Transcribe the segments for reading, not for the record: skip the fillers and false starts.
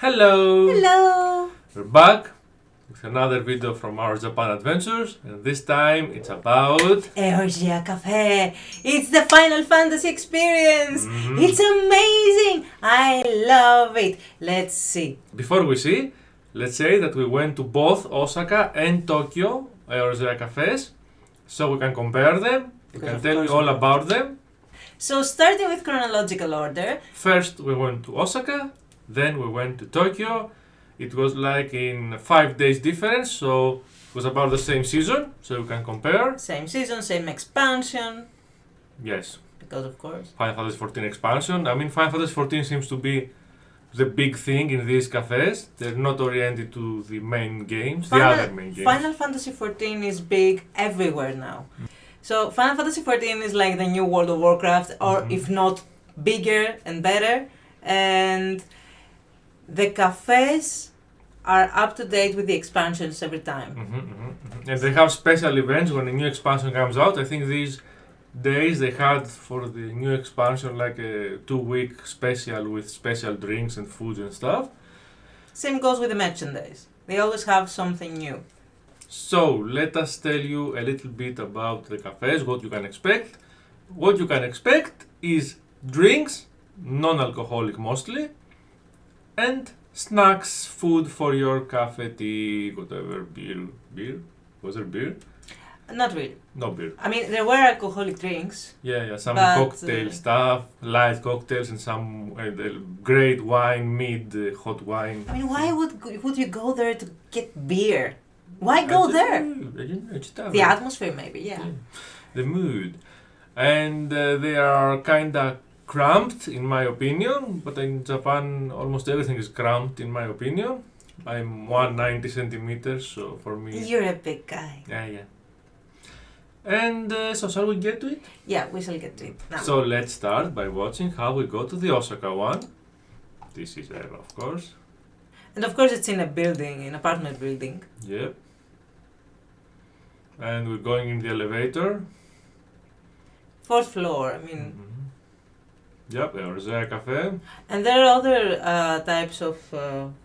Hello! Hello! We're back with another video from our Japan adventures, and this time it's about SpirosK-o-graphy. It's the Final Fantasy experience. It's amazing. I love it. Let's see. Before we see, let's say that we went to both Osaka and Tokyo SpirosK cafes, so we can compare them. We Because can of tell you course all we- about them. So starting with chronological order. First we went to Osaka, then we went to Tokyo. It was like in 5 days difference, so it was about the same season, so you can compare. Same season, same expansion. Yes, Because of course. Final Fantasy 14 expansion. I mean, Final Fantasy 14 seems to be the big thing in these cafes. They're not oriented to the main games, the other main games. Final Fantasy 14 is big everywhere now. So Final Fantasy 14 is like the new World of Warcraft, or if not bigger and better. And the cafes are up to date with the expansions every time. And they have special events when a new expansion comes out. I think these days they had for the new expansion like a 2-week special with special drinks and foods and stuff. Same goes with the merchandise. They always have something new. So let us tell you a little bit about the cafes, what you can expect. What you can expect is drinks, non-alcoholic mostly, and snacks, food for your cafe, tea, whatever, beer. Was there beer? Not really. No beer. I mean, there were alcoholic drinks. Yeah, some But, cocktail stuff, light cocktails and some great wine, hot wine. I mean, why would you go there to get beer? Why go there? The atmosphere, maybe, yeah. The mood. And they are kinda cramped, in my opinion, but in Japan almost everything is cramped, in my opinion. I'm 190 centimeters, so for me... You're a big guy. Yeah. And so shall we get to it? Yeah, we shall get to it now. So let's start by watching how we go to the Osaka one. This is Eva, of course. And of course it's in a building, an apartment building. Yep. And we're going in the elevator. 4th floor, I mean... Yep, SpirosK cafe. And there are other types of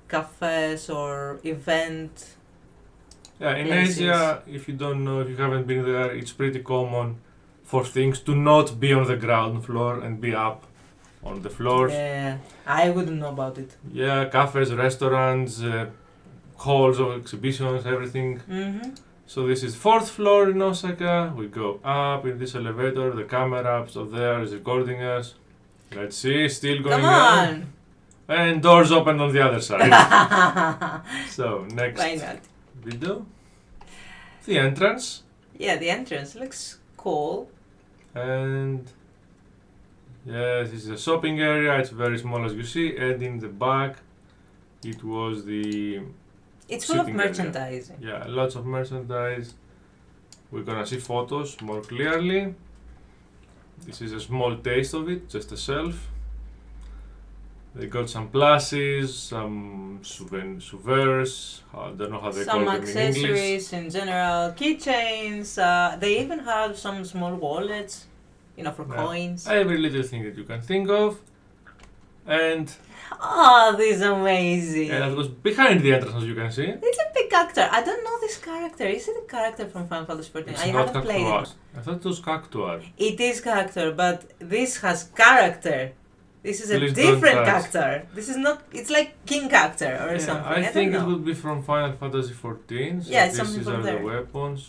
cafes or event. Yeah, in places. Asia, if you don't know, if you haven't been there, it's pretty common for things to not be on the ground floor and be up on the floors. Yeah, I wouldn't know about it. Yeah, cafes, restaurants, halls of exhibitions, everything. So this is 4th floor in Osaka. We go up in this elevator. The camera up there is recording us. Let's see, still going Come on! And doors open on the other side. So next Why not? video. The entrance. Yeah, the entrance looks cool. And yeah, this is a shopping area. It's very small as you see. And in the back, it was the It's full of sitting area. merchandising. Yeah, lots of merchandise. We're gonna see photos more clearly. This is a small taste of it, just a shelf. They got some plushies, some souvenirs. I don't know how they call Some them in English. accessories in general, keychains. They even have some small wallets, for coins. Every little thing that you can think of. And Oh, this is amazing. that was behind the entrance, as you can see. It's a big actor. I don't know this character. Is it a character from Final Fantasy 14? It's I not haven't played Cactuar. it. I thought it was Cactuar. It is character, but this has character. This is a Please don't different touch. character. This is not. It's like King character or something. I think don't it know. would be from Final Fantasy 14. So Yeah, it's this something is from are there. the weapons.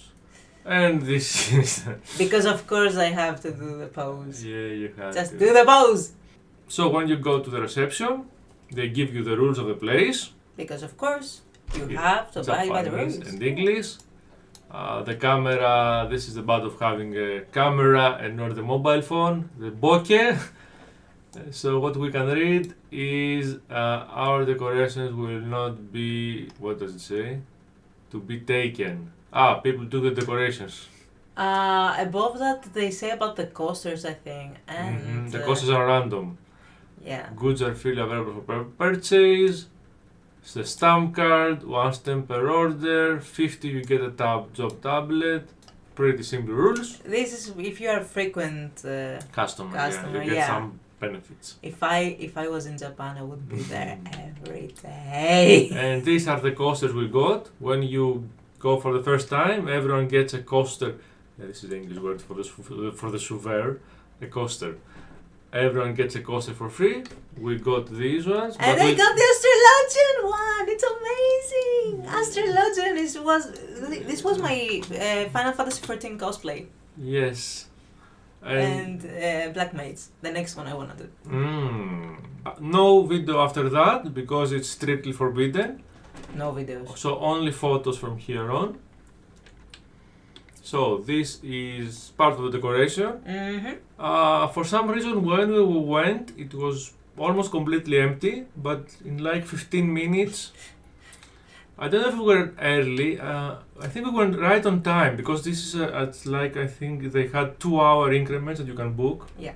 And this is... Because of course I have to do the pose. yeah, you have Just to. do the pose. So when you go to the reception, they give you the rules of the place. Because of course you Yeah, have to abide by the Japanese rules. and English. The camera, this is the bad of having a camera and not the mobile phone, the bokeh. So what we can read is our decorations will not be, what does it say? To be taken. People took the decorations. Above that they say about the coasters, I think, and The costs are random. yeah. Goods are freely available for purchase. It's the stamp card, 1 stamp per order, 50 you get a job tablet. Pretty simple rules. This is if you are a frequent Customer, Customer, you get yeah. some benefits. If I was in Japan, I would be there every day. And these are the coasters we got. When you go for the first time, everyone gets a coaster. This is the English word for the souvenir, a coaster. Everyone gets a coaster for free. We got these ones. And I got the Astrologian one. It's amazing. Astrologian this was my Final Fantasy 14 cosplay. Yes. And Black Mates, the next one I wanna do. No video after that because it's strictly forbidden. No videos. So only photos from here on. So this is part of the decoration. For some reason when we went it was almost completely empty, but in like 15 minutes, I don't know if we were early, I think we went right on time because this is at like, I think they had 2-hour increments that you can book. Yeah.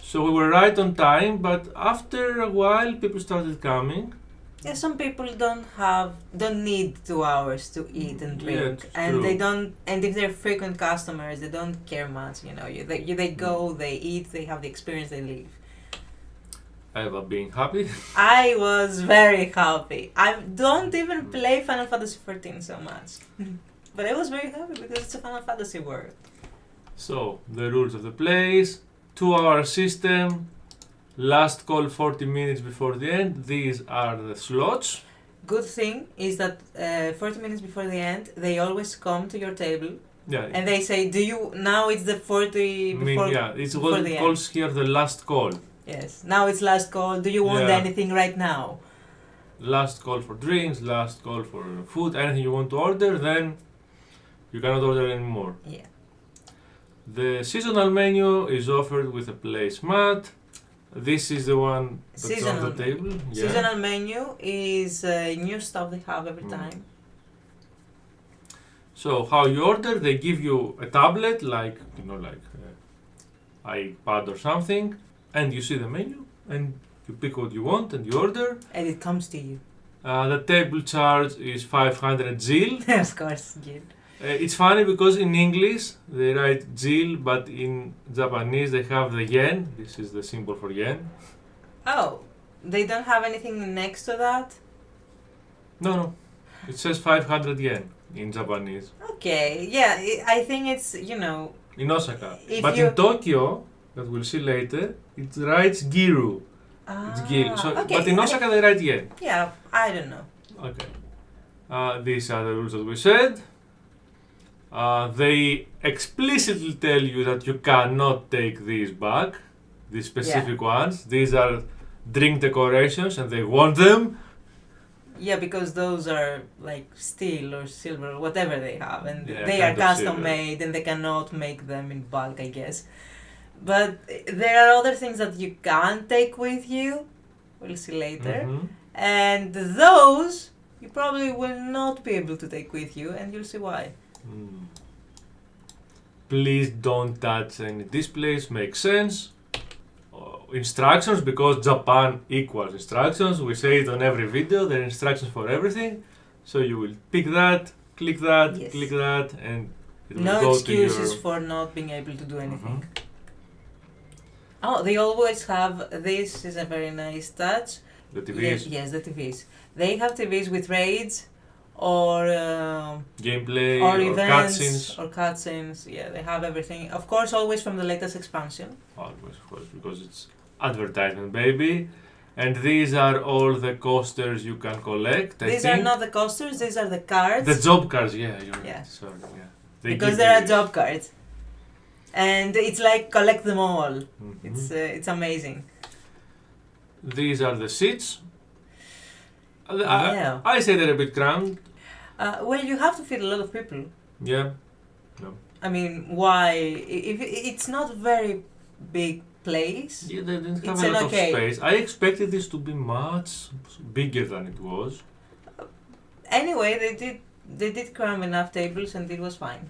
So we were right on time, but after a while people started coming. Yeah, some people don't need 2 hours to eat and drink, and true. they don't. And if they're frequent customers, they don't care much. You know, they go, they eat, they have the experience, they leave. Eva being happy. I was very happy. I don't even play Final Fantasy 14 so much, but I was very happy because it's a Final Fantasy world. So the rules of the place: 2-hour system. Last call 40 minutes before the end. These are the slots. Good thing is that 40 minutes before the end, they always come to your table. Yeah. And they say, "Do you now?" It's the 40 before. It's what it calls here the last call. Yes. Now it's last call. Do you want anything right now? Last call for drinks. Last call for food. Anything you want to order, then you cannot order anymore. Yeah. The seasonal menu is offered with a placemat. This is the one that's on the table. Yeah. Seasonal menu is new stuff they have every time. So how you order? They give you a tablet, like iPad or something, and you see the menu, and you pick what you want, and you order. And it comes to you. The table charge is 500 ZIL. Of course, ZIL. It's funny because in English they write ZIL, but in Japanese they have the yen. This is the symbol for yen. Oh, they don't have anything next to that? No. It says 500 yen in Japanese. Okay, yeah, I think it's, In Osaka. But in Tokyo, that we'll see later, it writes Giru. It's Gil. So, okay. But in Osaka they write yen. Yeah, I don't know. Okay. These are the rules that we said. They explicitly tell you that you cannot take these back, these specific ones. These are drink decorations and they want them. Yeah, because those are like steel or silver or whatever they have, and they are custom made and they cannot make them in bulk, I guess. But there are other things that you can't take with you, we'll see later. And those you probably will not be able to take with you, and you'll see why. Please don't touch any displays, makes sense. Instructions, because Japan equals instructions. We say it on every video, there are instructions for everything. So you will pick that, click that, click that, and it will no go excuses to your... for not being able to do anything. Oh, they always have, this is a very nice touch. The TVs? Yes, the TVs. They have TVs with raids or gameplay or events or cutscenes. Yeah, they have everything. Of course, always from the latest expansion. Always, of course, because it's advertisement, baby. And these are all the coasters you can collect. These are not the coasters, these are the cards. The job cards, you're right. Sorry, because there are job cards. And it's like collect them all. It's amazing. These are the seats. I say they're a bit cramped. Well, you have to feed a lot of people. Yeah. No. I mean, why? If it's not very big place. Yeah, they didn't have a lot of space. I expected this to be much bigger than it was. Anyway, they did cram enough tables and it was fine.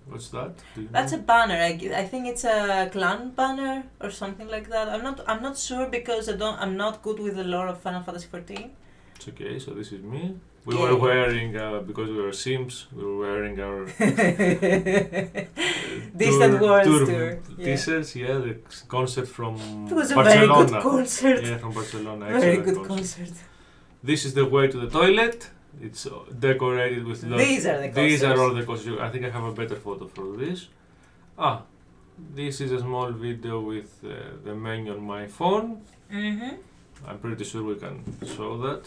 What's that? That's a banner. I think it's a clan banner or something like that. I'm not sure because I'm not good with the lore of Final Fantasy 14. It's okay, so this is me. We Yeah. were wearing, because we were Sims, we were wearing our Distant Worlds tour. Yeah. t-shirts, yeah, the concert from It was a Barcelona. very good concert. Yeah, from Barcelona. Very excellent good concert. This is the way to the toilet. It's decorated with lots. These are the coasters. These are all the coasters. I think I have a better photo for this. This is a small video with the menu on my phone. Mm-hmm. I'm pretty sure we can show that.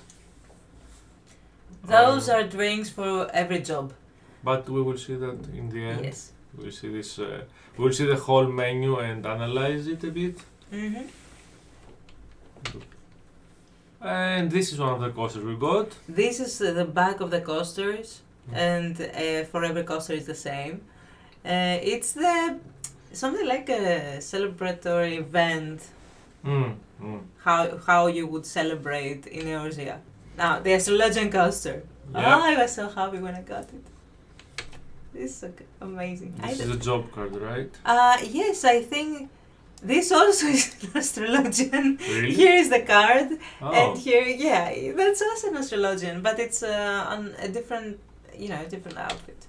Those are drinks for every job. But we will see that in the end. Yes. We'll see this. We'll see the whole menu and analyze it a bit. Mm-hmm. And this is one of the coasters we got. This is the back of the coasters, and for every coaster it's the same. It's something like a celebratory event. How you would celebrate in Eorzea. Now the astrologian coaster. Yeah. I was so happy when I got it. It's so amazing. This is a job card, right? Yes, I think this also is an astrologian. Really? Here is the card, Oh. and here, yeah, that's also an astrologian, but it's on a different, different outfit.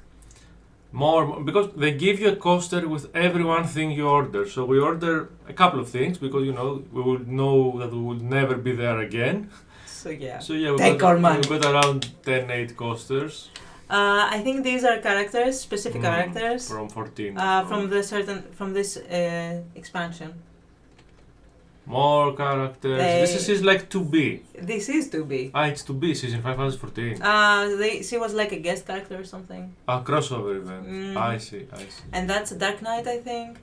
More because they give you a coaster with every one thing you order. So we order a couple of things because we will know that we will never be there again. So yeah. So yeah, Take our money. we got around 10-8 coasters. I think these are characters, specific characters. From 14. From this expansion. More characters. This is like 2B. This is 2B. It's 2B, season 514. She was like a guest character or something. A crossover event. I see. And that's Dark Knight, I think.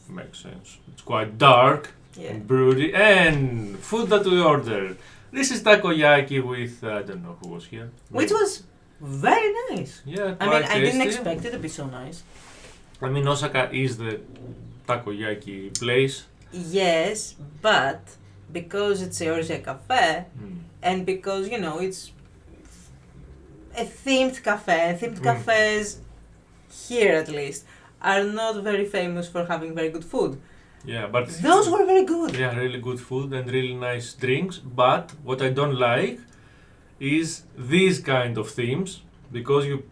Makes sense. It's quite dark and broody. And food that we ordered. This is takoyaki with, I don't know who was here. Which was very nice. Yeah, I mean, I didn't tasty. expect it to be so nice. I mean, Osaka is the takoyaki place. Yes, but because it's a Eorzea cafe, and because, it's a themed cafe, cafes, here at least, are not very famous for having very good food. Yeah, but those were very good. Yeah, really good food and really nice drinks. But what I don't like is these kind of themes, because you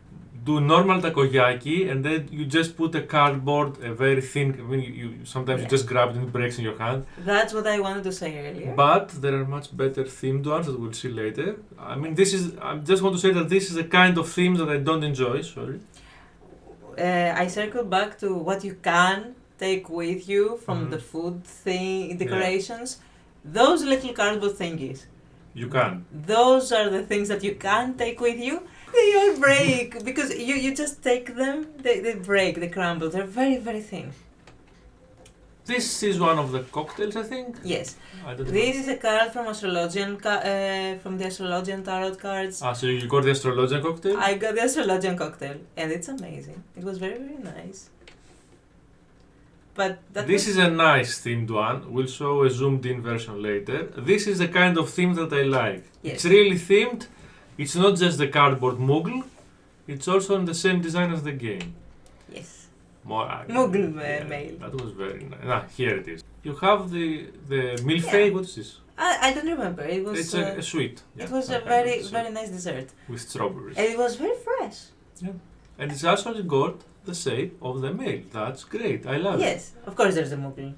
do normal takoyaki and then you just put a cardboard, a very thin. I mean, you sometimes you just grab it and it breaks in your hand. That's what I wanted to say earlier. But there are much better themed ones that we'll see later. I mean, I just want to say that this is a kind of theme that I don't enjoy. Sorry. I circle back to what you can take with you from the food decorations. Those little cardboard thingies. You can. Those are the things that you can take with you. They all break because you just take them. They break. They crumble. They're very, very thin. This is one of the cocktails, I think. Yes. I don't know. This is a card from from the astrologian tarot cards. So you got the astrologian cocktail? I got the astrologian cocktail, and it's amazing. It was very, very nice. But this is a nice themed one. We'll show a zoomed in version later. This is the kind of theme that I like. Yes. It's really themed. It's not just the cardboard Moogle. It's also in the same design as the game. Yes. Moogle mail. That was very nice. Here it is. You have the milfei. What is this? I don't remember. It was. It's a sweet. It was a very, very nice dessert. With strawberries. And it was very fresh. Yeah. And it's actually got the shape of the mail. That's great. I love it. Yes, of course there's a Moogle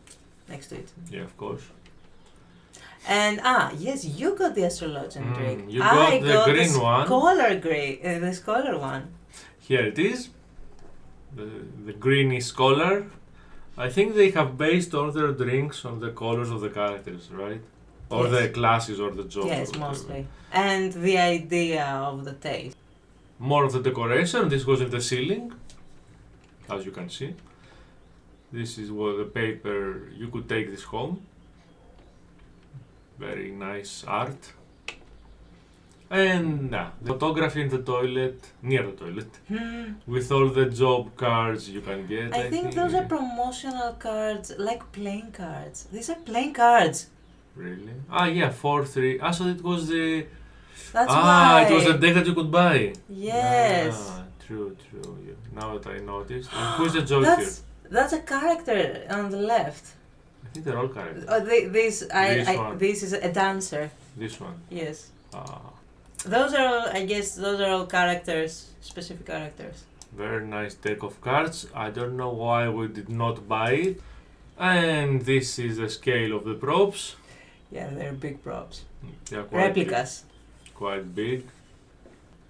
next to it. Yeah, of course. And yes, you got the astrologian drink. You got the green one. The scholar one. Here it is. The greeny scholar. I think they have based all their drinks on the colors of the characters, right? Or the classes or the jobs. Yes, mostly. And the idea of the taste. More of the decoration. This was in the ceiling, as you can see. This is what the paper. You could take this home. Very nice art. And the photography in the toilet, near the toilet, with all the job cards you can get. I think those are promotional cards, like playing cards. These are playing cards. Really? Yeah, 4-3. So it was the. That's why. It was the deck that you could buy. Yes. True. Yeah. Now that I noticed. And who's the joker? That's a character on the left. I think they're all characters. This is a dancer. This one. Yes. those are all, I guess, those are all characters, specific characters. Very nice deck of cards. I don't know why we did not buy it. And this is the scale of the props. Yeah, they're big props. They are quite Replicas. big, quite big.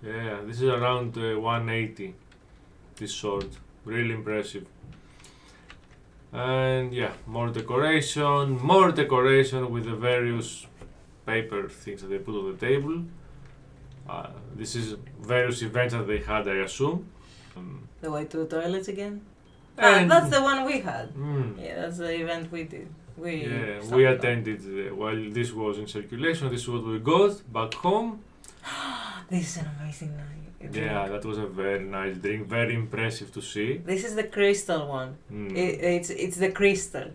Yeah, this is around 180. This sword, really impressive. And yeah, more decoration with the various paper things that they put on the table. This is various events that they had, I assume. The way to the toilets again? And That's the one we had. Mm, Yeah, that's the event we did. We we attended while this was in circulation. This is what we got back home. This is an amazing night. Yeah, that was a very nice drink, very impressive to see. This is the crystal one. Mm. It's the crystal.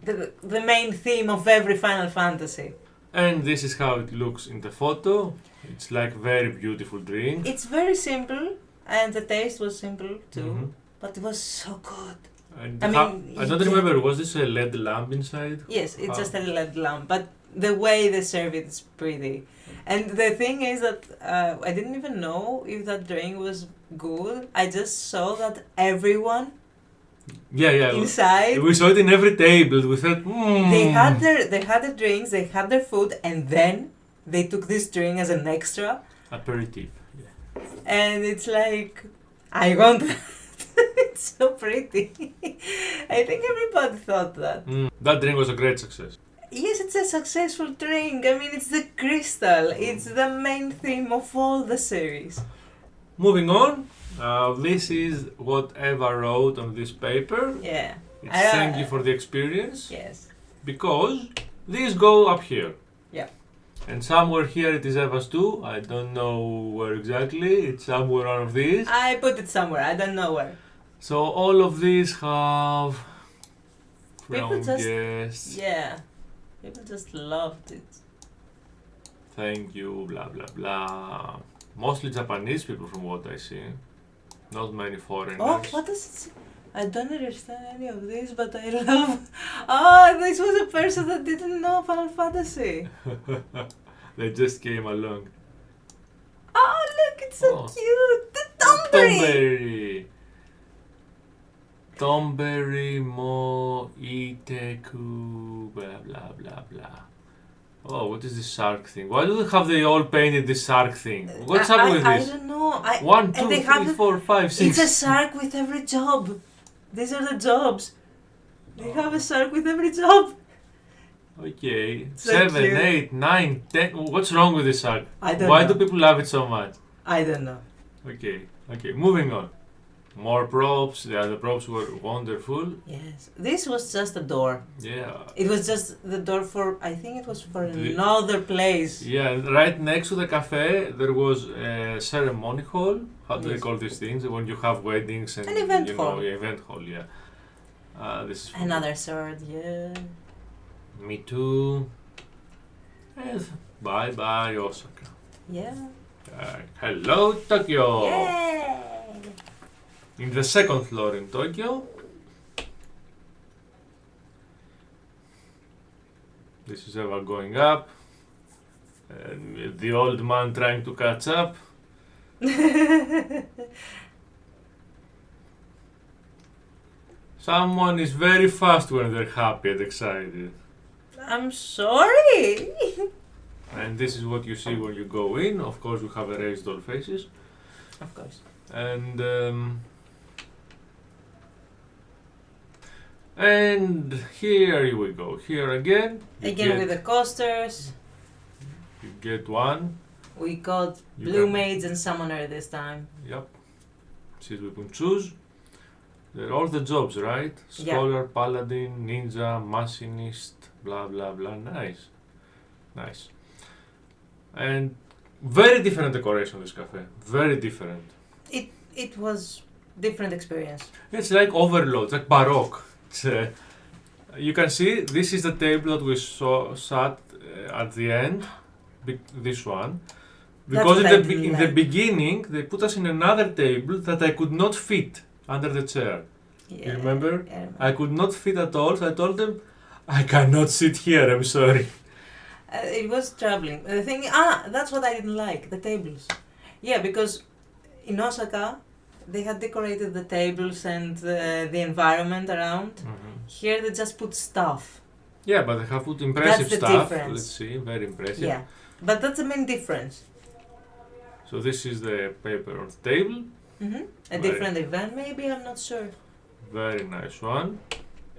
The main theme of every Final Fantasy. And this is how it looks in the photo. It's like very beautiful drink. It's very simple, and the taste was simple too, Mhm. but it was so good. And I mean, I don't yeah. remember, was this a LED lamp inside? Yes, it's Ah. just a LED lamp, but the way they serve it is pretty. And the thing is that I didn't even know if that drink was good. I just saw that everyone Yeah. inside We saw it in every table. We thought, they had the drinks, they had their food, and then they took this drink as an extra. aperitif. And it's like, I want that. It's so pretty. I think everybody thought that. That drink was a great success. Yes, it's a successful drink. I mean, it's the crystal. It's the main theme of all the series. Moving on, this is what Eva wrote on this paper. Yeah. It's thank you for the experience. Yes. Because these go up here. Yeah. And somewhere here it is Eva's too. I don't know where exactly. It's somewhere one of these. I put it somewhere. I don't know where. So all of these have People from just- guests. Yeah. People just loved it. Thank you, blah blah blah. Mostly Japanese people from what I see. Not many foreigners. Oh, what does it say? I don't understand any of this, but I love. Oh, this was a person that didn't know Final Fantasy. They just came along. Oh, look, it's so Oh. cute. The Tomberry. Tomberry. Tomberry mo iteku blah blah blah blah. Oh, what is this shark thing? Why do they all painted this shark thing? What's up with I this? don't know. 1, 2, and they 3, have 4, 5, 6. It's a shark with every job. These are the jobs. They have a shark with every job. Okay. So 7, cute. 8, 9, 10. What's wrong with this shark? I don't Why know. do people love it so much? I don't know. Okay. Moving on. More props. Yeah, the props were wonderful. Yes. This was just a door. Yeah. It was just the door for, I think it was for The- another place. Yeah, right next to the cafe there was a ceremony hall. How do they Yes. call these things? When you have weddings and An event you hall. know, yeah, event hall, yeah. This is Another sword, yeah. Me too. And bye bye Osaka. Yeah. Hello Tokyo. Yay! In the second floor in Tokyo. This is Eva going up. And the old man trying to catch up. Someone is very fast when they're happy and excited. I'm sorry. And this is what you see when you go in. Of course, we have erased all faces. Of course. And here we go. Here again. Again with the coasters. You get one. We got You Blue can- Maids and Summoner this time. Yep. See, we can choose. They're all the jobs, right? Yeah. Scholar, paladin, ninja, machinist, blah blah blah. Nice. And very different decoration of this cafe. Very different. It was different experience. It's like overload, it's like baroque. It's, you can see this is the table that we sat at the end. This one. Because what in I the, didn't in the like. beginning they put us in another table that I could not fit under the chair. Yeah. You remember? Yeah, I could not fit at all, so I told them, I cannot sit here, I'm sorry. It was traveling. The thing, that's what I didn't like, the tables. Yeah, because in Osaka, they had decorated the tables and the environment around. Here they just put stuff. Yeah, but they have put impressive That's the stuff. difference. Let's see, very impressive. Yeah, but that's the main difference. So this is the paper on the table. A different event, maybe, I'm not sure. Very nice one.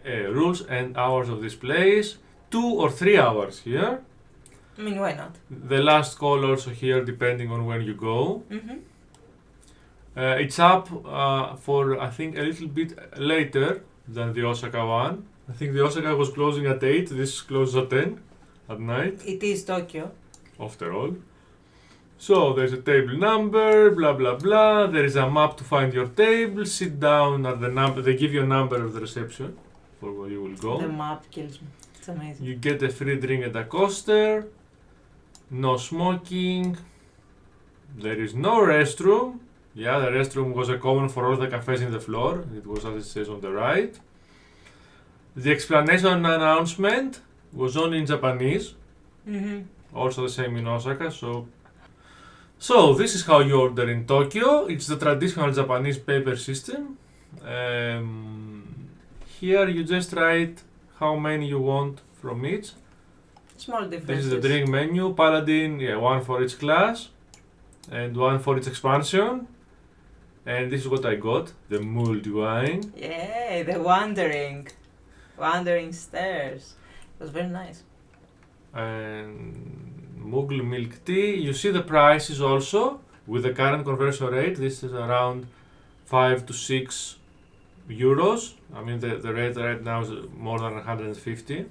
Rules and hours of this place. 2 or 3 hours here. I mean, why not? The last call also here, depending on when you go. It's up for, I think, a little bit later than the Osaka one. I think the Osaka was closing at 8, this closes at 10 at night. It is Tokyo. After all. So there's a table number, blah blah blah. There is a map to find your table. Sit down at the number. They give you a number of the reception for where you will go. The map kills me. It's amazing. You get a free drink at a coaster. No smoking. There is no restroom. Yeah, the restroom was a common for all the cafes in the floor. It was as it says on the right. The explanation announcement was only in Japanese. Also the same in Osaka. So this is how you order in Tokyo. It's the traditional Japanese paper system. Here you just write how many you want from each. Small differences. This is the drink menu. Paladin, yeah, one for each class and one for each expansion. And this is what I got, the mulled wine. Yeah, the wandering stairs. It was very nice. And Mughal milk tea. You see the prices also with the current conversion rate. This is around 5 to 6 euros. I mean, the rate right now is more than 150.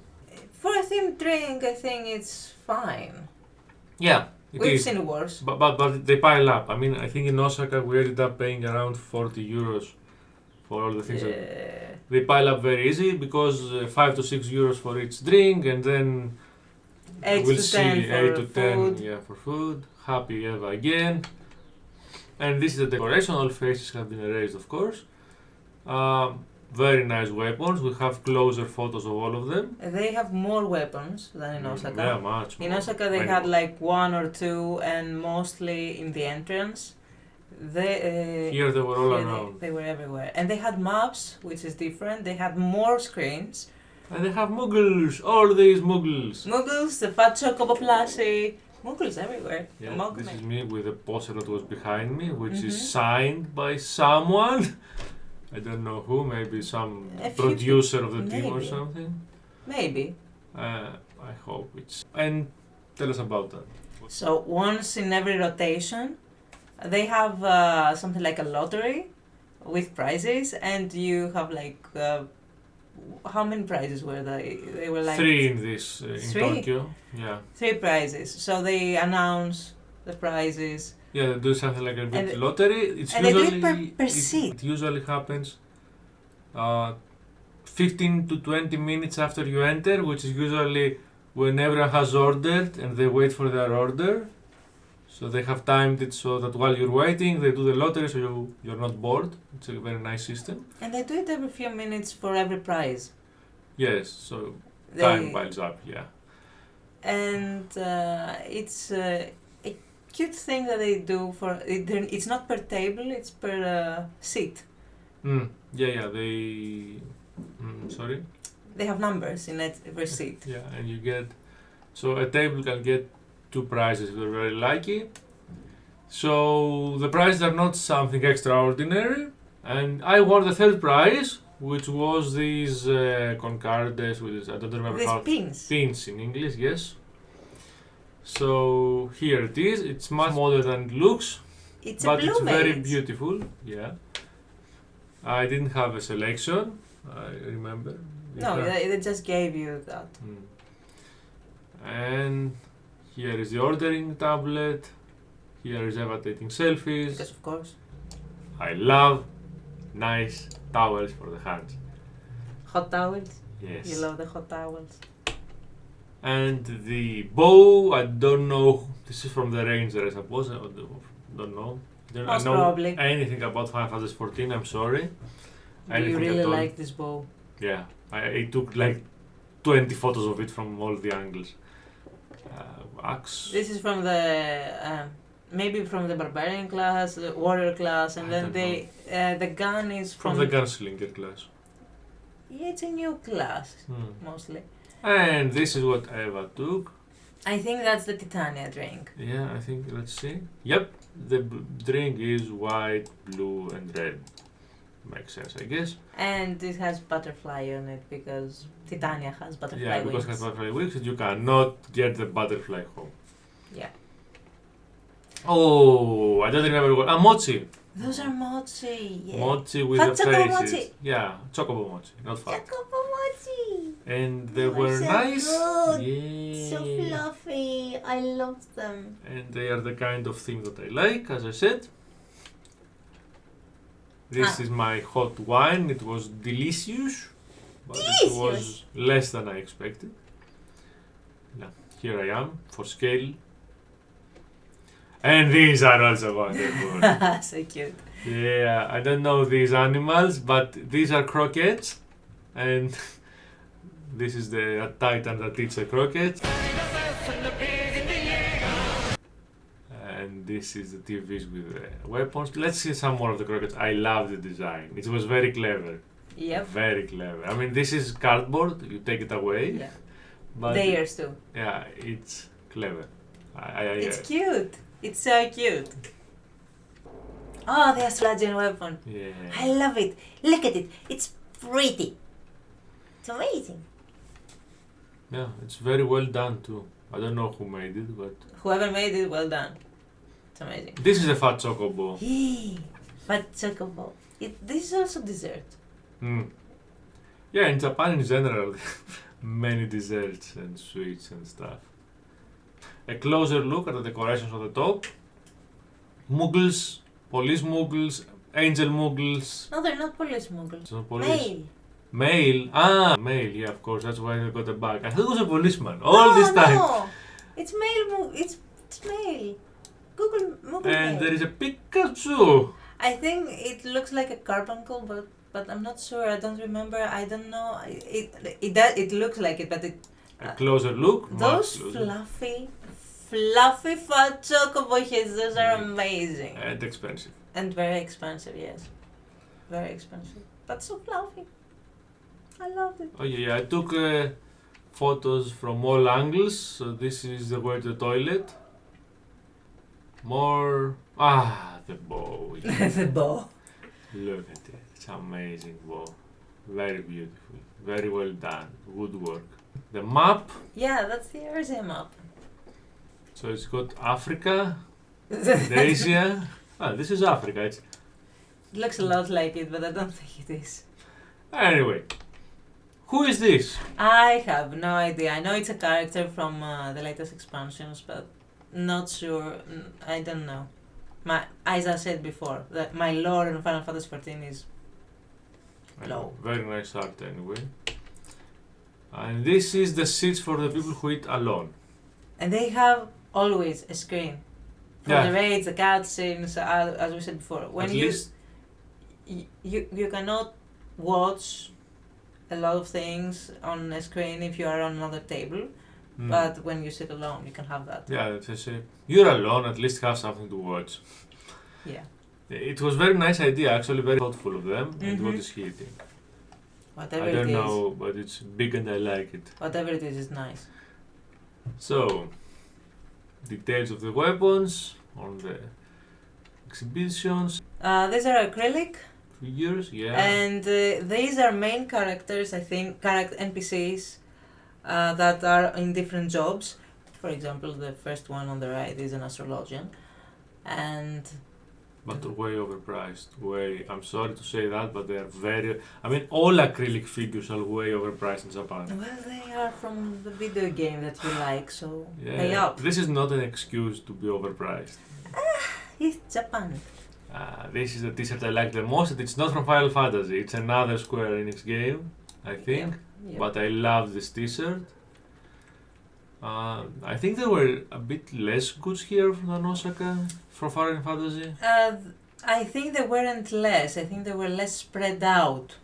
For a themed drink, I think it's fine. Yeah, We've seen worse. But they pile up. I mean, I think in Osaka we ended up paying around 40 euros for all the things. They pile up very easy because 5 to 6 euros for each drink, and then 8 we'll to see 10 for 8 to 10 food. yeah, for food. Happy Eva again. And this is the decoration. All faces have been erased, of course. Very nice weapons. We have closer photos of all of them. They have more weapons than in Osaka. Yeah, much more. In Osaka, they had like 1 or 2, and mostly in the entrance. Here they were all around. They were everywhere. And they had maps, which is different. They had more screens. And they have Muggles, all these Muggles. Muggles, the fat chocobo plushie. Muggles everywhere. Yeah, this is me with the poster that was behind me, which is signed by someone. I don't know who, maybe some producer of the team or something. Maybe. I hope it's... And tell us about that. So once in every rotation, they have something like a lottery with prizes, and you have like... how many prizes were they? They were like... 3 in this, in Tokyo. Yeah. 3 prizes. So they announce the prizes. Yeah, they do something like a big lottery. It's and usually, they do it per seat. It usually happens 15 to 20 minutes after you enter, which is usually when everyone has ordered and they wait for their order. So they have timed it so that while you're waiting, they do the lottery so you're not bored. It's a very nice system. And they do it every few minutes for every prize. Yes, so time piles up, yeah. And it's a cute thing that they do for... It's not per table, it's per seat. Yeah, they... sorry? They have numbers in every seat. Yeah, and you get... So a table can get 2 prizes if they're very lucky. So the prizes are not something extraordinary. And I won the 3rd prize, which was these concardes, which I don't remember these how... pins. Pins in English, yes. So here it is. It's much smaller than it looks. But it's very beautiful, yeah. I didn't have a selection, I remember. No, they just gave you that. And here is the ordering tablet. Here is Eva taking selfies. Because of course. I love nice towels for the hands. Hot towels? Yes. You love the hot towels. And the bow, I don't know. This is from the Ranger, I suppose. I don't know. Most probably. Anything about Final Fantasy 14, I'm sorry. Do you really like this bow? Yeah. I took like 20 photos of it from all the angles. Axe. This is from the maybe from the barbarian class, the warrior class, and then the gun is From the gunslinger class. Yeah, it's a new class mostly. And this is what Eva took. I think that's the Titania drink. Yeah, I think, let's see. Yep, the drink is white, blue, and red. Makes sense, I guess. And it has butterfly on it because Titania has butterfly wings. Yeah, because it has butterfly wings, and you cannot get the butterfly home. Yeah. Oh, I don't remember what. Mochi. Those are mochi. Yeah. Mochi with Fat the chocobo faces. mochi. Yeah, chocobo mochi, not fat. Chocobo mochi. And they They're were so nice. good. Yeah. So fluffy. I love them. And they are the kind of thing that I like, as I said. This is my hot wine. It was delicious, but it was less than I expected. Yeah, here I am for scale. And these are also wonderful. So cute. Yeah, I don't know these animals, but these are croquettes. And this is the Titan that eats a croquette. And this is the TVs with weapons. Let's see some more of the croquettes. I love the design. It was very clever. Yep. Very clever. I mean, this is cardboard. You take it away. Yeah. But Theirs too. yeah, it's clever. It's cute. It's so cute. Oh, the astrologian weapon. Yeah. I love it. Look at it. It's pretty. It's amazing. Yeah, it's very well done too. I don't know who made it, but Whoever made it, well done. It's amazing. this is a fat chocobo. Fat chocobo. This is also dessert. Yeah, in Japan in general, many desserts and sweets and stuff. A closer look at the decorations on the top. Muggles, police muggles, angel muggles. No, they're not police muggles. It's not police. Male. Male. Ah, male. Yeah, of course. That's why they got a bag. I thought it was a policeman all this time. No, it's male. It's male. Google And male. there is a Pikachu. I think it looks like a carbuncle, but I'm not sure. I don't remember. I don't know. It looks like it, but it. A closer look. Those much closer. fluffy fat chocobo heads. Those are amazing And expensive. and very expensive. Yes, very expensive, but so fluffy. I loved it. Oh yeah, I took photos from all angles. So this is the way to the toilet. More. The bow. The bow. Look at it. It's amazing bow. Very beautiful. Very well done. Woodwork. The map. Yeah, that's the Eurasia map. So it's got Africa, and Asia. This is Africa. It looks a lot like it, but I don't think it is. Anyway, who is this? I have no idea. I know it's a character from the latest expansions, but not sure. I don't know. As I said before, that my lore in Final Fantasy XIV is low. Very nice art anyway. And this is the seats for the people who eat alone. And they have always a screen. For the raids, the cutscenes, as we said before. When At least you cannot watch a lot of things on a screen if you are on another table. But when you sit alone, you can have that. Yeah, you're alone, at least have something to watch. Yeah. It was very nice idea, actually very thoughtful of them. And what is he eating? Whatever I don't it is. know, but it's big and I like it. Whatever it is nice. So, details of the weapons on the exhibitions. These are acrylic. Figures, yeah. And these are main characters, I think, NPCs that are in different jobs. For example, the first one on the right is an astrologian. But way overpriced. I'm sorry to say that, but they are all acrylic figures are way overpriced in Japan. Well, they are from the video game that you like, so Yeah, pay up. this is not an excuse to be overpriced. It's Japan. This is the t-shirt I like the most, and it's not from Final Fantasy. It's another Square Enix game, I think. Yeah. But I love this t-shirt. I think there were a bit less goods here than Osaka for Final Fantasy. I think they weren't less. I think they were less spread out.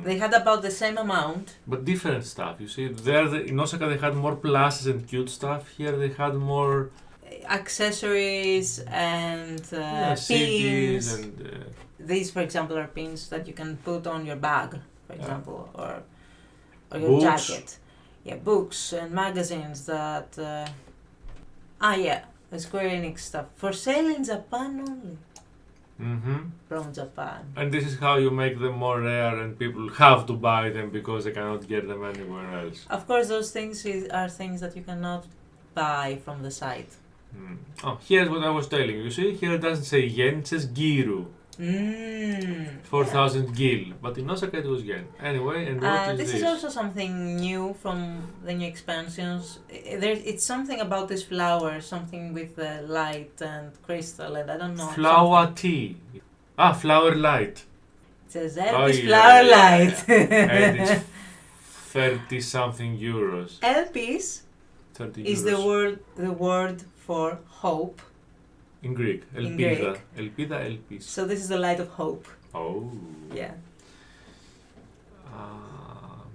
They had about the same amount. But different stuff, you see. There, in Osaka, they had more pluses and cute stuff. Here, they had more Accessories and CDs pins. and. These, for example, are pins that you can put on your bag, for example, or your Books. jacket. Yeah, books and magazines that. The Square Enix stuff for sale in Japan only. From Japan. And this is how you make them more rare, and people have to buy them because they cannot get them anywhere else. Of course, those things are things that you cannot buy from the site. Oh, here's what I was telling you. See, here it doesn't say yen, it says giru. 4,000 gil, but in Osaka it was yen. Anyway, and what is this this? is also something new from the new expansions. It's something about this flower, something with the light and crystal, and I don't know. Flower tea. Flower light. It says Elpis flower light. And it's 30 something euros. Elpis 30 is euros. the word for hope. In Greek. In Elpida. Greek. Elpida, elpis. So this is the light of hope. Oh. Yeah.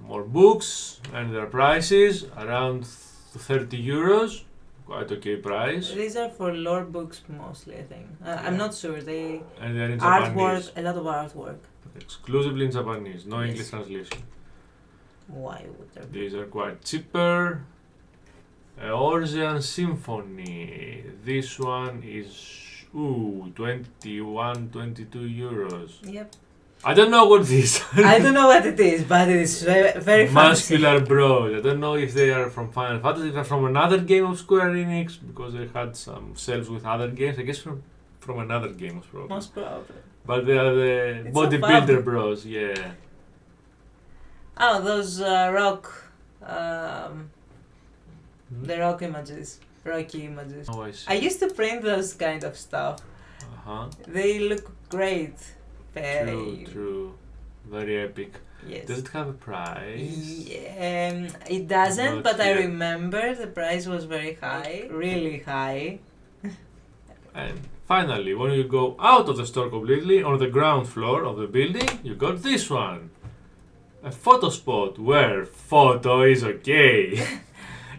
More books and their prices around 30 euros. Quite okay price. These are for lore books mostly, I think. I'm not sure. And they're in Artwork, Japanese. a lot of artwork. Exclusively in Japanese, no Yes. English translation. Why would there be? These are quite cheaper. Orzean Symphony. This one is 21, 22 euros. Yep. I don't know what this. I don't know what it is, but it is very, very fancy. Muscular Bros. I don't know if they are from Final Fantasy, if they're from another game of Square Enix, because they had some shelves with other games. I guess from another game, most probably. Most probably. But they are the It's bodybuilder so fun. bros, yeah. Oh, those rock, the rock images, rocky images. Oh, I see. I used to print those kind of stuff. Uh-huh. They look great. True. Very epic. Yes. Does it have a price? It doesn't, Not but I yet. remember the price was very high, really high. And finally, when you go out of the store completely, on the ground floor of the building, you got this one. A photo spot where photo is okay.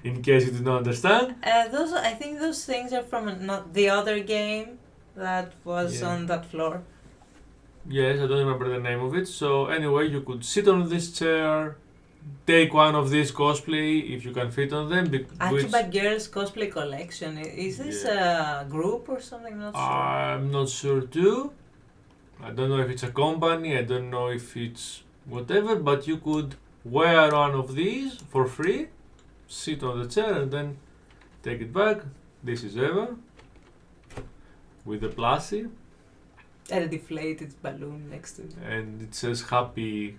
In case you did not understand. I think those things are from the other game that was on that floor. Yes, I don't remember the name of it. So anyway, you could sit on this chair, take one of these cosplay if you can fit on them. Akiba Girls Cosplay Collection. Is this a group or something? I'm not sure. I'm not sure too. I don't know if it's a company. I don't know if it's whatever. But you could wear one of these for free, sit on the chair, and then take it back. This is Eva with the plushie. And a deflated balloon next to it. And it says happy,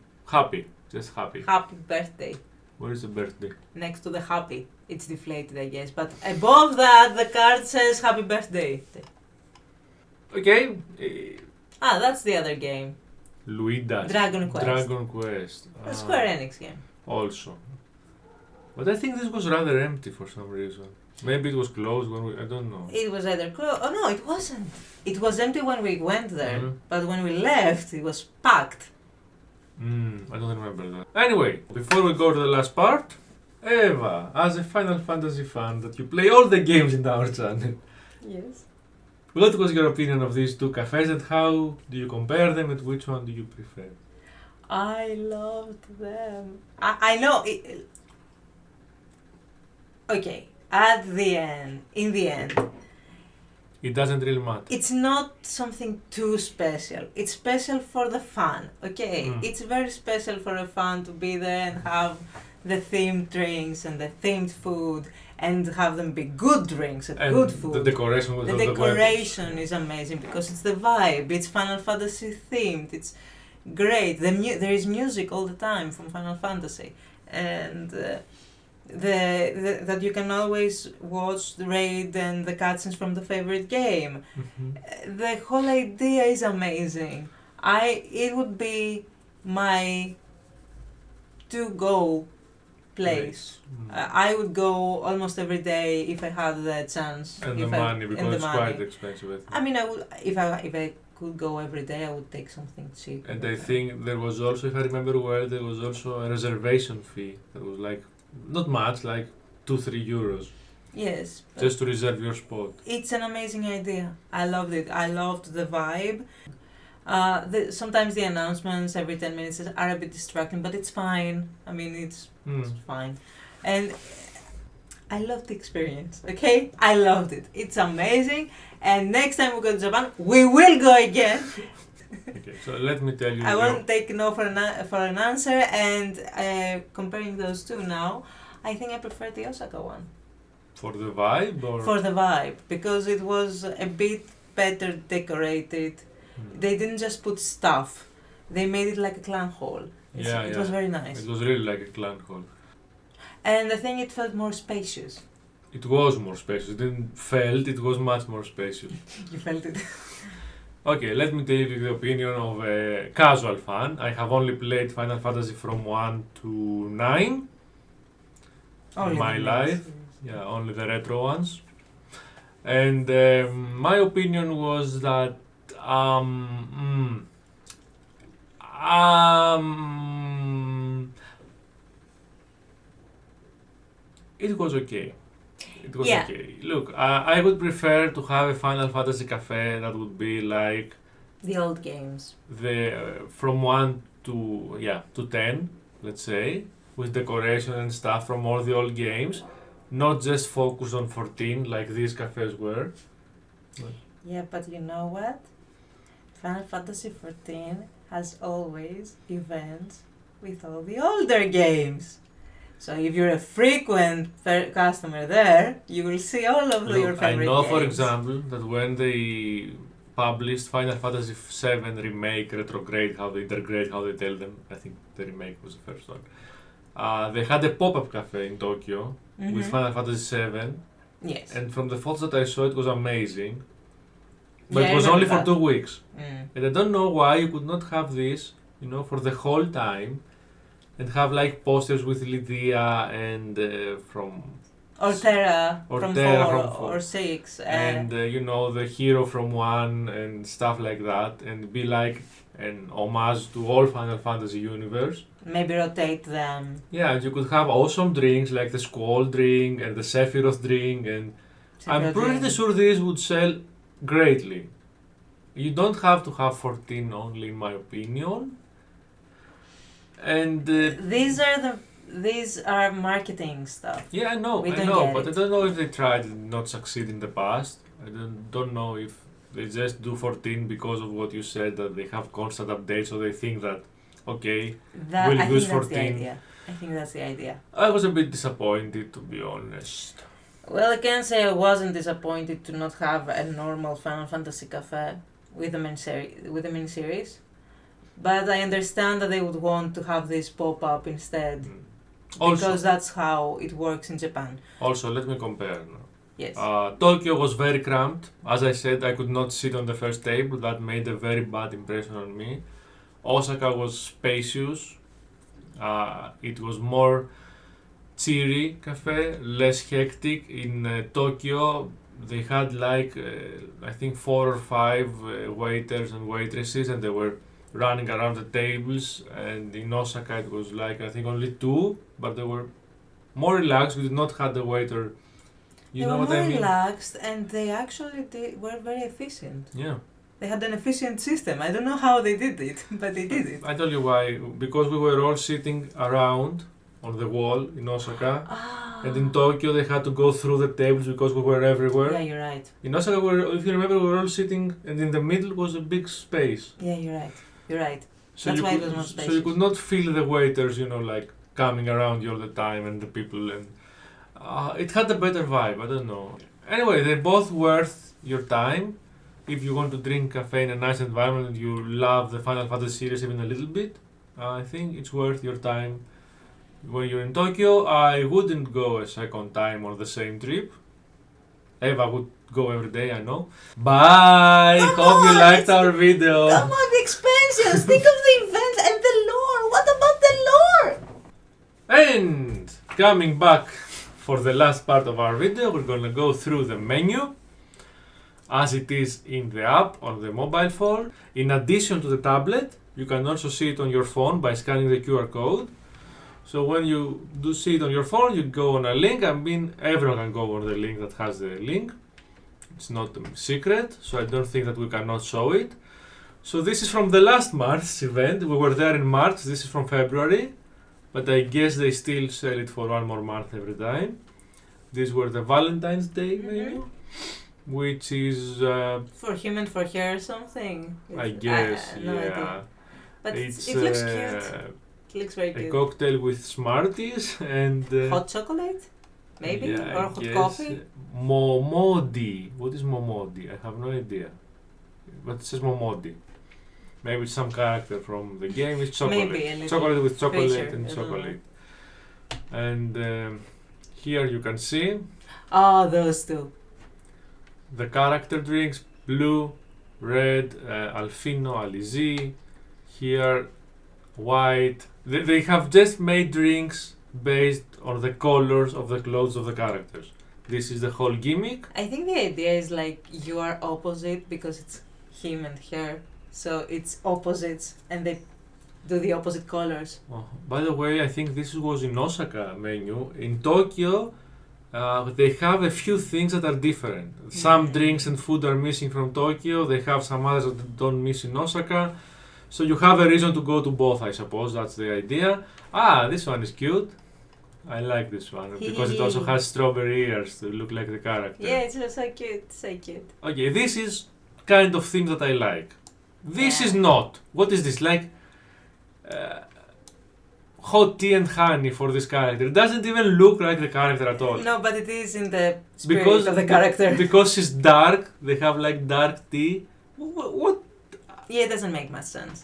just happy. Happy birthday. Where is the birthday? Next to the happy. It's deflated, I guess. But above that, the card says happy birthday. Okay. That's the other game. Luida's Dragon Quest. Dragon Quest. The Square Enix game. Also. But I think this was rather empty for some reason. Maybe it was closed when I don't know. It was either closed. Oh no, it wasn't. It was empty when we went there. Mhm. But when we left, it was packed. I don't remember that. Anyway, before we go to the last part, Eva, as a Final Fantasy fan that you play all the games in our channel, Yes. what was your opinion of these two cafes and how do you compare them and which one do you prefer? I loved them. I know. Okay, in the end, It doesn't really matter. it's not something too special. It's special for the fun, okay? It's very special for a fan to be there and have the themed drinks and the themed food and have them be good drinks and good food. The decoration was The all decoration weapons. is amazing because it's the vibe. It's Final Fantasy themed. It's great. There is music all the time from Final Fantasy, and that you can always watch the raid and the cutscenes from the favorite game. The whole idea is amazing. It would be my to-go place. I would go almost every day if I had the chance. And the money, because it's quite expensive. I mean, I would if I could go every day, I would take something cheap. And I think there was also, if I remember well, there was also a reservation fee that was like not much, like 2-3 euros. Yes. Just to reserve your spot. It's an amazing idea. I loved it. I loved the vibe. Sometimes the announcements every 10 minutes are a bit distracting, but it's fine. I mean, it's fine. And I loved the experience, okay? I loved it. It's amazing. And next time we go to Japan, we will go again. Okay, so let me tell you. I won't take no for an answer. And comparing those two now, I think I prefer the Osaka one. For the vibe? Or? For the vibe, because it was a bit better decorated. They didn't just put stuff. They made it like a clan hall. It was very nice. It was really like a clan hall. And I think it felt more spacious. It was more spacious. It didn't felt, it was much more spacious. You felt it. Okay, let me tell you the opinion of a casual fan. I have only played Final Fantasy from 1 to 9 in my life. Yeah, only the retro ones. And my opinion was that it was okay. It was okay. Look, I would prefer to have a Final Fantasy cafe that would be like the old games. From 1 to 10, let's say, with decoration and stuff from all the old games, not just focus on 14 like these cafes were. Yeah, but you know what? Final Fantasy 14 has always events with all the older games. So if you're a frequent customer there, you will see all of your favorite games. I know, for example, that when they published Final Fantasy 7 Remake, Retrograde, how they integrate, how they tell them, I think the remake was the first one. They had a pop-up cafe in Tokyo with Final Fantasy 7. Yes. And from the photos that I saw, it was amazing. But it was only for 2 weeks. And I don't know why you could not have this, for the whole time, and have like posters with Lydia and from Ortera from 4 or 6. And the hero from 1 and stuff like that, and be like an homage to all Final Fantasy universe. Maybe rotate them. Yeah, and you could have awesome drinks like the Squall drink and the Sephiroth drink, and I'm pretty sure these would sell greatly. You don't have to have 14 only, in my opinion. And these are marketing stuff. Yeah, I know, but I don't know if they tried and not succeed in the past. I don't know if they just do 14 because of what you said, that they have constant updates, so they think that, okay, we'll use 14. I think that's the idea. I was a bit disappointed, to be honest. Well, I can't say I wasn't disappointed to not have a normal Final Fantasy cafe with the main series. But I understand that they would want to have this pop-up instead. Because that's how it works in Japan. Also, let me compare now. Yes. Tokyo was very cramped. As I said, I could not sit on the first table. That made a very bad impression on me. Osaka was spacious. It was more cheery cafe, less hectic. In Tokyo, they had like, I think 4 or 5 waiters and waitresses, and they were running around the tables. And in Osaka it was like, I think only 2, but they were more relaxed. We did not have the waiter. You know what I mean? They were more relaxed, and they actually were very efficient. Yeah. They had an efficient system. I don't know how they did it, but they did it. I tell you why. Because we were all sitting around on the wall in Osaka. And in Tokyo they had to go through the tables because we were everywhere. Yeah, you're right. In Osaka, if you remember, we were all sitting, and in the middle was a big space. Yeah, you're right. You're right. So that's why it was more spacious. So you could not feel the waiters, like coming around you all the time, and the people, and it had a better vibe. I don't know. Anyway, they're both worth your time. If you want to drink cafe in a nice environment and you love the Final Fantasy series even a little bit, I think it's worth your time. When you're in Tokyo, I wouldn't go a second time on the same trip. Eva would go every day, I know. Bye! Hope you liked our video. Come on, the expansions! Think of the events and the lore! What about the lore? And coming back for the last part of our video, we're gonna go through the menu as it is in the app on the mobile phone. In addition to the tablet, you can also see it on your phone by scanning the QR code. So when you do see it on your phone, you go on a link. I mean, everyone can go on the link that has the link. It's not a secret, so I don't think that we cannot show it. So this is from the last March event. We were there in March. This is from February, but I guess they still sell it for one more month every time. These were the Valentine's Day menu, which is for him and for her or something. I guess, no yeah. idea. But It's it looks cute. It looks very a cute. cocktail with Smarties and Hot chocolate, maybe, yeah, or I hot guess. coffee. Momodi. What is Momodi? I have no idea. But it says Momodi. Maybe it's some character from the game. It's chocolate. Maybe a little Chocolate with chocolate creature, and I don't chocolate. And here you can see Oh, those two. the character drinks: blue, red, Alfino, Alizé. Here, white. They have just made drinks based on the colors of the clothes of the characters. This is the whole gimmick. I think the idea is like you are opposite because it's him and her, so it's opposites and they do the opposite colors. Oh, by the way, I think this was in Osaka menu. In Tokyo, they have a few things that are different. Some drinks and food are missing from Tokyo. They have some others that don't miss in Osaka. So you have a reason to go to both, I suppose. That's the idea. Ah, this one is cute. I like this one because it also has strawberry ears to look like the character. Yeah, it's so cute, so cute. Okay, this is kind of thing that I like. This is not. What is this? Like hot tea and honey for this character. It doesn't even look like the character at all. No, but it is in the spirit of the character. Because she's dark, they have like dark tea. What? Yeah, it doesn't make much sense.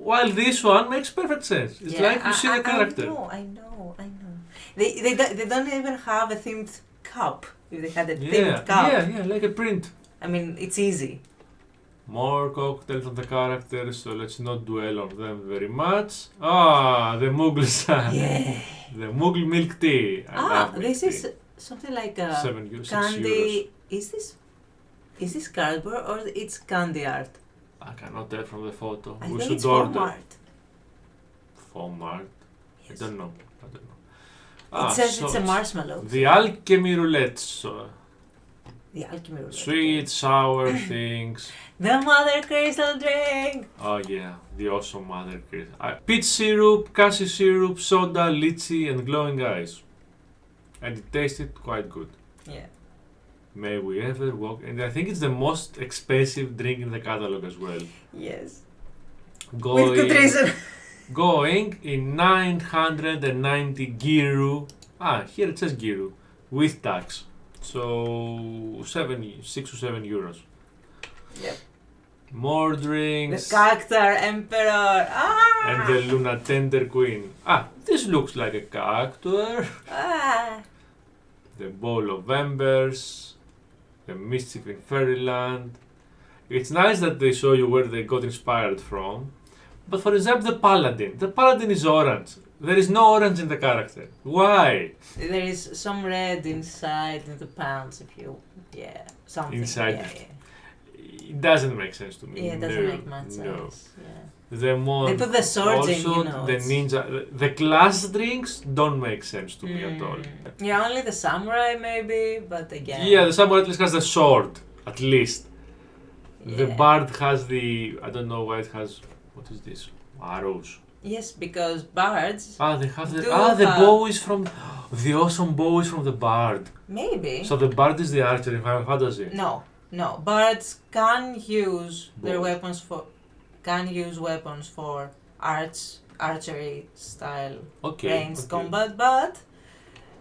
While this one makes perfect sense. It's like you see the character. I know. They don't even have a themed cup. If they had a themed cup. Yeah, like a print. I mean, it's easy. More cocktails on the characters, so let's not dwell on them very much. Ah, the Moogle sun. Yeah. The Moogle milk tea. I love milk this tea. is something like a 6 candy. euros. Is this cardboard or it's candy art? I cannot tell from the photo. I We think should it's order. foam art. Foam art? Yes. I don't know. It says it's a marshmallow. The alchemy roulette. The alchemy roulette. Sweet, sour things. The mother crystal drink. Oh yeah, the awesome mother crystal. Peach syrup, cashew syrup, soda, lychee, and glowing eyes. And it tasted quite good. Yeah. May we ever walk? And I think it's the most expensive drink in the catalog as well. Yes. Going, with good reason. Going in 990 giru. Here it says giru with tax. So 6 or 7 euros. Yep. More drinks. The Cactar Emperor. And the Luna Tender Queen. This looks like a cactuar. The Bowl of Embers. The Mischief in Fairyland. It's nice that they show you where they got inspired from. But for example, the Paladin. The Paladin is orange. There is no orange in the character. Why? There is some red inside in the pants if you... Yeah, something. Inside. Yeah. It doesn't make sense to me. Yeah, it doesn't make much sense. No. Yeah. The more They put the swords in, also you know. the ninja, the class drinks don't make sense to me at all. Yeah, only the samurai maybe, but again. Yeah, the samurai at least has the sword, at least. Yeah. The bard has the, I don't know why it has, what is this? Arrows. Yes, because bards. They have the, do the have- bow is from, the awesome bow is from the bard. Maybe. So the bard is the archer in Final Fantasy. No. Bards can use their Bows. weapons for archery style ranged combat, but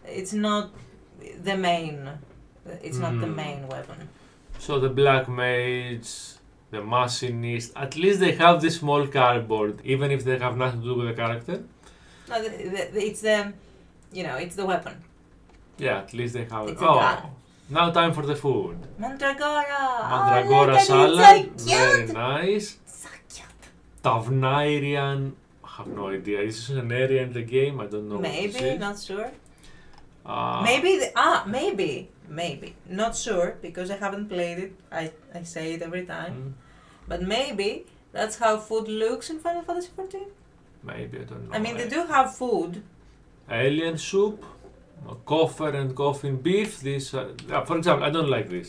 it's not the main. It's not the main weapon. So the black mage, the machinist, at least they have this small cardboard, even if they have nothing to do with the character. No, it's the, it's the weapon. Yeah, at least they have It's a gun. Now time for the food. Mandragora! Mandragora look at it, salad, so cute. very nice. So cute. Tavnairian, I have no idea. Is this an area in the game? I don't know. Maybe, not sure. Maybe. Not sure because I haven't played it. I say it every time. But maybe that's how food looks in Final Fantasy XIV. Maybe, I don't know. I mean, they do have food. Alien soup, coffer and coffin beef. These are, for example, I don't like this.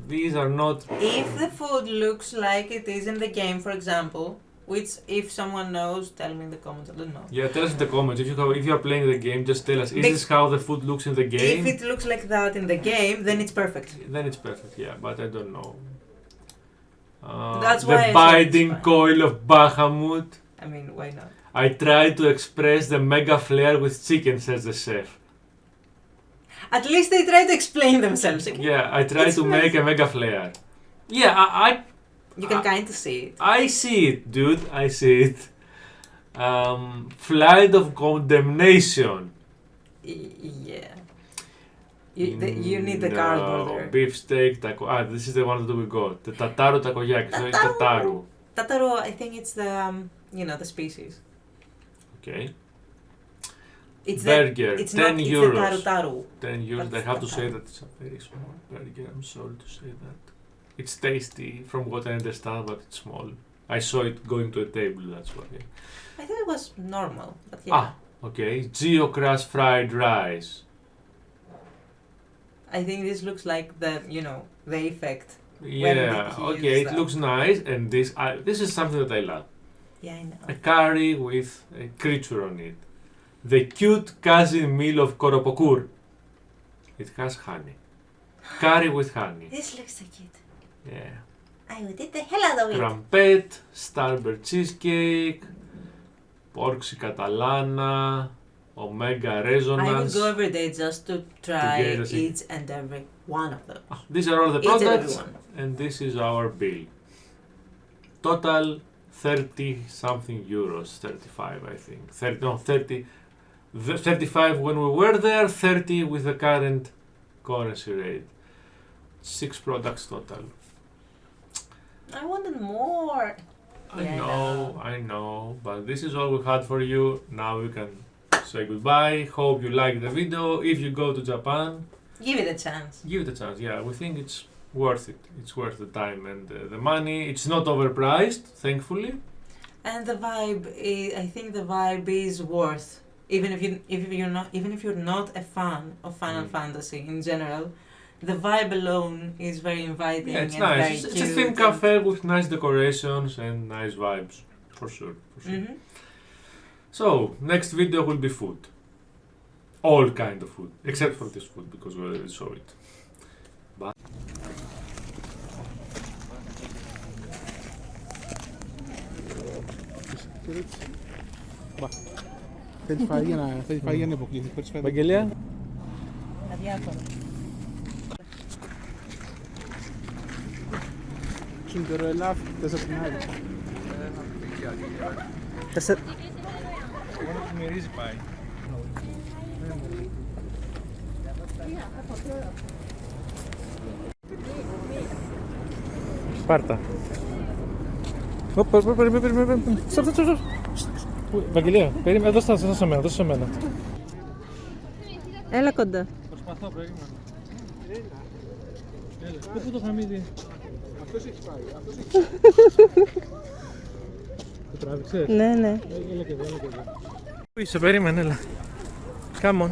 These are not. If the food looks like it is in the game, for example, which if someone knows, tell me in the comments. I don't know. Yeah, tell us in the comments. If you are playing the game, just tell us. Is this how the food looks in the game? If it looks like that in the game, then it's perfect. Then it's perfect. Yeah, but I don't know. That's the why biting coil of Bahamut. I mean, why not? I tried to express the mega flare with chicken, says the chef. At least they try to explain themselves. Yeah, I tried to make a mega flare. Yeah, you can kind of see it. I see it, dude. I see it. Flight of condemnation. Yeah. You need the cardboard there. Beef steak, taco. This is the one that we got. The Tataru takoyaki. So it's Tataru. Tataru, I think it's the the species. Okay. It's burger. It's 10 not, euros. It's the taru. 10 euros. I have to say that it's a very small burger. I'm sorry to say that. It's tasty from what I understand, but it's small. I saw it going to a table. That's why. I thought it was normal, but yeah. Okay. Geocrash fried rice. I think this looks like the effect. Yeah, okay, it looks nice, and this is something that I love. Yeah, I know. A curry with a creature on it. The cute cousin meal of Koropokur. It has honey. Curry with honey. This looks so cute. Yeah. I would eat the hell out of it. Crumpet, starburst cheesecake, porxy catalana, omega resonance. I would go every day just to try each and every one of them. These are all the products, and this is our bill. Total 30 something euros, 35 I think. 30. 35 when we were there, 30 with the current currency rate. 6 products total. I wanted more. I know, but this is all we had for you. Now we can say goodbye. Hope you liked the video. If you go to Japan, give it a chance. Give it a chance, yeah. We think it's worth it. It's worth the time and the money. It's not overpriced, thankfully. And the vibe I think the vibe is worth. Even if you're not a fan of Final Fantasy in general, the vibe alone is very inviting. Yeah, it's and nice. Very it's a theme cafe with nice decorations and nice vibes, for sure. Mm-hmm. So next video will be food. All kind of food, except for this food because we already saw it. Bye. Θέλεις φαΐ για να υποκλήσεις. Βαγγελία. Αδιάφορο. Kinder ελάφι, θες από την άλλη. Μόνο που μυρίζει πάει. Πάρτα. Περίμενε. Στop. Βαγγελία, περίμενε, δώσε σε μένα. Έλα κοντά. Προσπαθώ, περίμενε. Έλα, πού το χαμίδι. Αυτός έχει φάει, Το τράβηξες? Ναι. Έλα και εδώ. Πού είσαι, περίμενε, έλα. Come on.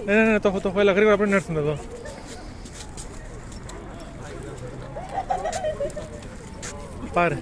Ναι, το έχω, έλα γρήγορα πριν έρθουν εδώ. Πάρε.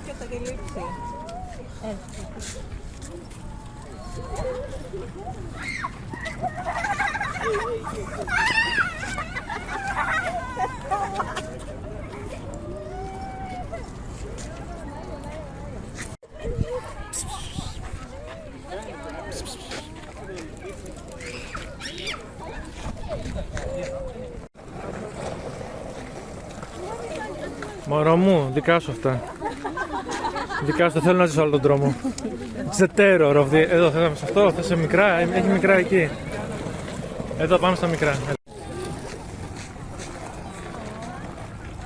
Μωρό μου, δικά σου αυτά. Δικά σου, δεν θέλω να ζήσω όλο τον δρόμο. Ζετέρο, εδώ θες σε αυτό, θες σε μικρά, έχει μικρά εκεί. Εδώ πάμε στα μικρά.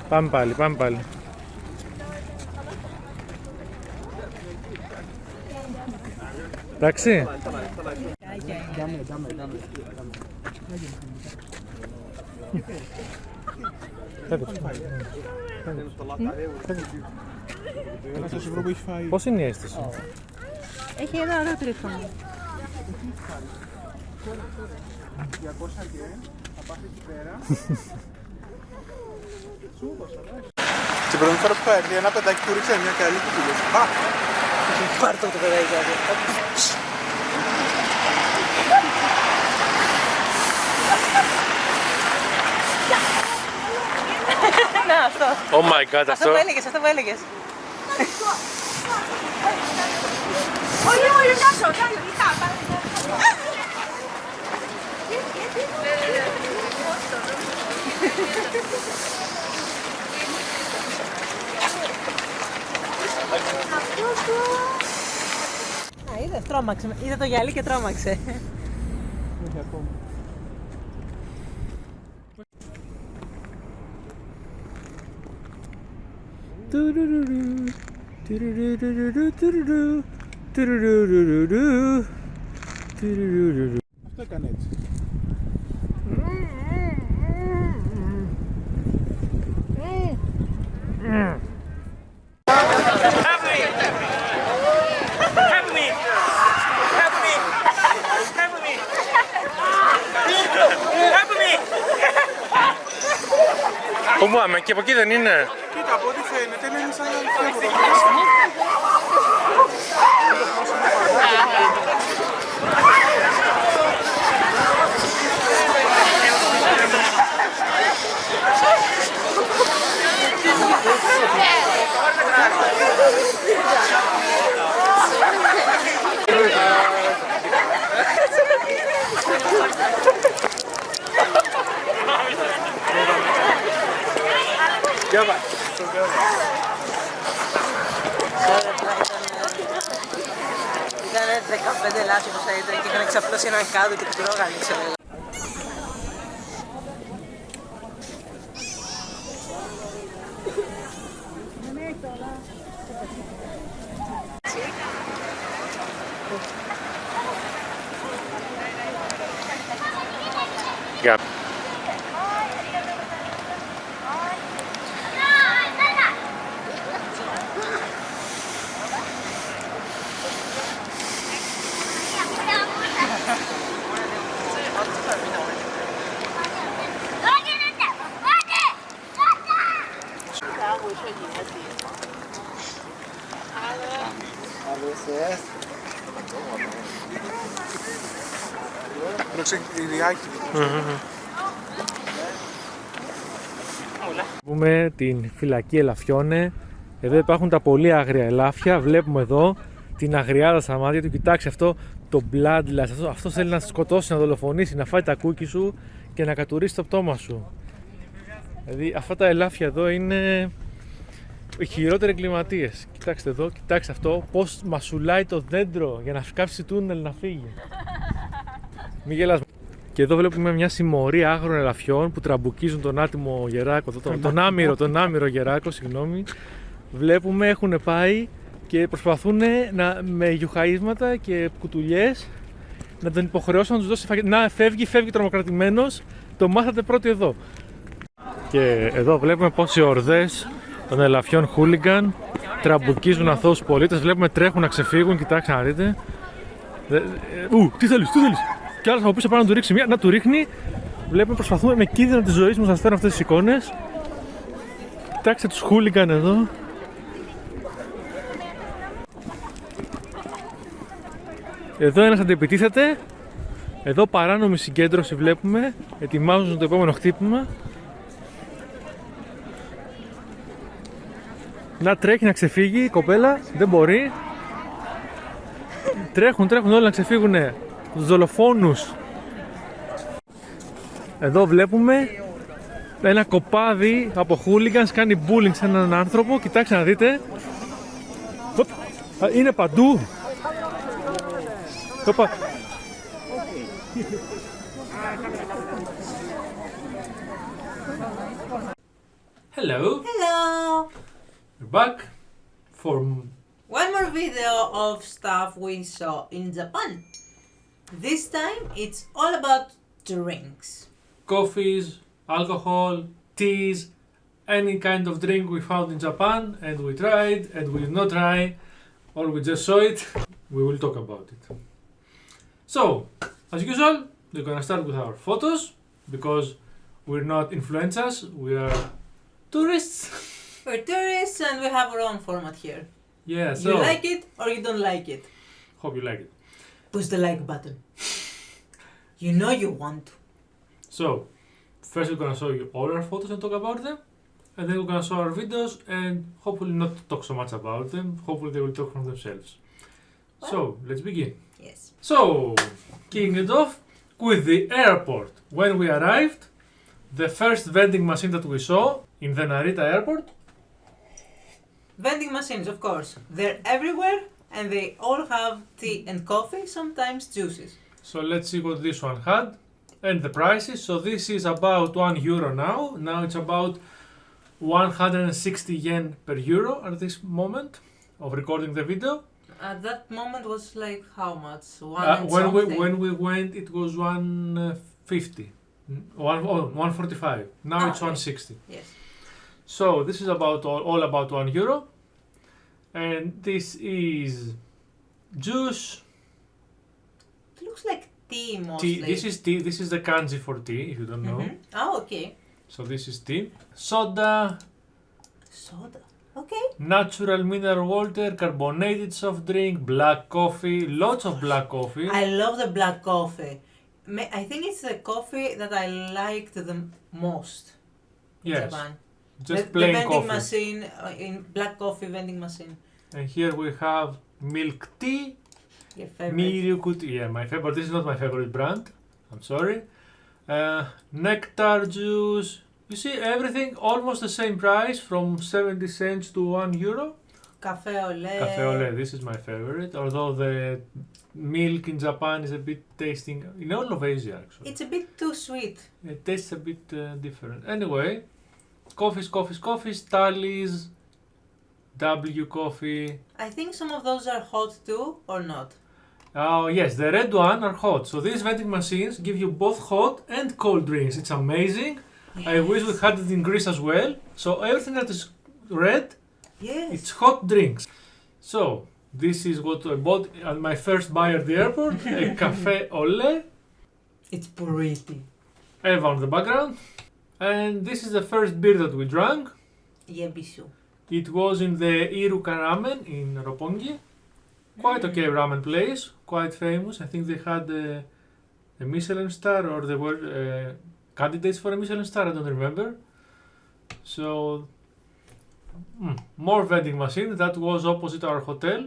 Πάμε πάλι. Εντάξει. Dame. Ένα σας ευρώ που έχει φάει. Πώς είναι η αίσθηση? Έχει ένα ωραίο τηλέφωνο. 200 yen, θα πας εκεί πέρα. Σου έδωσα, την πρώτη φορά που είχα έρθει, ένα παιδάκι του ρίξε μια καλή και του λες «Πα!» Πάρ' το παιδάκι αυτό. Να, αυτό. Oh my god, Αυτό που έλεγες, αυτό που έλεγες. Α, είδες, τρόμαξε. Είδε το γυαλί και τρόμαξε. Όχι ακόμα. Αυτό έκανε έτσι. Πού πάμε, και από εκεί δεν είναι? Κοίτα, από ό,τι φαίνεται είναι σαν Ήταν 15 λάθη όπως θα ήταν και είχαν ξαπλώσει έναν κάδο και του τρώγανε, ξέρω. Για. Ρίξε ιδιάκι. Βλέπουμε την φυλακή ελαφιώνε. Εδώ υπάρχουν τα πολύ άγρια ελάφια. Βλέπουμε εδώ την αγριάδα στα μάτια του. Κοιτάξτε αυτό το bloodlust. Αυτό θέλει να σκοτώσει, να δολοφονήσει, να φάει τα κούκκι σου και να κατουρίσει το πτώμα σου. Δηλαδή αυτά τα ελάφια εδώ είναι οι χειρότεροι εγκληματίες. Κοιτάξτε εδώ, κοιτάξτε αυτό. Πώς μασουλάει το δέντρο για να σκάψει τούνελ να φύγει. Μη γελάς. Και εδώ βλέπουμε μια συμμορία άγρων ελαφιών που τραμπουκίζουν τον άτιμο γεράκο, τον άμυρο γεράκο, συγγνώμη. Βλέπουμε έχουν πάει και προσπαθούν με γιουχαΐσματα και κουτουλιές να τον υποχρεώσουν να τους δώσει φαγητό. Να, φεύγει τρομοκρατημένος, το μάθατε πρώτοι εδώ. Και εδώ βλέπουμε πως οι ορδές των ελαφιών χούλιγκαν τραμπουκίζουν αθώους πολίτες. Βλέπουμε τρέχουν να ξεφύγουν, κοιτάξτε να δείτε. Τι θέλεις. Κι άλλος από πίσω πάνω να του ρίξει μία, να του ρίχνει. Βλέπουμε προσπαθούμε με κίνδυνο της ζωής μας να φέρουν αυτές τις εικόνες. Κοιτάξτε τους χούλιγκαν εδώ. Εδώ ένας αντιεπιτίθεται. Εδώ παράνομη συγκέντρωση βλέπουμε. Ετοιμάζουν το επόμενο χτύπημα. Να τρέχει να ξεφύγει η κοπέλα, δεν μπορεί. Τρέχουν όλοι να ξεφύγουνε τους δολοφόνους. Εδώ βλέπουμε ένα κοπάδι από χούλιγκανς κάνει bullying σε έναν άνθρωπο. Κοιτάξτε να δείτε. Είναι παντού. Hello, Hello! we're back for One more video of stuff we saw in Japan. This time it's all about drinks. Coffees, alcohol, teas, any kind of drink we found in Japan and we tried and we did not try or we just saw it, we will talk about it. So, as usual, we're gonna start with our photos because we're not influencers, we are tourists. We're tourists and we have our own format here. Yeah, so You like it or you don't like it? hope you like it. Push the like button. You know you want to. So, first we're gonna show you all our photos and talk about them, and then we're gonna show our videos and hopefully not talk so much about them. Hopefully they will talk from themselves. What? So, let's begin. Yes. So, kicking it off with the airport. When we arrived, the first vending machine that we saw in the Narita airport. Vending machines, of course. They're everywhere and they all have tea and coffee, sometimes juices. So let's see what this one had and the prices. So this is about €1 now. Now it's about 160 yen per euro at this moment of recording the video. At that moment was like how much? When we went, it was 150, 145. Now it's okay. 160. Yes. So this is about all about €1, and this is juice. It looks like tea mostly. Tea. This is tea. This is the kanji for tea. If you don't know. Oh, okay. So this is tea. Soda. Soda. Okay. Natural mineral water, carbonated soft drink, black coffee, lots of black coffee. I love the black coffee. I think it's the coffee that I liked the most in Yes, Japan. just the plain vending coffee. machine, in black coffee vending machine. And here we have milk tea, Your favorite. Miryuku tea. Yeah, my favorite. This is not my favorite brand. I'm sorry. Nectar juice. You see everything almost the same price, from 70 cents to €1. Cafe au lait. Cafe au lait, this is my favorite. Although the milk in Japan is a bit tasting, in all of Asia actually. It's a bit too sweet. It tastes a bit different. Anyway, coffees, Tallies, W coffee. I think some of those are hot too, or not? Oh yes, the red one are hot. So these vending machines give you both hot and cold drinks. It's amazing. Yes. I wish we had it in Greece as well. So everything that is red, Yes. it's hot drinks. So this is what I bought at my first buy at the airport, a cafe au lait. It's pretty. Eva on the background. And this is the first beer that we drank. Yebisu. It was in the Iruka Ramen in Roppongi. Quite okay ramen place, quite famous. I think they had a Michelin star, or they were candidates for a Michelin star, I don't remember. So, more vending machine. That was opposite our hotel.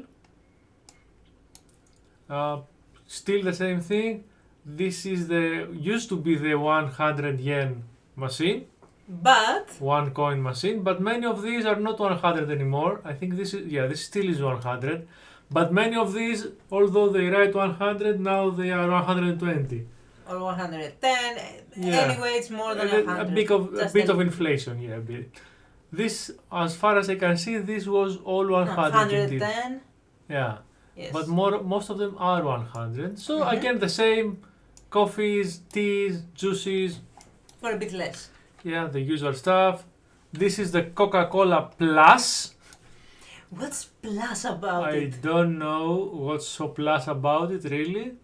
Still the same thing. This is used to be the 100 yen machine. But One coin machine, but many of these are not 100 anymore. I think this still is 100. But many of these, although they write 100, now they are 120. or 110. Yeah. Anyway, it's more than A 100. bit of Just inflation, yeah, a bit. This, as far as I can see, this was all 100 indeed. 110. Yeah, Yes. but most of them are 100. So again, the same coffees, teas, juices. For a bit less. Yeah, the usual stuff. This is the Coca-Cola Plus. What's plus about I it? don't know what's so plus about it, really.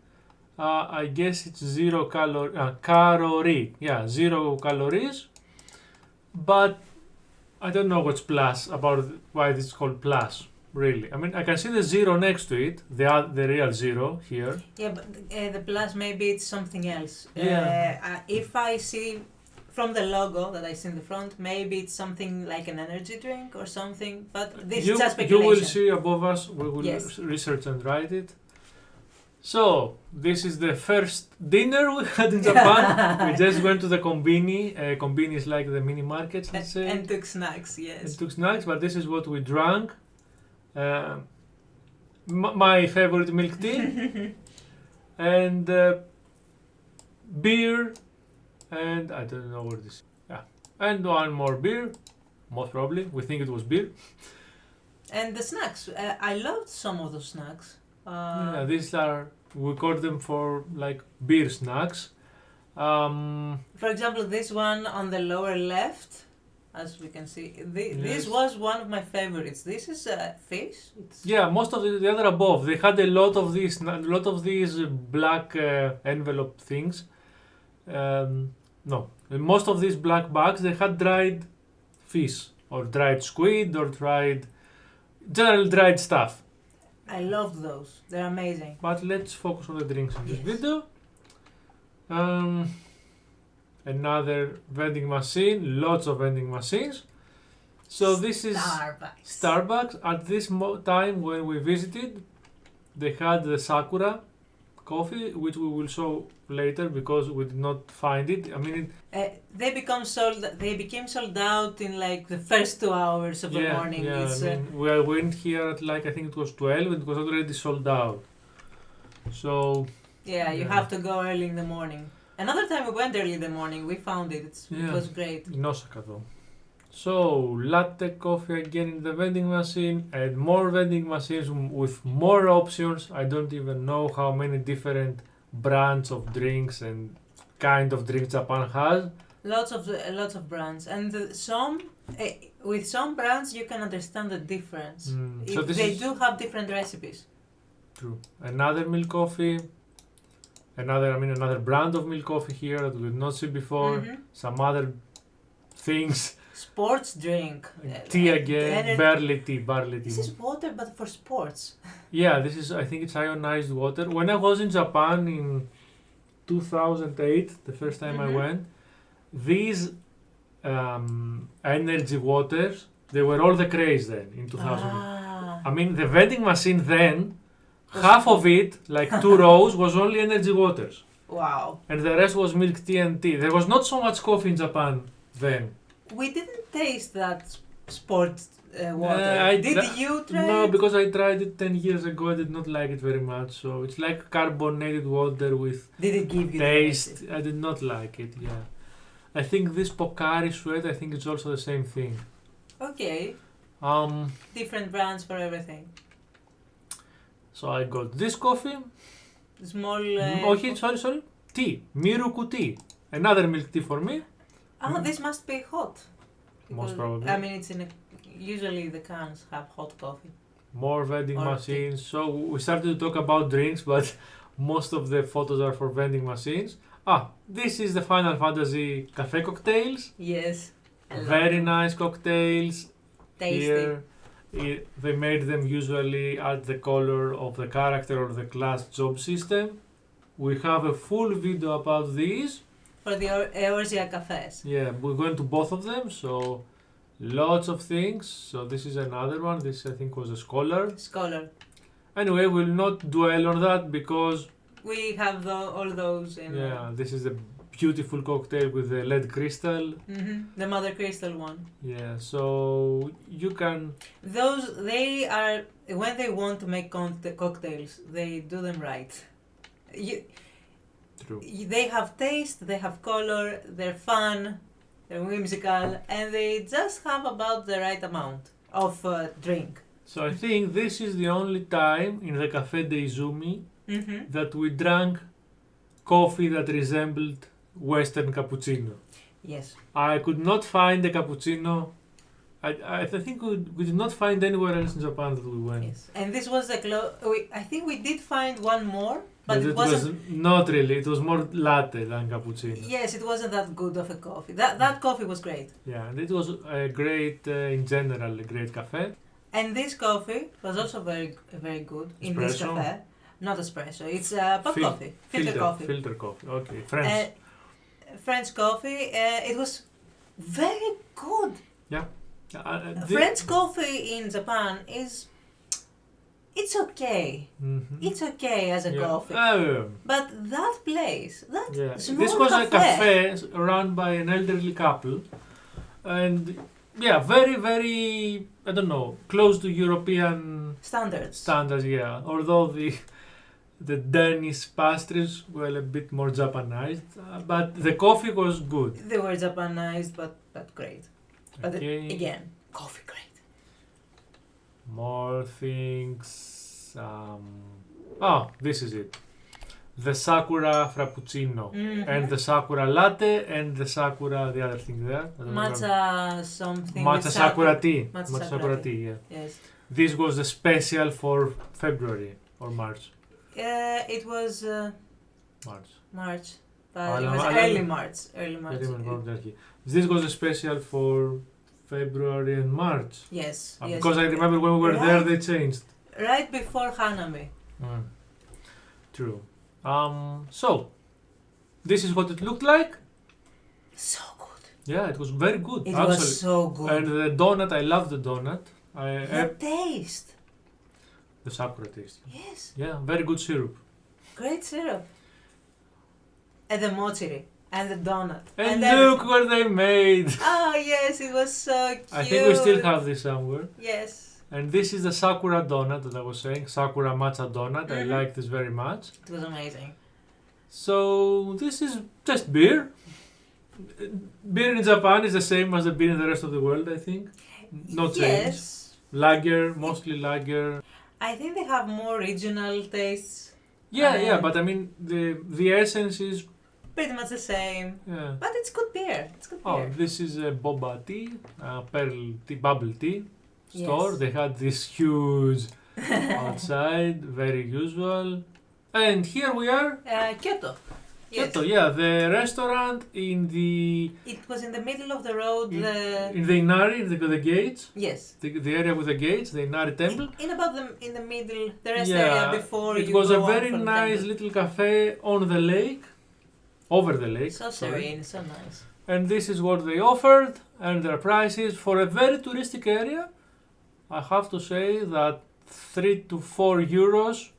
I guess it's zero calorie. Yeah, 0 calories. But I don't know what's plus about why this is called plus, really. I mean, I can see the 0 next to it, the real 0 here. Yeah, but the plus, maybe it's something else. Yeah. If I see from the logo that I see in the front, maybe it's something like an energy drink or something, but this is just You speculation. will see above us, we will Yes. research and write it. So, this is the first dinner we had in Japan. We just went to the kombini. Kombini is like the mini markets, let's say. And took snacks, yes. And took snacks, but this is what we drank. My favorite milk tea. And beer. And I don't know what this is. Yeah. And one more beer. Most probably. We think it was beer. And the snacks, I loved some of those snacks. Yeah, these are, we call them for like beer snacks. For example, this one on the lower left, as we can see, this was one of my favorites. This is fish. Yeah, most of the other above, they had a lot of these black envelope things. No, most of these black bags, they had dried fish or dried squid or general dried stuff. I love those. They're amazing. But let's focus on the drinks in this video. Another vending machine, lots of vending machines. So this is Starbucks. At this time when we visited, they had the Sakura coffee, which we will show later because we did not find it. I mean, they became sold out in like the first 2 hours of the morning. Yeah, we went here at like I think it was 12 and it was already sold out. So you have to go early in the morning. Another time we went early in the morning, we found it. It was great. In Osaka though. So latte coffee again in the vending machine and more vending machines with more options. I don't even know how many different brands of drinks and kind of drinks Japan has. Lots of brands, and with some brands you can understand the difference. So they do have different recipes. True. Another milk coffee. Another brand of milk coffee here that we did not see before. Some other things. Sports drink. Tea again. Barley tea. This is water, but for sports. Yeah, I think it's ionized water. When I was in Japan in 2008, the first time I went, these energy waters, they were all the craze then in 2008. I mean, the vending machine then, half of it, like 2 rows, was only energy waters. Wow. And the rest was milk tea and tea. There was not so much coffee in Japan then. We didn't taste that sports water. Did you try No, it? because I tried it 10 years ago. I did not like it very much. So it's like carbonated water with Did it give you taste. I did not like it, yeah. I think this Pocari Sweat, I think it's also the same thing. Okay. Different brands for everything. So I got this coffee. Small... sorry. Tea. Miruku tea. Another milk tea for me. This must be hot. Most probably. I mean, usually the cans have hot coffee. More vending machines. So we started to talk about drinks, but most of the photos are for vending machines. This is the Final Fantasy cafe cocktails. Yes. Very nice cocktails. Tasty. Here, they made them usually at the color of the character or the class job system. We have a full video about these. For the Eorzea cafes. Yeah, we went to both of them, so lots of things. So this is another one. This I think was a scholar. Anyway, we'll not dwell on that because we have all those in. Yeah, this is a beautiful cocktail with the lead crystal. The mother crystal one. Yeah, so you can. They are when they want to make cocktails, they do them right. True. They have taste, they have color, they're fun, they're whimsical, and they just have about the right amount of drink. So I think this is the only time in the Café dei Izumi that we drank coffee that resembled Western cappuccino. Yes. I could not find a cappuccino. I think we did not find anywhere else in Japan that we went. Yes. And this was I think we did find one more. But it was not really. It was more latte than cappuccino. Yes, it wasn't that good of a coffee. That coffee was great. Yeah, and it was a great, in general, a great cafe. And this coffee was also very, very good in this cafe. Not espresso. It's pot coffee. Filter coffee. Filter coffee. Okay, French. French coffee. It was very good. Yeah. French coffee in Japan is. It's okay. It's okay as a coffee. But that place, small this was a cafe run by an elderly couple, and very, very, I don't know, close to European standards. Yeah. Although the Danish pastries were a bit more Japanized, but the coffee was good. They were Japanized, but great. But again, coffee great. More things. This is it. the Sakura Frappuccino, and the Sakura Latte, and the Sakura, the other thing there. I don't remember. Matcha something. Matcha with Sakura tea. Matcha Sakura tea, yeah. Yes. This was the special for February or March. It was March. But it was early March. This was a special for February and March. Yes. Because I remember when we were there, they changed. Right before Hanami. True. So, this is what it looked like. So good. Yeah, it was very good. It actually. was so good. And the donut, I love the donut. The taste. The Sakura taste. Yes. Yeah, very good syrup. Great syrup. And the mochiri. And the donut. And look what they made. Oh yes, it was so cute. I think we still have this somewhere. Yes. And this is the Sakura donut that I was saying. Sakura matcha donut. I like this very much. It was amazing. So this is just beer. Beer in Japan is the same as the beer in the rest of the world, I think. No change. Yes. Lager, mostly lager. I think they have more regional tastes. Yeah, but I mean the essence is Pretty much the same. yeah. But it's good beer. It's good beer. Oh, this is a boba tea, pearl tea, bubble tea store. Yes. They had this huge outside, very usual. And here we are. Kyoto. Yes. Kyoto, yeah, the restaurant in the It was in the middle of the road. in the Inari, the gates, Yes. the area with the gates, the Inari temple. In about in the middle, the rest Yeah, area before it you was go a on very from the nice temple. little cafe on the lake, over the lake. So sorry. serene, so nice. And this is what they offered, and their prices for a very touristic area. I have to say that 3 to 4 euros.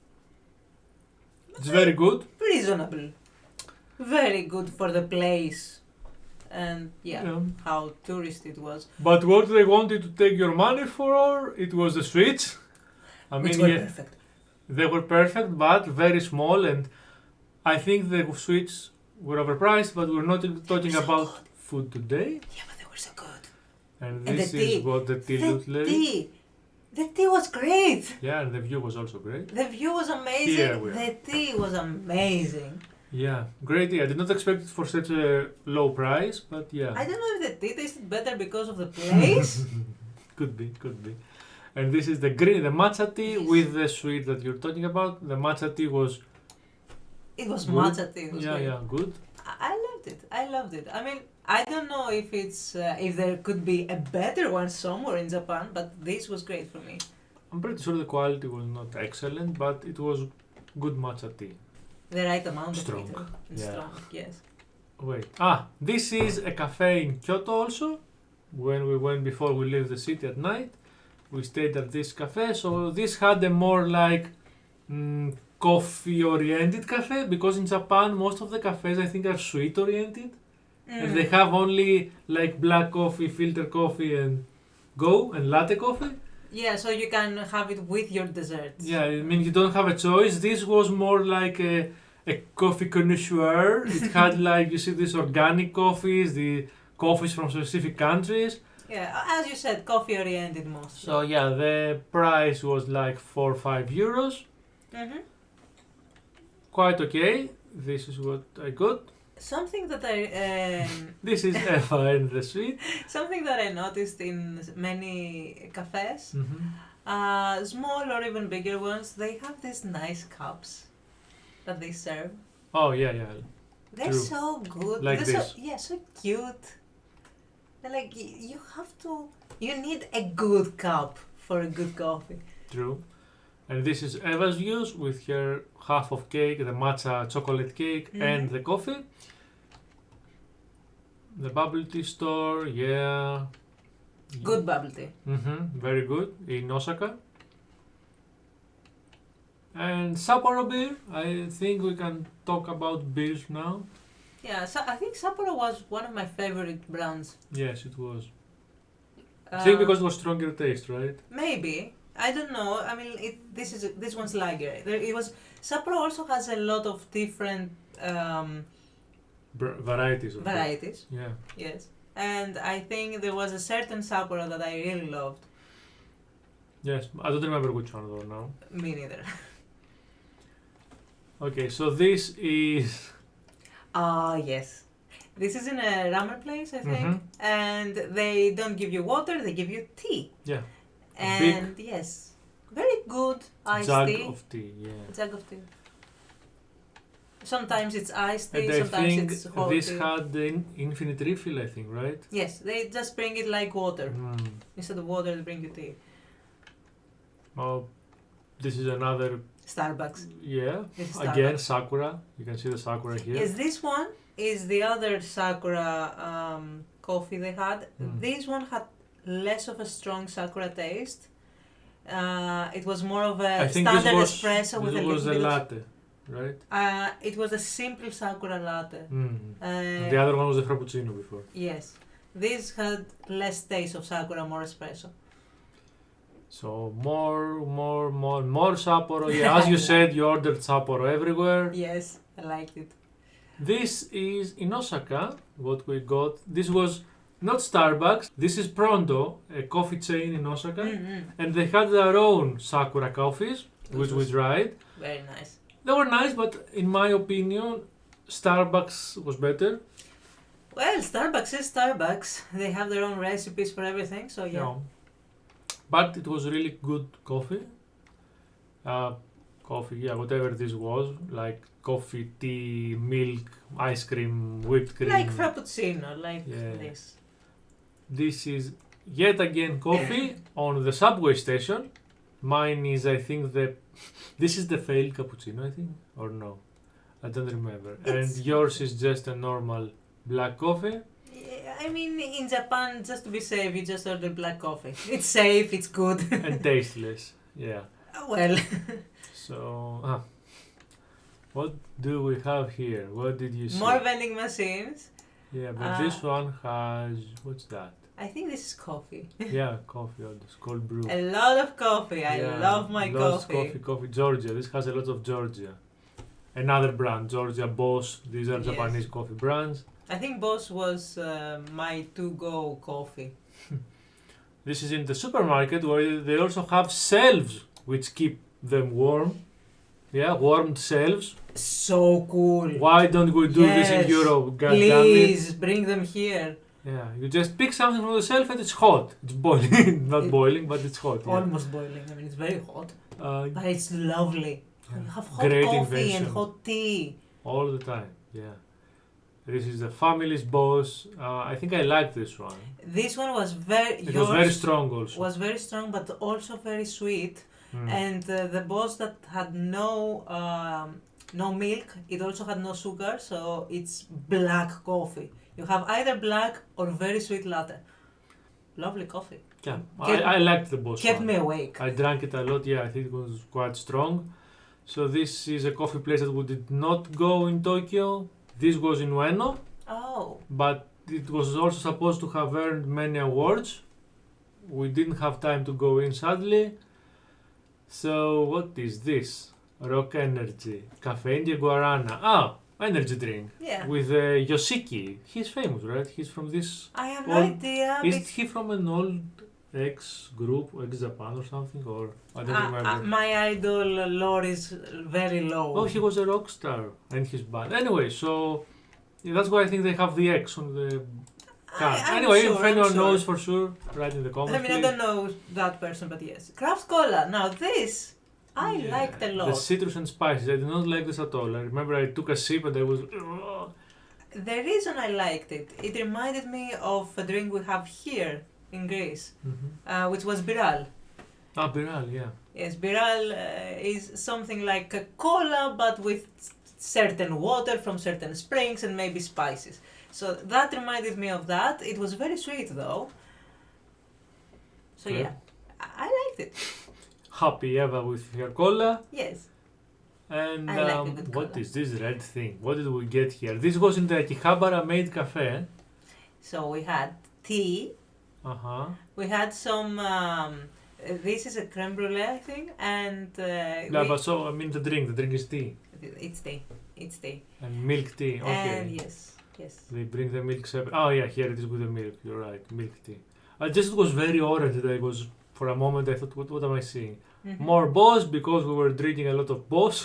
It's very good. Reasonable. Very good for the place. And yeah, how tourist it was. But what they wanted to take your money for, it was the sweets. I Which mean, were yeah, perfect. they were perfect, but very small, and I think the sweets were overpriced. But we're not talking so about good. food today. Yeah, but they were so good. And And this the is tea. what the tea looked like. The tea was great. Yeah, and the view was also great. The view was amazing. Here we are. The tea was amazing. Yeah, great tea. I did not expect it for such a low price, but yeah. I don't know if the tea tasted better because of the place. Could be. And this is the matcha tea with the sweet that you're talking about. The matcha tea was It was good. matcha tea. It was Yeah, great. yeah, good. I loved it. I mean, I don't know if it's if there could be a better one somewhere in Japan, but this was great for me. I'm pretty sure the quality was not excellent, but it was good matcha tea. The right amount Strong. of bitter and Yeah. strong. Yes. Wait. This is a cafe in Kyoto also. When we went before we left the city at night, we stayed at this cafe. So this had a more like coffee-oriented cafe, because in Japan most of the cafes I think are sweet-oriented, and they have only like black coffee, filter coffee, and latte coffee. Yeah, so you can have it with your desserts. Yeah, I mean you don't have a choice. This was more like a coffee connoisseur. It had like, you see, these organic coffees, the coffees from specific countries. Yeah, as you said, coffee oriented mostly. So yeah, the price was like 4 or 5 euros. Mm-hmm. Quite okay. This is what I got. Something that I This is Eva and the sweet. something that I noticed in many cafes, small or even bigger ones, they have these nice cups that they serve. Oh yeah, yeah. They're True. so good. Like They're this. so cute. They're like you need a good cup for a good coffee. True. And this is Eva's views with her half of cake, the matcha chocolate cake, and the coffee. The bubble tea store, yeah. Good bubble tea. Very good, in Osaka. And Sapporo beer, I think we can talk about beers now. Yeah, so I think Sapporo was one of my favorite brands. Yes, it was. I think because it was stronger taste, right? Maybe. I don't know. I mean, this one's lager. Sapporo also has a lot of different Varieties of it. varieties. Yeah. Yes, and I think there was a certain Sapporo that I really loved. Yes, I don't remember which one though now. Me neither. Okay, so this is. Ah, yes. This is in a ramen place, I think. Mhm. And they don't give you water, they give you tea. Yeah. And yes, very good iced Jug tea. of tea, yeah. Jug of tea. Sometimes it's iced tea, And I sometimes think it's hot this tea. had the infinite refill, I think, right? Yes, they just bring it like water. Mm. Instead of water, they bring you tea. Oh, this is another, Starbucks. yeah. This is Again, Starbucks. sakura. You can see the sakura here. Yes, this one is the other Sakura coffee they had. Mm. This one had less of a strong Sakura taste. It was more of a I think standard this espresso with a was little a bit latte, right? it was a simple Sakura latte. Mm. The other one was a frappuccino before. Yes. This had less taste of Sakura, more espresso. So more Sapporo. Yeah, as you said, you ordered Sapporo everywhere. Yes, I liked it. This is in Osaka, what we got. This was not Starbucks. This is Pronto, a coffee chain in Osaka. Mm-hmm. And they had their own Sakura coffees, which we was tried. Very nice. They were nice, but in my opinion, Starbucks was better. Well, Starbucks is Starbucks. They have their own recipes for everything, so yeah. No. But it was really good coffee. Coffee, yeah, whatever this was, like coffee, tea, milk, ice cream, whipped cream. Like Frappuccino, like Yeah. this. This is yet again coffee on the subway station. Mine is, I think, this is the failed cappuccino, I think, or no, I don't remember. It's- And yours is just a normal black coffee. Yeah, I mean, in Japan, just to be safe, you just order black coffee. It's safe, it's good. And tasteless. Yeah. Well, So, what do we have here? What did you see? more vending machines. Yeah, but this one has, what's that? I think this is coffee. Yeah, coffee, or this cold brew. A lot of coffee. I Yeah, love my lots coffee. coffee. Georgia. This has a lot of Georgia. Another brand, Georgia Boss. These are Yes. Japanese coffee brands. I think Boss was my to-go coffee. This is in the supermarket where they also have shelves which keep them warm. Yeah, warmed shelves. So cool. Why don't we do this in Yes, Europe? God damn it. Please bring them here. Yeah, you just pick something from the shelf and it's hot. It's boiling. Not It- boiling, but it's hot. Yeah. Almost boiling. I mean, it's very hot, but it's lovely. Yeah. You have hot Great coffee invention. and hot tea. All the time. Yeah. This is the family's boss. I think I like this one. This one was very. It was very strong also. Was very strong, but also very sweet. Mm. And the boss that had no milk, it also had no sugar, so it's black coffee. You have either black or very sweet latte. Lovely coffee. Yeah, Kept- I liked the boss Kept one. me awake. I drank it a lot. Yeah, I think it was quite strong. So this is a coffee place that we did not go in Tokyo. This was in Ueno, Oh, but it was also supposed to have earned many awards. We didn't have time to go in, sadly. So what is this? Rock Energy, caffeine and guarana. Ah, energy drink yeah. with Yoshiki. He's famous, right? He's from this. I have no Well, idea. Is he from an old ex group, ex Japan or something? Or I don't remember. My idol lore is very low. Oh, he was a rock star in his band. Anyway, so yeah, that's why I think they have the X on the can. I'm Anyway, sure, if I'm anyone sure. knows for sure, write in the comments. I mean, I please. don't know that person, but yes. Craft Cola. Now this, I Yeah, liked a The lot. citrus and spices. I did not like this at all. I remember I took a sip and I was. Ugh. The reason I liked it, it reminded me of a drink we have here in Greece, which was Biral. Ah, Biral, yeah. Yes, Biral is something like a cola, but with certain water from certain springs and maybe spices. So that reminded me of that. It was very sweet though. So Okay. yeah, I liked it. Happy Eva with her cola. Yes. And I like a good what cola. is this red thing? What did we get here? This was in the Akihabara made cafe. So we had tea. Uh huh. We had some. This is a creme brulee, I think, and Yeah, but so I mean the drink. The drink is tea it's tea. It's tea. and milk tea. Okay. And yes, yes. They bring the milk separate. Oh yeah, here it is with the milk. You're right, milk tea. I just was very orange. That I was for a moment. I thought, what am I seeing? Mhm. More Boss because we were drinking a lot of Boss.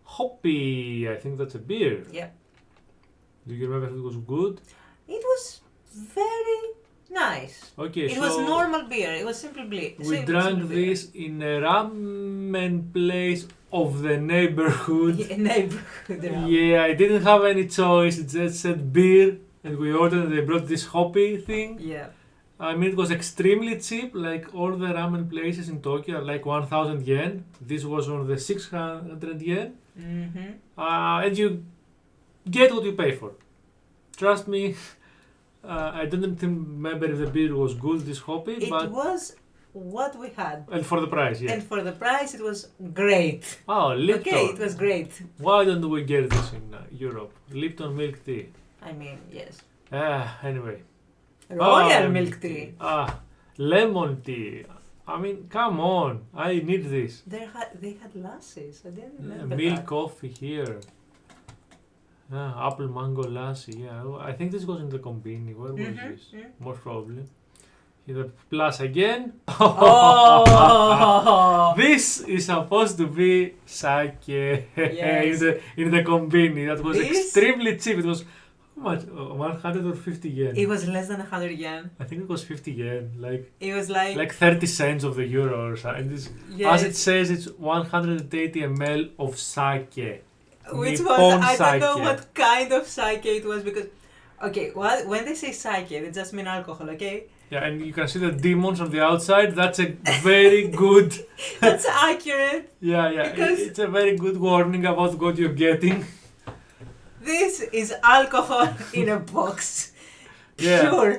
Hoppy. I think that's a beer. Yeah. Do you remember if it was good? It was very nice. Okay, It so was normal beer. It was simple beer. we drank this in a ramen place of the neighborhood. Neighborhood. Yeah, I didn't have any choice. It just said beer, and we ordered. They brought this hoppy thing. Yeah. I mean, it was extremely cheap. Like all the ramen places in Tokyo are like 1,000 yen. This was on the 600 yen, and you get what you pay for. Trust me. I don't remember if the beer was good, this hoppy, but It was what we had. and for the price, yeah. And for the price, it was great. Oh, Lipton. Okay, it was great. Why don't we get this in Europe? Lipton milk tea. I mean, yes. Anyway. Royal milk tea. Lemon tea. I mean, come on. I need this. They had lasses. I didn't remember Milk that. coffee here. Apple mango lassi. Yeah, I think this goes in the combini. Where was this? Most probably. Here the plus again. Oh! This is supposed to be sake Yes. in the combini. That was This- extremely cheap. It was how much? 100 or 50 yen? It was less than 100 yen. I think it was 50 yen. It was like 30 cents of the euro or something. yes, As it says, it's 180 ml of sake. which Nippon was I don't know sake. what kind of sake it was because okay, when they say sake, they just mean alcohol, okay? Yeah, and you can see the demons on the outside. That's a very good. That's accurate. Yeah. Because- It's a very good warning about what you're getting. This is alcohol in a box. Yeah. Pure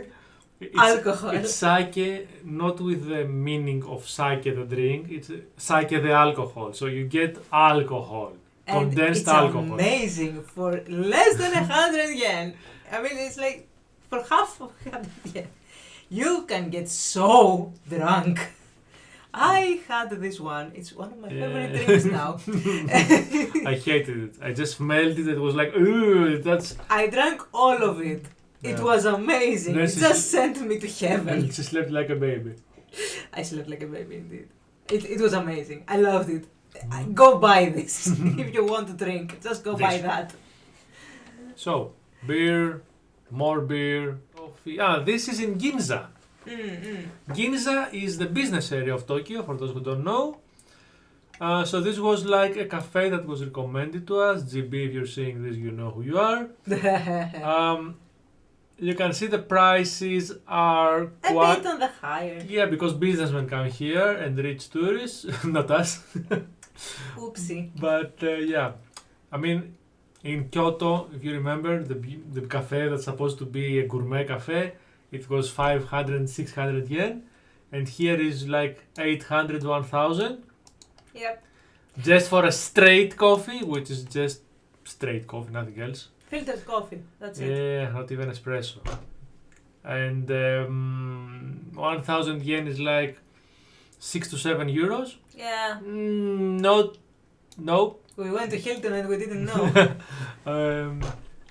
It's, alcohol. It's sake, not with the meaning of sake the drink. It's sake the alcohol. So you get alcohol, And condensed it's alcohol. amazing for less than 100 yen. I mean, it's like for half of 100 yen. You can get so drunk. I had this one. It's one of my favorite drinks now. I hated it. I just smelled it. It was like, ooh, that's. I drank all of it. It Yeah. was amazing. Then It she just sent me to And heaven. she slept like a baby. I slept like a baby indeed. It was amazing. I loved it. Go buy this if you want to drink. Just go buy This. that. So, beer, more beer, coffee. This is in Ginza. Ginza is the business area of Tokyo, for those who don't know. So this was like a cafe that was recommended to us. GB, if you're seeing this, you know who you are. You can see the prices are A quite... bit on the higher. Yeah, because businessmen come here and rich tourists, not us. Oopsie. But yeah, I mean, in Kyoto, if you remember, the cafe that's supposed to be a gourmet cafe, it was 500, 600 yen, and here is like 800, 1,000, Yep. just for a straight coffee, which is just straight coffee, nothing else. Filtered coffee. That's it. Yeah, not even espresso. And 1,000 yen is like 6 to 7 euros. Yeah. No. We went to Hilton and we didn't know.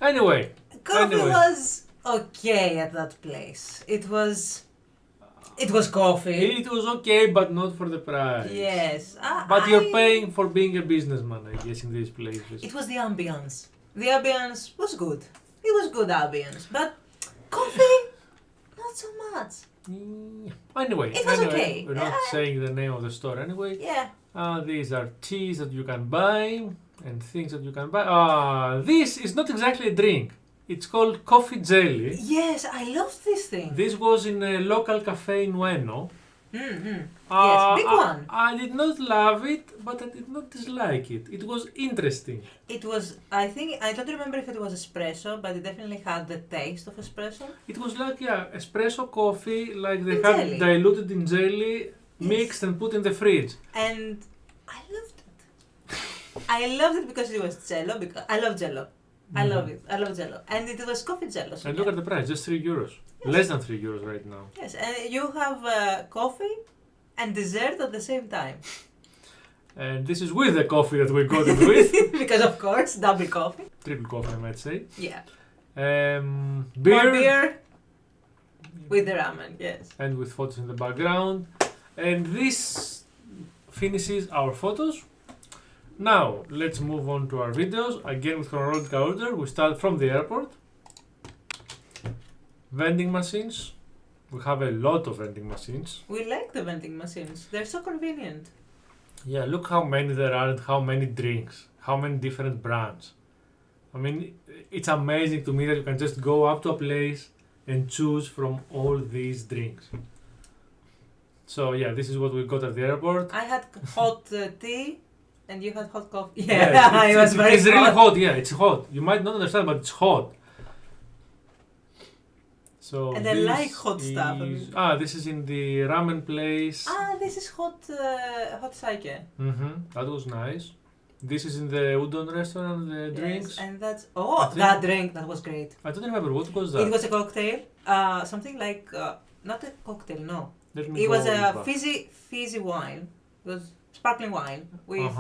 Anyway. Coffee Anyway. was okay at that place. It was coffee. It was okay, but not for the price. Yes. But you're paying for being a businessman, I guess, in these places. It was the ambience. The ambience was good. It was good ambience. But coffee, not so much. Anyway, It was okay. We're not saying the name of the store anyway. Yeah. These are teas that you can buy and things that you can buy. This is not exactly a drink. It's called coffee jelly. Yes, I love this thing. This was in a local cafe in Ueno. Yes, big one. I did not love it, but I did not dislike it. It was interesting. It was, I think, I don't remember if it was espresso, but it definitely had the taste of espresso. It was like, espresso coffee, like they In had jelly. diluted in jelly, mixed and put in the fridge. And I loved it. I loved it because it was jello, because I love jello. I love it. I love jello. And it was coffee jello. So And look at the price, just 3 euros. Less than 3 euros right now. yes, and you have coffee and dessert at the same time. And this is with the coffee that we got it with. Because of course, double coffee. Triple coffee, I might say. Yeah. Beer. More beer with the ramen, yes. And with photos in the background. And this finishes our photos. Now, let's move on to our videos. Again with chronological order. We start from the airport. Vending machines. We have a lot of vending machines. We like the vending machines. They're so convenient. Yeah, look how many there are and how many drinks. How many different brands. I mean, it's amazing to me that you can just go up to a place and choose from all these drinks. So yeah, this is what we got at the airport. I had hot tea and you had hot coffee. Yeah, Yeah, it was very it's really hot. Yeah, it's hot. You might not understand, but it's hot. So And I this like hot stuff. This is in the ramen place. This is hot sake. That was nice. This is in the udon restaurant, the drinks. Yes, and that's think- that drink that was great. I don't remember what was that. It was a cocktail, something like not a cocktail, no. Let me It was go a back. fizzy wine. It was sparkling wine with,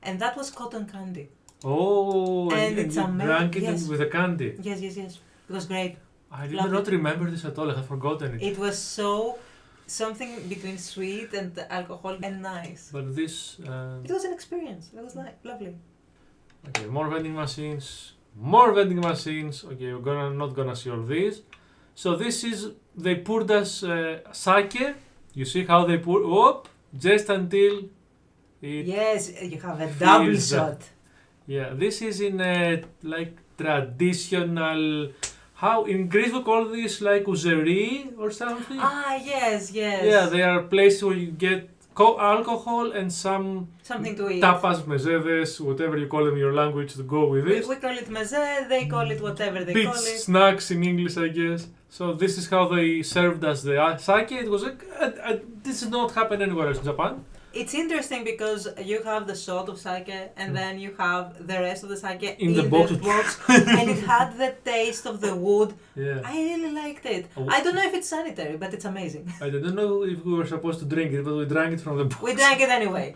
and that was cotton candy. Oh, And and it's you amazing. drank it Yes. with the candy. Yes. It was great. I did Lovely. not remember this at all. I have forgotten it. It was so something between sweet and alcohol and nice. But this. It was an experience. It was lovely. Okay, more vending machines. More vending machines. Okay, we're not gonna see all these. So this is they poured us sake. You see how they pour? Just until it. Yes, you have a double Feels shot. Yeah, this is in a like traditional. How in Greece we call this like uzerie or something. Yes. Yeah, they are places where you get alcohol and some Something to eat. tapas, mezedes, whatever you call them in your language to go with this. We call it meze, they call it whatever they Beach call it. snacks in English, I guess. So this is how they served us the sake. It was like this does not happen anywhere else in Japan. It's interesting because you have the shot of sake and then you have the rest of the sake In the box. and it had the taste of the wood. Yeah. I really liked it. Oh. I don't know if it's sanitary, but it's amazing. I don't know if we were supposed to drink it, but we drank it from the box. We drank it anyway.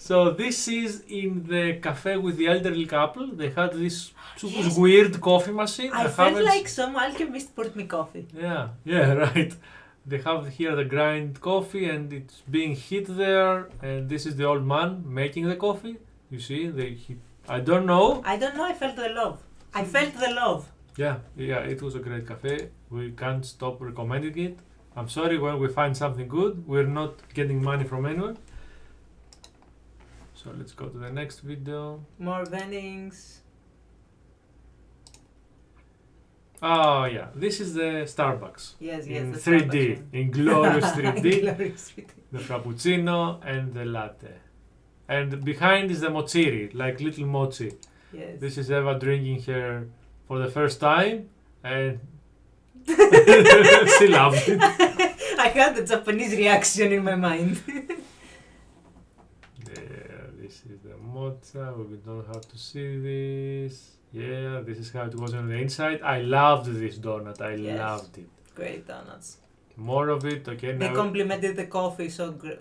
So this is in the cafe with the elderly couple. They had this Yes. weird coffee machine. I felt like some alchemist poured me coffee. Yeah, right. They have here the grind coffee and it's being heat there. And this is the old man making the coffee. You see, I don't know. I don't know, I felt the love. I felt the love. Yeah, it was a great cafe. We can't stop recommending it. I'm sorry when we find something good. We're not getting money from anyone. So let's go to the next video. More vendings. Oh yeah, this is the Starbucks. Yes, In the 3D, Starbucks one. in glorious 3D. Glorious 3D. The frappuccino and the latte. And behind is the mochiri, like little mochi. Yes. This is Eva drinking her for the first time and she loved it. I had the Japanese reaction in my mind. Yeah, this is the mocha. We don't have to see this. Yeah, this is how it was on the inside. I loved this donut. I Yes. loved it. Great donuts. More of it. Okay, They now. complimented the coffee so good.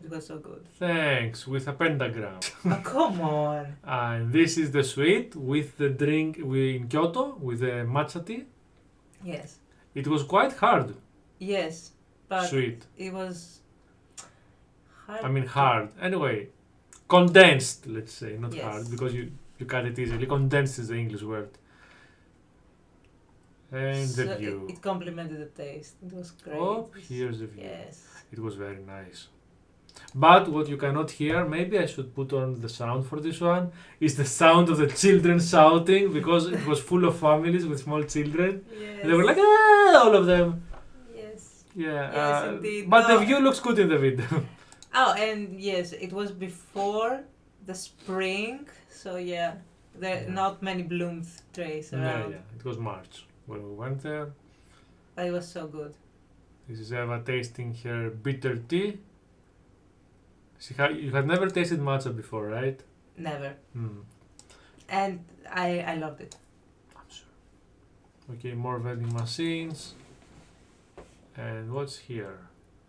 It was so good. Thanks, with a pentagram. Oh, come on. And this is the sweet with the drink in Kyoto with the matcha tea. Yes. It was quite hard. Yes. But Sweet. it was hard. I mean hard. Anyway, condensed, let's say, not Yes. hard, because you cut it easily. Condensed is the English word. And the So view. it complimented the taste. It was great. Oh, here's the view. Yes. It was very nice. But what you cannot hear, maybe I should put on the sound for this one, is the sound of the children shouting because it was full of families with small children. Yes. And they were like, ah, all of them. Yes. Yeah. Yes, indeed. But the No. view looks good in the video. Oh, and yes, it was before the spring, so yeah, there Yeah. not many blooms trace around. Yeah. It was March when we went there. But it was so good. This is Eva tasting her bitter tea. You had never tasted matcha before, right? Never. Hmm. And I loved it. I'm sure. Okay, more vending machines. And what's here?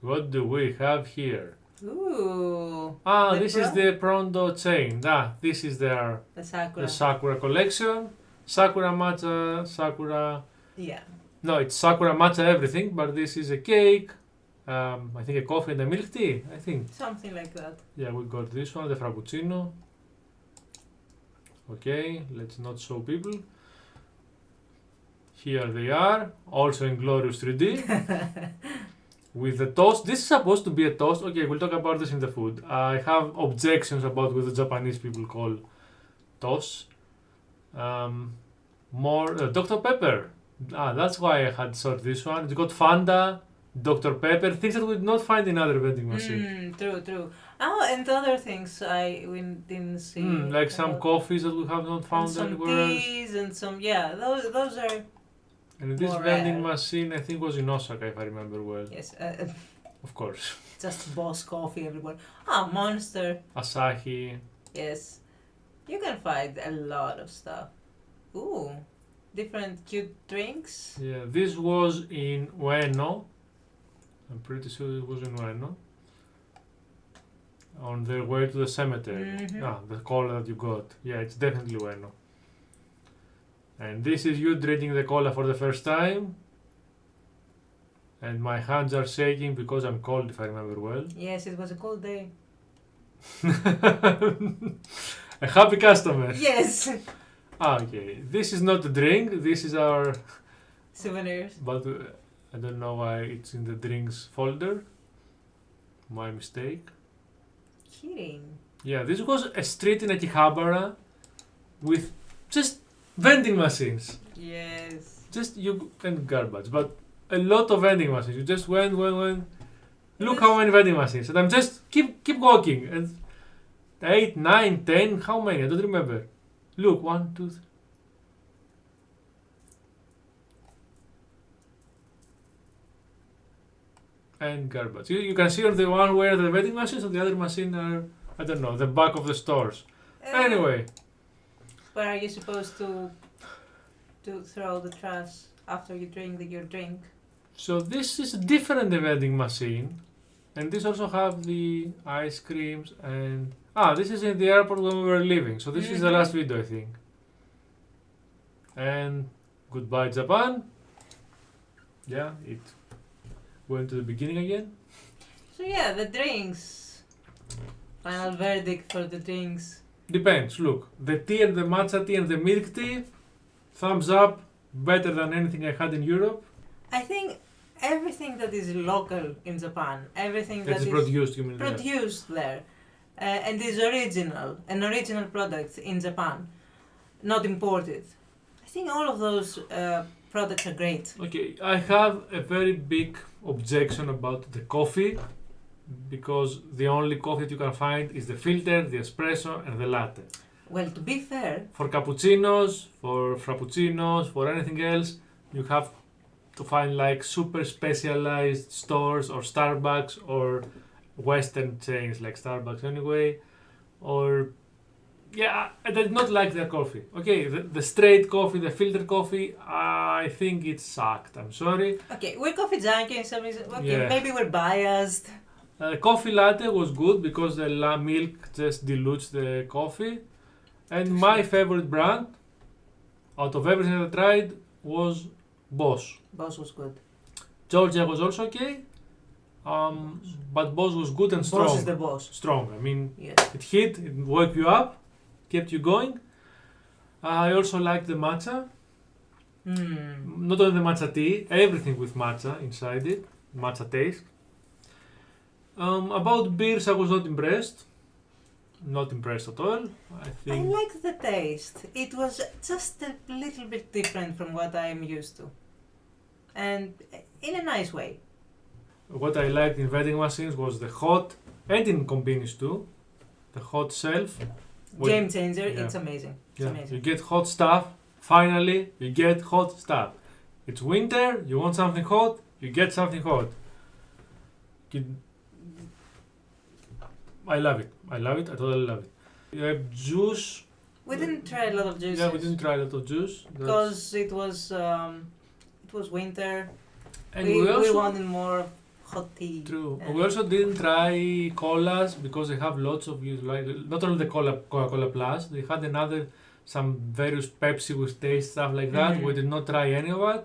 What do we have here? Ooh. The This is the Pronto chain. This is The the sakura. Sakura collection. Sakura matcha, Sakura. Yeah. No, it's Sakura matcha everything, but this is a cake. I think a coffee and a milk tea. I think. Something like that. Yeah, we got this one, the Frappuccino. Okay, let's not show people. Here they are, also in glorious 3D. With the toast. This is supposed to be a toast. Okay, we'll talk about this in the food. I have objections about what the Japanese people call toast. More Dr. Pepper. That's why I had sought this one. It's got Fanta, Dr. Pepper, things that we would not find in other vending machines. True. Oh, and other things we didn't see. Like some coffees that we have not found and some anywhere else. teas and some those are And this more vending rare. machine I think was in Osaka if I remember well. yes, Of course. just Boss coffee everywhere. Monster. Asahi. Yes, you can find a lot of stuff. Ooh, different cute drinks. Yeah, this was in Ueno. I'm pretty sure it was in Ueno. On their way to the cemetery. Mhm. The cola that you got. Yeah, it's definitely Ueno. And this is you drinking the cola for the first time. And my hands are shaking because I'm cold, if I remember well. Yes, it was a cold day. A happy customer. Yes. Okay, this is not a drink. This is our. Souvenirs. But I don't know why it's in the drinks folder. My mistake. Kidding. Yeah, this was a street in Akihabara with just vending machines. Yes. Just you and garbage, but a lot of vending machines. You just went. Look how many vending machines. And I'm just keep walking. And 8, 9, 10, how many? I don't remember. Look, 1, 2, 3. And garbage. You can see on the one where the vending machines, on the other machine are, I don't know, the back of the stores. Anyway. Where are you supposed to throw the trash after you drink your drink? So this is a different vending machine. And this also have the ice creams and... this is in the airport when we were leaving. So this is the last video, I think. And goodbye, Japan. Yeah, it went to the beginning again. So yeah, the drinks. Final verdict for the drinks. Depends. Look, the tea and the matcha tea and the milk tea, thumbs up. Better than anything I had in Europe. I think everything that is local in Japan, everything that It's is produced, you mean? produced there, and is an original product in Japan, not imported. I think all of those products are great. Okay, I have a very big objection about the coffee because the only coffee that you can find is the filter, the espresso, and the latte. Well, to be fair, For cappuccinos, for frappuccinos, for anything else, you have to find like super specialized stores or Starbucks or Western chains like Starbucks anyway. Or, yeah, I did not like their coffee. Okay, the straight coffee, the filter coffee, I think it sucked. I'm sorry. okay, we're coffee junkies, so Yeah. maybe we're biased. Coffee latte was good because the milk just dilutes the coffee. And my favorite brand, out of everything I tried, was Boss. Boss was good. Georgia was also okay, but Boss was good and strong. Boss is the boss. Strong. I mean, Yes. it hit, it woke you up, kept you going. I also liked the matcha. Not only the matcha tea, everything with matcha inside it, matcha taste. About beers, I was not impressed. Not impressed at all. I I think. liked the taste. It was just a little bit different from what I'm used to. And in a nice way. What I liked in vending machines was the hot, and in convenience too, the hot shelf. Game changer, yeah. it's amazing. It's Yeah, amazing. you get hot stuff. Finally, you get hot stuff. It's winter. You want something hot. You get something hot. I love it. I totally love it. You have juice. We didn't try a lot of juices. Yeah, we didn't try a lot of juice. because it was winter. And We wanted more hot tea. True. and- We also didn't try colas because they have lots of use. Like not only the Coca-Cola Plus, they had some various Pepsi with taste stuff like that. Mhm. We did not try any of that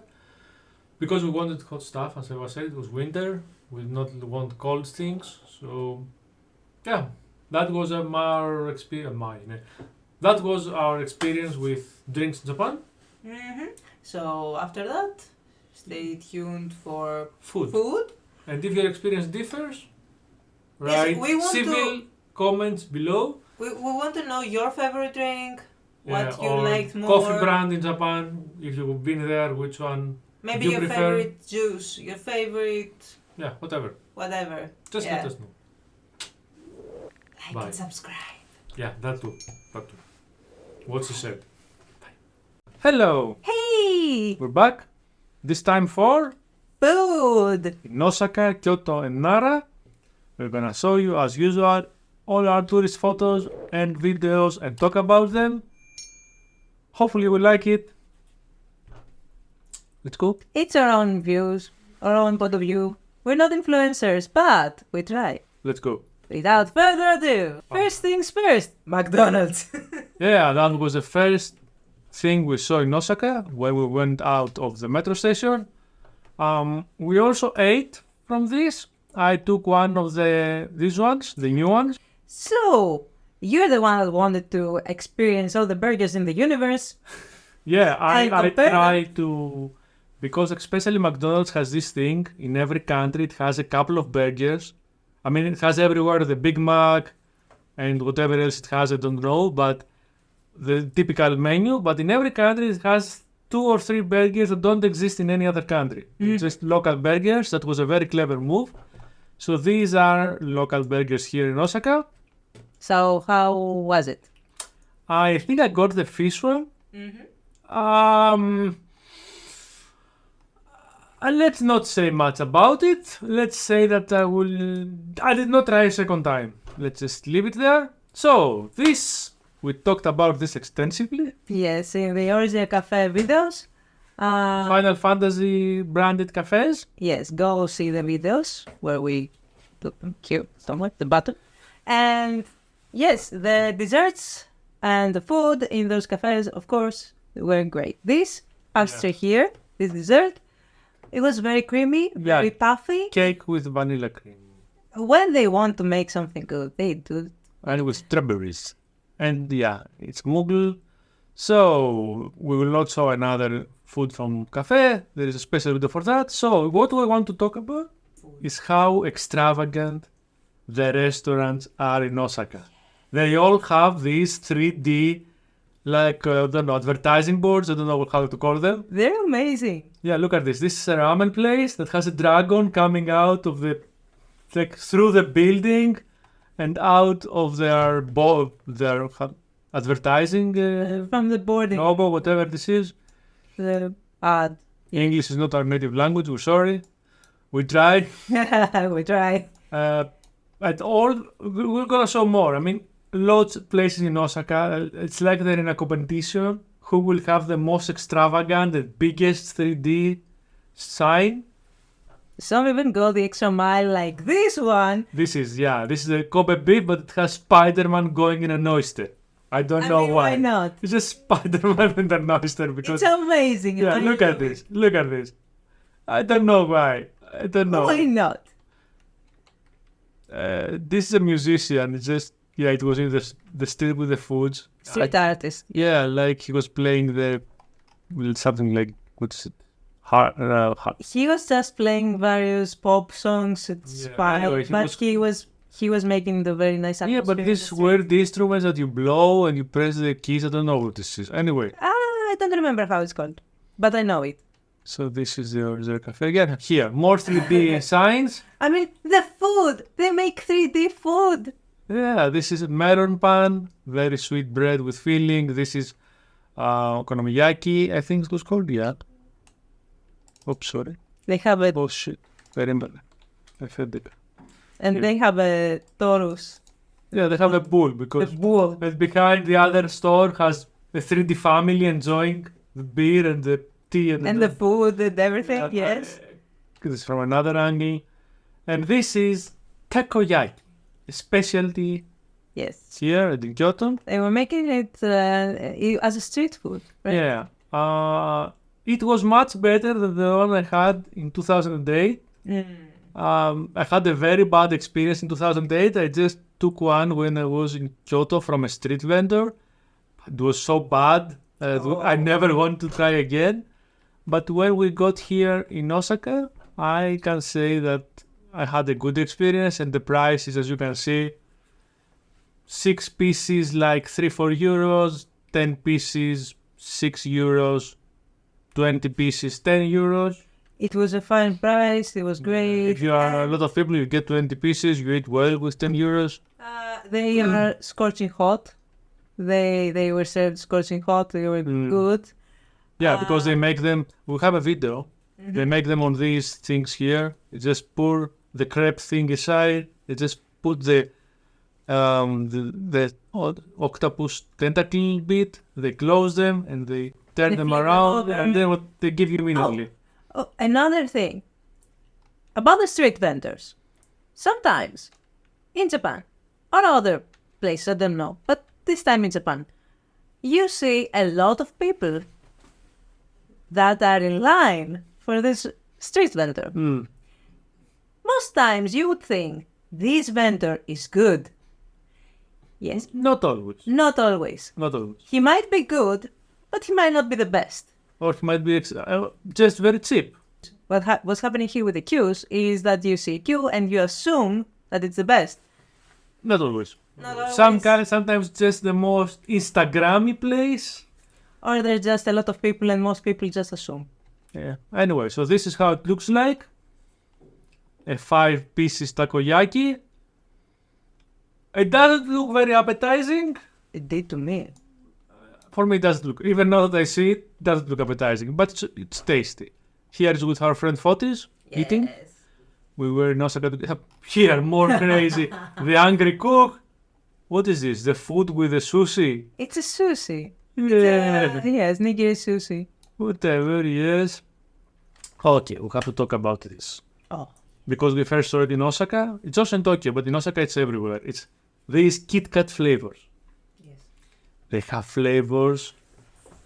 because we wanted hot stuff. As I was saying, it was winter. We did not want cold things. So, yeah, that was that was our experience with drinks in Japan. So after that, stay tuned for Food. food. And if your experience differs, Yes, write we want civil comments below. We want to know your favorite drink, what you or liked more. coffee brand in Japan, if you've been there, which one. Maybe you your prefer. favorite juice, your favorite Yeah, whatever. whatever. Just Yeah. let us know. Like Bye. and subscribe. Yeah, that too. That too. What she said. Bye. Hello! Hey! We're back. This time for Food! in Osaka, Kyoto, and Nara. We're gonna show you, as usual, all our tourist photos and videos and talk about them. Hopefully you will like it. Let's go. It's our own views, our own point of view. We're not influencers, but we try. Let's go. Without further ado, first things first, McDonald's. Yeah, that was the first thing we saw in Osaka when we went out of the metro station. We also ate from this. I took one of these ones, the new ones. So, you're the one that wanted to experience all the burgers in the universe. Yeah, And I compare try to, because especially McDonald's has this thing, in every country it has a couple of burgers. I mean, it has everywhere the Big Mac and whatever else it has, I don't know, but the typical menu, but in every country it has 2 or 3 burgers that don't exist in any other country. It's just local burgers. That was a very clever move. So these are local burgers here in Osaka. So, how was it? I think I got the fish one. Let's not say much about it. Let's say that I did not try a second time. Let's just leave it there. So, we talked about this extensively. Yes, in the original cafe videos. Final Fantasy branded cafes. Yes, go see the videos where we put them here somewhere, the button. And yes, the desserts and the food in those cafes, of course, were great. This pastry here, this dessert, it was very creamy, very puffy. Cake with vanilla cream. When they want to make something good, they do. And with strawberries. And yeah, it's Mughal. So, we will not show another food from cafe. There is a special video for that. So, what we want to talk about is how extravagant the restaurants are in Osaka. They all have these 3D, like, I don't know, advertising boards. I don't know how to call them. They're amazing. Yeah, look at this. This is a ramen place that has a dragon coming out of like, through the building and out of their advertising From the boarding, logo, whatever this is. the ad. English is not our native language, we're sorry. We tried. We try. At all, we're gonna show more. I mean, lots of places in Osaka, it's like they're in a competition. Who will have the most extravagant, the biggest 3D sign? Some even go the extra mile like this one. This is a Kobe beef, but it has Spider-Man going in an oyster. I don't know mean, why. why not? It's just Spider-Man in an oyster because... It's amazing. Yeah, look at this. Look at this. I don't know why. I don't know. Why not? This is a musician. It's just... Yeah, it was in the street with the foods. Street artist. Yeah, like he was playing something like... What's it? He was just playing various pop songs. It's Yeah, fine, anyway, but he was making the very nice atmosphere. Yeah, but these weird instruments that you blow and you press the keys, I don't know what this is. Anyway. I don't remember how it's called, but I know it. So this is their cafe again. Here, more 3D signs. I mean, the food! They make 3D food! Yeah, this is melon pan, very sweet bread with filling. This is okonomiyaki, I think it was called, yeah. Oops, sorry. They have a... Oh shit, I remember. I said it. And they have a Taurus. Yeah, they have a bull because The bull. and behind the other store has a 3D family enjoying the beer and the tea And the food and everything, Yeah, yes. This is from another angle. And this is takoyaki, a specialty Yes. here in Kyoto. They were making it as a street food, right? Yeah. It was much better than the one I had in 2008. I had a very bad experience in 2008. I just took one when I was in Kyoto from a street vendor. It was so bad. I never want to try again. But when we got here in Osaka, I can say that I had a good experience, and the price is, as you can see, 6 pieces like 3-4 euros, 10 pieces 6 euros, 20 pieces 10 euros. It was a fine price. It was great. If you are a lot of people, you get 20 pieces. You eat well with 10 euros. They are scorching hot. They were served scorching hot. They were good. Yeah, because they make them. We have a video. They make them on these things here. You just pour the crepe thing aside. They just put the octopus tentacle bit. They close them and they turn them around, and then what they give you immediately. Oh, another thing about the street vendors. Sometimes in Japan or other places, I don't know, but this time in Japan, you see a lot of people that are in line for this street vendor. Most times you would think this vendor is good. Yes. Not always. Not always. Not always. He might be good, but he might not be the best. Or it might be just very cheap. What's happening here with the queues is that you see a queue and you assume that it's the best. Not always. Not always. Sometimes just the most Instagrammy place. Or there's just a lot of people and most people just assume. Yeah. Anyway, so this is how it looks like. A 5 pieces takoyaki. It doesn't look very appetizing. It did to me. For me, it doesn't look. Even now that I see it, it doesn't look appetizing. But it's tasty. Here is with our friend Fotis eating. We were in Osaka. Here, more crazy. The angry cook. What is this? The food with the sushi? It's a sushi. Yeah. Yes, nigiri sushi. Whatever, yes. Okay, we have to talk about this. Oh. Because we first saw it in Osaka. It's also in Tokyo, but in Osaka it's everywhere. It's these Kit Kat flavors. Yes. They have flavors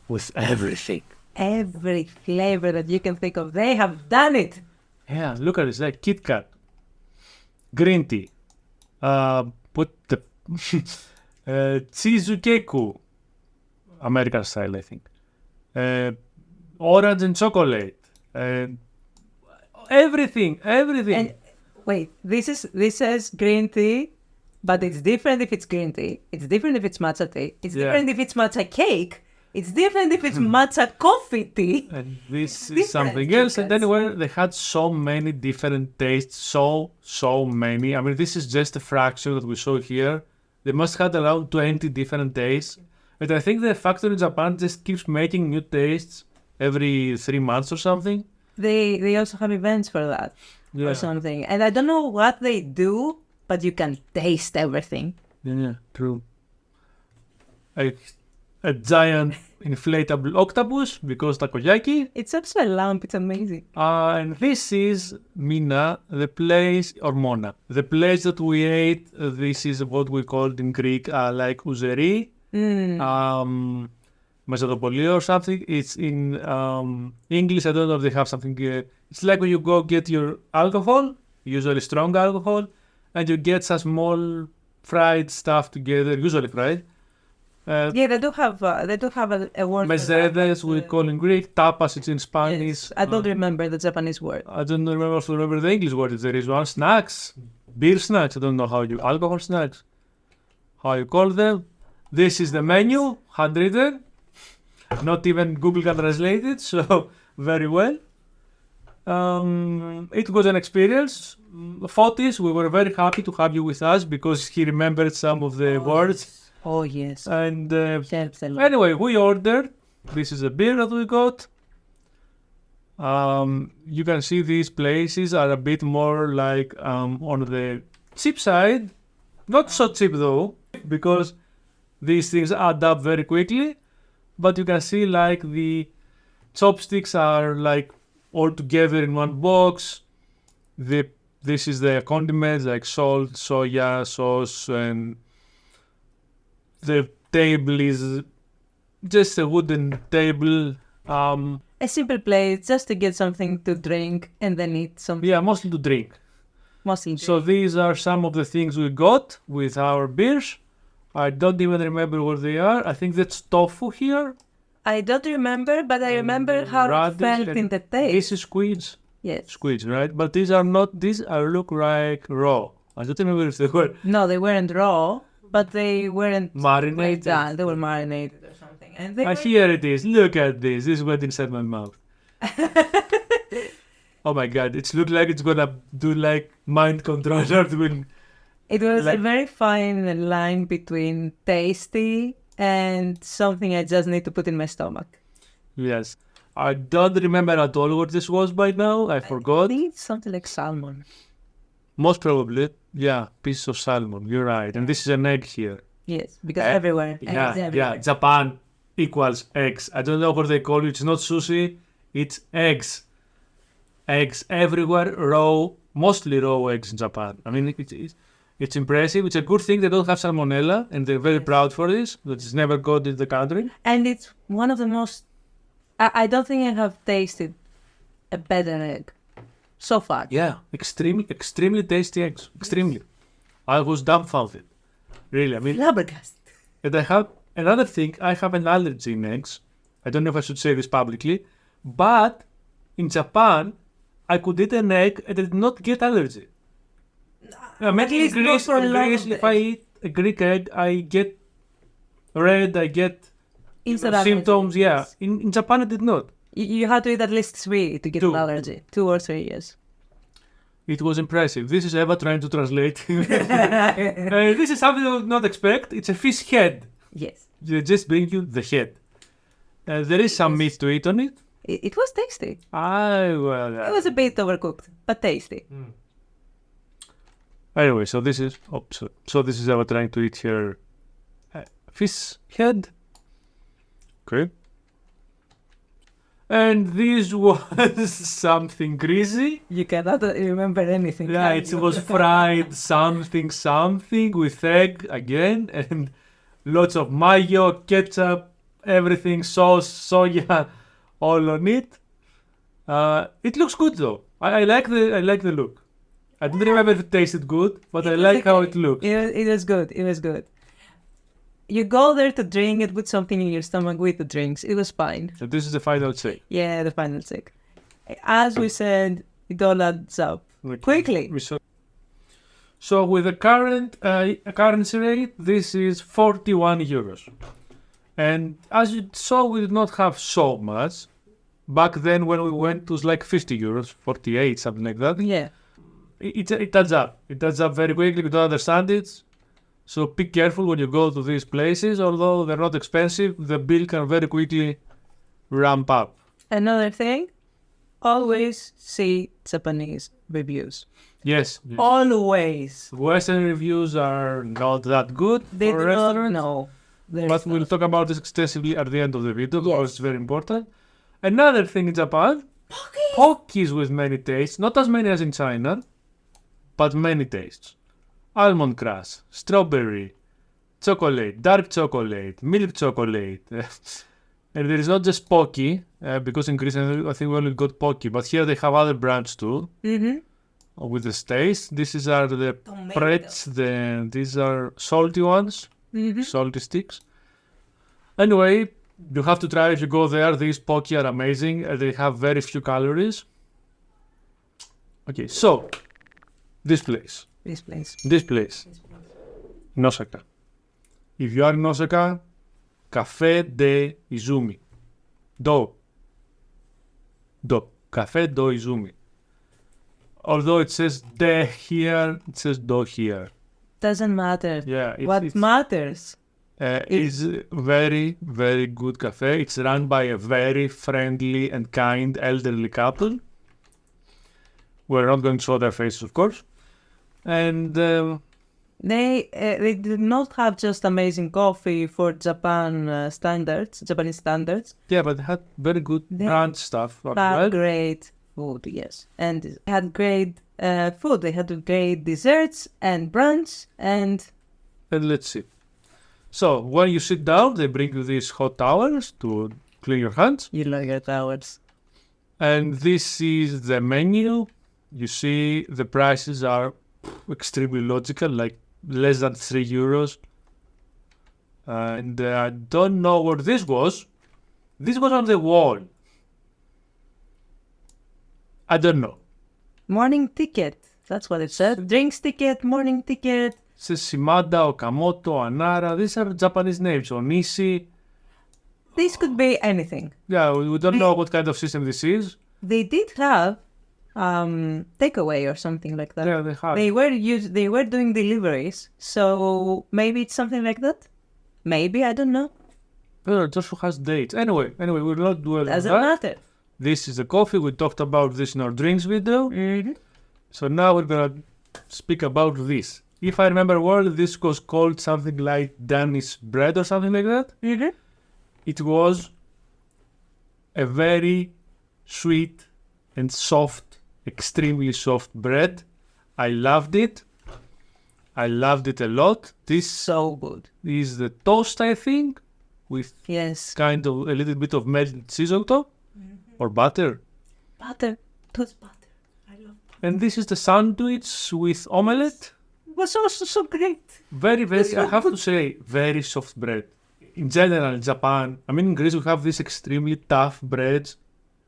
with everything. Every flavor that you can think of, they have done it. Yeah, look at this. Like Kit Kat, green tea, put the Chizukeku, American style, I think. Orange and chocolate. Everything. And wait, this says green tea, but it's different if it's green tea. It's different if it's matcha tea. It's different if it's matcha cake. It's different if it's matcha coffee tea. And this is something else. And anyway, they had so many different tastes. So many. I mean, this is just a fraction that we saw here. They must have had around 20 different tastes. And I think the factory in Japan just keeps making new tastes every 3 months or something. They also have events for that or something. And I don't know what they do, but you can taste everything. Yeah, true. A giant inflatable octopus because takoyaki. It's also a lamp. It's amazing. And this is Mina, the place, or Mona, the place that we ate. This is what we called in Greek like ouzeri, Mesotopolia or something. It's in English. I don't know if they have something. It's like when you go get your alcohol, usually strong alcohol, and you get some small fried stuff together, usually fried. Yeah, they do have a word. Mezedes we call in Greek. Tapas, it's in Spanish. Yes, I don't remember the Japanese word. I don't remember the English word if there is one. Snacks, beer snacks. I don't know how you alcohol snacks. How you call them? This is the menu, handwritten. Not even Google can translate it, so very well. It was an experience. Fotis, we were very happy to have you with us because he remembered some of the words. Oh, yes. And anyway, we ordered. This is a beer that we got. You can see these places are a bit more like on the cheap side. Not so cheap though, because these things add up very quickly. But you can see like the chopsticks are like all together in one box. This is the condiments like salt, soya sauce, and the table is just a wooden table. A simple plate just to get something to drink and then eat something. Yeah, mostly to drink. Mostly. So these are some of the things we got with our beers. I don't even remember what they are. I think that's tofu here. I don't remember, but I remember how it Radish felt and in the taste. This is squids. Yes. Squids, right? But these are not. These are look like raw. I don't remember if they were No, they weren't raw, but they weren't marinated. done. They were marinated or something. And they were... Here it is. Look at this. This went inside my mouth. Oh my god! It looks like it's gonna do like mind controller. It was like- a very fine line between tasty and something I just need to put in my stomach. Yes. I don't remember at all what this was by now. I I forgot. think it's something like salmon. Most probably, yeah, piece of salmon. You're right. And this is an egg here. Yes, because Eh, everywhere. eggs Yeah, everywhere. Japan equals eggs. I don't know what they call it. It's not sushi. It's eggs. Eggs everywhere. Raw, mostly raw eggs in Japan. I mean, it's impressive. It's a good thing they don't have salmonella, and they're very proud for this. That it's never got in the country. And it's one of the most... I don't think I have tasted a better egg so far. Yeah, extremely tasty eggs. Extremely. I was dumbfounded. Really, I mean, Flabbergasted. and I have another thing. I have an allergy in eggs. I don't know if I should say this publicly, but in Japan, I could eat an egg and I did not get allergy. At least not for a in lot Greece, of if I eat a Greek egg, I get red. I get Instant symptoms. allergy. Yeah, in Japan, I did not. You had to eat at least 3 to get Two. an allergy. 2 or 3 years. It was impressive. This is Eva trying to translate. This is something I would not expect. It's a fish head. Yes. They just bring you the head. There is some meat to eat on it. It was tasty. Well. It was a bit overcooked, but tasty. Anyway, so this is so this is Eva trying to eat her fish head. Okay. And this was something greasy. You cannot remember anything. Yeah, can it you? was fried something with egg again, and lots of mayo, ketchup, everything, sauce, soya, all on it. It looks good though. I like the look. I didn't remember if it tasted good, but I It was like how okay. it looks. It was good. It was good. You go there to drink it, put something in your stomach with the drinks. It was fine. So this is the final say. Yeah, the final check. As we said, it all adds up. Quickly. So with the current currency rate, this is 41 euros. And as you saw, we did not have so much. Back then when we went, it was like 50 euros, 48, something like that. Yeah. It adds up. It adds up very quickly. You don't understand it. So be careful when you go to these places. Although they're not expensive, the bill can very quickly ramp up. Another thing, always see Japanese reviews. Yes. Always. Western reviews are not that good They for do not restaurants. know. But we'll talk about this extensively at the end of the video Yes. because it's very important. Another thing in Japan, Pokis with many tastes. Not as many as in China, but many tastes. Almond crush, strawberry, chocolate, dark chocolate, milk chocolate. And there is not just Poki, because in Greece I think we only got Poki, but here they have other brands too Mm-hmm. with the taste. These are the Tomato. pretz, these are salty ones, Mm-hmm. salty sticks. Anyway, you have to try if you go there. These Poki are amazing. They have very few calories. Okay, so this place. This place. In Osaka. If you are in Osaka, Cafe de Izumi. Cafe do Izumi. Although it says de here, it says do here. Doesn't matter. Yeah, What matters? It's very, very good cafe. It's run by a very friendly and kind elderly couple. We're not going to show their faces, of course. And They did not have just amazing coffee for Japanese standards. yeah, but they had very good They brunch stuff. as Had well. great food, yes, and had great food. They had great desserts and brunch, and And let's see. So when you sit down, they bring you these hot towels to clean your hands. you know your towers. And this is the menu. You see the prices are extremely logical, like less than 3 euros. And I don't know what this was. This was on the wall. I don't know. Morning ticket. That's what it said. Drinks ticket, morning ticket. Says Shimada, Okamoto, Nara. These are Japanese names. Onishi. This could be anything. Yeah, we don't know what kind of system this is. They did have takeaway or something like that. Yeah, they have. They were doing deliveries, so maybe it's something like that. Maybe, I don't know. Just who has dates. Anyway, we'll not dwell on Doesn't that. matter. This is the coffee. We talked about this in our drinks video. Mm-hmm. So now we're gonna speak about this. If I remember well, this was called something like Danish bread or something like that. Mm-hmm. It was a very sweet and soft, extremely soft bread. I loved it. I loved it a lot. This So good. is the toast, I think, with Yes. kind of a little bit of melted cheese on top or butter. Butter. Toast butter. I love butter. And this is the sandwich with omelette. It was also so great. Very, I have to say, very soft bread. In general, in Japan, I mean, in Greece, we have these extremely tough breads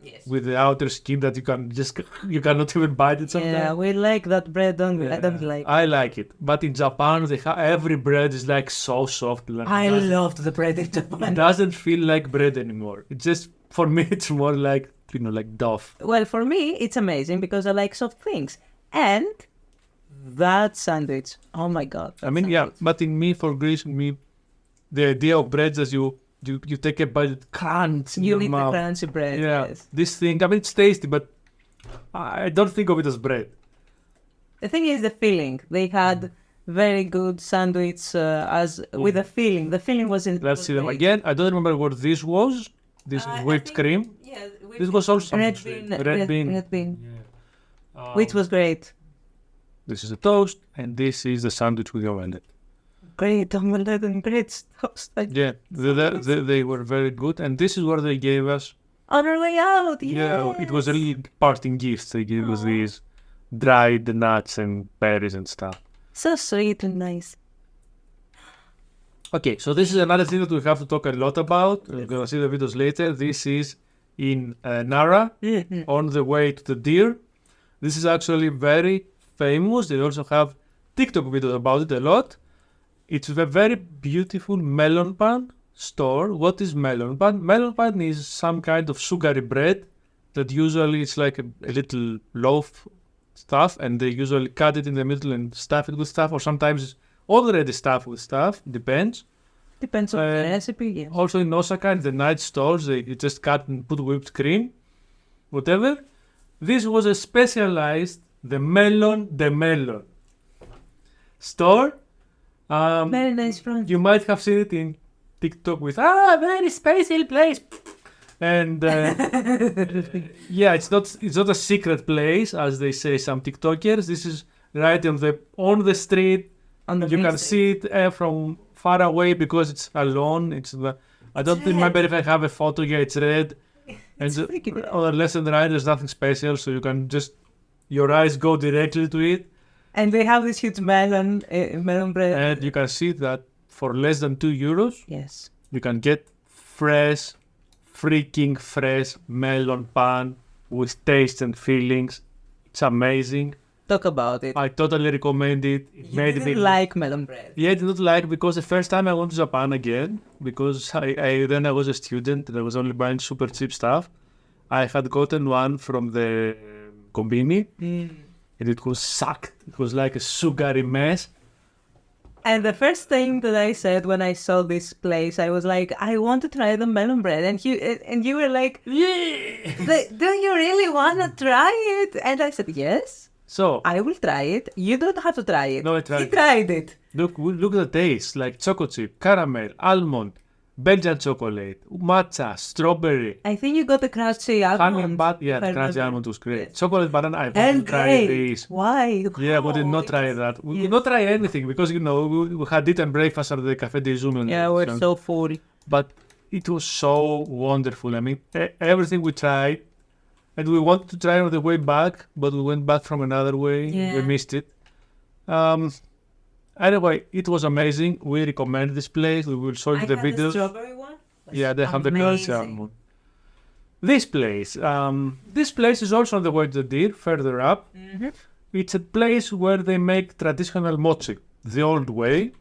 Yes. with the outer skin that you cannot even bite it sometimes. Yeah, we like that bread, don't we? I don't like. I like it, but in Japan, every bread is like so soft. Like, I it loved the bread in It Japan. doesn't feel like bread anymore. It just, for me, it's more like like dough. Well, for me, it's amazing because I like soft things. And that sandwich, oh my god. I mean, yeah, but for Greece, the idea of bread is you take a bite, crunch in You your need the mouth. crunchy bread. Yeah, Yes. this thing, I mean, it's tasty, but I don't think of it as bread. The thing is the feeling. They had very good sandwich with a feeling. The feeling was in. Let's see them again. I don't remember what this was. This is whipped cream. Yeah, This was also red sweet. bean. Red bean. Red bean. Yeah. Which was great. This is a toast, and this is the sandwich with the omelette. Great omelette and great toast. Yeah, they were very good, and this is what they gave us. On our way out, Yeah, it was a yes. really parting gift. They gave us these dried nuts and berries and stuff. So sweet and nice. Okay, so this is another thing that we have to talk a lot about. We're gonna see the videos later. This is in Nara, Mhm. on the way to the deer. This is actually very famous. They also have TikTok videos about it a lot. It's a very beautiful melon pan store. What is melon pan? Melon pan is some kind of sugary bread that usually it's like a little loaf stuff, and they usually cut it in the middle and stuff it with stuff, or sometimes it's already stuffed with stuff, depends. Depends on the Uh, recipe, yes. Also in Osaka, in the night stores, they just cut and put whipped cream, whatever. This was a specialized, the melon store. Very nice front. You might have seen it in TikTok with, very special place. And yeah, it's not a secret place, as they say some TikTokers. This is right on the street. On the You main can stage. see it from far away because it's alone. I don't red. remember if I have a photo. Yeah, it's red. It's And freaking red. on the left and right, there's nothing special, so you can your eyes go directly to it, And they have this huge melon bread. and you can see that for less than €2, Yes. you can get freaking fresh melon pan with taste and feelings. It's amazing. Talk about it. I totally recommend it. It You made didn't me like melon bread. Yeah, I did not like because the first time I went to Japan again, because then I was a student and I was only buying super cheap stuff. I had gotten one from the kombini and it was sucked. It was like a sugary mess. And the first thing that I said when I saw this place, I was like, I want to try the melon bread. And you were like, Yeah. do you really want to try it? And I said, yes, So I will try it. You don't have to try it. No, I tried He it. tried it. look at the taste, like chocolate chip, caramel, almond, Belgian chocolate, matcha, strawberry. I think you got the crunchy Honey almond. and butter. Yeah, if I crunchy remember. almond was great. Yes. Chocolate banana. I want And to try great. this. Why? Yeah, we did not Oh, try it's- that. We yes. did not try anything because we had eaten breakfast at the Café des Zoom. Yeah, we're so full. But it was so wonderful. I mean, everything we tried, and we wanted to try on the way back, but we went back from another way. Yeah. We missed it. Anyway, it was amazing. We recommend this place. We will show you I the had the videos. strawberry one. Was Yeah, they have the amazing. calcium. This place is also on the way to the deer, further up. Mm-hmm. It's a place where they make traditional mochi, the old way.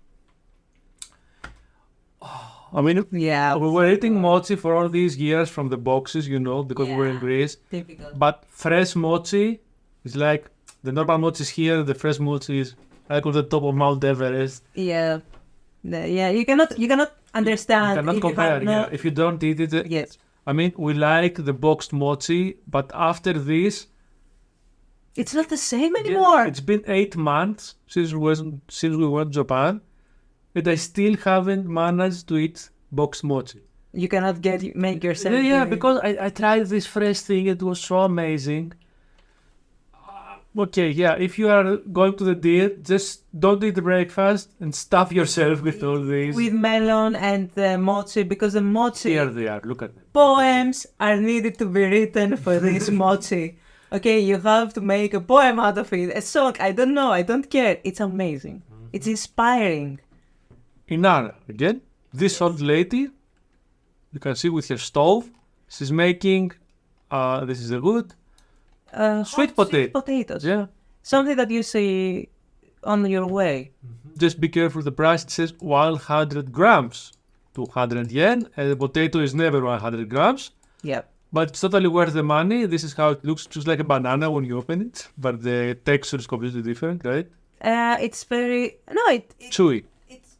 I mean, Yeah. we were eating mochi for all these years from the boxes, because we were in Yeah. Greece. Typical. But fresh mochi is like the normal mochi is here, the fresh mochi is like on the top of Mount Everest. Yeah. Yeah. You cannot understand. You cannot if compare. have no- Yeah. If you don't eat it, Yes. I mean, we like the boxed mochi, but after this, It's not the same anymore. it's been 8 months since we went to Japan, and I still haven't managed to eat boxed mochi. You cannot make yourself. Yeah, do it. because I tried this fresh thing. It was so amazing. Okay, yeah. If you are going to the deer, just don't eat breakfast and stuff yourself with all these. With melon and the mochi, because the mochi Here they are. Look at them. poems are needed to be written for this mochi. Okay, you have to make a poem out of it, a song. I don't know. I don't care. It's amazing. It's inspiring. In Nara, again, this old lady, you can see with her stove, she's making, this is the wood, Sweet Hot yeah. potatoes. Something that you see on your way. Just be careful, the price, it says 100 grams, 200 yen, and the potato is never 100 grams, Yep. but it's totally worth the money. This is how it looks, just like a banana when you open it, but the texture is completely different, right? It's very Chewy. it's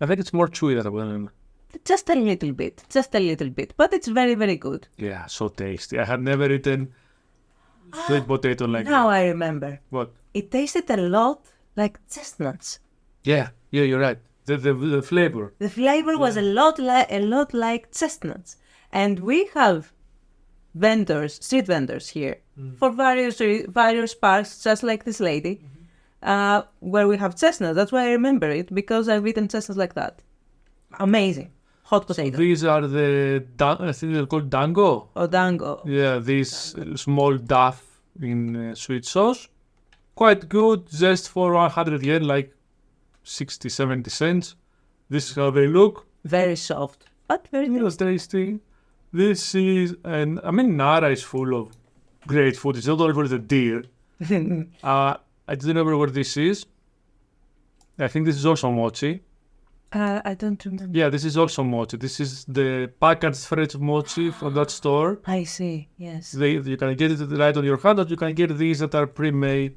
I think it's more chewy than a banana. just a little bit, but it's very, very good. Yeah, so tasty. I had never eaten sweet potato like Now that. I remember. What? It tasted a lot like chestnuts. Yeah, you're right. The flavor. The flavor was a lot like chestnuts, and we have street vendors here for various parks, just like this lady, where we have chestnuts. That's why I remember it, because I've eaten chestnuts like that. Amazing, hot potato These are I think they're called dango. or dango. Yeah, these small duff in sweet sauce. Quite good, just for 100 yen, like 60, 70 cents. This is how they look. Very soft, but very Real tasty. This is, and I mean, Nara is full of great food. It's not only for the deer. tasty. I don't remember what this is. I think this is also mochi. I don't remember. Yeah, this is also mochi. This is the packaged fresh mochi from that store. I see. Yes. You can get it right on your hand, or you can get these that are pre-made.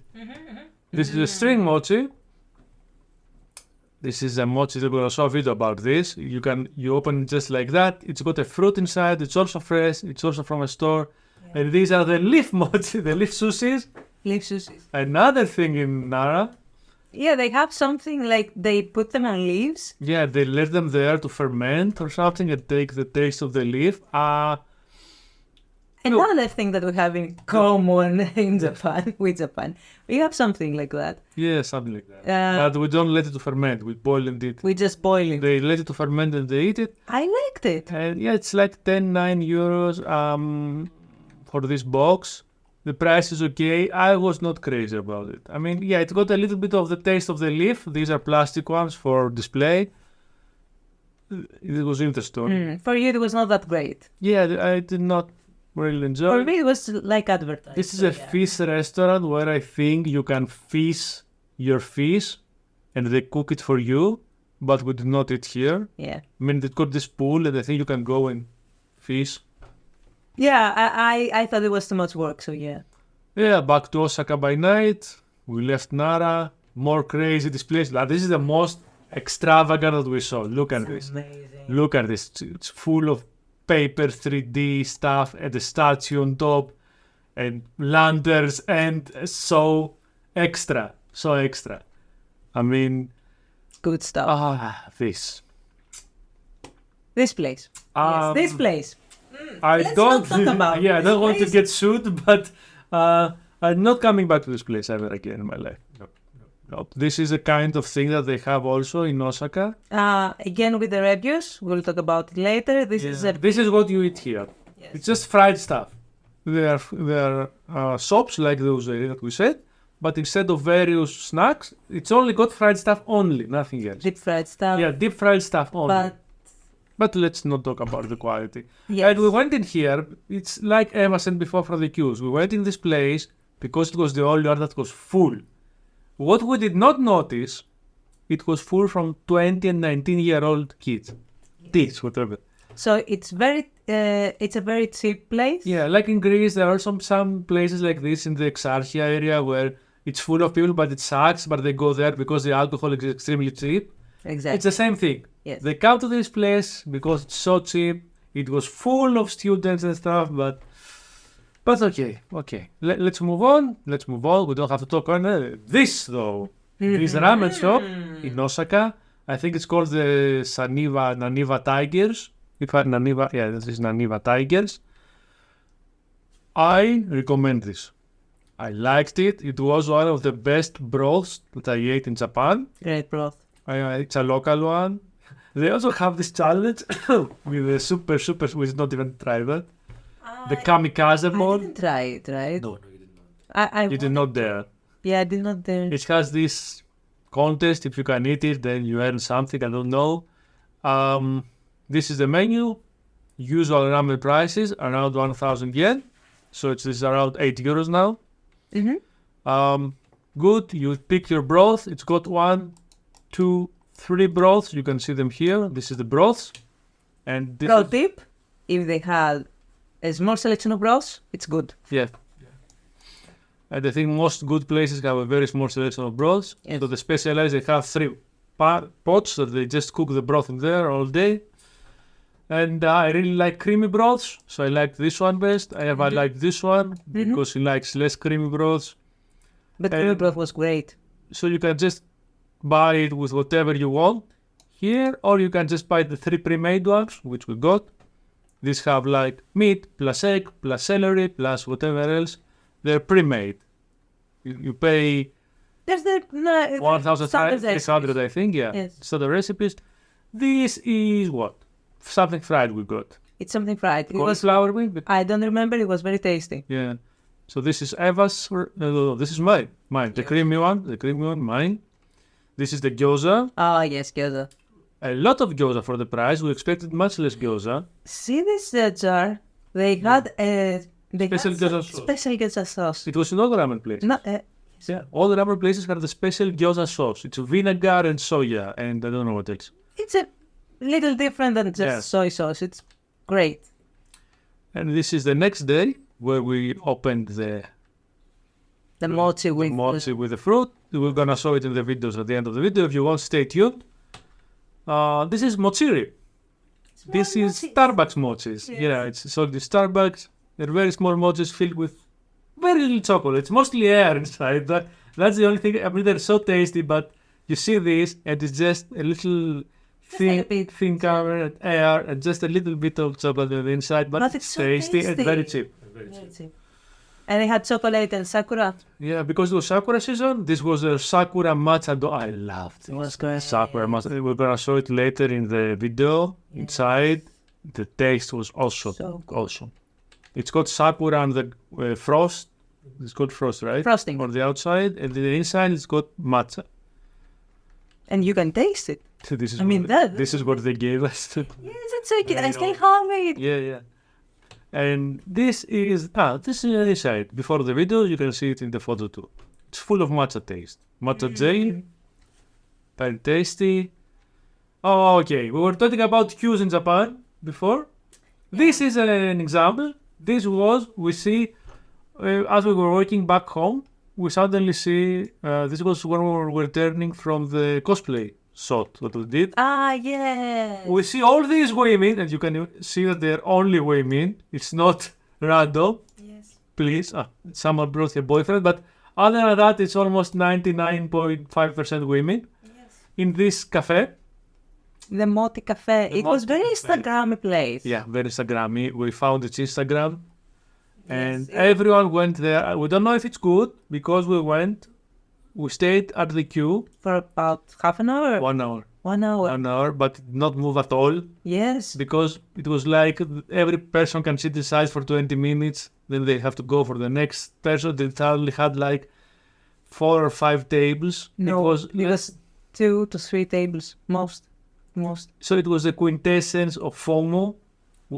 This is a string mochi. This is a mochi that we're going to show a video about this. You open it just like that. It's got a fruit inside. It's also fresh. It's also from a store. Yeah. And these are the leaf mochi, the leaf sushis. Leaf sushi. Another thing in Nara. Yeah, they have something like they put them on leaves. Yeah, they let them there to ferment or something and take the taste of the leaf. Another thing that we have in common in Japan, with Japan, we have something like that. Yeah, something like that. But we don't let it to ferment. We boil and eat. We just boil it. They let it to ferment and they eat it. I liked it. And yeah, it's like 9 euros for this box. The price is okay. I was not crazy about it. I mean, yeah, it got a little bit of the taste of the leaf. These are plastic ones for display. It was interesting. For you, it was not that great. Yeah, I did not really enjoy For it. me, it was like advertised. This is a fish restaurant where I think you can fish your fish and they cook it for you, but we do not eat here. Yeah. I mean, they've got this pool and I think you can go and fish. Yeah, I thought it was too much work, so yeah. Yeah, back to Osaka by night. We left Nara. More crazy displays. Like, this is the most extravagant that we saw. Look at this. Amazing. Look at this. It's full of paper 3D stuff and the statue on top and lanterns and so extra. So extra. I mean, Good stuff. this. This place. Yes, this place. I Let's don't. not talk about yeah, I this don't want to place. get sued, but I'm not coming back to this place ever again in my life. No. This is a kind of thing that they have also in Osaka. Again with the reviews, we'll talk about it later. This is a This is what you eat here. Yes. It's just fried stuff. There are shops like those that we said, but instead of various snacks, it's only got fried stuff only, nothing else. Deep fried stuff. Yeah, deep fried stuff only. But let's not talk about the quality. Yes. And we went in here, it's like Emma said before from the queues. We went in this place because it was the only one that was full. What we did not notice, it was full from 20 and 19-year-old kids. Kids, whatever. So it's a very cheap place. Yeah, like in Greece, there are some places like this in the Exarchia area where it's full of people, but it sucks, but they go there because the alcohol is extremely cheap. Exactly. It's the same thing. Yes. They come to this place because it's so cheap. It was full of students and stuff, but okay. Let's move on. We don't have to talk on this though. This ramen shop in Osaka. I think it's called the Naniva Tigers. This is Naniva Tigers. I recommend this. I liked it. It was one of the best broths that I ate in Japan. Great broth. It's a local one. They also have this challenge with the super, we did not even try that. The kamikaze I ball. didn't try it, right? No, you did not. You did not dare. Yeah, I did not dare. It has this contest. If you can eat it, then you earn something. I don't know. This is the menu. Usual ramen prices around 1,000 yen. So this is around 8 euros now. Mm-hmm. Good. You pick your broth. It's got 1, 2, 3 broths. You can see them here. This is the broths. And this Pro tip: if they had a small selection of broths, it's good. Yeah. And I think most good places have a very small selection of broths. Yes. So the specialized, they have 3 pots that they just cook the broth in there all day. And I really like creamy broths, so I like this one best. I like this one because he likes less creamy broths. But creamy broth was great. So you can just buy it with whatever you want here, or you can just buy the 3 pre-made ones, which we got. These have like meat plus egg plus celery plus whatever else. They're pre-made. You pay There's the 1,300, I think. Yeah. Yes. So the recipes. This is what? Something fried we got. It's something fried. It was. Cauliflower wing. I don't remember. It was very tasty. Yeah. So this is Eva's. No, this is mine. The creamy one. Mine. This is the gyoza. Oh yes, gyoza. A lot of gyoza for the price. We expected much less gyoza. See this jar? They had a Special gyoza sauce. Special gyoza sauce. It was in all the ramen places. No, Yeah, all the ramen places have the special gyoza sauce. It's vinegar and soya, and I don't know what else. it's a little different than just soy sauce. It's great. And this is the next day where we opened the Mochi with the fruit. We're gonna show it in the videos at the end of the video. If you want, stay tuned. This is mochiri. This is Starbucks mochis. Yes. Yeah, it's sold in Starbucks. They're very small mochis filled with very little chocolate. It's mostly air inside. That's the only thing. I mean, they're so tasty, but you see this, and it's just a little thin cover and air, and just a little bit of chocolate on the inside. But it's so tasty and very cheap. Very cheap. And they had chocolate and sakura. Yeah, because it was Sakura season. This was a Sakura matcha I loved It was great. Sakura matcha. We're gonna show it later in the video. Inside, the taste was also So good. awesome. It's got Sakura and the frost. It's called frost, right? Frosting. On the outside, and the inside it's got matcha. And you can taste it. This is I mean, this is what they gave us. Yes, it's okay. I still have it. Yeah. And this is the inside. Before the video, you can see it in the photo too. It's full of matcha taste. Matcha gel, very tasty. Oh, okay. We were talking about queues in Japan before. This is an example. This was, we see, as we were working back home, we suddenly see, this was when we were returning from the cosplay shot that we did. Ah, yes. We see all these women, and you can see that they're only women. It's not random. Yes. Please, someone brought a boyfriend, but other than that, it's almost 99.5% women. Yes. In this cafe. The Moti Cafe. The It was Moti very Cafe. Instagrammy place. Yeah, very Instagrammy. We found its Instagram, and Yes. everyone went there. We don't know if it's good because we went. We stayed at the queue For about half an hour. 1 hour. 1 hour. An hour, but did not move at all Yes. because it was like every person can sit inside for 20 minutes. Then they have to go for the next person. They only had like 4 or 5 tables. No, it was 2 to 3 tables, most. So it was the quintessence of FOMO,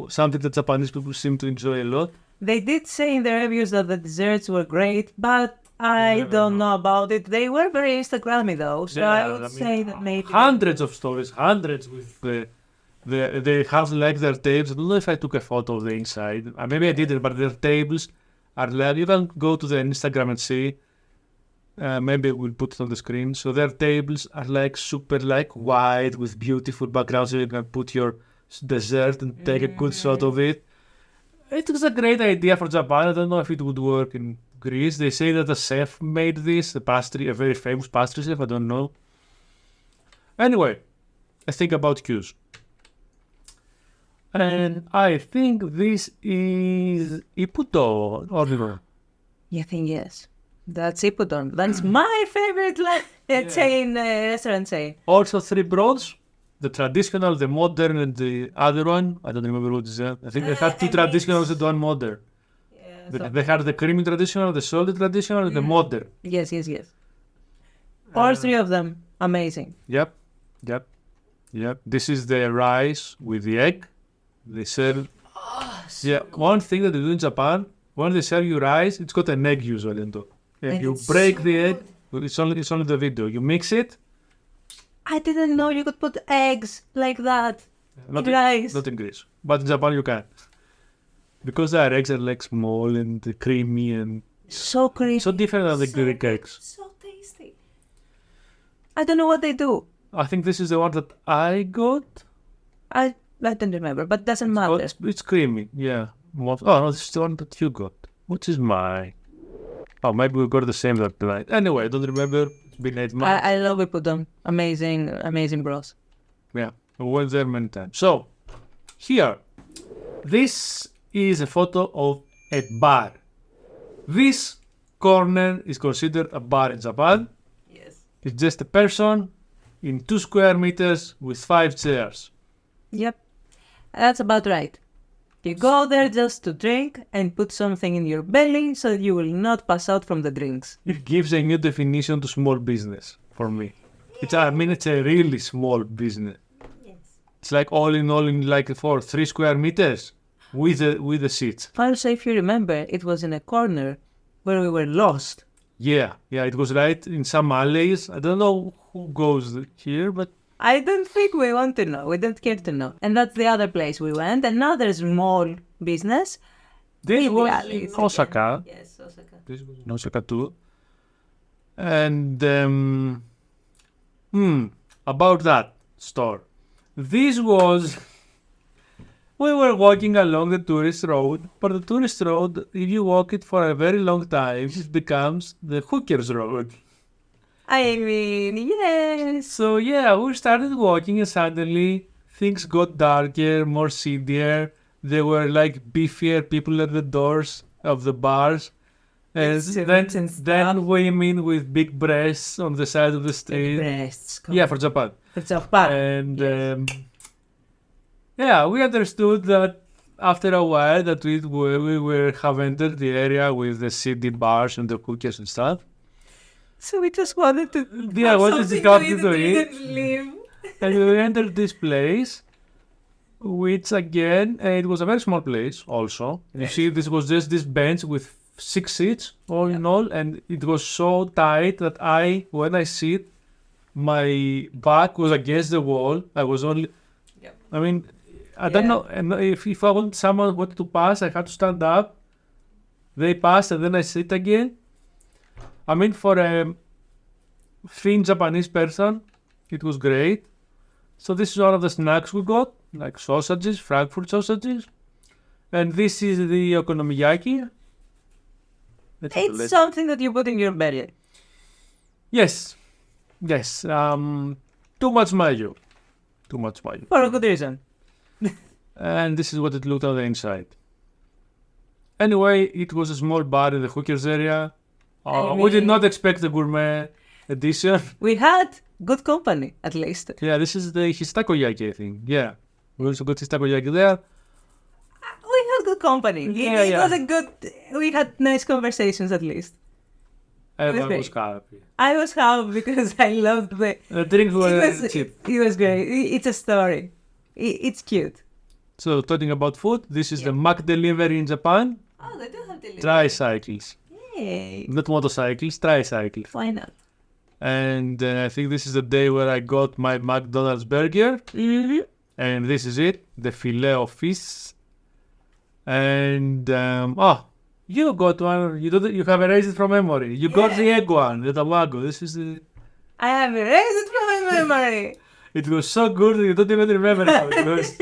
something that Japanese people seem to enjoy a lot. They did say in the reviews that the desserts were great, but I don't know about it. They were very Instagrammy though, so I would say that maybe hundreds of stories, hundreds with they have like their tables. I don't know if I took a photo of the inside. Maybe I didn't, but their tables are like, you can go to the Instagram and see. Maybe we'll put it on the screen. So their tables are like super like white with beautiful backgrounds, so you can put your dessert and take a good shot of it. It was a great idea for Japan. I don't know if it would work in Greece. They say that a chef made this, a very famous pastry chef. I don't know. Anyway, I think about cues. And I think this is Ippudo or I think yes. That's Ippodon. That's my favorite chain, restaurant chain. Also 3 broths. The traditional, the modern, and the other one. I don't remember what is that. I think they had 2 traditionals and 1 modern. Yeah, They had the creamy traditional, the salty traditional, and the modern. Yes. All 3 of them, amazing. Yep. This is the rice with the egg. They serve. One thing that they do in Japan, when they serve you rice, it's got an egg usually in it. And you break the egg. It's only the video. You mix it. I didn't know you could put eggs like that Not in rice. Not in Greece, but in Japan you can. Because our eggs are like small and creamy and So creamy. so different than the Greek eggs. So tasty. I don't know what they do. I think this is the one that I got. I don't remember, but doesn't matter. It's creamy, yeah. Oh no, this is the one that you got. Which is mine? Oh, maybe we got the same that night. Anyway, I don't remember. It's been 8 months. I love Ippodon. Amazing bros. Yeah, I went there many times. So, here, this is a photo of a bar. This corner is considered a bar in Japan. Yes. It's just a person in 2 square meters with 5 chairs. Yep. That's about right. You go there just to drink and put something in your belly so that you will not pass out from the drinks. It gives a new definition to small business for me. It's a really small business. Yes. It's like all in like for 3 square meters with the seats. Also, if you remember, it was in a corner where we were lost. Yeah, it was right in some alleys. I don't know who goes here, but I don't think we want to know. We don't care to know. And that's the other place we went. Another small business. this In the was alleys in Osaka. again. Yes, Osaka. This was in Osaka too. And about that store. This was. We were walking along the tourist road, but the tourist road, if you walk it for a very long time, it becomes the hookers road. I mean, yes. So yeah, we started walking and suddenly things got darker, more seedier. There were like beefier people at the doors of the bars. And then women with big breasts on the side of the street. Breasts. Yeah, for Japan. For Japan. And yeah, we understood that after a while that we have entered the area with the seedy bars and the cookies and stuff. So we just wanted to. Yeah, wanted to come to eat. Leave. And we entered this place, which again, it was a very small place also. You see, this was just this bench with 6 seats all in all, and it was so tight that when I sit, my back was against the wall. I was only, I mean, I don't know, and if someone wanted to pass, I had to stand up. They passed, and then I sit again. I mean, for a thin Japanese person, it was great. So this is one of the snacks we got, like sausages, Frankfurt sausages. And this is the okonomiyaki. It's something that you put in your belly. Yes. Too much mayo. For a good reason. And this is what it looked on the inside. Anyway, it was a small bar in the hookers area. We did not expect the gourmet edition. We had good company, at least. Yeah, this is his takoyaki, I think. Yeah. We also got his takoyaki there. We had good company. Yeah. It was a good. We had nice conversations, at least. Everyone was happy. I was happy because I loved The drinks were cheap. It was great. It's a story. It's cute. So, talking about food, this is the Mac delivery in Japan. Oh, they do have delivery. Tricycles. Yay. Not motorcycles, tricycles. Why not? And I think this is the day where I got my McDonald's burger. Mm-hmm. And this is it, the filet of fish. And you got one. You have erased it from memory. You got the egg one, the tamago. This is the. I have erased it from my memory. It was so good that you don't even remember how it was.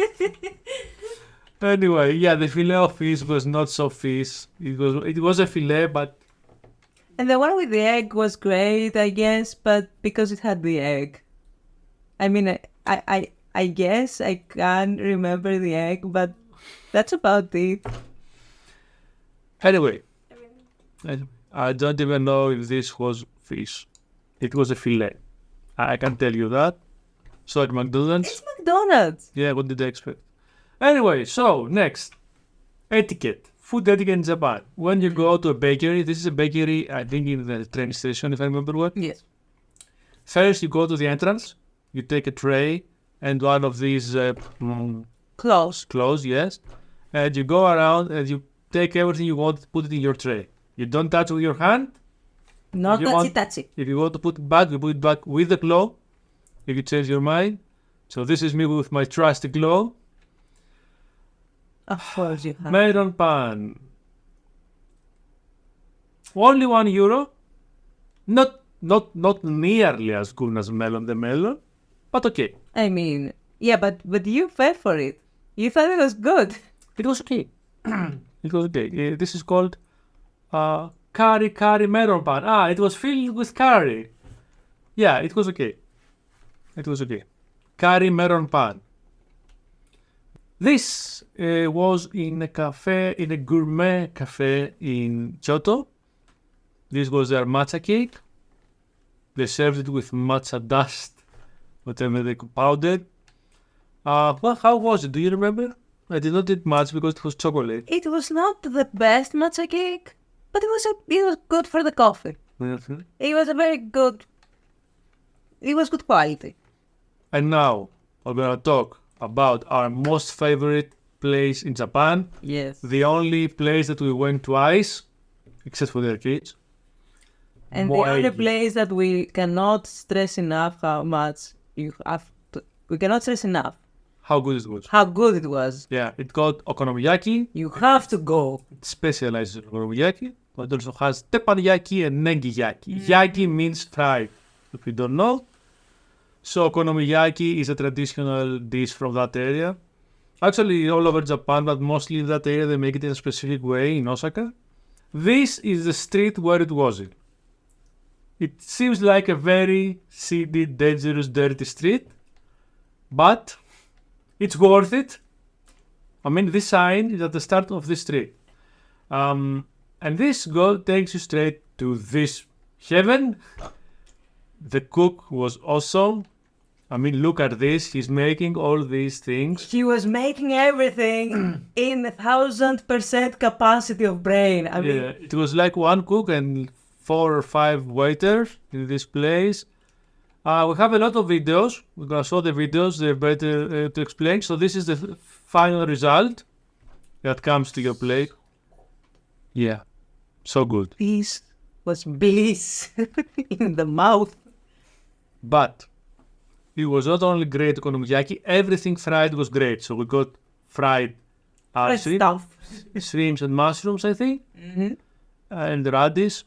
Anyway, yeah, the filet of fish was not so fish. It was a filet, but And the one with the egg was great, I guess, but because it had the egg. I mean, I guess I can't remember the egg, but that's about it. anyway, I don't even know if this was fish. It was a filet. I can tell you that. So at McDonald's. It's McDonald's. Yeah, what did I expect? Anyway, so next, etiquette. Food etiquette in Japan. When you go to a bakery, this is a bakery, I think in the train station, if I remember well. Yes. First, you go to the entrance, you take a tray and one of these clothes, yes, and you go around and you take everything you want, put it in your tray. You don't touch with your hand. Not You want- touchy. If you want to put it back, you put it back with the glove. If you change your mind. So this is me with my trusty glove. Of course you have. Melon pan. Only €1. Not nearly as good as melon the melon, but okay. I mean, yeah, but you fell for it. You thought it was good. It was okay. It was okay. This is called curry melon pan. It was filled with curry. Yeah, it was okay. It was okay. Curry melon pan. This was in a gourmet cafe in Kyoto. This was their matcha cake. They served it with matcha dust, whatever they powdered. Well, how was it? Do you remember? I did not eat much because it was chocolate. It was not the best matcha cake, but it was good for the coffee. It was a very good. It was good quality. And now we're gonna talk about our most favorite place in Japan. Yes. The only place that we went twice, except for their kids. And the only Moegi. place that we cannot stress enough how much you have to. We cannot stress enough How good it was. how good it was. Yeah, it got okonomiyaki. You have to go. It specializes in okonomiyaki, but also has teppanyaki and negiyaki. Yaki means fried, if you don't know. So okonomiyaki is a traditional dish from that area. Actually, all over Japan, but mostly in that area, they make it in a specific way in Osaka. This is the street where it was in. It seems like a very seedy, dangerous, dirty street, but it's worth it. I mean, this sign is at the start of the street. And this takes you straight to this heaven. The cook was awesome. I mean, look at this. He's making all these things. He was making everything in 1,000% capacity of brain. I mean, Yeah, it was like one cook and 4 or 5 waiters in this place. We have a lot of videos. We're gonna show the videos. They're better to explain. So this is the final result that comes to your plate. Yeah, so good. this was bliss in the mouth. But it was not only great okonomiyaki. Everything fried was great. So we got fried Fresh stuff. shrimps and mushrooms, I think, and radish.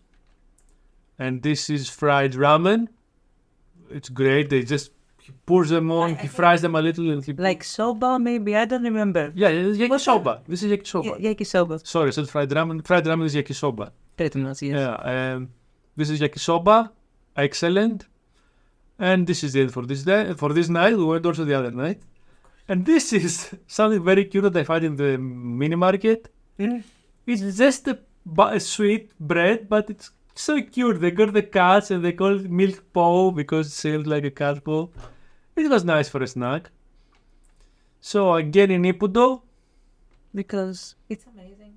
And this is fried ramen. It's great. They just he pours them on. He fries them a little, and he Like soba, maybe. I don't remember. yeah, it's yakisoba. This is yakisoba. Yakisoba. Sorry, I said fried ramen. Fried ramen is yakisoba. Pretty much, yes. Yeah. This is yakisoba. Excellent. And this is it for this day. For this night, we went also the other night. And this is something very cute that I find in the mini market. It's just a sweet bread, but it's so cute. They got the cats and they call it milk paw because it sounds like a cat paw. It was nice for a snack. So again in Ippudo. Because it's amazing.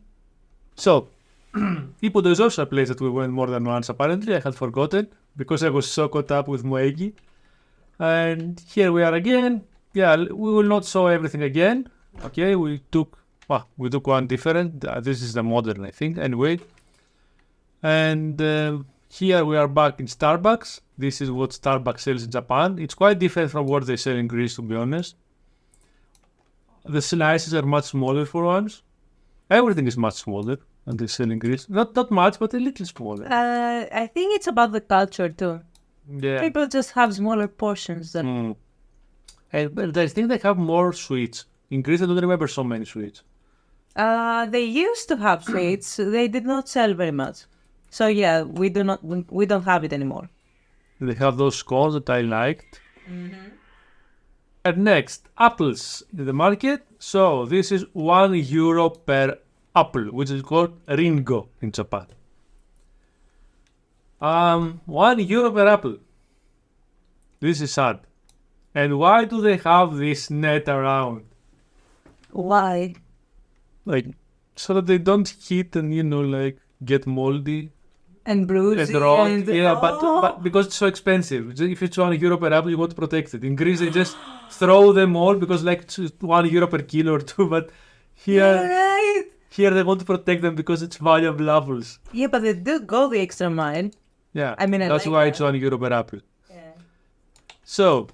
So Ippo, there's also a place that we went more than once. Apparently, I had forgotten because I was so caught up with Moegi. And here we are again. Yeah, we will not show everything again. Okay, we took one different. This is the modern, I think. Anyway, and here we are back in Starbucks. This is what Starbucks sells in Japan. It's quite different from what they sell in Greece, to be honest. The slices are much smaller for once. Everything is much smaller than they sell in Greece. Not much, but a little smaller. I think it's about the culture too. Yeah. People just have smaller portions than. But I think they have more sweets. In Greece, I don't remember so many sweets. They used to have sweets. They did not sell very much. So yeah, we don't have it anymore. They have those scones that I liked. And next, apples in the market. So this is €1 per apple, which is called ringo in Japan. €1 per apple. This is sad. And why do they have this net around? Why? Like, so that they don't hit and, get moldy And bruising. and rot. And, But because it's so expensive. If it's €1 per apple, you want to protect it. In Greece, they just throw them all because, it's €1 per kilo or two. But You're right. here they want to protect them because it's valuable apples. Yeah, but they do go the extra mile. Yeah, I mean, I that's like why that. it's €1 per apple. Yeah. So,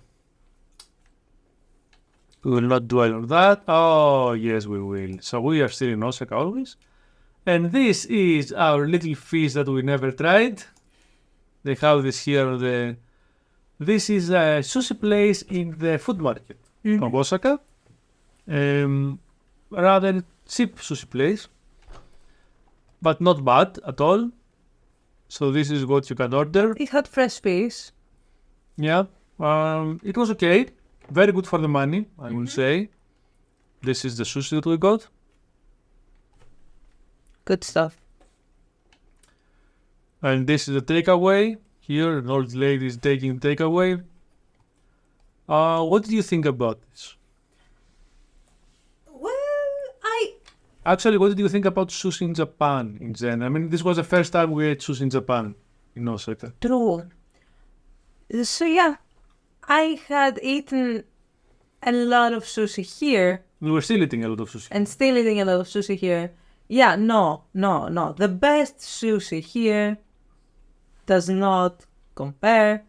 we will not dwell on that. Oh, yes, we will. So we are still in Osaka always. And this is our little fish that we never tried. They have this here on the... This is a sushi place in the food market of Osaka. Rather cheap sushi place. But not bad at all. So this is what you can order. It had fresh fish. Yeah. It was okay. Very good for the money, I will say. This is the sushi that we got. Good stuff. And this is the takeaway. Here, an old lady is taking takeaway. What did you think about this? Well, Actually, what did you think about sushi in Japan in general? I mean, this was the first time we ate sushi in Japan, in Osaka. True. So yeah, I had eaten a lot of sushi here We were still eating a lot of sushi. and still eating a lot of sushi here. Yeah, no. The best sushi here does not compare.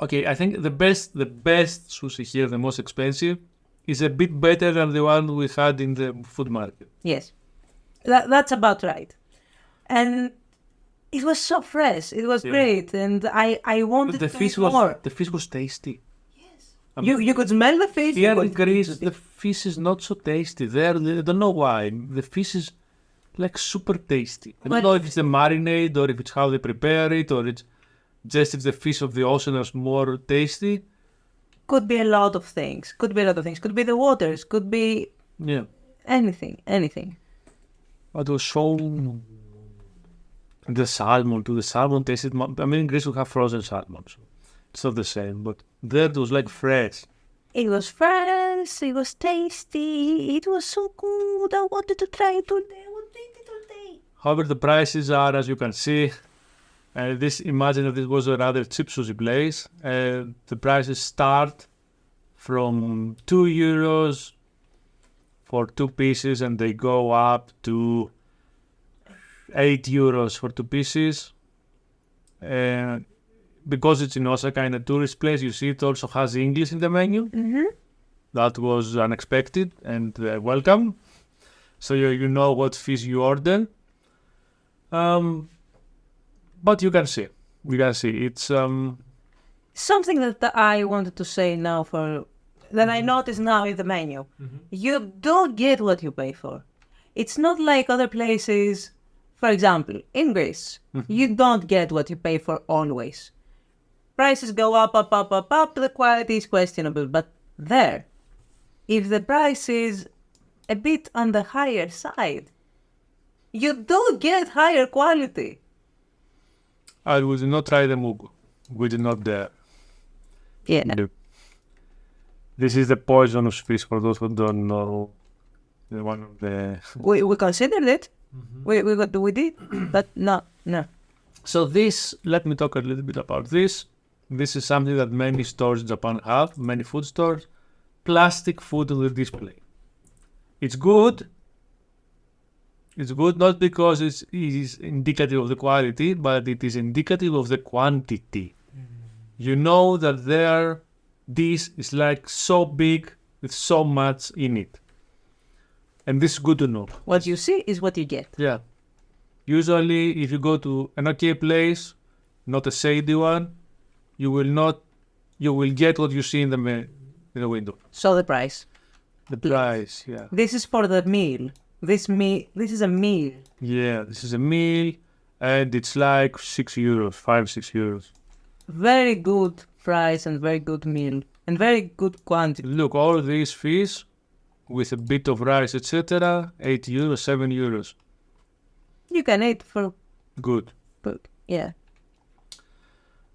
Okay, I think the best sushi here, the most expensive, is a bit better than the one we had in the food market. Yes, that's about right. And it was so fresh. It was great, and I wanted The to fish eat more. was tasty. You could smell the fish. Here you in could- Greece, the fish is not so tasty. There, I don't know why. The fish is super tasty. I don't know if it's the marinade or if it's how they prepare it or it's just if the fish of the ocean is more tasty. Could be a lot of things. Could be the waters. Could be Yeah. anything. But it was so... The salmon tasted... I mean, in Greece we have frozen salmon, so it's not the same. But there it was fresh. It was fresh. It was tasty. It was so good. I wanted to try it all day. I wanted to eat it all day. However, the prices are, as you can see, imagine that this was a rather cheap sushi place. The prices start from €2 for 2 pieces and they go up to €8 for 2 pieces. Because it's in Osaka, in a tourist place, you see it also has English in the menu. That was unexpected and welcome. So you know what fish you order. But you can see. It's Something that I wanted to say now that I notice now in the menu. You don't get what you pay for. It's not like other places. For example, in Greece, you don't get what you pay for always. Prices go up. The quality is questionable. But there, if the price is a bit on the higher side, you do get higher quality. I would not try the mugu. We did not dare. Yeah. No. This is the poisonous fish for those who don't know. The one of the... We considered it. We did, but no. So this, let me talk a little bit about this. This is something that many stores in Japan have, many food stores. Plastic food on the display. It's good. It's good not because it is indicative of the quality, but it is indicative of the quantity. You know that this is like so big with so much in it. And this is good to know. What you see is what you get. Yeah. Usually, if you go to an okay place, not a shady one, you will get what you see in the window. So the price. The price, yeah. This is for the meal. This is a meal. Yeah, this is a meal, and it's like €6, 5-6 euros. Very good price and very good meal and very good quantity. Look, all these fish with a bit of rice, etc., €8, €7. You can eat for Good. food. Yeah.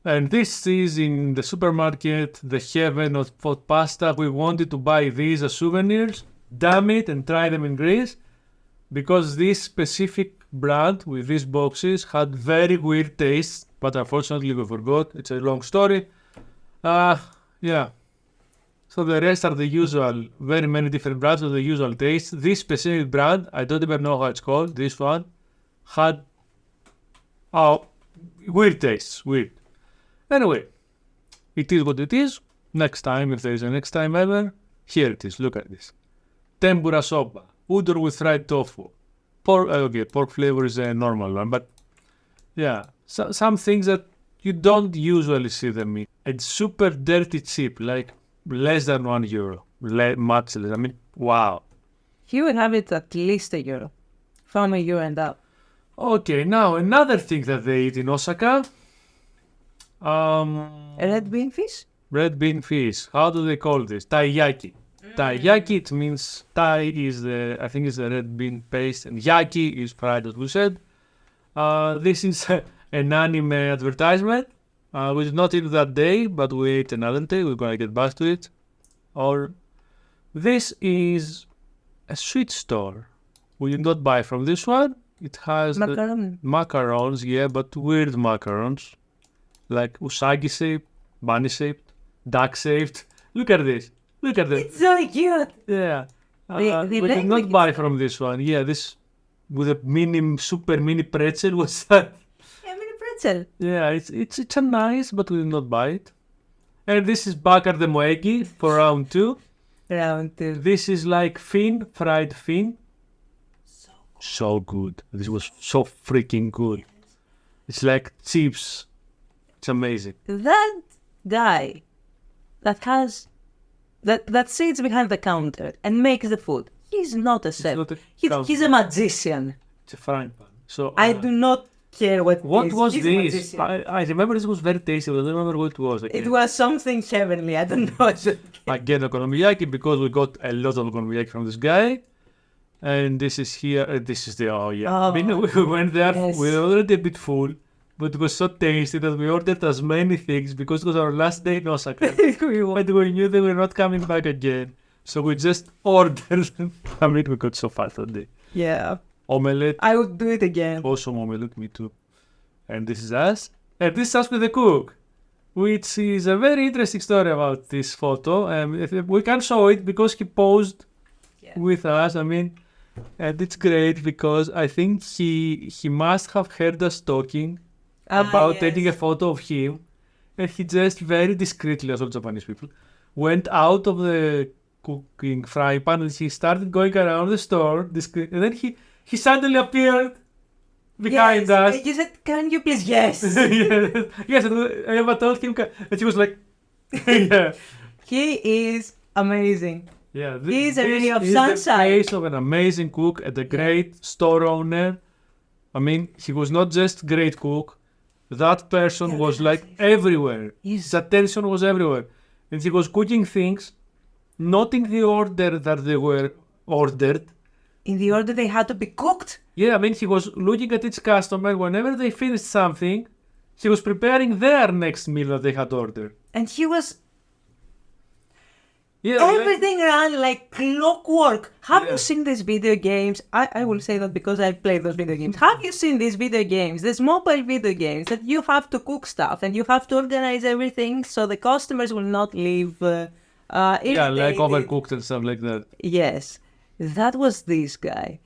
And this is in the supermarket, the heaven of hot pasta. We wanted to buy these as souvenirs, damn it, and try them in Greece, because this specific brand with these boxes had very weird tastes, but unfortunately we forgot. It's a long story. Yeah. So the rest are the usual, very many different brands of the usual taste. This specific brand, I don't even know how it's called, this one, had weird tastes, weird. Anyway, it is what it is. Next time, if there is a next time ever, here it is, look at this. Tempura soba, udon with fried tofu. Pork flavor is a normal one, but yeah, some things that you don't usually see them in. It's super dirty cheap, like less than €1, much less. I mean, wow. He would have it at least €1. From €1 and up. Okay, now another thing that they eat in Osaka. Red bean fish? Red bean fish. How do they call this? Taiyaki. Taiyaki, it means tai is I think is the red bean paste, and yaki is fried, as we said. This is an anime advertisement. We did not eat that day, but we ate another day. We're gonna get back to it. Or this is a sweet store. We did not buy from this one. It has macarons, yeah, but weird macarons. Like usagi shaped, bunny shaped, duck shaped. Look at this. Look at this. It's so cute. Yeah. The We did not buy from this one. Yeah, this with a super mini pretzel was that. Yeah, mini pretzel. Yeah, it's a nice, but we did not buy it. And this is bakar de moegi for round 2. Round 2. This is like fried fin. So good. This was so freaking good. It's like chips. It's amazing. That guy that sits behind the counter and makes the food, he's not a chef. He's a magician. It's a frying pan. So I do not care what was he's this? I remember this was very tasty, but I don't remember what it was. It was something heavenly. I don't know. Again, okonomiyaki, because we got a lot of okonomiyaki from this guy. And this is here. This is the I mean, we went there. Yes. We were already a bit full, but it was so tasty that we ordered as many things because it was our last day in Osaka. But we knew they were not coming back again, so we just ordered. I mean, we got so fat that day. Yeah. Omelette. I would do it again. Awesome omelette, me too. And this is us. And this is us with the cook, which is a very interesting story about this photo. We can show it because he posed with us. I mean, and it's great because I think he must have heard us talking about taking a photo of him, and he just very discreetly, as all Japanese people, went out of the cooking frying pan and he started going around the store discreetly, and then he suddenly appeared behind us. He said, "Can you please?" Yes. Yes, and Eva told him, and he was like, yeah. He is amazing. Yeah, He's a ray of is sunshine. the face of an amazing cook and a great store owner. I mean, he was not just great cook. That person was like everywhere. Yes. His attention was everywhere. And he was cooking things, not in the order that they were ordered. In the order they had to be cooked. Yeah, I mean, he was looking at each customer. Whenever they finished something, he was preparing their next meal that they had ordered. And he was Yeah, Everything ran like clockwork. Have Yeah. you seen these video games? I will say that because I played those video games. Have you seen these video games? These mobile video games that you have to cook stuff and you have to organize everything so the customers will not leave yeah, like irritated. Overcooked and stuff like that. Yes, that was this guy.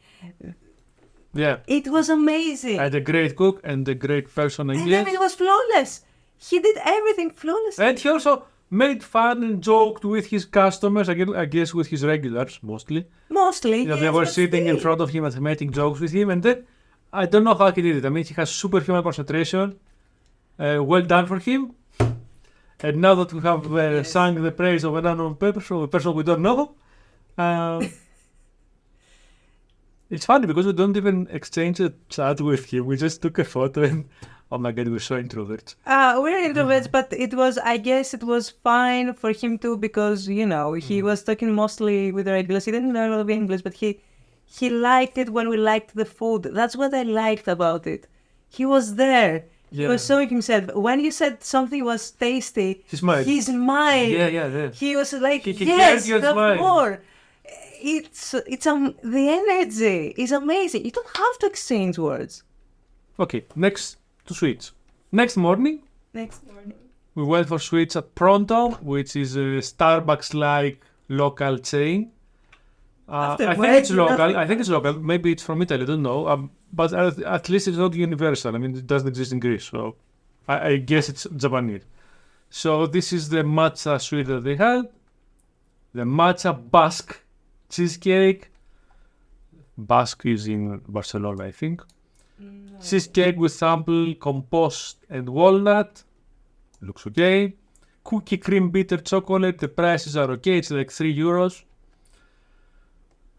Yeah, It was amazing. and a great cook and a great person, I And then guess. it was flawless. He did everything flawlessly. And he also made fun and joked with his customers, I guess with his regulars mostly. Mostly. You know, they yes, were but sitting in still. front of him and making jokes with him, and then I don't know how he did it. I mean, he has superhuman concentration. Well done for him. And now that we have sung the praise of an unknown person we don't know, it's funny because we don't even exchange a chat with him. We just took a photo and oh my god, we're so introverts. We're introverts, but I guess it was fine for him too because, you know, he was talking mostly with the regulars. He didn't know a lot of English, but he liked it when we liked the food. That's what I liked about it. He was there. He was showing himself. When you said something was tasty, He smiled. he smiled. Yeah. He was like, He yes, cared your have smile. more. It's the energy is amazing. You don't have to exchange words. Okay, next to Switch. Next morning, Next morning. we went for Switch at Pronto, which is a Starbucks-like local chain. After I think work, it's local. nothing. I think it's local. Maybe it's from Italy. I don't know. But at least it's not universal. I mean, it doesn't exist in Greece, so I guess it's Japanese. So this is the matcha sweet that they had. The matcha Basque cheesecake. Basque is in Barcelona, I think. Cheesecake with sample, compost, and walnut. Looks okay. Cookie cream bitter chocolate. The prices are okay. It's like €3.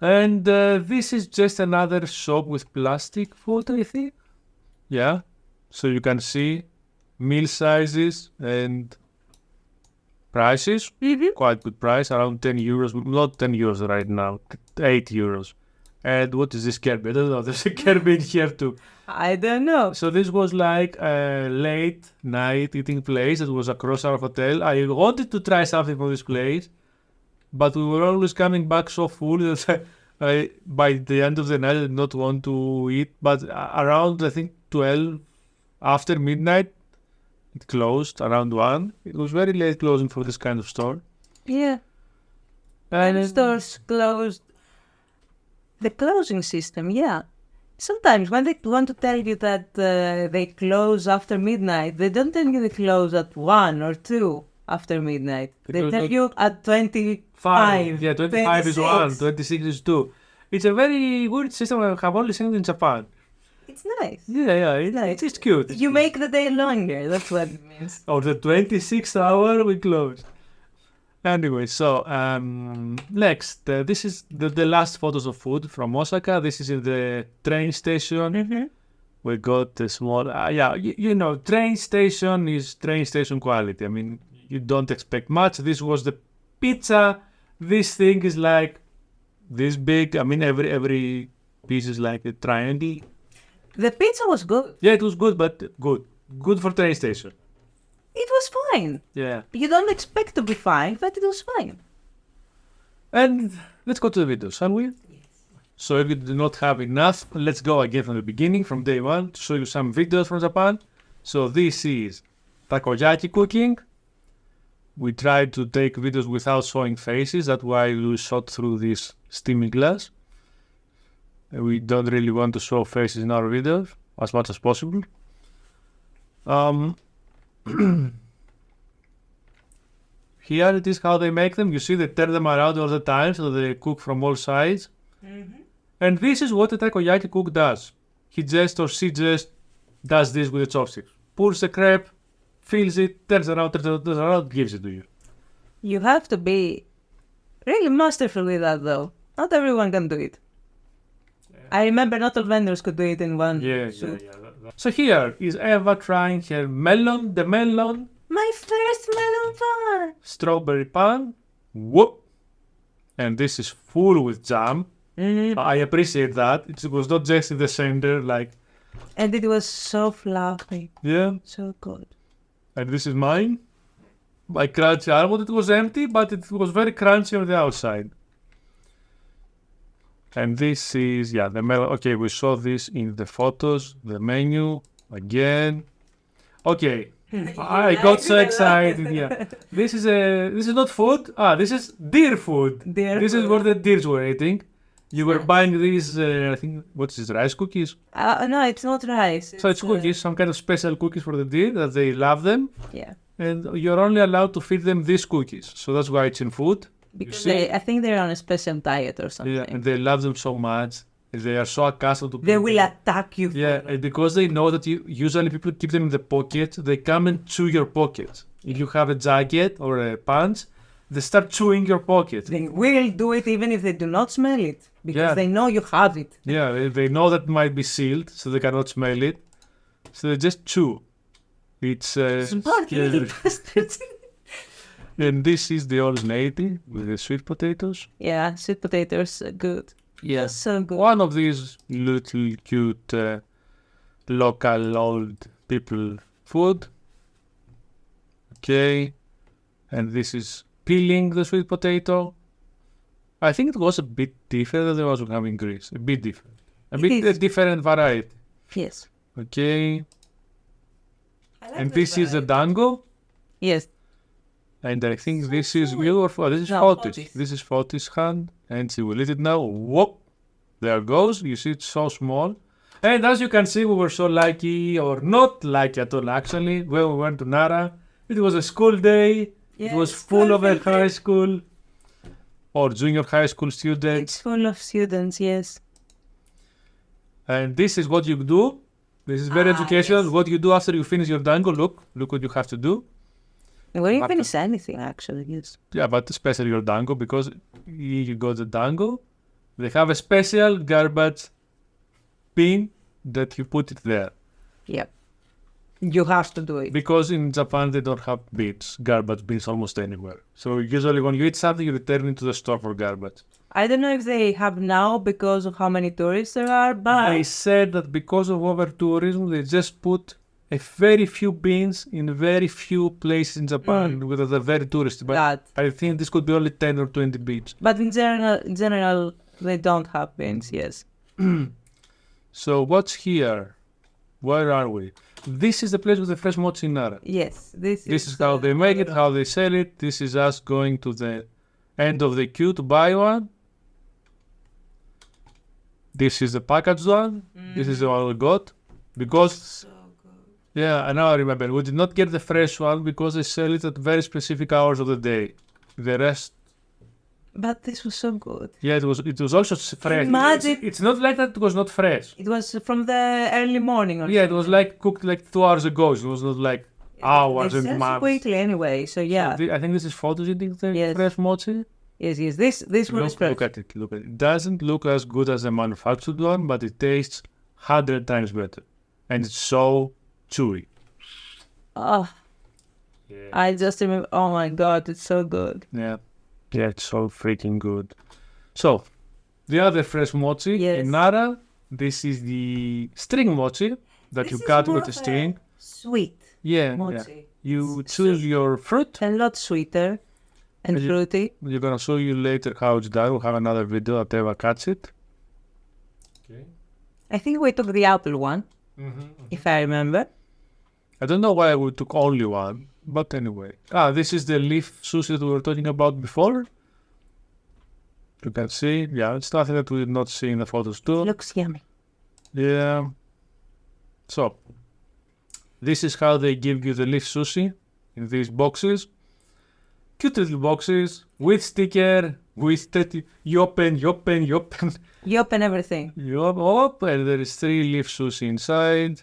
And this is just another shop with plastic food, I think. Yeah. So you can see meal sizes and prices. Quite good price, around €10. Not €10 right now, €8. And what is this Kirby? I don't know. There's a Kirby in here too. I don't know. So this was like a late night eating place that was across our hotel. I wanted to try something from this place, but we were always coming back so full that by the end of the night I did not want to eat. But around, I think, 12, after midnight, it closed, around 1. It was very late closing for this kind of store. Yeah. And Stores closed. The closing system, yeah. Sometimes when they want to tell you that they close after midnight, they don't tell you they close at 1 or 2 after midnight. They Because tell not- you at 25. Yeah, 25 is 1, 26 is 2. It's a very weird system. I have only seen it in Japan. It's nice. Yeah, it's cute. You make the day longer, that's what it means. Or the 26th hour we close. Anyway, so next, this is the last photos of food from Osaka. This is in the train station. We got a small, you know, train station is train station quality. I mean, you don't expect much. This was the pizza. This thing is like this big. I mean, every piece is like a triangle. The pizza was good. Yeah, it was good, but good for train station. It was fine. Yeah. You don't expect to be fine, but it was fine. And let's go to the video, shall we? So if you do not have enough, let's go again from the beginning, from day 1, to show you some videos from Japan. So this is takoyaki cooking. We tried to take videos without showing faces. That's why we shot through this steaming glass. We don't really want to show faces in our videos as much as possible. Here it is how they make them. You see they turn them around all the time so they cook from all sides. And this is what a takoyaki cook does. He just or she just does this with the chopsticks. Pulls the crepe, fills it, turns around, gives it to you. You have to be really masterful with that, though. Not everyone can do it. I remember not all vendors could do it in one. shoot. So here is Eva trying her melon, the melon, My first melon pan! strawberry pan. Whoop! And this is full with jam. I appreciate that. It was not just in the center, like, And it was so fluffy. yeah. So good. And this is mine. My crunchy almond, it was empty, but it was very crunchy on the outside. And this is, yeah, the melon. Okay, we saw this in the photos, the menu, again. Okay, I got so excited, yeah. This is not food, this is deer food. This is what the deers were eating. You were buying these, I think, what's this, rice cookies? No, it's not rice. So it's cookies, some kind of special cookies for the deer that they love them. Yeah. And you're only allowed to feed them these cookies. So that's why it's in food. Because I think they're on a special diet or something. Yeah, and they love them so much. They are so accustomed to They will attack you. Yeah, and because they know that usually people keep them in the pocket, they come and chew your pocket. If you have a jacket or a pants, they start chewing your pocket. They will do it even if they do not smell it. Because they know you have it. Yeah, they know that it might be sealed, so they cannot smell it. So they just chew. It's Smart little bastards. And this is the old lady with the sweet potatoes. Yeah, sweet potatoes are good. Yeah. So good. One of these little cute local old people food. Okay. And this is peeling the sweet potato. I think it was a bit different than the ones we have in Greece. A bit different. A different variety. Yes. Okay. And this is a dango. Yes. And I think this is this is No, Fotis. Fotis. This is Fotis' hand. And she will eat it now. Whoop! There goes. You see it's so small. And as you can see, we were so lucky, or not lucky at all actually, when we went to Nara. It was a school day. Yes, it was full of a high school or junior high school students. It's full of students, yes. And this is what you do. This is very educational. Yes. What you do after you finish your dango. Look what you have to do. We didn't But- finish anything, actually, yes. Yeah, but especially your dango, because you got the dango. They have a special garbage bin that you put it there. Yep. You have to do it. Because in Japan they don't have bins, garbage bins almost anywhere. So usually when you eat something, you return it to the store for garbage. I don't know if they have now because of how many tourists there are, but They said that because of over tourism, they just put a very few bins in very few places in Japan because they're very touristy. But that. I think this could be only 10 or 20 bins. But in general, they don't have bins, yes. So what's here? Where are we? This is the place with the fresh mochi in Nara. Yes, This is how they make it, how they sell it. This is us going to the end of the queue to buy one. This is the packaged one. This is the one we got. Because, yeah, and now I remember, we did not get the fresh one because they sell it at very specific hours of the day. The rest, But this was so good. yeah, it was also fresh. Imagine- It's not like that it was not fresh. It was from the early morning or Yeah, it was like cooked like 2 hours ago. It was not like hours They and sell months. quickly anyway, so yeah. I think this is photos eating the Yes. fresh mochi. Yes, this one is fresh. Look at it. Look at it. It doesn't look as good as the manufactured one, but it tastes 100 times better. And it's so chewy. Oh, I just remember, oh my god, it's so good. Yeah. Yeah, it's so freaking good. So, the other fresh mochi Yes. in Nara, this is the string mochi that you cut with a string. Sweet Yeah, mochi. yeah. You choose your fruit. A lot sweeter and And you- fruity. We're gonna show you later how it's done. We'll have another video that Eva cuts it. Okay. I think we took the apple one, if I remember. I don't know why we took only one, but anyway. This is the leaf sushi that we were talking about before. You can see, yeah, it's nothing that we did not see in the photos too. Looks yummy. Yeah. So, this is how they give you the leaf sushi in these boxes. Cute little boxes with sticker, with you open. You open everything. You open, and there is 3 leaf sushi inside.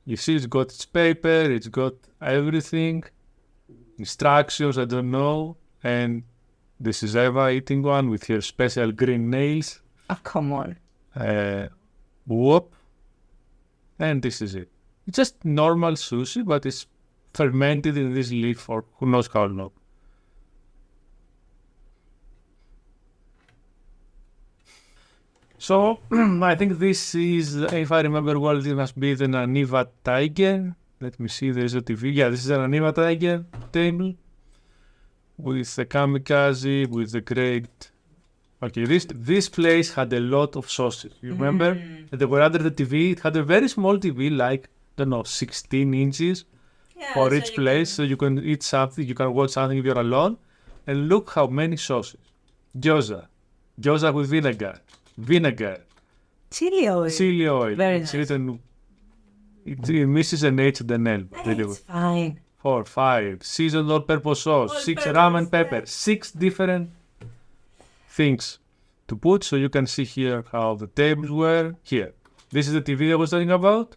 You see, it's got its paper, it's got everything, instructions, I don't know, and this is Eva eating one with her special green nails. Oh, come on. Whoop, and this is it. It's just normal sushi, but it's fermented in this leaf for who knows how long. So, I think this is, if I remember well, this must be the Naniva Tiger. Let me see, there's a TV. Yeah, this is an Naniva Tiger table. with the kamikaze, with the great. Okay, this place had a lot of sauces. You remember? They were under the TV. It had a very small TV, like, I don't know, 16 inches for so each you place. can- So you can eat something, you can watch something if you're alone. And look how many sauces. Gyoza with vinegar, Chili oil. chili oil. Very It's nice. written, it misses an H and an L. But anyway. It's fine. 4, 5, seasoned all-purpose sauce, 6 ramen pepper, 6 different things to put, so you can see here how the tables were. Here, this is the TV I was talking about.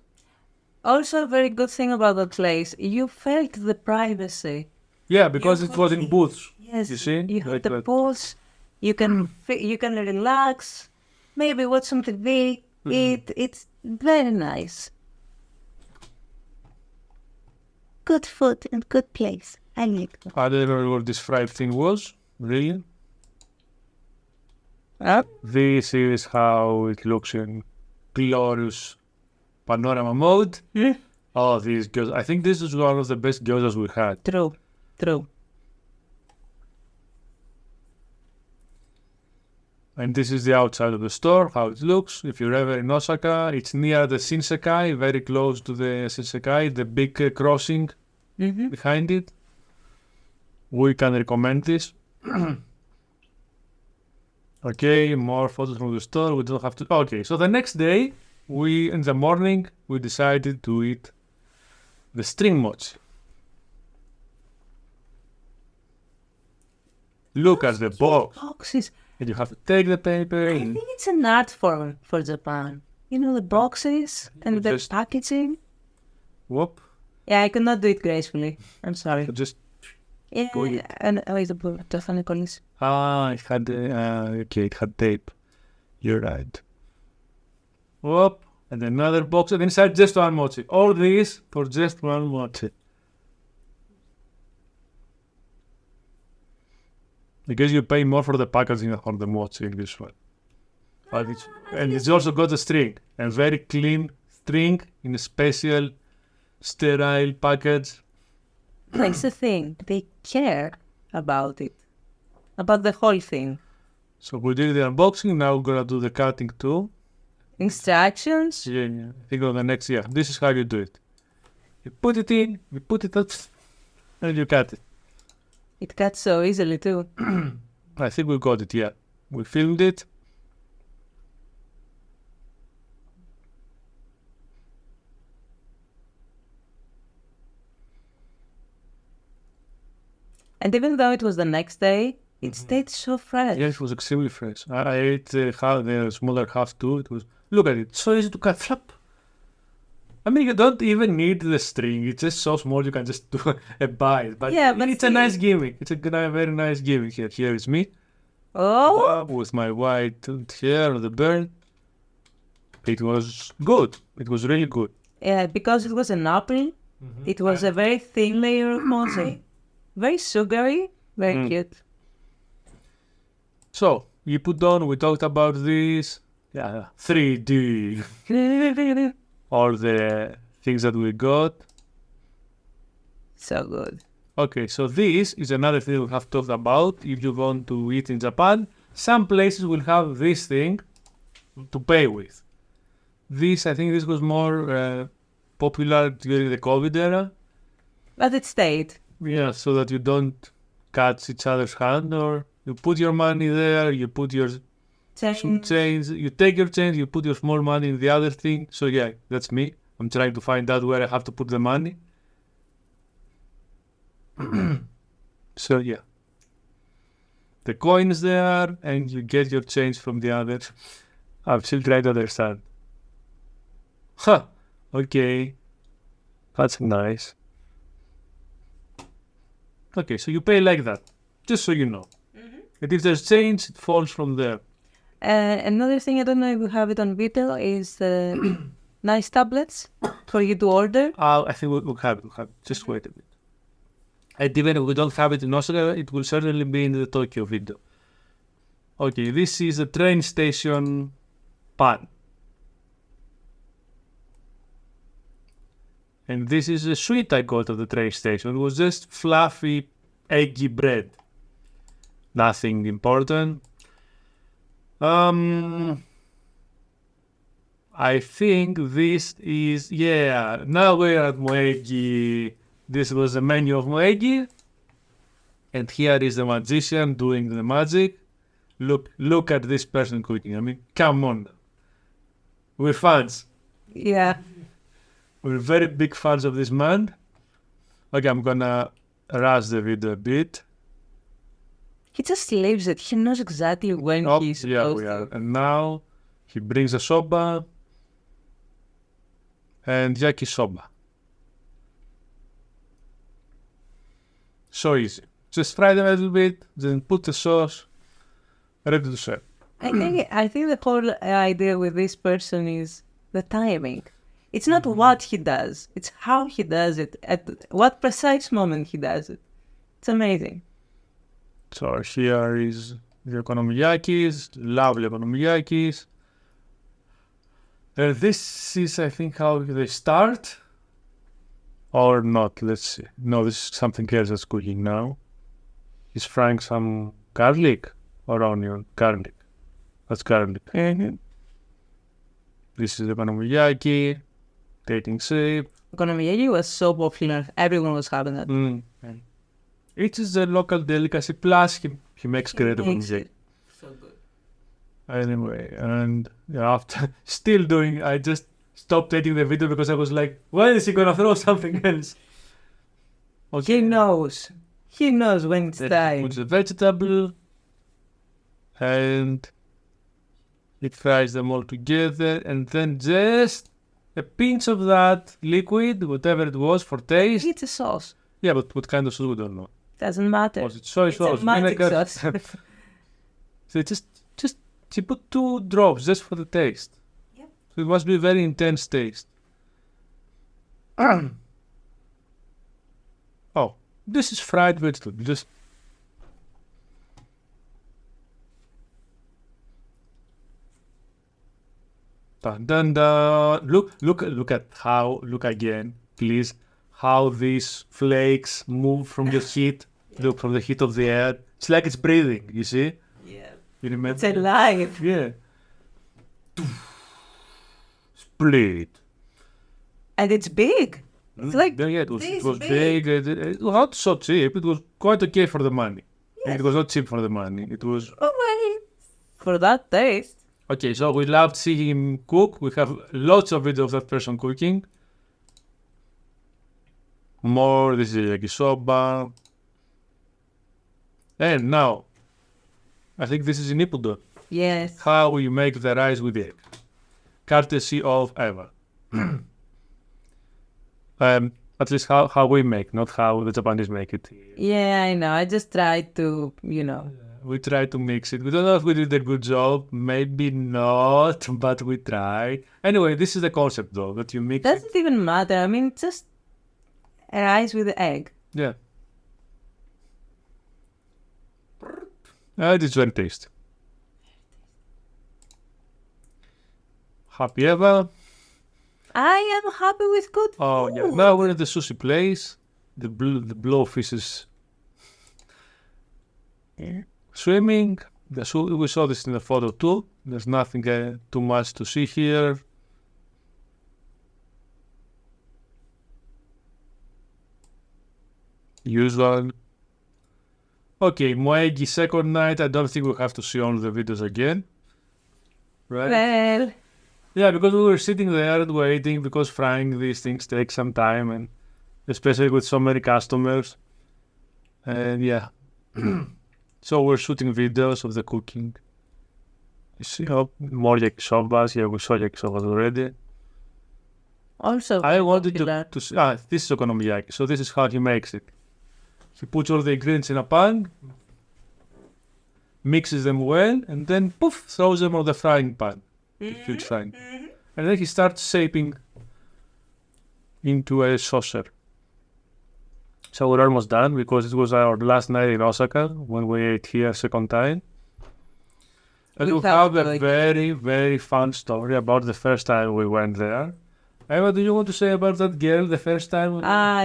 Also, a very good thing about the place, you felt the privacy. Yeah, because it was in booths. Yes, You see? you have Like the that. pools. You can you can relax, maybe watch some TV. It's very nice. Good food and good place. I like that. I don't know what this fried thing was. Really? Up. This is how it looks in glorious panorama mode. Oh, these gyoza. I think this is one of the best gyozas we had. True, true. And this is the outside of the store, how it looks. If you're ever in Osaka, it's near the Shinsekai, very close to the Shinsekai, the big crossing behind it. We can recommend this. Okay, more photos from the store. We don't have to. Okay, so the next day, in the morning, we decided to eat the string mochi. Look at the box. Boxes. And you have to take the paper I in. think it's an art form for Japan. You know, the boxes and the Just- packaging. Whoop. Yeah, I could not do it gracefully. I'm sorry. So just Yeah, Go ahead. and wait, το θα κολλήσει. it had okay, it had tape. You're right. Whoop, and another box, and inside just one mochi. All this for just one mochi. Because you pay more for the packaging than for the mochi in this one. But it's also got a string, a very clean string in a special sterile package. That's the thing. They care about it. About the whole thing. So we did the unboxing. Now we're gonna do the cutting too. Instructions. Yeah. I think on the next year. This is how you do it. You put it in, you put it out, and you cut it. It cuts so easily too. I think we got it, yeah. We filmed it. And even though it was the next day, it stayed so fresh. Yeah, it was extremely fresh. I ate the smaller half too. It was, look at it, so easy to cut. Flap. I mean, you don't even need the string. It's just so small you can just do a bite. But, Yeah, but it's a nice gimmick. It's a very nice gimmick here. Here is me Oh, with my white hair on the bird. It was good. It was really good. yeah, because it was an apple, it was a very thin layer of mochi. Very sugary, very cute. So, you put on, we talked about this. Yeah, 3D. All the things that we got. So good. Okay, so this is another thing we have talked about. If you want to eat in Japan, some places will have this thing to pay with. I think this was more popular during the COVID era. But it stayed. Yeah, so that you don't catch each other's hand, or you put your money there, you put your some change, you take your change, you put your small money in the other thing. So yeah, that's me. I'm trying to find out where I have to put the money. So yeah, the coin is there, and you get your change from the other. I'm still trying to understand. Huh. Okay. That's nice. Okay, so you pay like that, just so you know. And if there's change, it falls from there. Another thing, I don't know if we have it on video, is the nice tablets for you to order. I think we'll have it. Just wait a bit. And even if we don't have it in Osaka, it will certainly be in the Tokyo video. Okay, this is the train station pan. And this is a sweet I got at the train station. It was just fluffy, eggy bread. nothing important. I think this is, now we're at Moegi. This was the menu of Moegi. And here is the magician doing the magic. Look at this person cooking. I mean, come on. We're fans. Yeah. We're very big fans of this man. Okay, I'm gonna rush the video a bit. He just leaves it. He knows exactly when he's supposed we are. to. And now he brings the soba and yakisoba. So easy. Just fry them a little bit, then put the sauce, ready to serve. I think the whole idea with this person is the timing. It's not what he does, it's how he does it, at what precise moment he does it. It's amazing. So here is the okonomiyakis, lovely okonomiyakis. This is, I think, how they start. Or not, let's see. No, this is something else that's cooking now. He's frying some garlic or onion? Garlic. That's garlic. This is the okonomiyaki, taking shape. Okonomiyaki was so popular, everyone was having that. It is a local delicacy, plus he makes great okonomiyaki. So good. Anyway, and after still doing, I just stopped editing the video because I was like, when is he gonna throw something else? Okay. He knows when it's Then time. he puts the vegetable and it fries them all together, and then just a pinch of that liquid, whatever it was, for taste. It's a sauce. Yeah, but what kind of sauce, we don't know. Doesn't matter. Was it soy It's sauce, a magic vinegar? sauce. So just she put 2 drops just for the taste. Yep. So it must be a very intense taste. Oh, this is fried vegetable. Just dun dun dun. Look at how. Look again, please. How these flakes move from the heat. Look, from the heat of the air. It's like it's breathing. You see? Yeah. You remember? It's alive. Yeah. Split. And it's big. It's like Yeah, it was this big. big. It was not so cheap. It was quite okay for the money. Yes. It was not cheap for the money. It was for that taste. okay. So we loved seeing him cook. We have lots of videos of that person cooking. More. This is yakisoba. And now, I think this is in Ippudo. Yes. How you make the rice with egg, courtesy of Eva. At least how we make, not how the Japanese make it. Yeah, I know. I just tried to, We try to mix it. We don't know if we did a good job. Maybe not, but we tried. Anyway, this is the concept, though, that you mix it. Doesn't even matter. I mean, just a rice with the egg. Yeah. It is very tasty. Happy Eva. I am happy with good food. Oh, yeah. Now we're at the sushi place. The blowfish is swimming. We saw this in the photo too. There's nothing too much to see here. Usual. Okay, Moegi second night. I don't think we'll have to see all the videos again. Right? Well, Yeah, because we were sitting there and waiting because frying these things takes some time, and especially with so many customers. And yeah. So we're shooting videos of the cooking. You see how more yakisobas. Yeah, we saw yakisobas already. also I wanted popular. to see. This is okonomiyaki. So this is how he makes it. He puts all the ingredients in a pan, mixes them well, and then poof, throws them on the frying pan. The huge frying. And then he starts shaping into a saucer. So we're almost done because it was our last night in Osaka when we ate here second time. And we have a very, very fun story about the first time we went there. Eva, do you want to say about that girl the first time?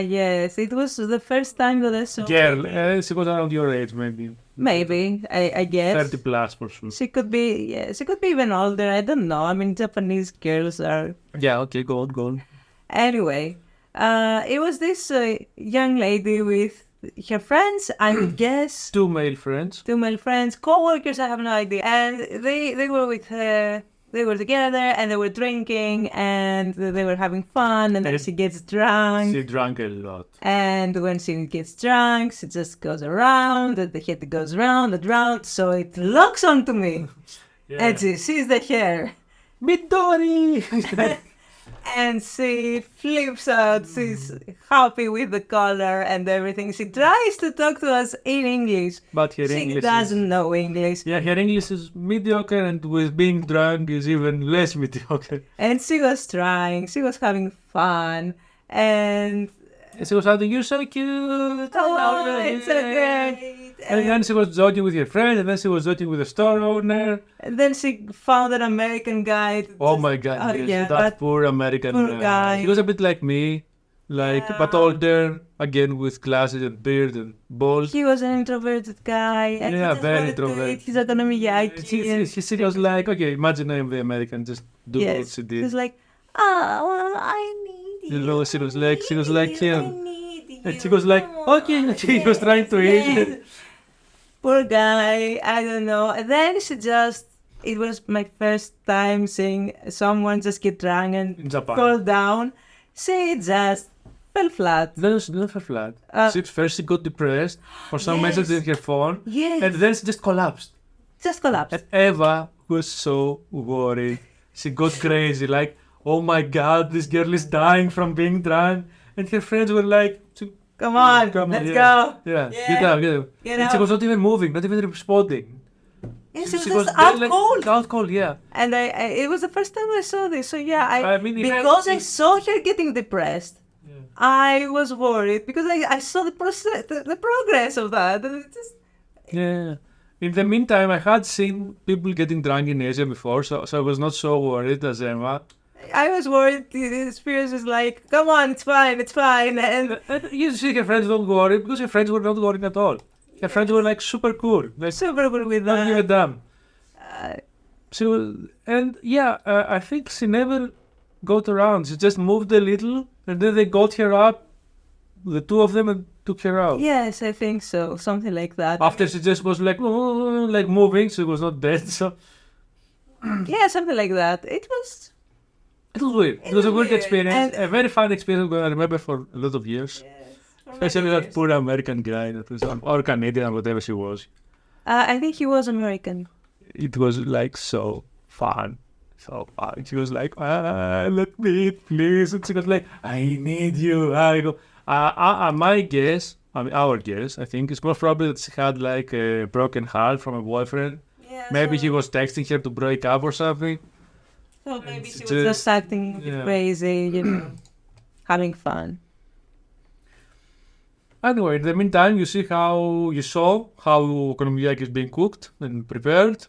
Yes. It was the first time that I saw Girl, she was around your age, maybe Maybe, I guess. 30 plus for sure. She could be, yeah, she could be even older. I don't know. I mean, Japanese girls are. Yeah, okay, go on. Anyway, it was this young lady with her friends, I would guess. Two male friends. Two male friends, co-workers, I have no idea. And they were with her. They were together and they were drinking and they were having fun. And then she gets drunk. She drank a lot. And when she gets drunk, she just goes around, and the head goes round and round, so it locks onto me. Yeah. And she sees the hair. Midori! And she flips out. She's happy with the color and everything. She tries to talk to us in English. But her She English doesn't know English. Yeah, her English is mediocre, and with being drunk is even less mediocre. And she was trying. She was having fun. And And she was shouting, "You're so cute! oh, it's so great. And then she was joking with her friend, and then she was joking with the store owner. And then she found an American guy. Oh my god, Oh, yes, yeah, that but poor American poor guy. He was a bit like me, but older, again with glasses and beard and balls. He was an introverted guy. And Yeah, he just very wanted to introverted. eat his okonomiyaki. She was like, okay, imagine I'm the American, just do what Yes. she He did. was like, well, I need You you. know, she was like I him. need you. And she was like, okay, she was trying to eat. Poor guy, I don't know. And then it was my first time seeing someone just get drunk In and Japan. fall down. She just fell flat. Then she never flat. First she got depressed for some Yes. message in her phone, Yes, and then she just collapsed. just collapsed. And Eva was so worried. She got crazy, like, oh my god, this girl is dying from being drunk. And her friends were like, Come on, let's go. Yeah, Yeah. get up. Get And she up. was not even moving, not even responding. Yeah, she was She just there, out like, cold. Out cold, yeah. And it was the first time I saw this. So yeah, I mean, if because I if- saw her getting depressed, I was worried because I saw the process, the progress of that. And it just, Yeah. In the meantime, I had seen people getting drunk in Asia before, so I was not so worried as Emma. I was worried. The Spiros was like, "Come on, it's fine, it's fine." And And you see her friends don't worry because her friends were not worried at all. Her friends were like super cool. Like, super good with don't give a that. damn. Uh, She was, and yeah, I think she never got around. She just moved a little, and then they got her up, the two of them, and took her out. yes, I think so. Something like that. After she just was like moving, she was not dead. So Yeah, something like that. It was. it was weird. It was a weird weird, experience, and- a very fun experience. I'm gonna remember for a lot of years. Especially that poor American guy that was, or Canadian, whatever she was. I think he was American. It was like so fun. So fun. She was like, let me eat, please. And she was like, I need you. I go. My guess, I mean, our guess, I think, is most probably that she had like a broken heart from a boyfriend. Yeah, Maybe he was texting her to break up or something. So maybe she was just- just acting a bit yeah. crazy, having fun. Anyway, in the meantime, you saw how okonomiyaki is being cooked and prepared.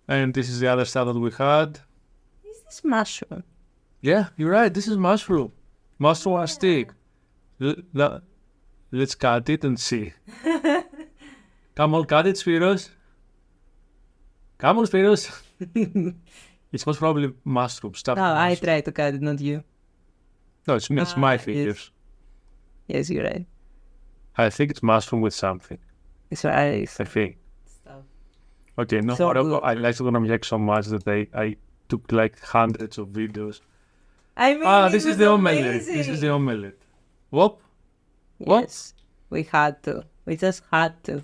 And this is the other stuff that we had. Is this mushroom? Yeah, you're right. This is mushroom. Mushroom on stick. Let's cut it and see. Come on, cut it, Spiros. Come on, Spiros. It's most probably mushroom stuff. No, I tried to cut it, not you. No, it's my fingers. Yes, you're right. I think it's mushroom with something. It's right. I think. Okay, no, So good. I like okonomiyaki so much that I took like hundreds of videos. I mean, This is the omelette. This is the omelette. Whoop. What? Yes, we had to. We just had to.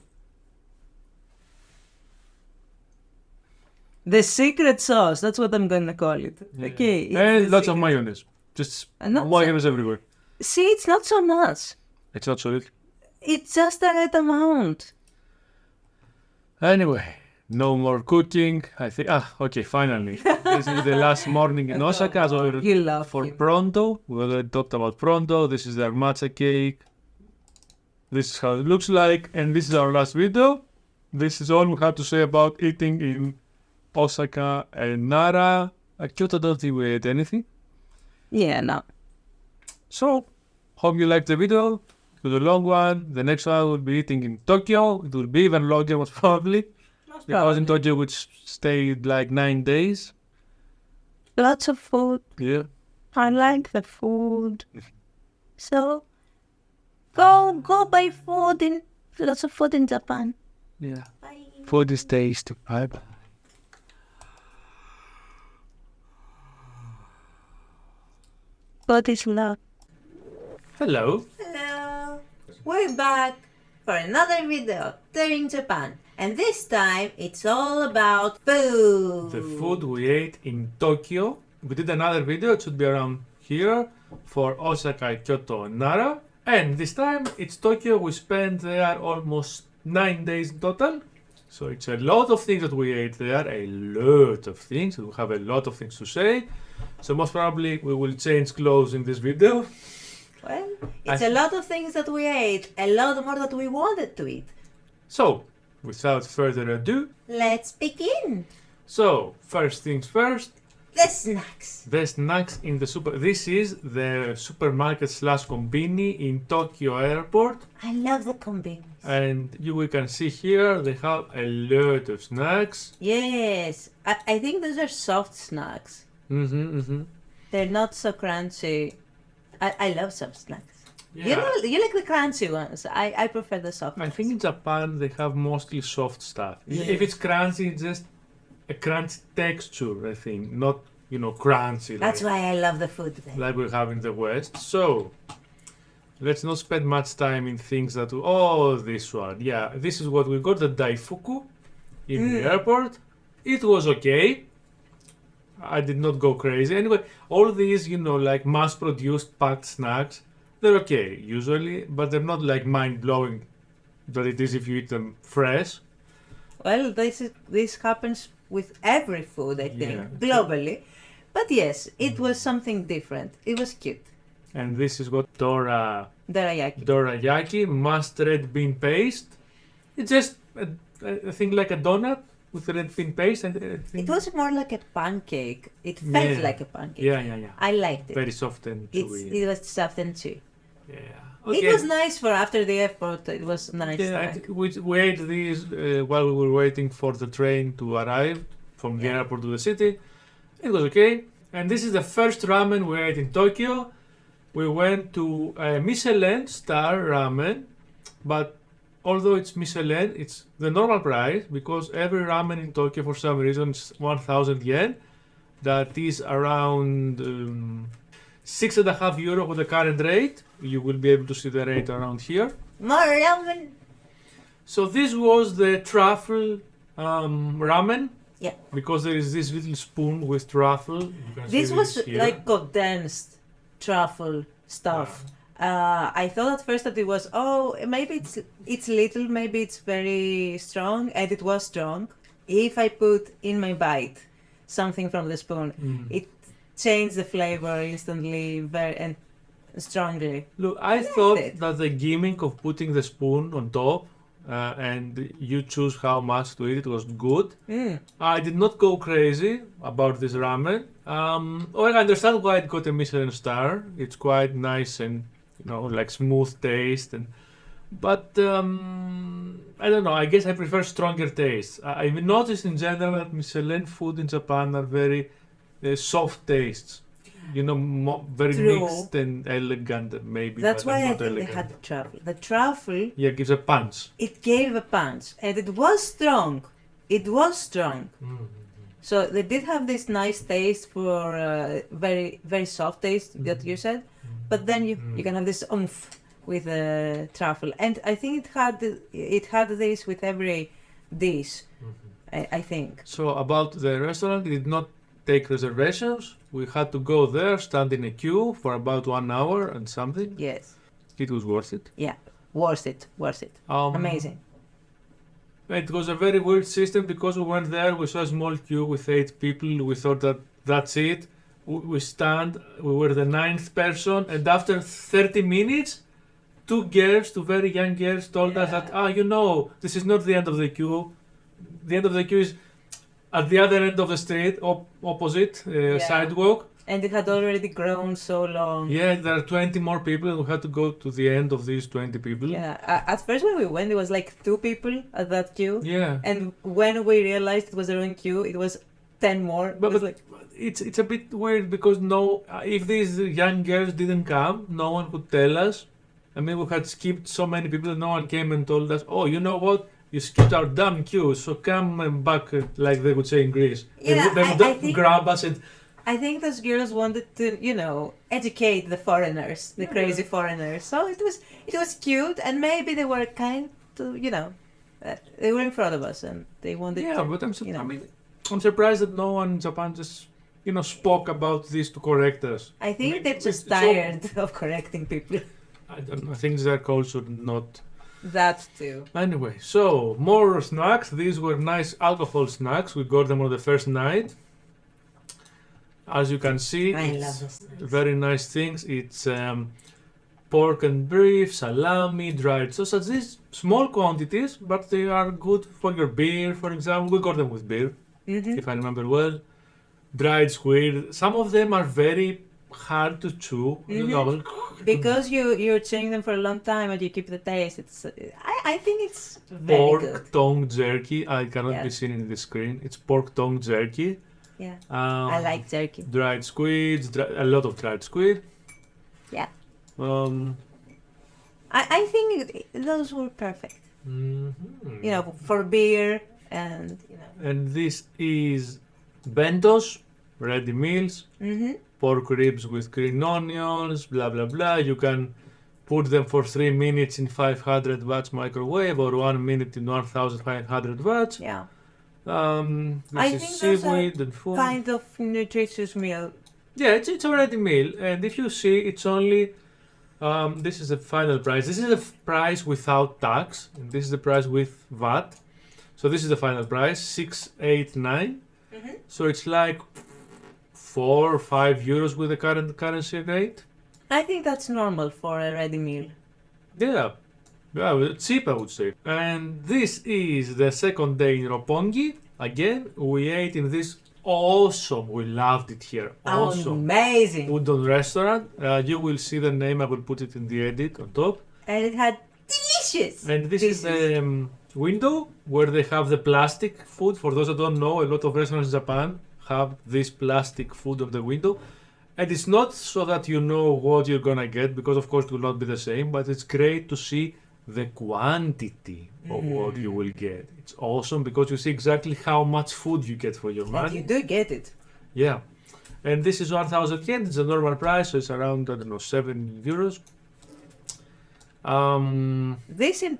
The secret sauce. That's what I'm gonna call it. Okay. it's And the lots of secret- mayonnaise. Just not mayonnaise everywhere. See, it's not so much. It's not so little. It's just the right amount. Anyway, no more cooking. I think. Okay, finally. This is the last morning in Osaka. So You love for him. pronto, we already talked about pronto. This is their matcha cake. This is how it looks like, and this is our last video. This is all we have to say about eating in Osaka and Nara. Kyoto don't think we ate anything. Yeah, no. So, hope you liked the video. It was a long one. The next one we'll be eating in Tokyo. It will be even longer, most probably. Most Because in probably. Tokyo we stayed like 9 days. Lots of food. Yeah. I like the food. So go buy food in lots of food in Japan. Yeah. Bye. Food is tasty. Bye bye. Food is love. Hello. Hello! We're back for another video there in Japan. And this time it's all about food. The food we ate in Tokyo. We did another video, it should be around here, for Osaka, Kyoto, and Nara. And this time it's Tokyo. We spent there almost 9 days in total. So it's a lot of things that we ate there, a lot of things. We have a lot of things to say. So most probably we will change clothes in this video. Well, it's a lot of things that we ate, a lot more that we wanted to eat. So, without further ado, Let's begin. so first things first, The snacks. the snacks in the super. This is the supermarket slash combini in Tokyo airport, I love the combines. and we can see here they have a lot of snacks. Yes, I think those are soft snacks. They're not so crunchy. I love soft snacks. You like the crunchy ones. I prefer the soft I ones. think in Japan they have mostly soft stuff. Yes. If it's crunchy, it's just a crunchy texture. I think, not crunchy. That's why I love the food there. Like we have in the West. So let's not spend much time in things that. Oh, this one. Yeah, this is what we got. The daifuku in the airport. It was okay. I did not go crazy. Anyway, all these, like mass-produced packed snacks, they're okay usually, but they're not like mind-blowing that it is if you eat them fresh. Well, this happens with every food, I think, Yeah. globally. But yes, it was something different. It was cute. And this is what Dorayaki. dorayaki, mustard red bean paste. It's just a thing like a donut with red bean paste. I think. It was more like a pancake. It felt Yeah. like a pancake. Yeah. I liked it. Very soft and chewy. It was soft and chewy. Yeah. It was nice for after the airport. It was nice. Yeah, I time. think we ate these while we were waiting for the train to arrive from the airport to the city. It was okay. And this is the first ramen we ate in Tokyo. We went to Michelin star ramen, but although it's Michelin, it's the normal price because every ramen in Tokyo for some reason is 1,000 yen. That is around €6.5 with the current rate. You will be able to see the rate around here. More ramen. So this was the truffle ramen. Yeah. Because there is this little spoon with truffle. You can see This was here. like condensed truffle stuff. I thought at first that it was maybe it's little, maybe it's very strong, and it was strong. If I put in my bite something from the spoon, it changed the flavor instantly, very and strongly. Look, I thought that the gimmick of putting the spoon on top and you choose how much to eat it was good. I did not go crazy about this ramen. I understand why it got a Michelin star. It's quite nice and like smooth taste, but I don't know. I guess I prefer stronger taste. I've noticed in general that Michelin food in Japan are very soft tastes. Very True. mixed and elegant, maybe. That's but why I not think they elegant. had the truffle. The truffle, Yeah, gives a punch. it gave a punch, and it was strong. It was strong. So they did have this nice taste for very very soft taste that you said, but then you can have this oomph with the truffle, and I think it had this with every dish. I think. So about the restaurant, it did not take reservations. We had to go there, stand in a queue for about 1 hour and something. Yes. It was worth it. Yeah. Worth it. Amazing. It was a very weird system because we went there, we saw a small queue with 8 people. We thought that that's it. We stand, we were the 9th person, and after 30 minutes, 2 girls, 2 very young girls, told us that, this is not the end of the queue. The end of the queue is at the other end of the street, opposite sidewalk. And it had already grown so long. Yeah, there are 20 more people, and we had to go to the end of these 20 people. Yeah, at first when we went, it was like 2 people at that queue. Yeah. And when we realized it was the wrong queue, it was 10 more. But, It was but it's a bit weird because if these young girls didn't come, no one could tell us. I mean, we had skipped so many people, no one came and told us, oh, you know what? You skipped our damn queue, so come back, like they would say in Greece. Yeah, They would I think- grab us and I think those girls wanted to, educate the foreigners, the crazy foreigners. So it was cute, and maybe they were kind to, they were in front of us, and they wanted. yeah, to, but I mean, I'm surprised that no one in Japan just, spoke about this to correct us. I think I mean, they're just it's all- tired of correcting people. I don't know, I think their culture not. That too. Anyway, so more snacks. These were nice alcohol snacks. We got them on the first night. As you can see, I it's love this. very nice things. It's pork and beef, salami, dried sausage. These small quantities, but they are good for your beer, for example. We got them with beer, Mm-hmm. if I remember well. Dried squid. Some of them are very hard to chew. You know. Because you're chewing them for a long time and you keep the taste. It's I think it's very Pork good. tongue jerky. I cannot Yeah. be seen in the screen. It's pork tongue jerky. Yeah, Um, I like jerky. dried squids. A lot of dried squid. Yeah. Um, I think those were perfect. mhm. For beer and And this is bentos, ready meals, Mm-hmm. pork ribs with green onions, blah blah blah. You can put them for 3 minutes in 500 watts microwave or 1 minute in 1500 watts. Yeah. This I is think those are seaweed and food. Kind of nutritious meal. Yeah, it's a ready meal, and if you see, it's only. This is the final price. This is the price without tax, and this is the price with VAT. So this is the final price, 689. Mm-hmm. So it's like 4 or 5 euros with the current currency rate. I think that's normal for a ready meal. Yeah, well, cheap I would say. And this is the second day in Roppongi. Again, we ate in this awesome. We loved it here. Awesome. Amazing. Udon restaurant. You will see the name. I will put it in the edit on top. And it had delicious. And this is the window where they have the plastic food. For those that don't know, a lot of restaurants in Japan have this plastic food on the window. And it's not so that you know what you're gonna get, because of course it will not be the same, but it's great to see the quantity of what you will get. It's awesome because you see exactly how much food you get for your And money. you do get it. Yeah. And this is 1,000 yen. It's a normal price, so it's around, I don't know, 7 euros.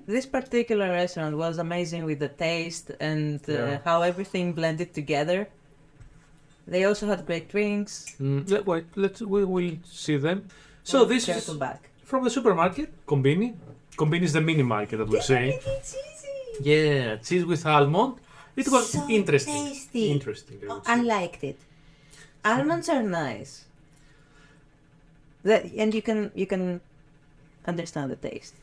This particular restaurant was amazing with the taste and Yeah. how everything blended together. They also had great drinks. Wait, we will see them. So this is Circle back. from the supermarket, Combini. Combini is the mini market that we're saying. It's easy. Yeah, cheese with almond. It was So interesting. tasty. Interesting. I would I say. liked it. Almonds are nice. And you can understand the taste.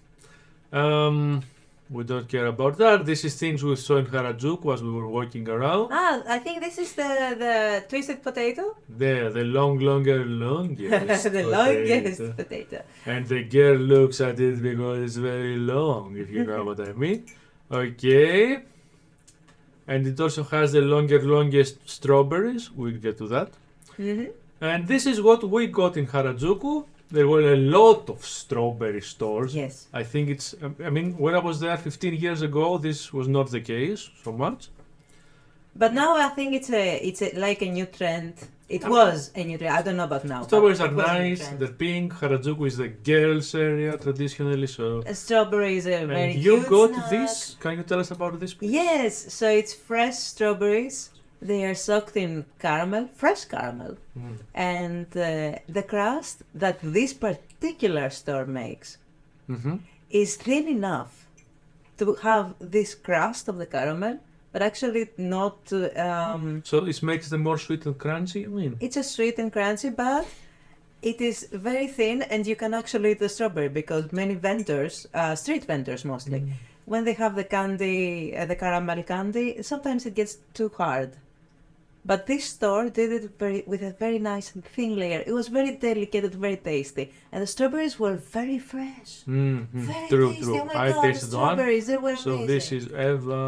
We don't care about that. This is things we saw in Harajuku as we were walking around. I think this is the twisted potato. There, the longest The longest potato. And the girl looks at it because it's very long, if you know what I mean. Okay. And it also has the longest strawberries. We'll get to that. Mm-hmm. And this is what we got in Harajuku. There were a lot of strawberry stores. Yes. I think it's, I mean, when I was there 15 years ago, this was not the case so much. But now I think it's like a new trend. It was a new trend. I don't know about now. but Strawberries are it was a new nice, trend. they're pink. Harajuku is the girls' area traditionally, so. Strawberries are very And you cute got snack. this? Can you tell us about this? Yes, so it's fresh strawberries. They are soaked in caramel, fresh caramel, and the crust that this particular store makes Mm-hmm. is thin enough to have this crust of the caramel, but actually not. So it makes them more sweet and crunchy, I mean. It's a sweet and crunchy, but it is very thin, and you can actually eat the strawberry because many vendors, street vendors mostly, when they have the candy, the caramel candy, sometimes it gets too hard. But this store did it with a very nice and thin layer. It was very delicate, very tasty, and the strawberries were very fresh. Very True, tasty. true. Oh my I God, the tasted one. strawberries, they were So amazing. this is Eva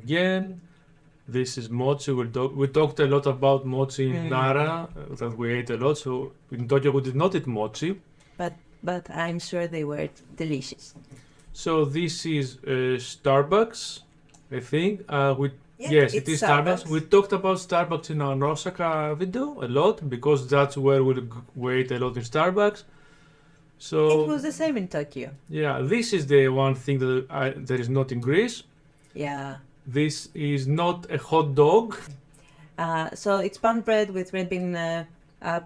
again. This is mochi. We talked a lot about mochi in Nara, that we ate a lot. So in Tokyo we did not eat mochi. But I'm sure they were delicious. So this is Starbucks, I think. Yes, it it's is Starbucks. We talked about Starbucks in our Osaka video a lot because that's where we ate a lot in Starbucks. So It was the same in Tokyo. yeah, this is the one thing that is not in Greece. Yeah. This is not a hot dog. So it's pan bread with red bean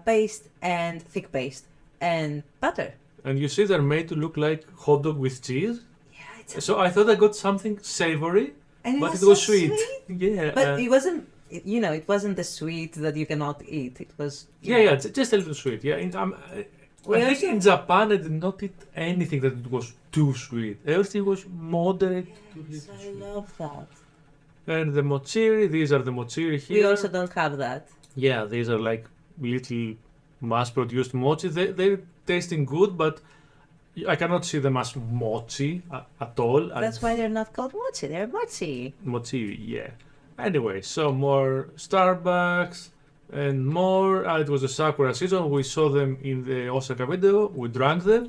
paste and thick paste and butter. And you see they're made to look like hot dog with cheese. Yeah, it's So I thought I got something savory, and but it it was so sweet. Yeah. But it wasn't, it wasn't the sweet that you cannot eat. It was. Yeah, just a little sweet. Yeah, We I think also- in Japan I did not eat anything that it was too sweet. Everything was moderate to Yes, little I sweet. love that. And the mochiri, these are the mochiri here. We also don't have that. Yeah, these are like little mass-produced mochi. They're tasting good, but I cannot see them as mochi at all. That's why they're not called mochi. They're mochi. Mochiri, yeah. Anyway, so more Starbucks and more. It was the Sakura season. We saw them in the Osaka video. We drank them.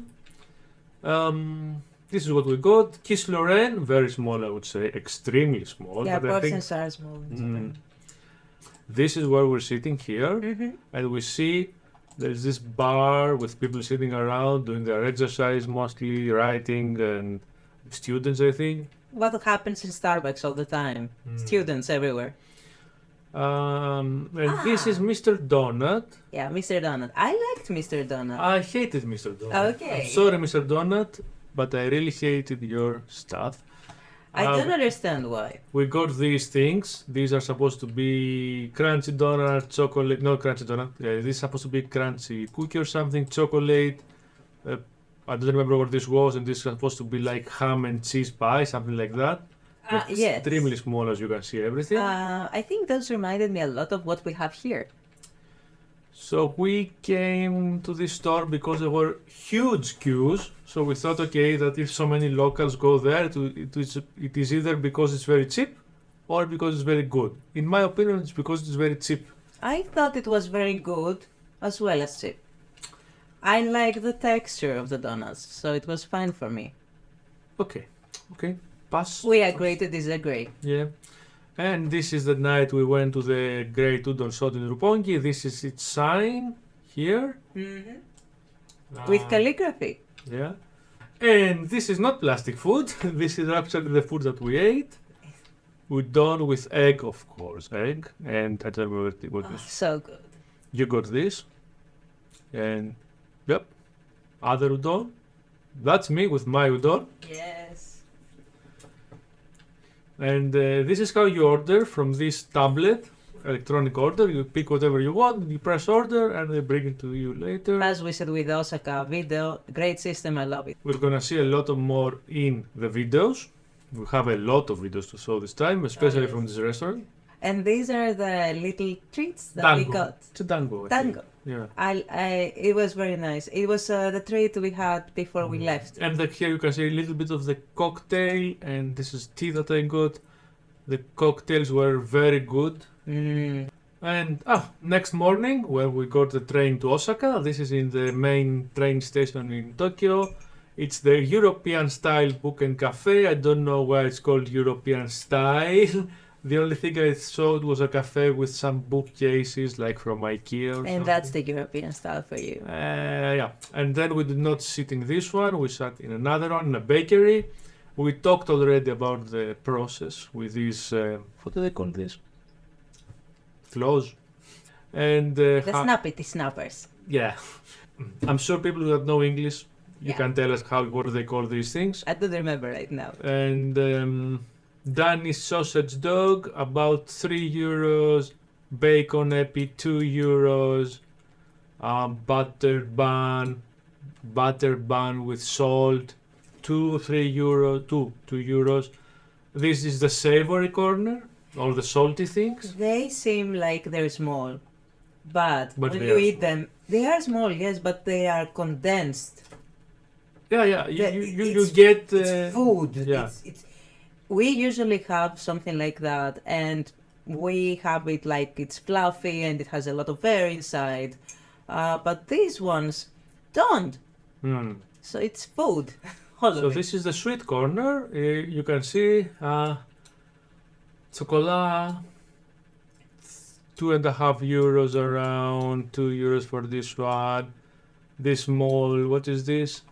This is what we got. Kiss Lorraine, very small, I would say, extremely small. Yeah, but I think portions are small. in Japan. this is where we're sitting here, Mm-hmm. and we see there's this bar with people sitting around doing their exercise, mostly writing and students, I think. What happens in Starbucks all the time? Students everywhere. And this is Mr. Donut. Yeah, Mr. Donut. I liked Mr. Donut. I hated Mr. Donut. Okay. I'm sorry, Mr. Donut, but I really hated your stuff. I don't understand why. We got these things. These are supposed to be crunchy donut, chocolate. Not crunchy donut. This is supposed to be crunchy cookie or something. Chocolate. I don't remember what this was, and this is supposed to be like ham and cheese pie, something like that. Yes. Extremely small, as you can see everything. I think those reminded me a lot of what we have here. So we came to this store because there were huge queues. So we thought, okay, that if so many locals go there, it is either because it's very cheap or because it's very good. In my opinion, it's because it's very cheap. I thought it was very good as well as cheap. I like the texture of the donuts, so it was fine for me. Okay, pass. We agree to disagree. Yeah. And this is the night we went to the Great Udon Shot in Roppongi. This is its sign here. With calligraphy. Yeah. And this is not plastic food. This is actually the food that we ate. Udon with egg, of course, egg. And I don't remember what this. So good. You got this. And, yep, other udon. That's me with my udon. Yes. And this is how you order from this tablet, electronic order. You pick whatever you want, you press order, and they bring it to you later. As we said with the Osaka video, great system, I love it. We're gonna see a lot of more in the videos. We have a lot of videos to show this time, especially from this restaurant. And these are the little treats that we Dango. got. It's a dango. I Dango. think. Yeah. It was very nice. It was the treat we had before we left. And here you can see a little bit of the cocktail, and this is tea that I got. The cocktails were very good. And next morning, when we got the train to Osaka, this is in the main train station in Tokyo. It's the European style book and cafe. I don't know why it's called European style. The only thing I saw was a cafe with some bookcases, like from IKEA or And something. that's the European style for you. Yeah. And then we did not sit in this one. We sat in another one, in a bakery. We talked already about the process with these, what do they call this? Flows. And The snappity snappers. yeah, I'm sure people that know English, you Yeah. can tell us what do they call these things. I don't remember right now. And Danish sausage dog, about 3 euros. Bacon epi, 2 euros. Butter bun with salt, 2 euros. This is the savory corner. All the salty things. They seem like they're small, but But when they you are eat them, they are small, yes, but they are condensed. Yeah, yeah. You It's- get It's food. yeah. It's we usually have something like that, and we have it like it's fluffy and it has a lot of air inside. But these ones don't. Hmm. So it's food. All So of it. this is the sweet corner. You can see chocolate, €2.5 around, €2 for this one. This small, what is this?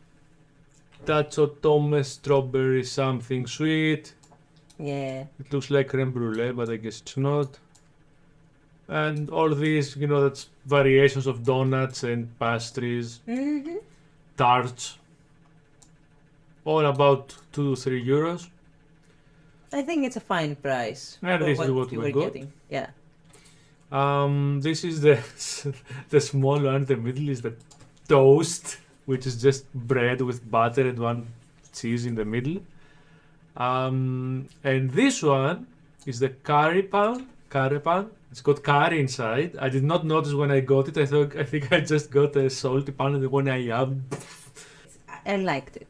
Tacho Tome strawberry something sweet. Yeah. It looks like creme brulee, but I guess it's not. And all these, that's variations of donuts and pastries, Mm-hmm. tarts. All about €2 to €3. I think it's a fine price And for this is what you we were got. getting. Yeah. This is the the small one. The middle is the toast, which is just bread with butter and one cheese in the middle. And this one is the curry pan. Curry pan. It's got curry inside. I did not notice when I got it. I think I just got a salty pan, and when I I liked it.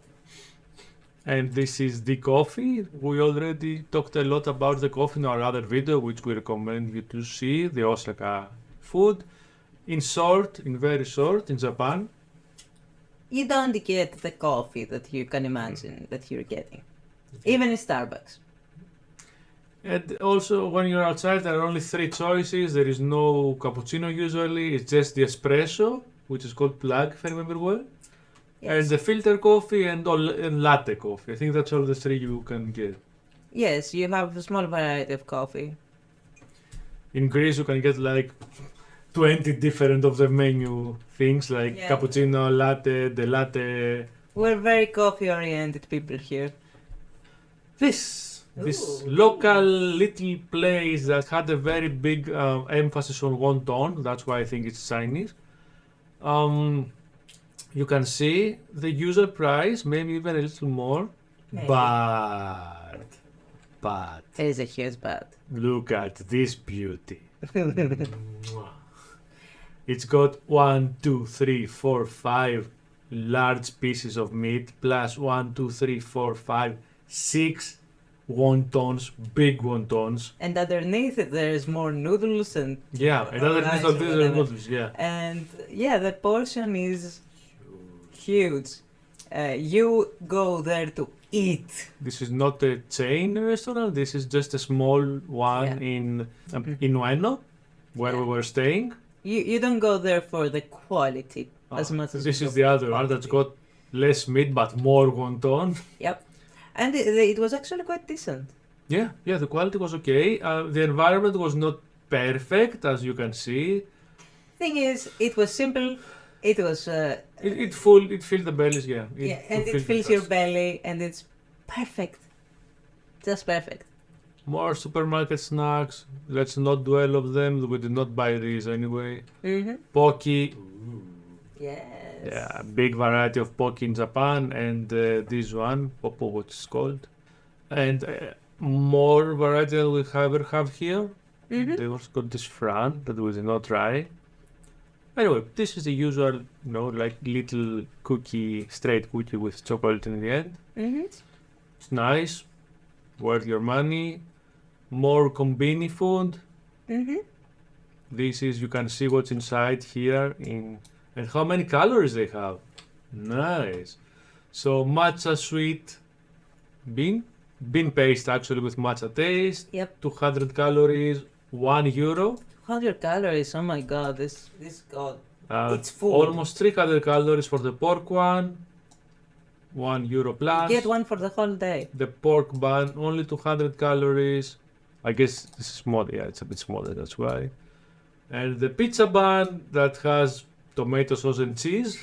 And this is the coffee. We already talked a lot about the coffee in our other video, which we recommend you to see, the Osaka food. In very short, in Japan, You don't get the coffee that you can imagine that you're getting, even in Starbucks. and also when you're outside, there are only 3 choices. There is no cappuccino usually. It's just the espresso, which is called plug, if I remember well. And the filter coffee and latte coffee. I think that's all the 3 you can get. Yes, you have a small variety of coffee. In Greece, you can get like 20 different of the menu things, like Yeah. cappuccino, latte, the latte. We're very coffee oriented people here. This Ooh. local little place that had a very big emphasis on wonton. That's why I think it's Chinese. You can see the usual price, maybe even a little more, Maybe. but It is a huge bad. look at this beauty. It's got 1, 2, 3, 4, 5 large pieces of meat plus 1, 2, 3, 4, 5, 6 wontons, big wontons. And underneath it, there's more noodles and Yeah, another rice piece or of these are whatever. noodles, yeah. And yeah, the portion is huge. You go there to eat. This is not a chain restaurant. This is just a small one Yeah. in Ueno, where Yeah. we were staying. You don't go there for the quality as much as This you is go the for other one that's quantity. got less meat but more wonton. Yep. And it was actually quite decent. Yeah, the quality was okay. The environment was not perfect, as you can see. Thing is, it was simple. It was It filled the bellies, yeah. and it fills your belly, and it's perfect. Just perfect. More supermarket snacks. Let's not dwell of them. We did not buy these anyway. Mm-hmm. Pocky. Yes. Yeah, big variety of pocky in Japan, and this one, Popo, what it's called, and more variety than we ever have here. Mm-hmm. They also got this fran that we did not try. Anyway, this is the usual, like little cookie, straight cookie with chocolate in the end. Mm-hmm. It's nice, worth your money. More combini food. Mm-hmm. This is, you can see what's inside here and how many calories they have. Nice. So matcha sweet bean paste actually with matcha taste. Yep. 200 calories, €1. 100 calories. Oh my god, this god. It's full. Almost 300 calories for the pork one. €1 plus. Get one for the whole day. The pork bun, only 200 calories. I guess this is smaller. Yeah, it's a bit smaller, that's why. And the pizza bun that has tomato sauce and cheese,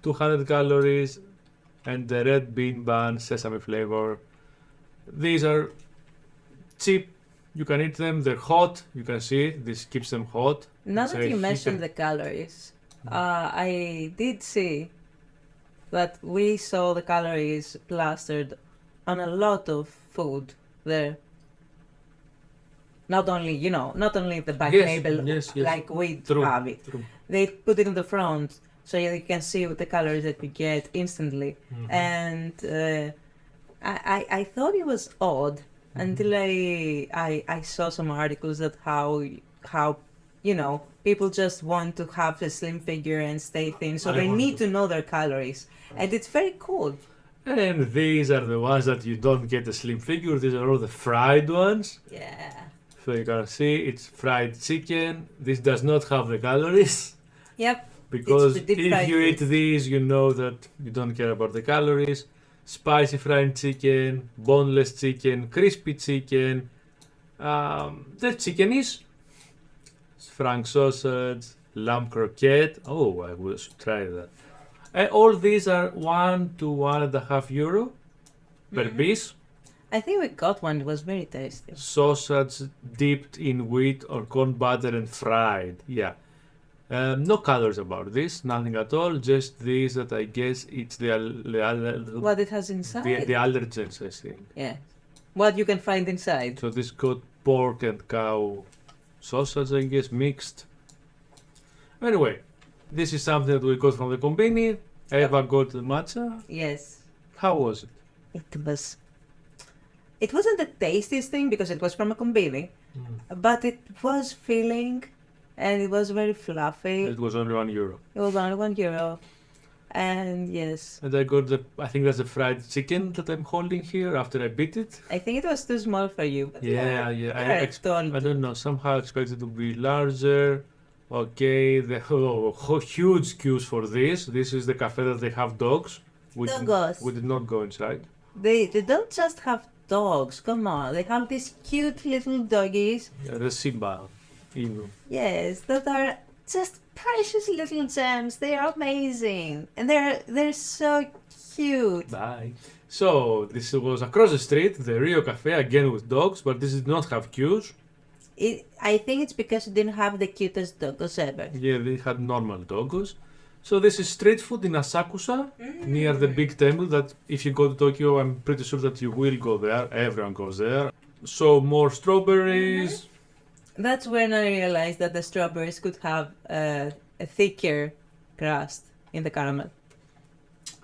200 calories. And the red bean bun, sesame flavor. These are cheap. You can eat them. They're hot. You can see this keeps them hot. Now It's that a you mentioned heater. the calories, I did see that we saw the calories plastered on a lot of food there. Not only, not only the back Yes, label, yes. like we True, have it. true. They put it in the front so you can see the colors that you get instantly. Mhm. And I thought it was odd until I saw some articles that how people just want to have a slim figure and stay thin, so I they want need to. to know their calories, and it's very cool. And these are the ones that you don't get a slim figure. These are all the fried ones. Yeah. So you can see it's fried chicken. This does not have the calories. Yep. Because It's the deep if fried you eat food. these, you know that you don't care about the calories. Spicy fried chicken, boneless chicken, crispy chicken. The chicken is frank sausage, lamb croquette. Oh, I should try that. And all these are €1 to €1.5 per piece. I think we got one. It was very tasty. Sausage dipped in wheat or corn butter and fried. Yeah. No colors about this, nothing at all. Just this that I guess it's the What it has inside? the allergens, I think. Yeah. What you can find inside. So this got pork and cow sausage, I guess, mixed. Anyway, this is something that we got from the combini. Eva got the matcha. Yes. How was it? It wasn't the tastiest thing because it was from a combini, but it was filling and it was very fluffy. It was only €1. It was only €1. And yes, And I got I think that's the fried chicken that I'm holding here after I beat it. I think it was too small for you. But Yeah. I I don't know. Somehow I expected to be larger. Okay, the huge queues for this. This is the cafe that they have dogs. Doggos. We did not go inside. They don't just have dogs. Come on, they have these cute little doggies. Yeah, the Simba, Inu. Yes, that are just precious little gems. They are amazing, and they're so cute. Bye. So this was across the street, the Rio Cafe again with dogs, but this did not have queues. I think it's because it didn't have the cutest doggos ever. Yeah, they had normal doggos. So this is street food in Asakusa, near the big temple that if you go to Tokyo, I'm pretty sure that you will go there. Everyone goes there. So more strawberries. That's when I realized that the strawberries could have a thicker crust in the caramel.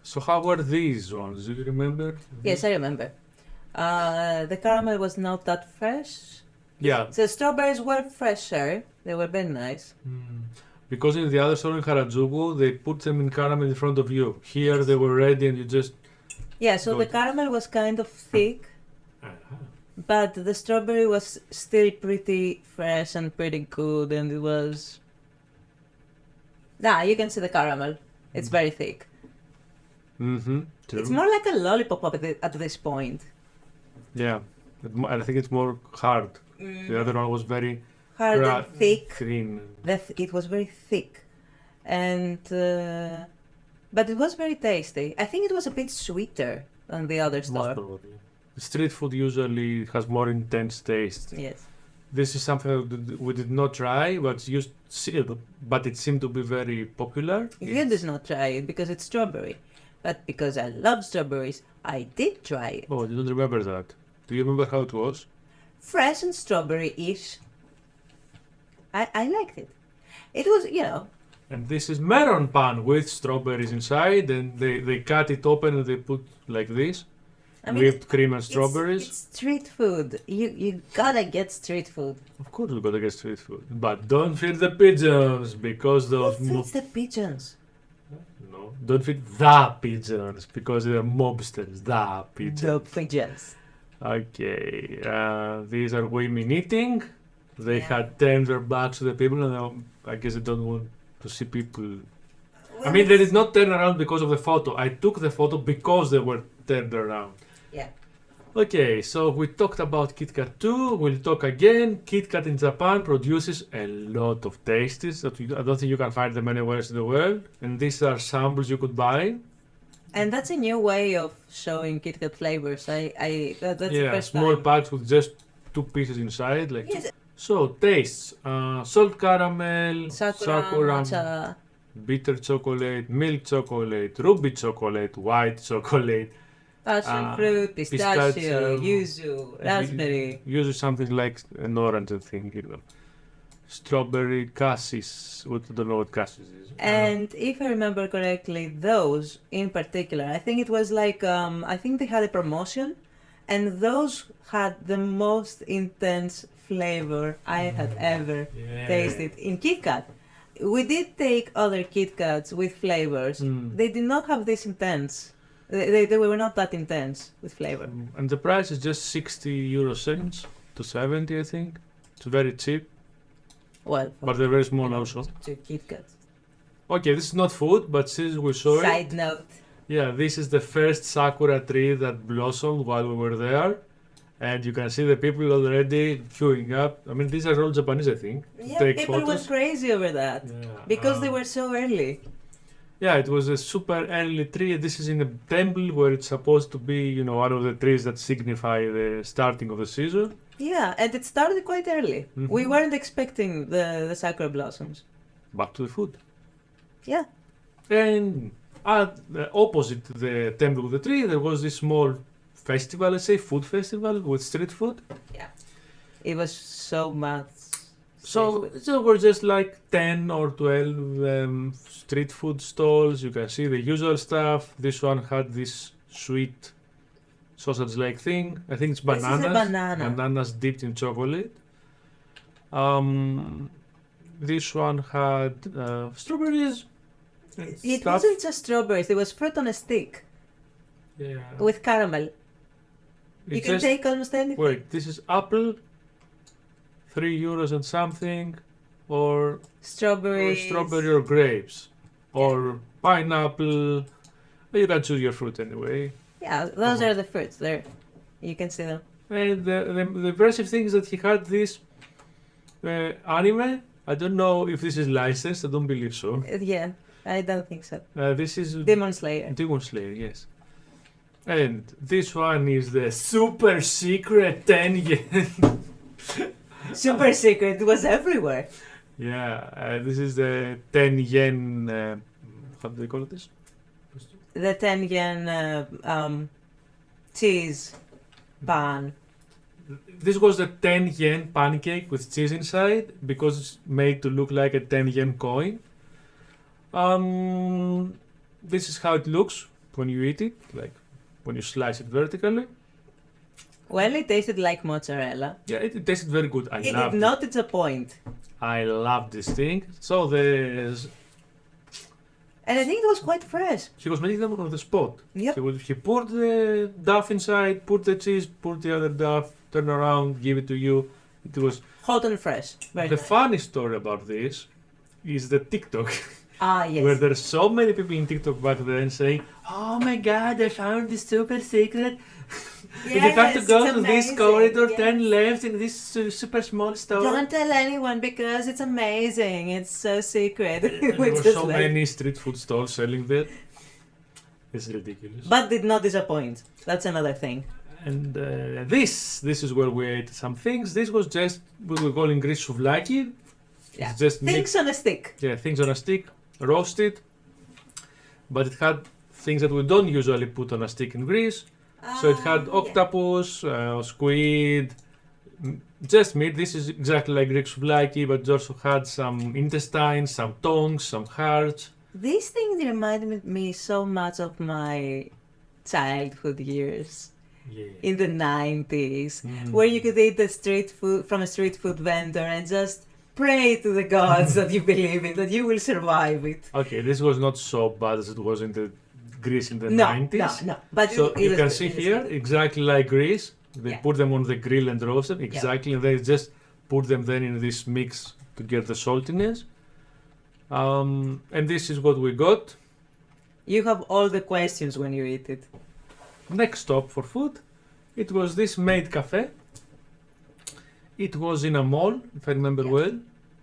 So how were these ones? Do you remember? Yes, I remember. The caramel was not that fresh. Yeah. The strawberries were fresher. They were very nice. Because in the other store in Harajuku, they put them in caramel in front of you. Here they were ready and you just... Yeah, so the Good. caramel was kind of thick, but the strawberry was still pretty fresh and pretty good, and it was... you can see the caramel. It's very thick. Mm-hmm. It's more like a lollipop at this point. Yeah. I think it's more hard. The other one was very Hard and thick. green. It was very thick, and but it was very tasty. I think it was a bit sweeter than the other Most store. probably. Street food usually has more intense taste. Yes. This is something that we did not try, but it seemed to be very popular. You did not try it because it's strawberry, but because I love strawberries, I did try it. Oh, you don't remember that. Do you remember how it was? Fresh and strawberry-ish. I liked it. It was, And this is melon pan with strawberries inside, and they cut it open and they put like this. Whipped cream and strawberries. It's street food. You gotta get street food. Of course, we gotta get street food, but don't feed the pigeons because those. Who feeds the pigeons? No, don't feed the pigeons because they're mobsters. The pigeons. The pigeons. Okay, these are women eating. They Yeah. had turned their backs to the people, and I guess they don't want to see people. I mean, they did not turn around because of the photo. I took the photo because they were turned around. Yeah. Okay, so we talked about KitKat 2. We'll talk again. KitKat in Japan produces a lot of tasties that I don't think you can find them anywhere else in the world. And these are samples you could buy. And that's a new way of showing KitKat flavors. That's the Yeah, first small time. packs with just 2 pieces inside. Like Yes. So, tastes. Salt caramel, Sakura, matcha. bitter chocolate, milk chocolate, ruby chocolate, white chocolate, Passion fruit, pistachio, yuzu, raspberry. Usually something like an orange, I think. Strawberry cassis. I don't know what cassis is. And if I remember correctly, those in particular, I think it was like, I think they had a promotion, and those had the most intense flavor I had ever tasted in Kit Kat. We did take other Kit Kats with flavors. They did not have this intense. They were not that intense with flavor. And the price is just 60 euro cents to 70, I think. It's very cheap, Well, but they're very small also. to Kit Kats. Okay, this is not food, but since we saw it, Side note. yeah, this is the first sakura tree that blossomed while we were there. And you can see the people already queuing up. I mean, these are all Japanese, I think. To Yeah, take people photos. went crazy over that Yeah, because they were so early. Yeah, it was a super early tree. This is in a temple where it's supposed to be, one of the trees that signify the starting of the season. Yeah, and it started quite early. Mhm. We weren't expecting the sakura blossoms. Back to the food. Yeah. And at the opposite the temple of the tree, there was this small festival, let's say, food festival with street food. It was so much. So there were just like 10 or 12 street food stalls. You can see the usual stuff. This one had this sweet sausage-like thing. I think it's This is a bananas. banana. Bananas dipped in chocolate. This one had strawberries. And It stuff. wasn't just strawberries, it was fruit on a stick Yeah. with caramel. You It's can just- take almost anything. Wait, this is apple, 3 euros and something, or Strawberry. strawberry or grapes, or pineapple. You can choose your fruit anyway. Yeah, those are the fruits there. You can see them. And the impressive thing is that he had this anime. I don't know if this is licensed. I don't believe so. Yeah, I don't think so. This is Demon Slayer. Demon Slayer, yes. And this one is the super secret 10 yen. Super secret. It was everywhere. Yeah, this is the 10 yen. How do they call this? The 10 yen cheese pan. This was the 10 yen pancake with cheese inside because it's made to look like a 10 yen coin. This is how it looks when you eat it, like when you slice it vertically. Well, it tasted like mozzarella. Yeah, it tasted very good. I It loved did it. not disappoint. I love this thing. So there's And I think it was quite fresh. he was making them on the spot. Yep. He poured the duff inside, put the cheese, put the other duff, turn around, give it to you. It was Hot and fresh. Very the nice. funny story about this is the TikTok. Ah, yes. Where there's so many people in TikTok back then saying, "Oh my God, I found this super secret. You have to Yes, go it's to this amazing, corridor, yes. turn left in this super small store." Don't tell anyone because it's amazing. It's so secret. There We were just so like- many street food stalls selling that. It's ridiculous. But did not disappoint. That's another thing. And this is where we ate some things. This was just what we call in Greece souvlaki. Yeah. It's just Things mixed, on a stick. things on a stick, roasted. But it had things that we don't usually put on a stick in Greece. So it had octopus, squid, just meat. This is exactly like Greek souvlaki, but it also had some intestines, some tongues, some hearts. These things remind me so much of my childhood years Yeah. in the 90s, Mm. where you could eat the street food from a street food vendor and just pray to the gods that you believe in, that you will survive it. Okay, this was not so bad as it was in the Greece in the No, 90s. no. But So it you was can good, see it was here, good. exactly like Greece, they Yeah. put them on the grill and roast them, exactly, and they just put them then in this mix to get the saltiness. And this is what we got. You have all the questions when you eat it. Next stop for food, it was this maid cafe. It was in a mall, if I remember Yeah. well.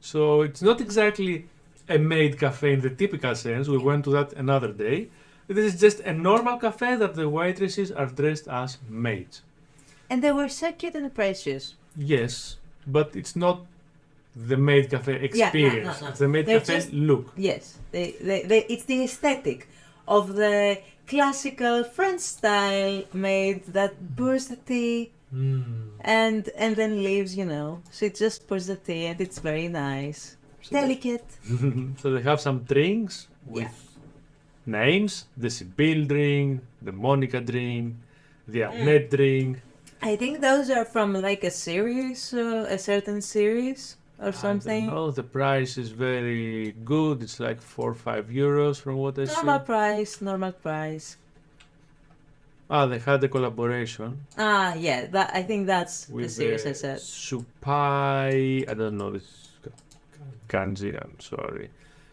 So it's not exactly a maid cafe in the typical sense. We went to that another day. This is just a normal cafe that the waitresses are dressed as maids. And they were so cute and precious. Yes, but it's not the maid cafe experience. no. It's the maid They're cafe just- look. Yes, it's the aesthetic of the classical French style maid that pours the tea and then leaves, you know. She just pours the tea and it's very nice. Delicate. So they have some drinks with names: the Sibyl drink, the Monica drink, the Annette drink. I think those are from like a series, a certain series or something. Oh, the price is very good. It's like 4 or 5 euros from what I see. Normal price. Ah, they had a collaboration Ah, yeah, that I think that's the with series I said. Supai. I don't know this kanji. I'm sorry.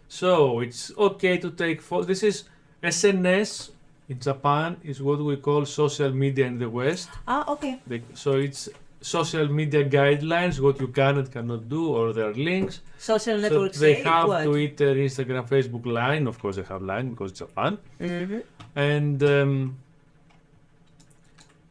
So it's okay to take photos. This is SNS in Japan. Is what we call social media in the West. Ah, okay. So it's social media guidelines, what you can and cannot do, or their links. Social So networks. they say have what? Twitter, Instagram, Facebook, Line. Of course, they have Line because it's Japan. Mhm. And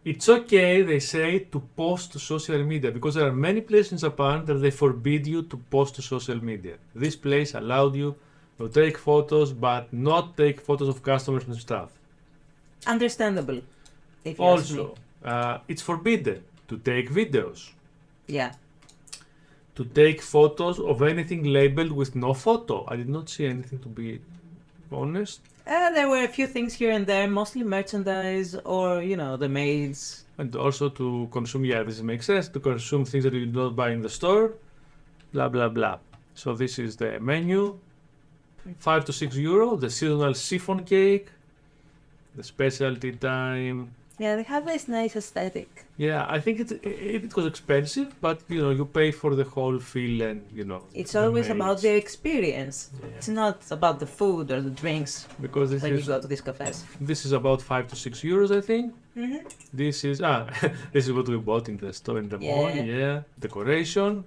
it's okay, they say, to post to social media because there are many places in Japan that they forbid you to post to social media. This place allowed you to take photos, but not take photos of customers and stuff. Understandable. If you ask me. Also, it's forbidden to take videos, Yeah. to take photos of anything labeled with no photo. I did not see anything, to be honest. There were a few things here and there, mostly merchandise or, you know, the maids. And also to consume, yeah, this makes sense, to consume things that you do not buy in the store, blah, blah, blah. So this is the menu. 5 to 6 euro, the seasonal chiffon cake, the specialty time. Yeah, they have this nice aesthetic. Yeah, I think it was expensive, but you know, you pay for the whole feel and you know. It's the always maids. about the experience. Yeah. It's not about the food or the drinks Because this when you is go to these cafes. this is about 5 to 6 euros, I think. Mm-hmm. This is this is what we bought in the store in the mall. Yeah. Yeah, decoration.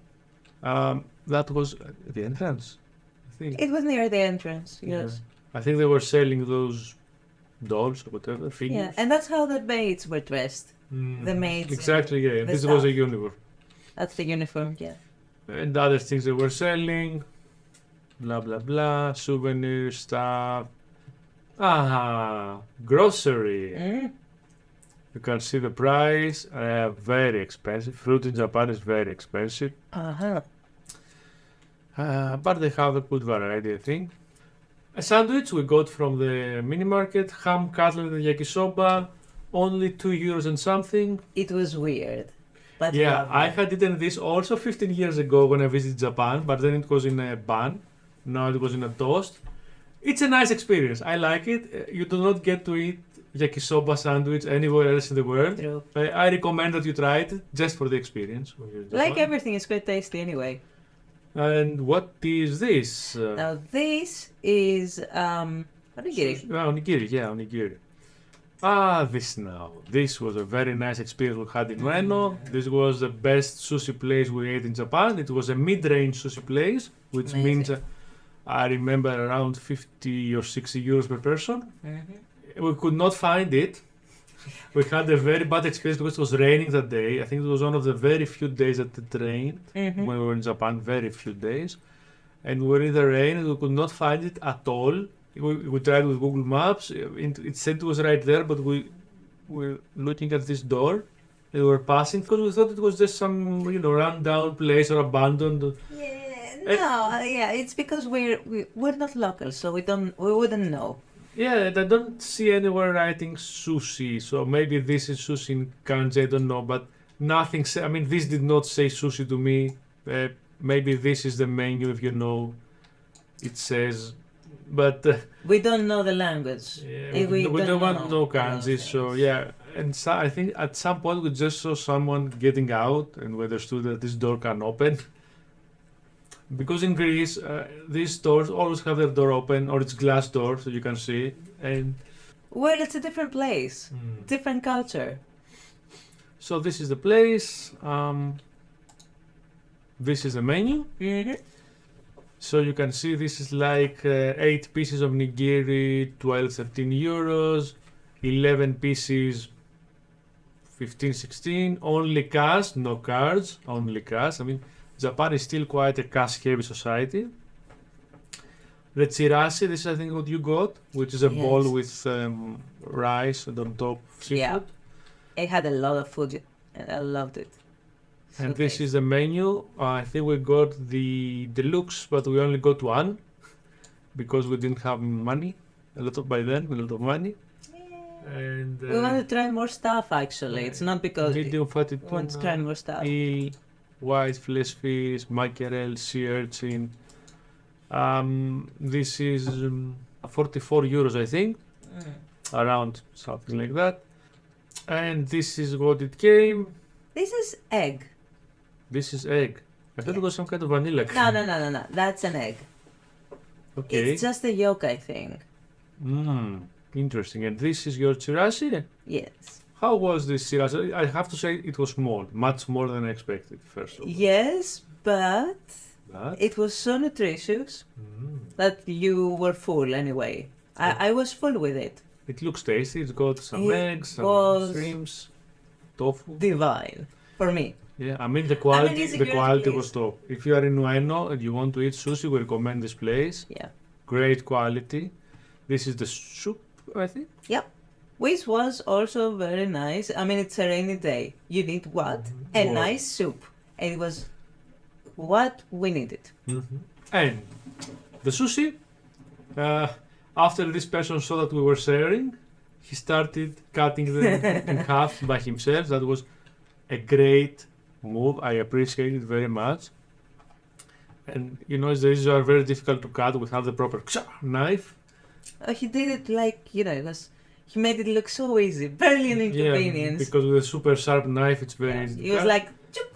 That was the entrance, I think. It was near the entrance, yes. Yeah. I think they were selling those dolls or whatever figures. Yeah, and that's how the maids were dressed. The maids. Exactly. Yeah. the This was a staff. uniform. That's the uniform, yeah. And other things they were selling. Blah blah blah. Souvenir stuff. Grocery. Mm. You can see the price. Very expensive. Fruit in Japan is very expensive. Uh-huh. But they have a good variety, I think. A sandwich we got from the mini market, ham, cutlet, and yakisoba, only 2 euros and something. It was weird. But Yeah, lovely. I had eaten this also 15 years ago when I visited Japan, but then it was in a bun. Now it was in a toast. It's a nice experience. I like it. You do not get to eat yakisoba sandwich anywhere else in the world. True. I recommend that you try it just for the experience. when you're in Like Japan. everything, it's quite tasty anyway. And what is this? Now this is onigiri. Onigiri, yeah, onigiri. This now. This was a very nice experience we had in Ueno. This was the best sushi place we ate in Japan. It was a mid-range sushi place, which Amazing. means I remember around 50 or 60 euros per person. Mm-hmm. We could not find it. We had a very bad experience because it was raining that day. I think it was one of the very few days that it rained Mm-hmm. when we were in Japan, very few days. And we were in the rain and we could not find it at all. We tried with Google Maps. It said it was right there, but we were looking at this door. They were passing because we thought it was just some, run-down place or abandoned. Yeah, it's because we're not local, so we wouldn't know. Yeah, and I don't see anywhere writing sushi, so maybe this is sushi in kanji, I don't know, but nothing. This did not say sushi to me. Maybe this is the menu, if you know. It says, but We don't know the language. yeah, we don't want to know kanji, so yeah. And I think at some point we just saw someone getting out, and we understood that this door can open. Because in Greece, these stores always have their door open, or it's glass door, so you can see. And Well, it's a different place, different culture. so this is the place. This is the menu. Mm-hmm. So you can see this is like 8 pieces of nigiri, 12, 13 euros, 11 pieces, 15, 16. Only cash, no cards, only cash. Japan is still quite a cash-heavy society. The chirashi, this is I think what you got, which is a Yes. bowl with rice and on top seafood. It had a lot of food and I loved it. And So this tasty. is the menu. I think we got the deluxe, but we only got one because we didn't have money. A lot of money. And We want to try more stuff actually. It's not because medium fatty we want to try tuna, more stuff. eel, white flesh fish, mackerel, sea urchin. This is 44 euros, I think, around something like that. And this is what it came. This is egg. This is egg. I thought it was some kind of vanilla. No. That's an egg. Okay. It's just a yolk, I think. Interesting. And this is your chirashi? Yes. How was this chirashi? I have to say it was small, much more than I expected, first of all. Yes, but But, it was so nutritious that you were full anyway. I was full with it. it looks tasty. It's got some It eggs, some was- shrimps, tofu. Divine for me. Yeah, I mean the quality. it's a The great quality place. was top. If you are in Ueno and you want to eat sushi, we recommend this place. Yeah. Great quality. This is the soup, I think. Yep. Which was also very nice. I mean, it's a rainy day. You need what? A Wow. nice soup. And it was what we needed. And the sushi. After this person saw that we were sharing, he started cutting them in half by himself. That was a great move. I appreciate it very much. And you know, these are very difficult to cut without the proper knife. He did it like, it was, he made it look so easy. Barely an inconvenience. Because with a super sharp knife, it's very easy. He to was cut. like, "Choop."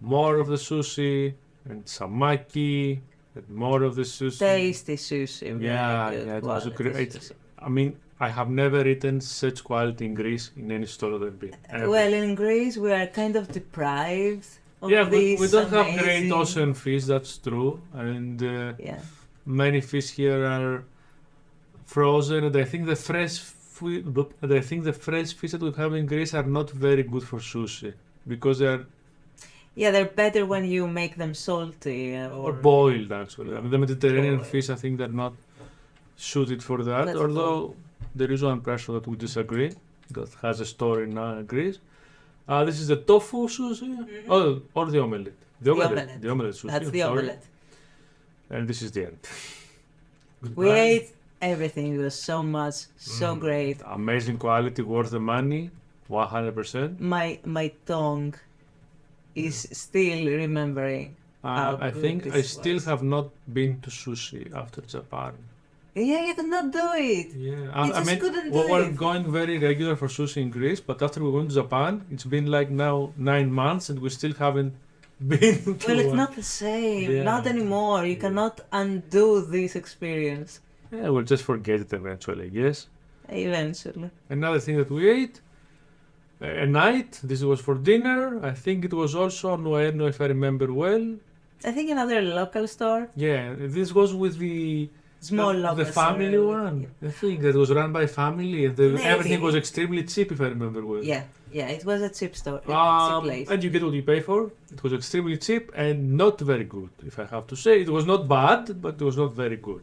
More of the sushi and some maki and more of the sushi. Tasty sushi. very good It was a quality great. sushi. I mean, I have never eaten such quality in Greece in any store that I've been. Ever. Well, in Greece, we are kind of deprived of Yeah, these we don't have great amazing- ocean fish, that's true. And Yeah. many fish here are frozen, and I think the fresh fish that we have in Greece are not very good for sushi because they are Yeah, they're better when you make them salty or boiled actually. I mean, the Mediterranean Boiled. fish, I think they're not suited for that. That's although there is one person that we disagree that has a store in Greece. This is the tofu sushi, or the omelette. The omelette. The omelette sushi. That's the sorry. omelette. And this is the end. We Goodbye. ate everything. It was so much, so great. Amazing quality, worth the money, 100%. My tongue is still remembering. How I good think this I still was. have not been to sushi after Japan. Yeah, you could not do it. Yeah, You I just mean, couldn't we do were it. going very regular for sushi in Greece, but after we went to Japan, it's been like now 9 months and we still haven't been to Well, it's one. not the same. Yeah. Not anymore. You cannot undo this experience. Yeah, we'll just forget it eventually, I guess. Eventually. Another thing that we ate, a night, this was for dinner. I think it was also on Ueno, if I remember well. I think another local store. Yeah, this was with the Small local the family store. one. I think that was run by family, and everything Maybe. was extremely cheap, if I remember well. Yeah, it was a cheap store. A cheap place. And you get what you pay for. It was extremely cheap and not very good, if I have to say. It was not bad, but it was not very good.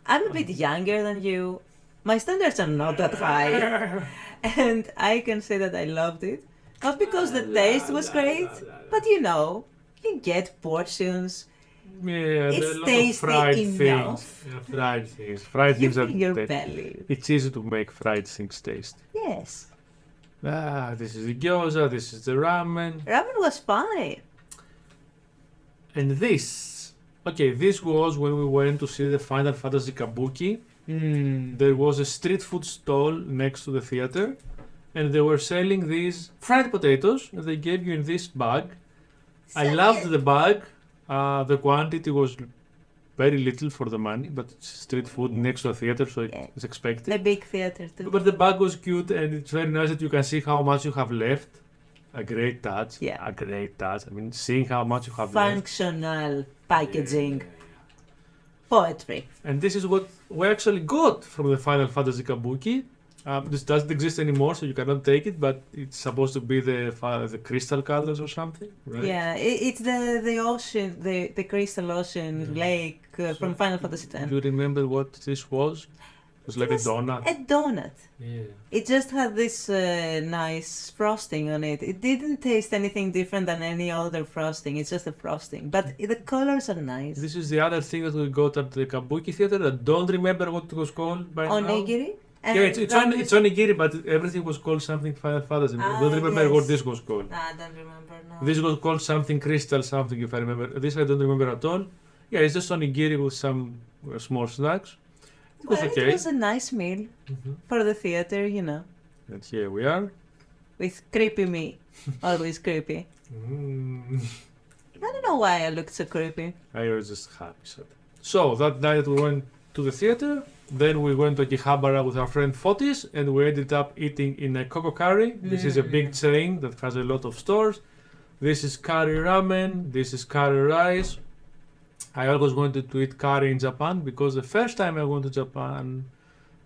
I'm a bit younger than you. My standards are not that high. And I can say that I loved it. Not because the taste was great, but you get portions. Yeah, It's there are a lot of tasty fried enough. things. Yeah, fried things. Fried You things fill your are belly. It's easy to make fried things tasty. Yes. This is the gyoza, this is the ramen. Ramen was fine. And this. Okay, this was when we went to see the Final Fantasy Kabuki. There was a street food stall next to the theater, and they were selling these fried potatoes, and they gave you in this bag. I loved the bag. The quantity was very little for the money, but it's street food next to a theater, so it's expected. The big theater too. But the bag was cute, and it's very nice that you can see how much you have left. A great touch. Yeah. A great touch. I mean, seeing how much you have left. Functional packaging. Poetry. And this is what we actually got from the Final Fantasy Kabuki. This doesn't exist anymore, so you cannot take it. But it's supposed to be the crystal colors or something, right? Yeah, it's the ocean, the crystal ocean lake from Final Fantasy Do X. you remember what this was? It was like a donut. A donut. Yeah. It just had this nice frosting on it. It didn't taste anything different than any other frosting. It's just a frosting, but the colors are nice. This is the other thing that we got at the Kabuki Theater. I don't remember what it was called by now. Onigiri. Yeah, it's onigiri, but everything was called something Final Fantasy. I don't remember what this was called. I don't remember now. This was called something crystal something, if I remember. This I don't remember at all. Yeah, it's just onigiri with some small snacks. It was okay. It was a nice meal for the theater, you know. And here we are. With creepy me. Always creepy. I don't know why I looked so creepy. I was just happy. So that night we went to the theater. Then we went to Akihabara with our friend Fotis, and we ended up eating in a Koko Curry. This is a big chain that has a lot of stores. This is curry ramen. This is curry rice. I always wanted to eat curry in Japan because the first time I went to Japan,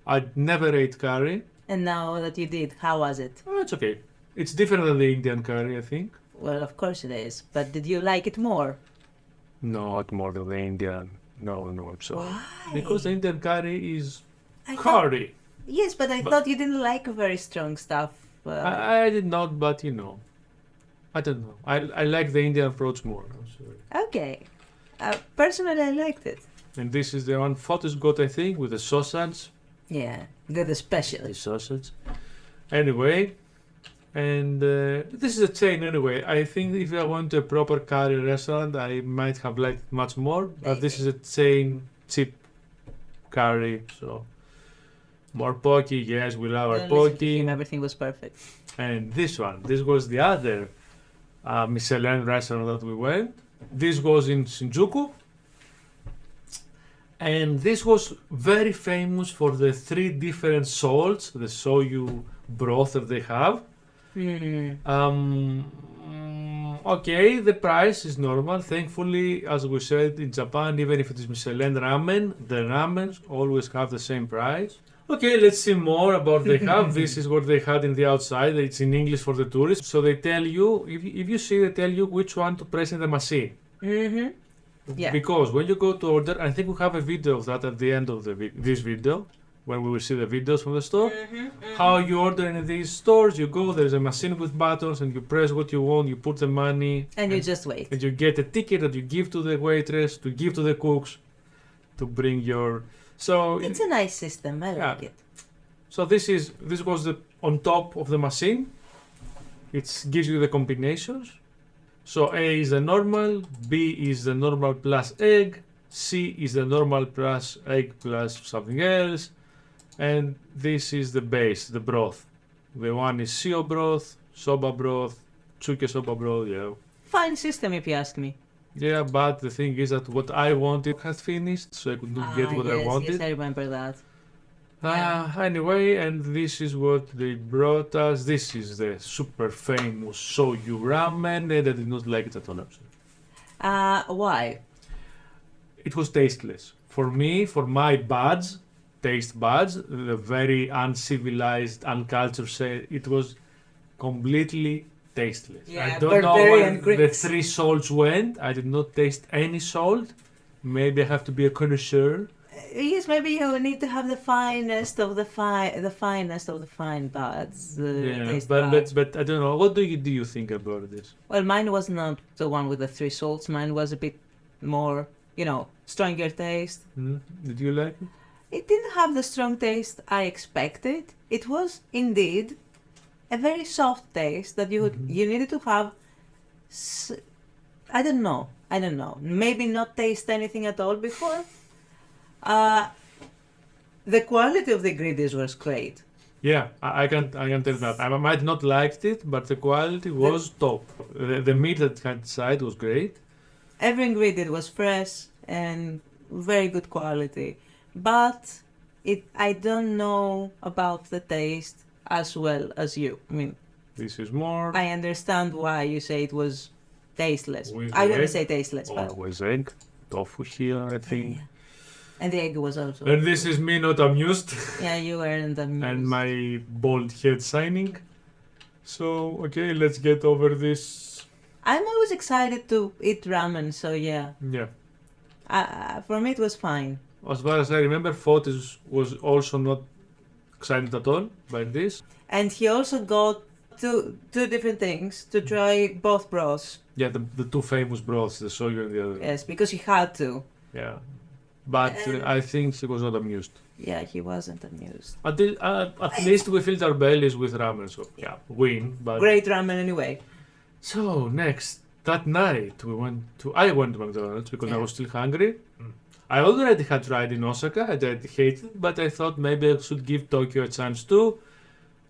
I never ate curry. And now that you did, how was it? Oh, it's okay. It's different than the Indian curry, I think. Well, of course it is. But did you like it more? Not more than the Indian. No, I'm sorry. Why? Because the Indian curry is I thought- curry. Yes, but I thought you didn't like very strong stuff. I did not, but I don't know. I like the Indian approach more. I'm sorry. Okay. Personally, I liked it. And this is the one Fotis got, I think, with the sausage. Yeah, they're the special. The sausage. Anyway, and this is a chain anyway. I think if I went to a proper curry restaurant, I might have liked it much more. But this is a chain, cheap curry, so more poke. Yes, we love our Don't listen to poke. him, everything was perfect. And this was the other Michelin restaurant that we went. This was in Shinjuku. And this was very famous for the 3 different salts, the soyu broth that they have. Okay, the price is normal. Thankfully, as we said, in Japan, even if it is Michelin ramen, the ramens always have the same price. Okay, let's see more about they have. This is what they had in the outside. It's in English for the tourists. So they tell you, if you see, they tell you which one to press in the machine. Yeah. Because when you go to order, I think we have a video of that at the end of this video, when we will see the videos from the store. How you order in these stores, you go, there's a machine with buttons, and you press what you want, you put the money. And you just wait. And you get a ticket that you give to the waitress, to give to the cooks, to bring your... So It's a nice system. I like it. So this was on top of the machine. It gives you the combinations. So A is the normal, B is the normal plus egg, C is the normal plus egg plus something else, and this is the base, the broth. The one is shio broth, soba broth, tsuke soba broth, yeah. Fine system, if you ask me. Yeah, but the thing is that what I wanted had finished, so I could not get what I wanted. Yes, I remember that. Anyway, and this is what they brought us. This is the super famous soyu ramen, and I did not like it at all. Why? It was tasteless. For me, for my taste buds, the very uncivilized, uncultured say, it was completely tasteless. Yeah, I don't know barbarian where the Greeks. 3 salts went. I did not taste any salt. Maybe I have to be a connoisseur. Yes, maybe you need to have the finest of the fine buds. Taste buds. But I don't know. What do you think about this? Well, mine was not the one with the 3 salts. Mine was a bit more, stronger taste. Did you like it? It didn't have the strong taste I expected. It was indeed a very soft taste that you needed to have. I don't know. Maybe not taste anything at all before. The quality of the ingredients was great. Yeah, I can tell that. I might not liked it, but the quality was top. The meat that it had inside was great. Every ingredient was fresh and very good quality. But I don't know about the taste as well as you. I mean, this is more. I understand why you say it was tasteless. With I wouldn't egg? say tasteless, but Always egg. Tofu here, I think. And the egg was also. And this is me not amused. Yeah, you weren't amused. And my bald head shining. So, okay, let's get over this. I'm always excited to eat ramen, so yeah. Yeah. For me, it was fine. As far as I remember, Fotis was also not excited at all by this. And he also got two different things to try both broths. Yeah, the two famous broths, the soya and the other. Yes, because he had to. Yeah. But I think he was not amused. Yeah, he wasn't amused. At least we filled our bellies with ramen, so yeah, win. But Great ramen anyway. So next, that night I went to McDonald's because I was still hungry. I already had tried in Osaka, I did hate it, but I thought maybe I should give Tokyo a chance too.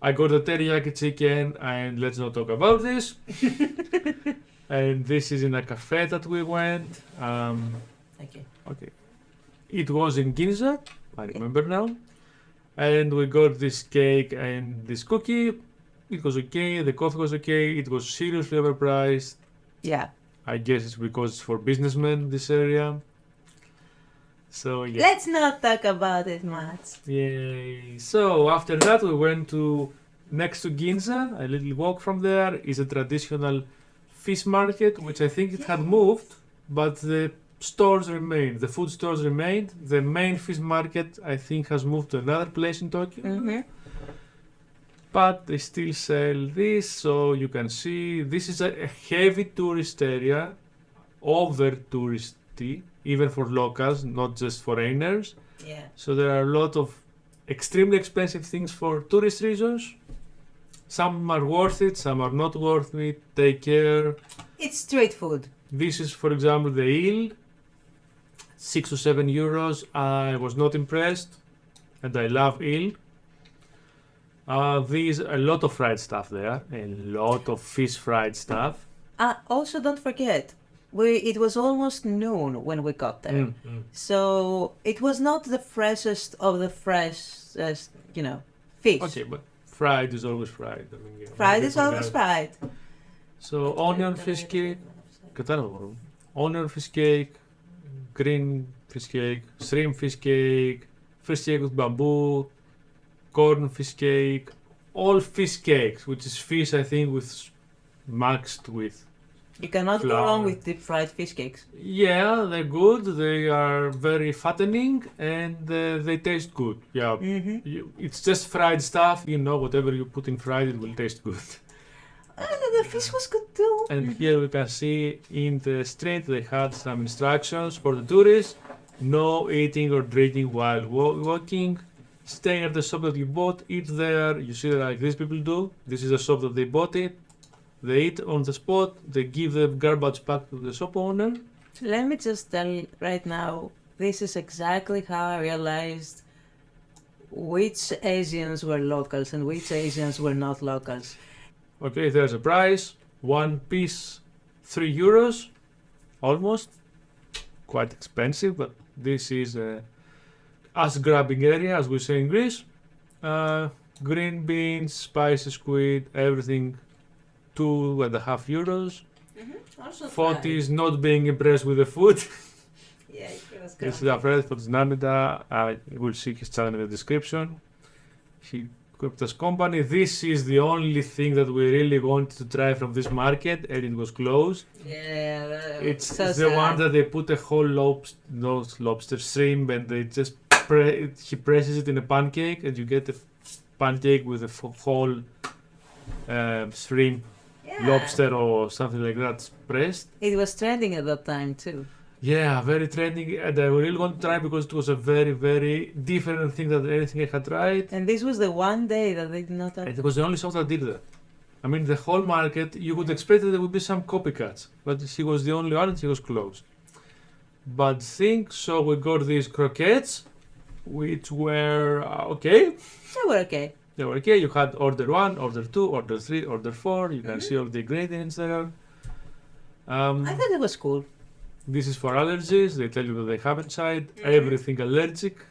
I got a teriyaki chicken, and let's not talk about this. And this is in a cafe that we went. Okay. It was in Ginza, I remember now. And we got this cake and this cookie. It was okay, the coffee was okay, it was seriously overpriced. Yeah. I guess it's because it's for businessmen, this area. So, yeah. Let's not talk about it much. Yay. So, after that, we went to, next to Ginza, a little walk from there, is a traditional fish market, which I think it had moved, but the stores remained, the food stores remained. The main fish market, I think, has moved to another place in Tokyo. Mm-hmm. But they still sell this, so you can see this is a heavy tourist area, over touristy, even for locals, not just foreigners. Yeah. So there are a lot of extremely expensive things for tourist reasons. Some are worth it, some are not worth it. Take care. It's street food. This is, for example, the eel, 6 to 7 euros. I was not impressed, and I love eel. There's a lot of fried stuff there, a lot of fish fried stuff. Also, don't forget, it was almost noon when we got there. So it was not the freshest of the freshest, fish. Okay, but fried is always fried. I mean, yeah, Fried is always fried. So onion fish cake, onion fish cake, green fish cake, shrimp fish cake with bamboo, corn fish cake, all fish cakes, which is fish, I think, mixed with. You cannot go flour. wrong with deep fried fish cakes. Yeah, they're good. They are very fattening and they taste good. Yeah, it's just fried stuff. Whatever you put in fried, it will taste good. The fish was good too. And here we can see in the street they had some instructions for the tourists: no eating or drinking while walking. Stay at the shop that you bought, eat there. You see that like these people do. This is a shop that they bought it. They eat on the spot. They give the garbage back to the shop owner. Let me just tell you right now, this is exactly how I realized which Asians were locals and which Asians were not locals. Okay, there's a price. One piece, 3 euros, almost. Quite expensive, but this is a ass-grabbing area, as we say in Greece. Green beans, spicy squid, everything, 2.5 euros. Also 40 is not being impressed with the food. Yeah, it was This is Alfred Fotznamida. I will see his channel in the description. He kept us company. This is the only thing that we really wanted to try from this market, and it was closed. Yeah, It's so the one sad. that they put a whole lobster shrimp, and they just he presses it in a pancake, and you get a pancake with a whole shrimp, lobster or something like that pressed. It was trending at that time too. Yeah, very trending, and I really want to try because it was a very, very different thing than anything I had tried. And this was the one day that they did not have. It was the only shop that did that. I mean, the whole market, you would expect that there would be some copycats, but he was the only one and he was closed. But so we got these croquettes, which were okay. They were okay. They were okay. You had order 1, order 2, order 3, order 4. You can see all the ingredients there. I thought it was cool. This is for allergies. They tell you that they have inside everything allergic.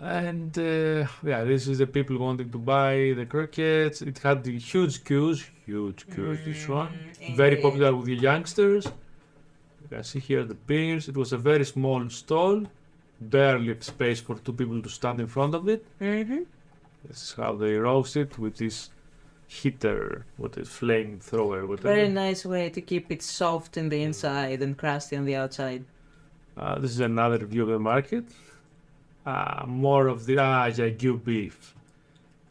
And this is the people wanting to buy the croquettes. It had the huge queues, this one. Very popular with the youngsters. can see here the beers. It was a very small stall, barely space for two people to stand in front of it. Mm-hmm. This is how they roast it with this heater, what is flamethrower, whatever. Very nice way to keep it soft in the inside and crusty on the outside. This is another view of the market. More of the Wagyu beef.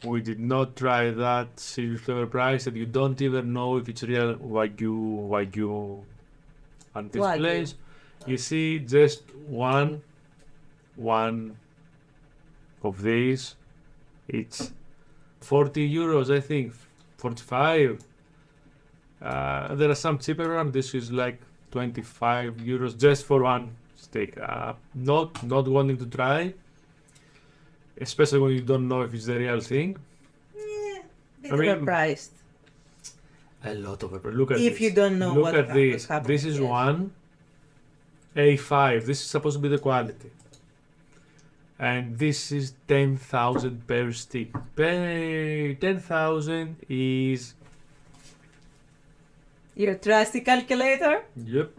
We did not try that seriously overpriced, and you don't even know if it's real Wagyu at this Wagyu. place. You see just one of these. It's 40 euros, I think, 45. There are some cheaper ones. This is like 25 euros just for one steak. Not wanting to try, especially when you don't know if it's the real thing. Bit I mean, overpriced. A lot of it. Look at If this. you don't know Look what at this. is happening. This is Yes. one A5. This is supposed to be the quality. And this is 10,000 per stick. 10,000 is, Your trusty calculator? yep,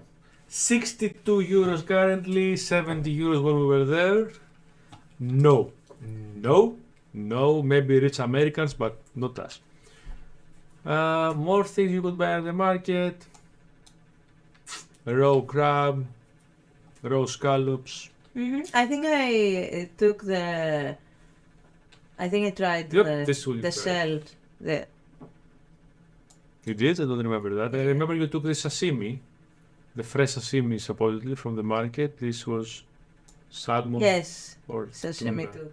62 euros currently, 70 euros when we were there. No, maybe rich Americans, but not us. More things you could buy at the market. Raw crab, raw scallops. Mm-hmm. I think I took the. I think I tried Yep, this will the shell. The You did? I don't remember that. I remember you took the sashimi, the fresh sashimi supposedly from the market. This was salmon yes, or sashimi tuna.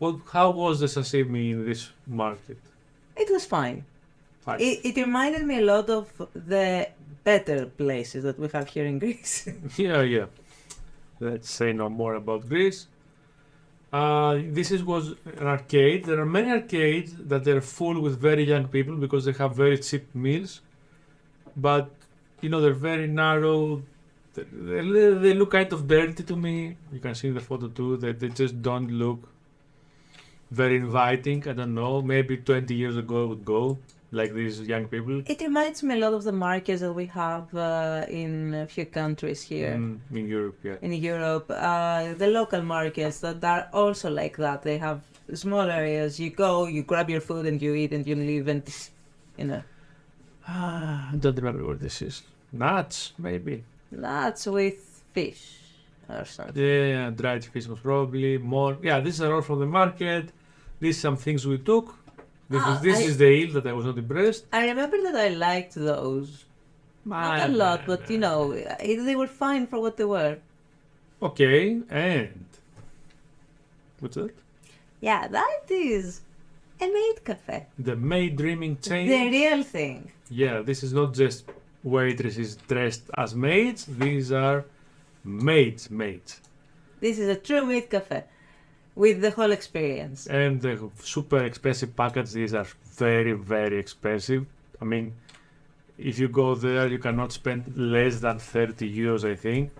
too. How was the sashimi in this market? It was fine. Fine. It reminded me a lot of the better places that we have here in Greece. Yeah. Let's say no more about Greece. Was an arcade. There are many arcades that are full with very young people because they have very cheap meals. But, they're very narrow. They look kind of dirty to me. You can see in the photo too. They just don't look very inviting. I don't know. Maybe 20 years ago I would go like these young people. It reminds me a lot of the markets that we have in a few countries here. In Europe, yeah. In Europe, the local markets that are also like that. They have small areas. You go, you grab your food, and you eat, and you leave, and I don't remember what this is. Nuts, maybe. Nuts with fish or something. Yeah, dried fish most probably. More. Yeah, these are all from the market. These are some things we took. This is the eel that I was not impressed. I remember that I liked those. Not a lot, but they were fine for what they were. Okay, and what's that? Yeah, that is a maid cafe. The maid dreaming chain. The real thing. Yeah, this is not just waitresses dressed as maids. These are maids. This is a true maid cafe with the whole experience. And the super expensive package. These are very, very expensive. I mean, if you go there, you cannot spend less than 30 euros, I think.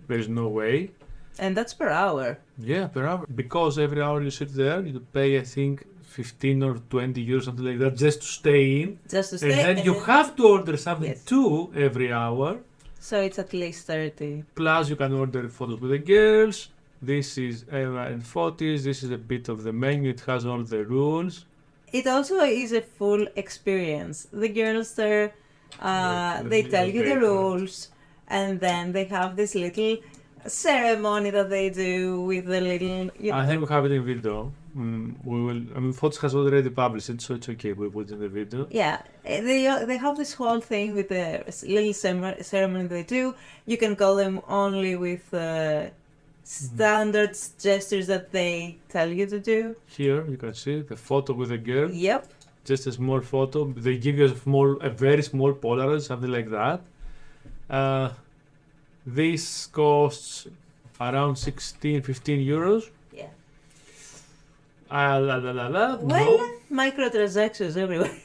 There's no way. And that's per hour. Yeah, per hour. Because every hour you sit there, you pay, I think, 15 or 20 euros, something like that, just to stay in. Just to stay. And then you have to order something Yes. too every hour. So it's at least 30. Plus, you can order photos with the girls. This is Eva and photos. This is a bit of the menu. It has all the rules. It also is a full experience. The girls there, they tell you the rules, and then they have this little ceremony that they do with the little. I think we have it in video. We will. I mean, Photos has already published it, so it's okay. We put it in the video. Yeah, they have this whole thing with the little ceremony they do. You can call them only with standard gestures that they tell you to do. Here you can see the photo with the girl. Yep. Just a small photo. They give you a very small Polaroid, something like that. This costs around 15 euros. Yeah. Well, Well, microtransactions everywhere.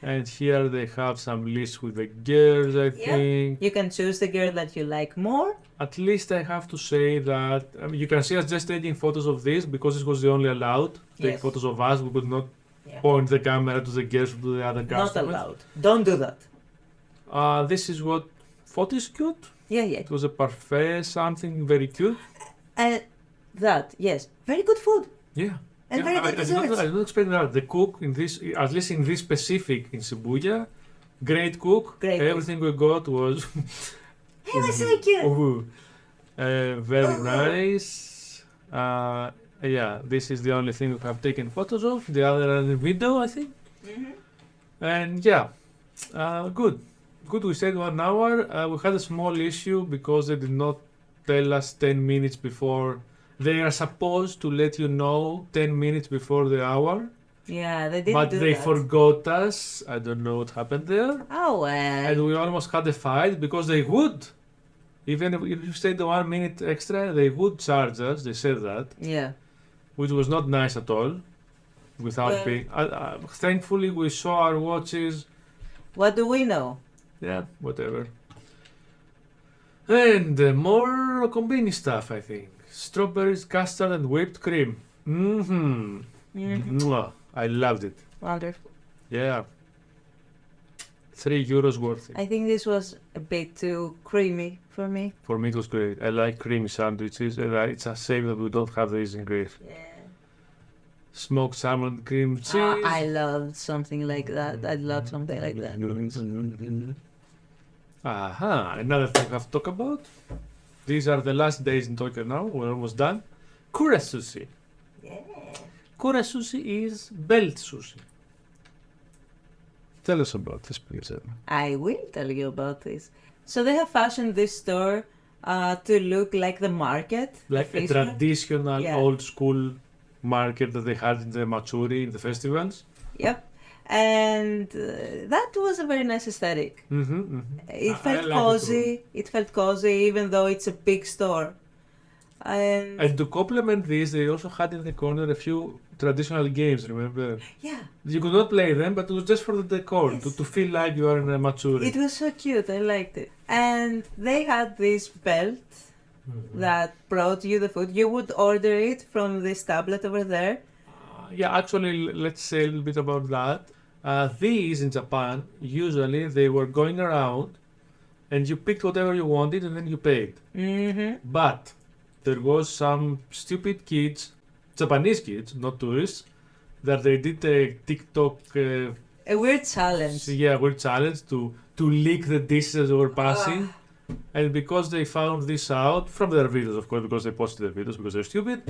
And here they have some lists with the girls, I think. You can choose the girl that you like more. At least I have to say that, I mean, you can see us just taking photos of this because this was the only allowed to take Yes. photos of us. We could not Yeah. point the camera to the girls or to the other Not customers. allowed. Don't do that. This is what What is cute? Yeah. It was a parfait, something very cute. That, yes. Very good food. Yeah. And very good desserts. I did not expect that. The cook in this, at least in this specific in Shibuya, great cook. Great cook. Everything we got was It was so cute. very nice. Yeah, this is the only thing we have taken photos of. The other are in the video, I think. And yeah, good. Good, we stayed 1 hour. We had a small issue because they did not tell us 10 minutes before. They are supposed to let you know 10 minutes before the hour. Yeah, they didn't But do they that. forgot us. I don't know what happened there. Oh, well. And we almost had a fight because they would. Even if you stayed 1 minute extra, they would charge us. They said that, Yeah. which was not nice at all. Without Well- being, thankfully, we saw our watches. What do we know? Yeah, whatever. And more combini stuff, I think. Strawberries, custard, and whipped cream. Mwah. I loved it. Wonderful. Yeah. €3 worth it. I think this was a bit too creamy for me. For me, it was great. I like creamy sandwiches, and it's a shame that we don't have these in Greece. Yeah. Smoked salmon, cream cheese. I love something like that. I'd love something like that. Aha, another thing we have to talk about. These are the last days in Tokyo now. We're almost done. Kura sushi. Yeah. Kura sushi is belt sushi. Tell us about this, please. I will tell you about this. So they have fashioned this store to look like the market. Like a Fish traditional Yeah. old school market that they had in the Matsuri, in the festivals. Yep. And that was a very nice aesthetic. It felt like it cozy. It felt cozy, even though it's a big store. And to complement this, they also had in the corner a few traditional games, remember? Yeah, You could not play them, but it was just for the decor, Yes. to feel like you are in a Matsuri. it was so cute. I liked it. And they had this belt that brought you the food. You would order it from this tablet over there. Yeah, actually, let's say a little bit about that. These in Japan, usually they were going around and you picked whatever you wanted and then you paid. But there was some stupid kids, Japanese kids, not tourists, that they did a TikTok, A weird challenge. weird challenge to lick the dishes as they were passing. And because they found this out from their videos, of course, because they posted their videos because they're stupid,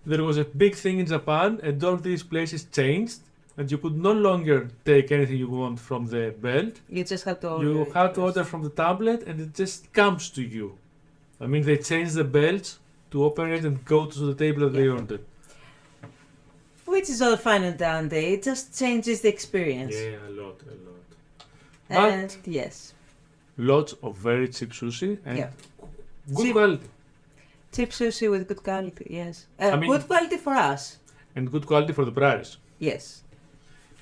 there was a big thing in Japan, and all these places changed, and you could no longer take anything you want from the belt. You just have to order. You it have to first. order from the tablet, and it just comes to you. I mean, they changed the belts to operate and go to the table that they ordered. Which is all fine and dandy. It just changes the experience. Yeah, a lot. And yes, Lots of very cheap sushi and Yeah. good Cheap. quality. cheap sushi with good quality. Yes, I mean- good quality for us. And good quality for the price. Yes.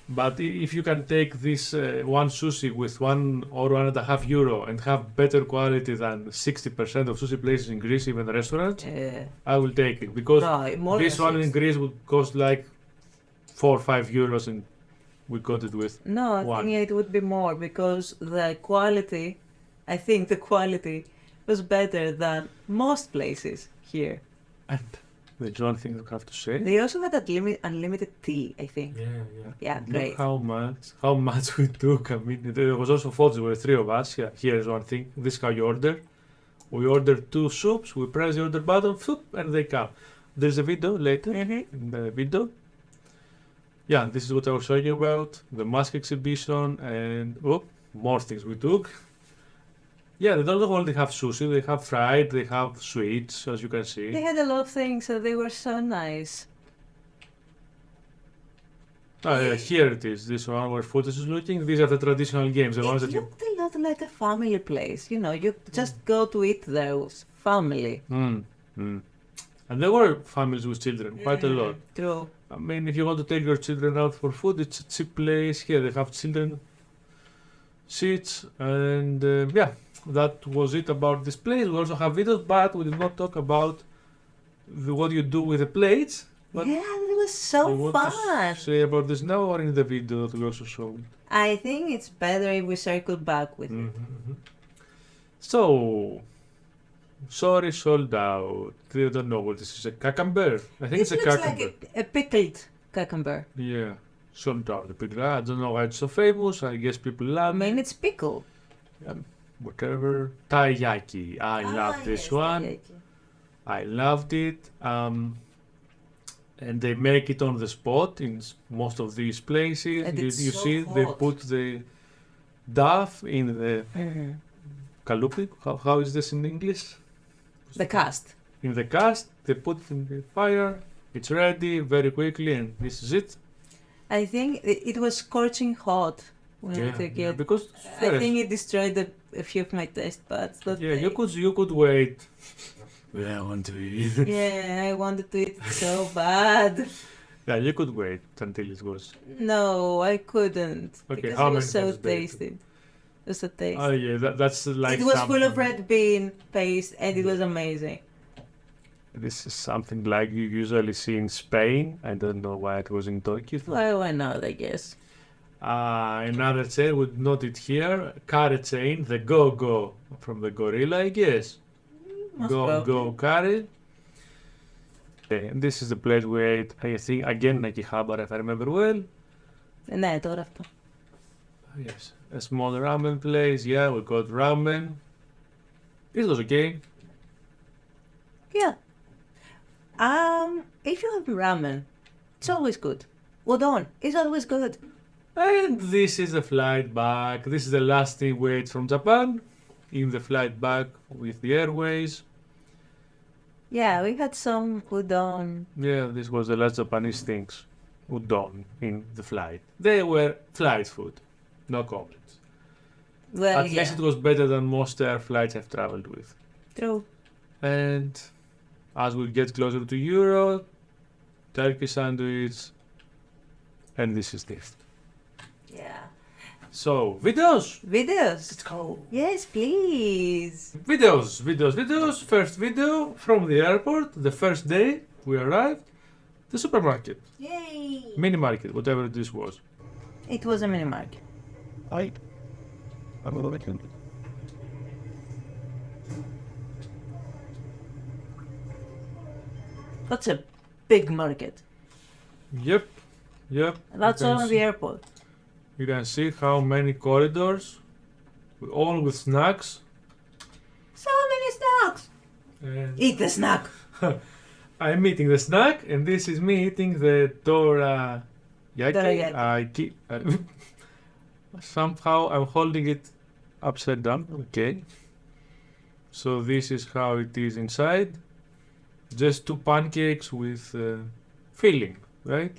But if you can take this one sushi with €1 or €1.50 and have better quality than 60% of sushi places in Greece, even restaurants, I will take it. Because No, more this than one in 60. Greece would cost like €4 or €5 and we got it with. No, I One. think it would be more because the quality, I think the quality was better than most places here. And there's one thing I have to say. They also had unlimited tea, I think. Yeah, Look great. how much we took. I mean, there was also photos. There were 3 of us. Yeah, here's one thing. This is how you order. We ordered 2 soups. We press the order button, soup, and they come. There's a video later. In the video. Yeah, this is what I was showing you about. The mask exhibition and more things we took. Yeah, they don't only have sushi. They have fried. They have sweets, as you can see. They had a lot of things, so they were so nice. Here it is. This one where footage is looking. These are the traditional games. The ones It that you. looked a lot like a family place. You know, you just go to eat there with family. And there were families with children, quite a lot. True. I mean, if you want to take your children out for food, it's a cheap place. Here they have children seats, and that was it about this place. We also have videos, but we did not talk about what you do with the plates. But Yeah, it was so you want fun. to say about this now or in the video that we also showed? I think it's better if we circle back with it. So, sorry, sold out. They don't know what this is. A cucumber? I think it's a looks cucumber. like a pickled cucumber. Yeah, sold out. The picture. I don't know why it's so famous. I guess people I love mean, it. it's pickle. Whatever. Taiyaki. I love this one. Taiyaki. I loved it. And they make it on the spot in most of these places. And You, it's you so see, they hot. put the duff in the Mhm. kalupi. How is this in English? The cast. In the cast, they put it in the fire. It's ready very quickly, and this is it. I think it was scorching hot when we took it. because I think it destroyed a few of my taste buds. But yeah, you could wait. Yeah, I want to eat. yeah, I wanted to eat so bad. Yeah, you could wait until it was. No, I couldn't. Okay, because how it was many so times later? tasty. It was so tasty. Oh yeah, that's like. It was full of something- red bean paste and it was amazing. This is something like you usually see in Spain. I don't know why it was in Turkey. Well, why not, I guess. Another chain would not it here. Carrot chain, the go from the gorilla, I guess. Most Go probably. carrot. Okay, and this is the place we ate. I think again Nakihabar, if I remember well. Ναι, τώρα αυτό. Yes, a small ramen place. Yeah, we got ramen. It was okay. Yeah. If you have ramen, it's always good. Udon is always good. And this is the flight back. This is the last thing we ate from Japan. In the flight back with the airways. Yeah, we had some udon. Yeah, this was the last Japanese things. Udon in the flight. They were flight food. No comments. Well, At least it was better than most air flights I've traveled with. True. And as we get closer to Europe, turkey sandwich, and this is this. Yeah. So, videos! Videos. Let's go! Yes, please. Videos. First video from the airport, the first day we arrived, the supermarket, Yay. mini market, whatever this was. It was a mini market. That's a big market. Yep. That's You can all in the see- airport. You can see how many corridors, all with snacks. So many snacks. And Eat the snack. I'm eating the snack, and this is me eating the dorayaki. Dorayaki. I keep somehow I'm holding it upside down. Okay. So this is how it is inside. Just two pancakes with filling, right?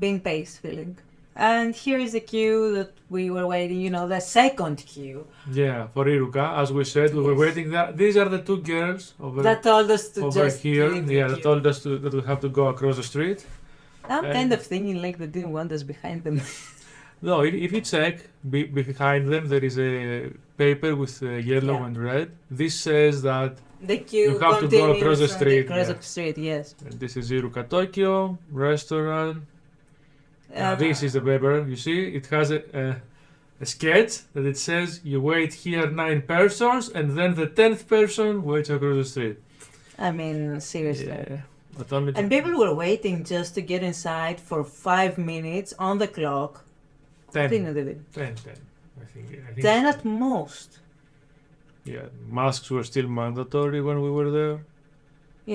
Bean paste filling. And here is the queue that we were waiting, the second queue Yeah, for Iruka, as we said, we were Yes. waiting there. These are the two girls over that told us to over just here. leave the Yeah, that queue. told us that we have to go across the street. I'm kind of thinking like they didn't want us behind them. No, if you check behind them, there is a paper with yellow Yeah. and red. This says that The queue You have to go continues across the from street, Across yeah. the street, yes. this is Iruka Tokyo restaurant. Uh, This is the paper. You see, it has a sketch that it says you wait here 9 persons, and then the 10th person waits across the street. I mean, seriously. Yeah, but only And people were waiting just to get inside for 5 minutes on the clock. 10, I think they did. 10, 10. I think 10 at most. Yeah, masks were still mandatory when we were there.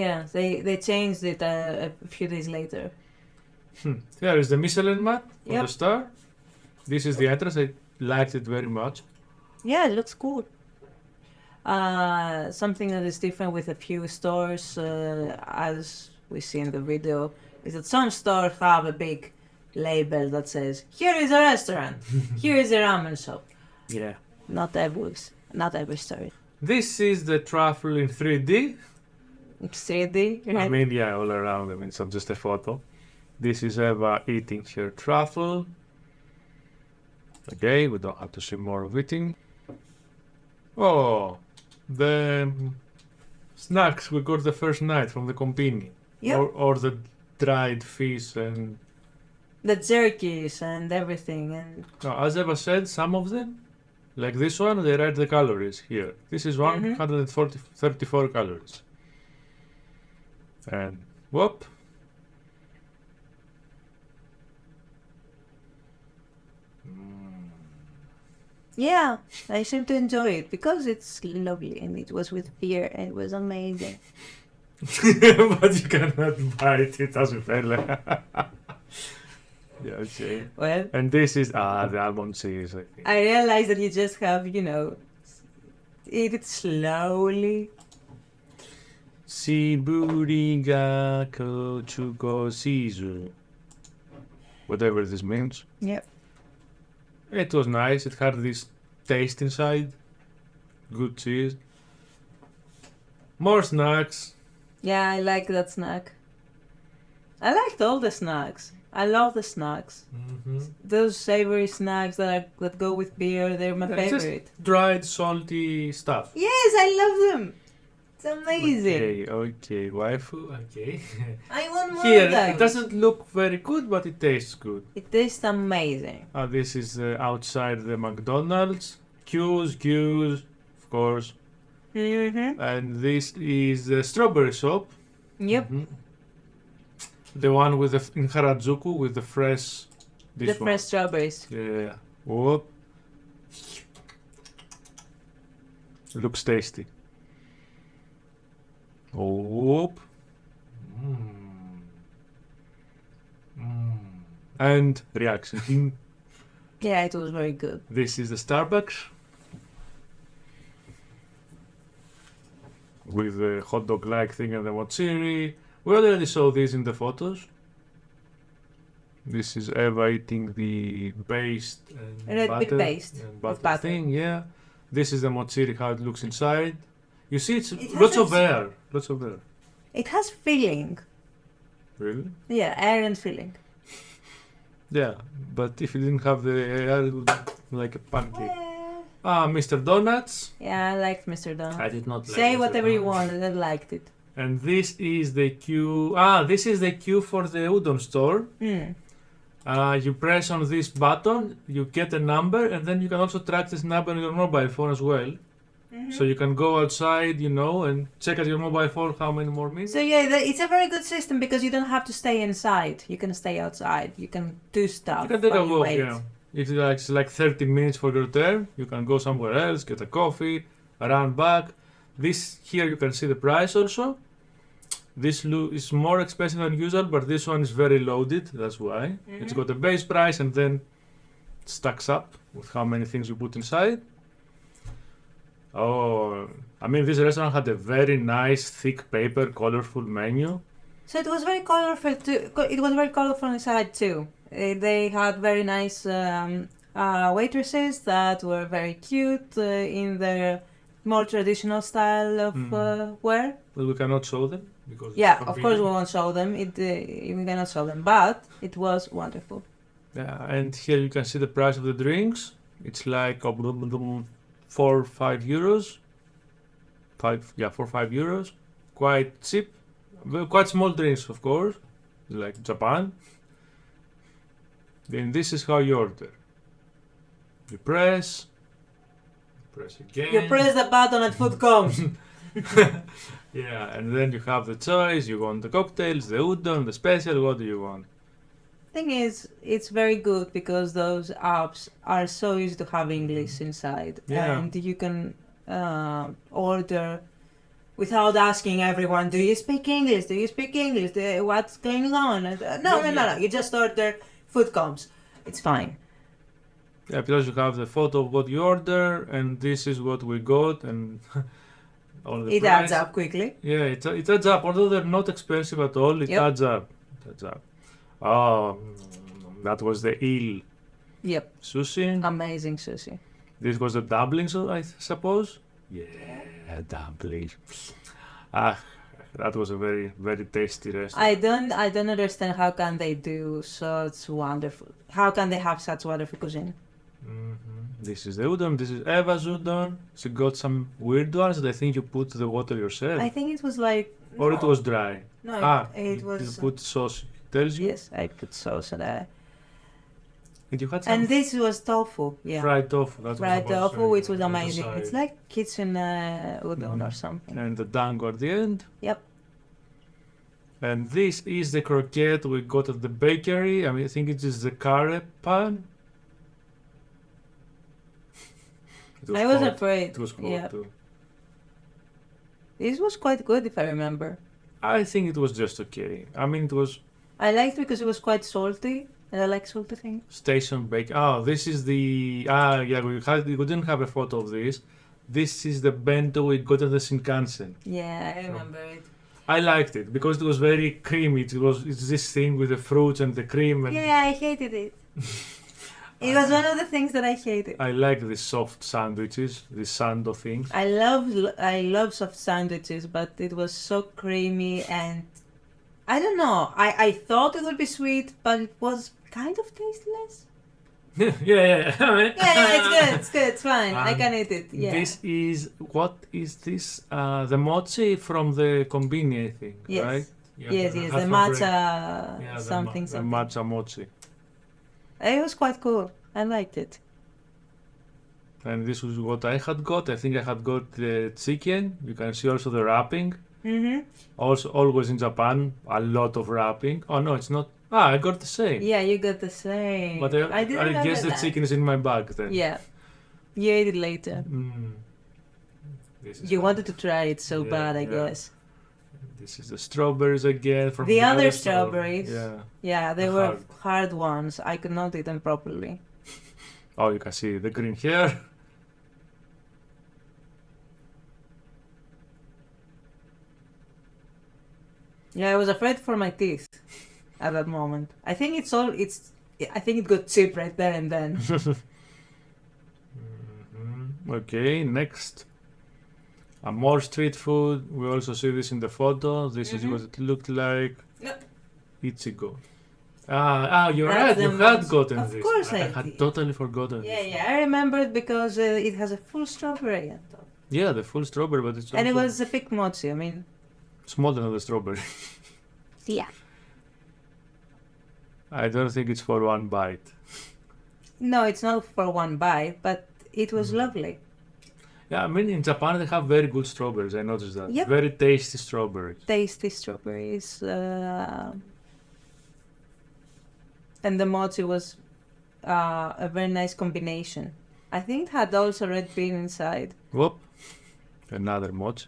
Yeah, they changed it a few days later. Here is the Michelin map for Yep. the star. This is the entrance. I liked it very much. Yeah, it looks cool. Something that is different with a few stores, as we see in the video, is that some stores have a big label that says, "Here is a restaurant, here is a ramen shop." Yeah. Not every store. This is the truffle in 3D. It's 3D, right? I mean, yeah, all around. I mean, it's not just a photo. This is Eva eating her truffle. Okay, we don't have to see more of eating. Oh, the snacks we got the first night from the compini. Yep. Or the dried fish and... The jerkies and everything, and No, as Eva said, some of them Like this one, they write the calories here. This is 134 calories. And whoop. Yeah, I seem to enjoy it because it's lovely and it was with beer and it was amazing. But you cannot buy it as a fella. Yeah, okay. Well, And this is the almond cheese, I think. I realized that you just have, eat it slowly. Siburiga kochuko sizu. Whatever this means. Yep. It was nice. It had this taste inside. Good cheese. More snacks. Yeah, I like that snack. I liked all the snacks. I love the snacks. Mm-hmm. Those savory snacks that go with beer, they're my favorite. Dried, salty stuff. Yes, I love them. It's amazing. Okay, waifu. Okay. I want more Here, of those. it doesn't look very good, but it tastes good. It tastes amazing. This is outside the McDonald's. Queues, of course. Mm-hmm. And this is the strawberry shop. Yep. Mhm. The one with in Harajuku with the fresh. The fresh strawberries. Yeah. Whoop. Looks tasty. Whoop. And reaction. Yeah, it was very good. This is the Starbucks. With the hot dog like thing and the mozzarella. We already saw this in the photos. This is Eva eating the paste and Red butter, bit paste and with butter butter. thing, yeah. This is the mozzarella, how it looks inside. You see, it's It has lots of a- air. Lots of air. It has filling. Really? Yeah, air and filling. Yeah, but if you didn't have the air, it would be like a pancake. Mr. Donuts. Yeah, I liked Mr. Don. I did not like Say Mr. whatever you Donuts. want, I liked it. And this is the queue. This is the queue for the udon store. Mm. You press on this button, you get a number, and then you can also track this number on your mobile phone as well. Mm-hmm. So you can go outside, and check at your mobile phone how many more minutes. So yeah, it's a very good system because you don't have to stay inside. You can stay outside. You can do stuff. You can take a while you walk, wait. If it's like 30 minutes for your turn, you can go somewhere else, get a coffee, run back. This here you can see the price also. This is more expensive than usual, but this one is very loaded, that's why. It's got a base price and then stacks up with how many things you put inside. This restaurant had a very nice, thick paper, colorful menu. So it was very colorful too. It was very colorful inside too. They had very nice waitresses that were very cute in their more traditional style of wear. But we cannot show them because Yeah, it's of course we forbidden. won't show them. We cannot show them, but it was wonderful. Yeah, and here you can see the price of the drinks. It's like 4 or 5 euros. 4 or 5 euros. Quite cheap. Quite small drinks, of course, like Japan. Then this is how you order. You press again. You press the button and food comes. Yeah, and then you have the choice. You want the cocktails, the udon, the special. What do you want? Thing is, it's very good because those apps are so easy to have English inside, Yeah. and you can order without asking everyone, "Do you speak English? Do you speak English? What's going on?" No. You just order, food comes. It's fine. Yeah, because you have the photo of what you order, and this is what we got, and all the It price. adds up quickly. Yeah, it adds up. Although they're not expensive at all, it Yep. adds up. It adds up. Oh, that was the eel Yep, sushi. amazing sushi. This was the dumplings, I suppose. Yeah, dumplings. That was a very, very tasty restaurant. I don't understand how can they do such wonderful. How can they have such wonderful cuisine? This is the udon. This is Eva's udon. She got some weird ones that I think you put the water yourself, I think it was like. or it was dry. No, it you was. put sauce. Tells you. Yes, I put sauce on that. And you had some And this was tofu. Yeah. fried tofu. That's what I Fried was about to tofu, say, which was on the amazing. side. It's like kitchen udon or something. And the dango at the end. Yep. And this is the croquette we got at the bakery. I mean, I think it is the carré pan. It I was hot. afraid. It was hot Yeah. too. This was quite good if I remember. I think it was just okay. I mean, it was I liked it because it was quite salty, and I like salty things. station bake. Oh, this is the yeah. We didn't have a photo of this. This is the bento we got at the Shinkansen. Yeah, I remember it. I liked it because it was very creamy. It's this thing with the fruits and the cream. And Yeah, I hated it. It was one of the things that I hated. I like the soft sandwiches, the sando things. I love soft sandwiches, but it was so creamy and I don't know. I thought it would be sweet, but it was kind of tasteless. yeah. Yeah, it's good. It's good. It's fine. I Um, can eat it. Yeah. This is what is this? The mochi from the kombini, I think. Yes. Right? Yes, I yes. had The for matcha Yeah, something, the something. matcha mochi. It was quite cool. I liked it. And this was what I had got. I think I had got the chicken. You can see also the wrapping. Mm-hmm. Also, always in Japan, a lot of wrapping. Oh no, it's not. I got the same. Yeah, you got the same. But I didn't I remember guess the that. chicken is in my bag then. Yeah. You ate it later. This is You fun. wanted to try it so Yeah, bad, I yeah. guess. This is the strawberries again from The other store. strawberries. Yeah. Yeah, they The were hard. hard ones. I could not eat them properly. Oh, you can see the green hair. Yeah, I was afraid for my teeth at that moment. I think I think it got cheap right there and then. Okay, next. More street food. We also see this in the photo. This is what it looked like. No. Ichigo. You're That's right. the You had most- gotten of this. course I I had did. totally forgotten. Yeah, this. yeah, I remember it because it has a full strawberry on top. Yeah, the full strawberry, but it's And it also was a thick mochi, I mean. smaller than the strawberry. Yeah. I don't think it's for one bite. No, it's not for one bite, but it was lovely. Yeah, I mean in Japan they have very good strawberries. I noticed that. Yep. Very tasty strawberries. Tasty strawberries. And the mochi was a very nice combination. I think it had also red bean inside. Whoop. Another mochi.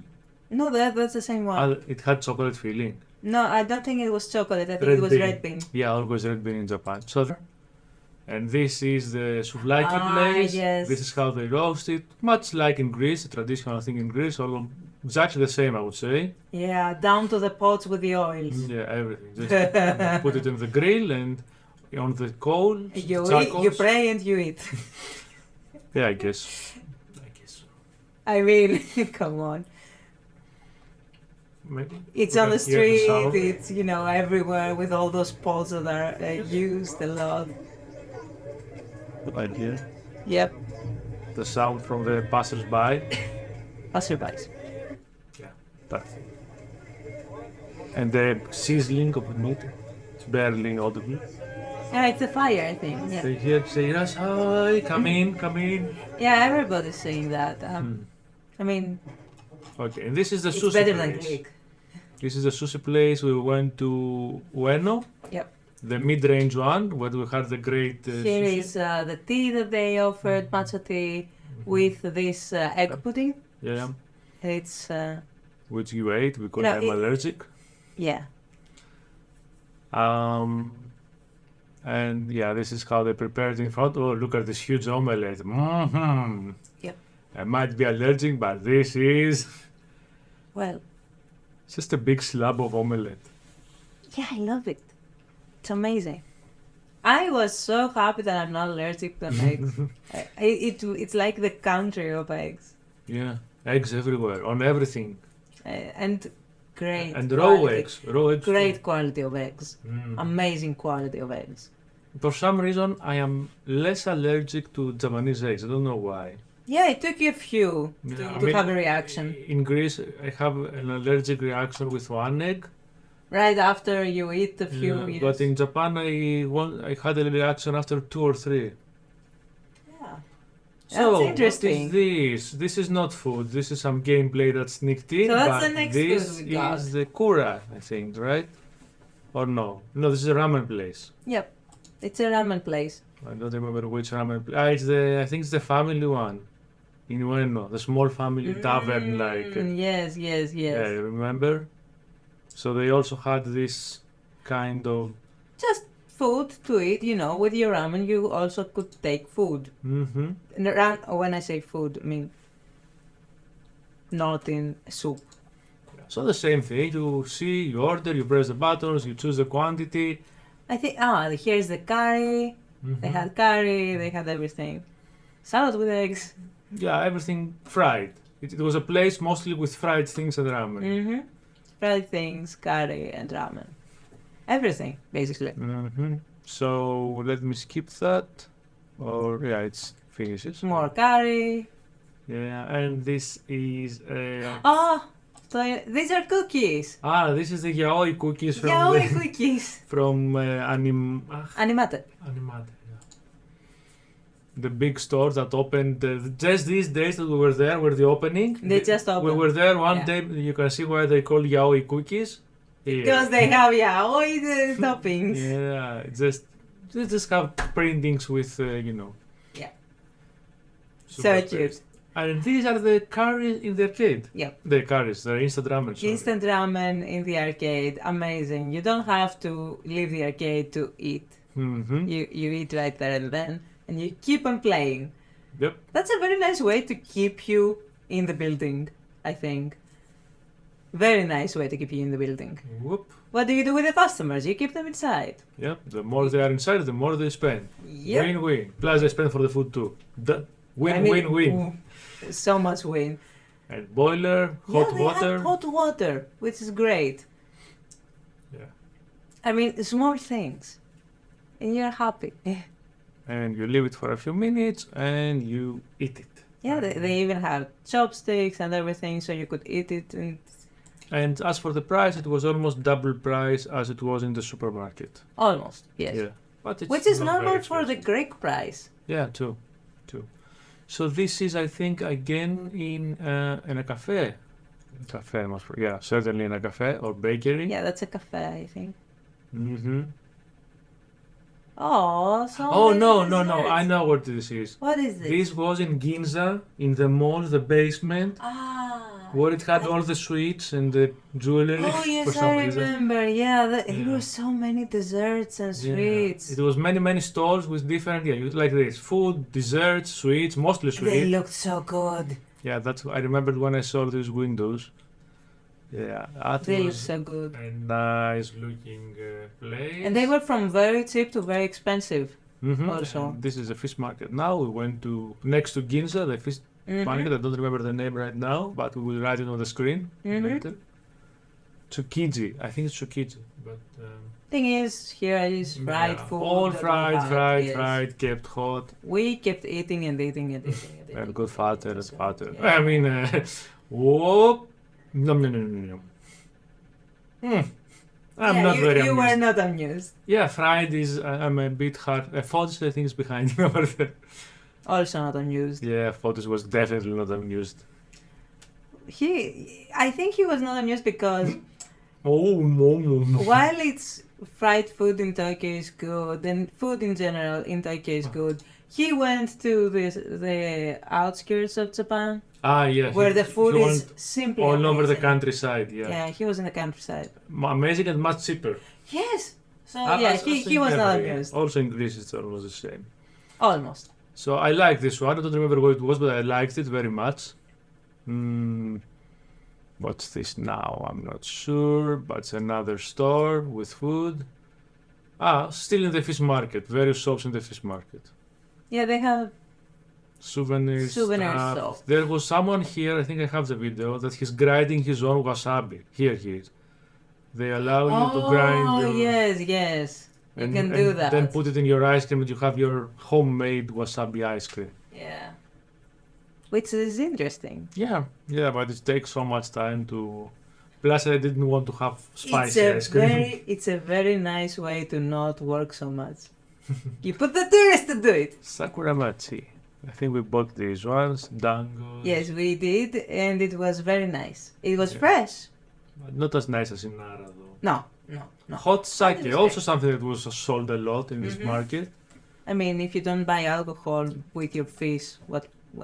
No, that's the same one. It had chocolate filling. No, I don't think it was chocolate. I think Red it was bean. red bean. Yeah, always red bean in Japan. So, and this is the souvlaki place. Yes. This is how they roast it. Much like in Greece, a traditional thing in Greece. Although exactly the same, I would say. Yeah, down to the pots with the oils. Yeah, everything. Just put it in the grill and on the coal. You charcoals. pray and you eat. Yeah, I guess. So. I mean, come on. Maybe It's we on can the hear the street, sound. it's, everywhere with all those pots that are used a lot. Right here. Yep, The sound from the passers-by. passerbys. Yeah, that. And the sizzling of the meat. It's barely audible. Yeah, it's a fire, I think. Yeah, They hear say, "Hi, come in, come in." yeah, everybody's saying that. I mean, Okay, and this is the it's sushi better place. than Greek. This is the sushi place. We went to Ueno, Yep. the mid-range one, where we had the great Here sushi. is the tea that they offered, matcha tea, with this egg pudding. Yeah, It's, which you ate because No, I'm it- allergic. yeah. And yeah, this is how they prepared in front. Oh, look at this huge omelette. Mm-hmm. Yep. I might be allergic, but this is Well, just a big slab of omelette. yeah, I love it. It's amazing. I was so happy that I'm not allergic to eggs. It's like the country of eggs. Yeah, eggs everywhere, on everything. And great. And raw quality. eggs. Raw eggs. Great quality of eggs. Mm. Amazing quality of eggs. For some reason, I am less allergic to Japanese eggs. I don't know why. Yeah, it took you a few Yeah, to I mean, have a reaction. In Greece, I have an allergic reaction with one egg, right after you eat a few Yeah, years. but in Japan, I had a reaction after 2 or 3. Yeah. So, That's what interesting. is this? This is not food. This is some gameplay that sneaked in. So that's but the next this food we got. is the Kura, I think, right? Or no? No, this is a ramen place. Yep. It's a ramen place. I don't remember which ramen place. I think it's the family one. In Ueno, the small family tavern like. Yes. Yeah, you remember? So they also had this kind of. Just food to eat, with your ramen you also could take food. Mm-hmm. When I say food, I mean not in soup. So the same thing. You see, you order, you press the buttons, you choose the quantity. I think, here's the curry. They had curry, they had everything. Salad with eggs. Yeah, everything fried. It was a place mostly with fried things and ramen. Mm-hmm. Fried things, curry, and ramen. Everything, basically. Mm-hmm. So let me skip that. Or yeah, it's finishes. More curry. Yeah, and this is. So these are cookies. This is the yaoi cookies from Yaoi cookies. from Animate. Animate. Yeah. The big store that opened just these days that we were there were the opening. They just opened. We were there one Yeah. day. You can see why they call yaoi cookies. Because they have yaoi toppings. Yeah, they just have printings with Yeah. super So cute. taste. And these are the curries in the arcade. Yep. The curries, the instant ramen. Sorry. Instant ramen in the arcade, amazing. You don't have to leave the arcade to eat. Mm-hmm. You eat right there and then, and you keep on playing. Yep. That's a very nice way to keep you in the building, I think. Very nice way to keep you in the building. Whoop. What do you do with the customers? You keep them inside. Yep. The more they are inside, the more they spend. Yep. Win-win. Plus they spend for the food too. Win-win-win. So much win. And boiler, hot they water. have hot water, which is great. Yeah. I mean, small things. And you're happy. And you leave it for a few minutes and you eat it. Yeah, they even have chopsticks and everything, so you could eat it. And as for the price, it was almost double price as it was in the supermarket. Almost, yes. Yeah. But it's Which is not normal very for the expensive. Greek price. Yeah, too. So this is, I think, again in a cafe. Cafe, yeah, certainly in a cafe or bakery. Yeah, that's a cafe, I think. Mm-hmm. Oh, so. Oh many no! desserts. I know what this is. What is this? This was in Ginza, in the mall, the basement, where it had all the sweets and the jewelry. Oh for yes, some I reason. remember. Yeah, there Yeah. were so many desserts and Yeah. sweets. It was many stalls with different, like this, food, desserts, sweets, mostly They sweets. looked so good. Yeah, I remembered when I saw these windows. Yeah, that They was looked so good. a nice looking place. And they were from very cheap to very expensive. Mhm. also. And this is a fish market. Now we went to next to Ginza, the fish Mhm. market. I don't remember the name right now, but we will write it on the screen later. Tsukiji, I think it's Tsukiji, but Thing is, here is fried yeah, food. all that we fried, had, yes. kept hot, We kept eating and eating and eating and eating. and good fatter and fatter. Yeah. I mean, whoop, nom. I'm not very You amused. were not amused. Yeah, fried is. I'm a bit hard. Photos, I think, is behind me over there. Also not amused. Yeah, Photos was definitely not amused. I think he was not amused because Oh no. while it's fried food in Tokyo is good and food in general in Tokyo is good, he went to the outskirts of Japan Yeah. where the food he is went simply all over the amazing. countryside. Yeah. Yeah, he was in the countryside. Amazing and much cheaper. Yes. So As- yeah, as he in was not every- amused. Also in Greece, it's almost the same. Almost. So I like this one. I don't remember what it was, but I liked it very much. What's this now? I'm not sure, but it's another store with food. Still in the fish market. Various shops in the fish market. Yeah, they have Souvenirs. Souvenir stuff. shop. There was someone here, I think I have the video, that he's grinding his own wasabi. Here he is. They allow you to grind your... yes. You can do that. Then put it in your ice cream and you have your homemade wasabi ice cream. Yeah. Which is interesting. Yeah, but it takes so much time to Plus, I didn't want to have spicy ice cream. It's a very nice way to not work so much. You put the tourists to do it. Sakuramachi. I think we bought these ones. Dangos. Yes, we did, and it was very nice. It was fresh. But not as nice as in Nara, though. No. Hot sake, Understand. also something that was sold a lot in this market. I mean, if you don't buy alcohol with your fish, what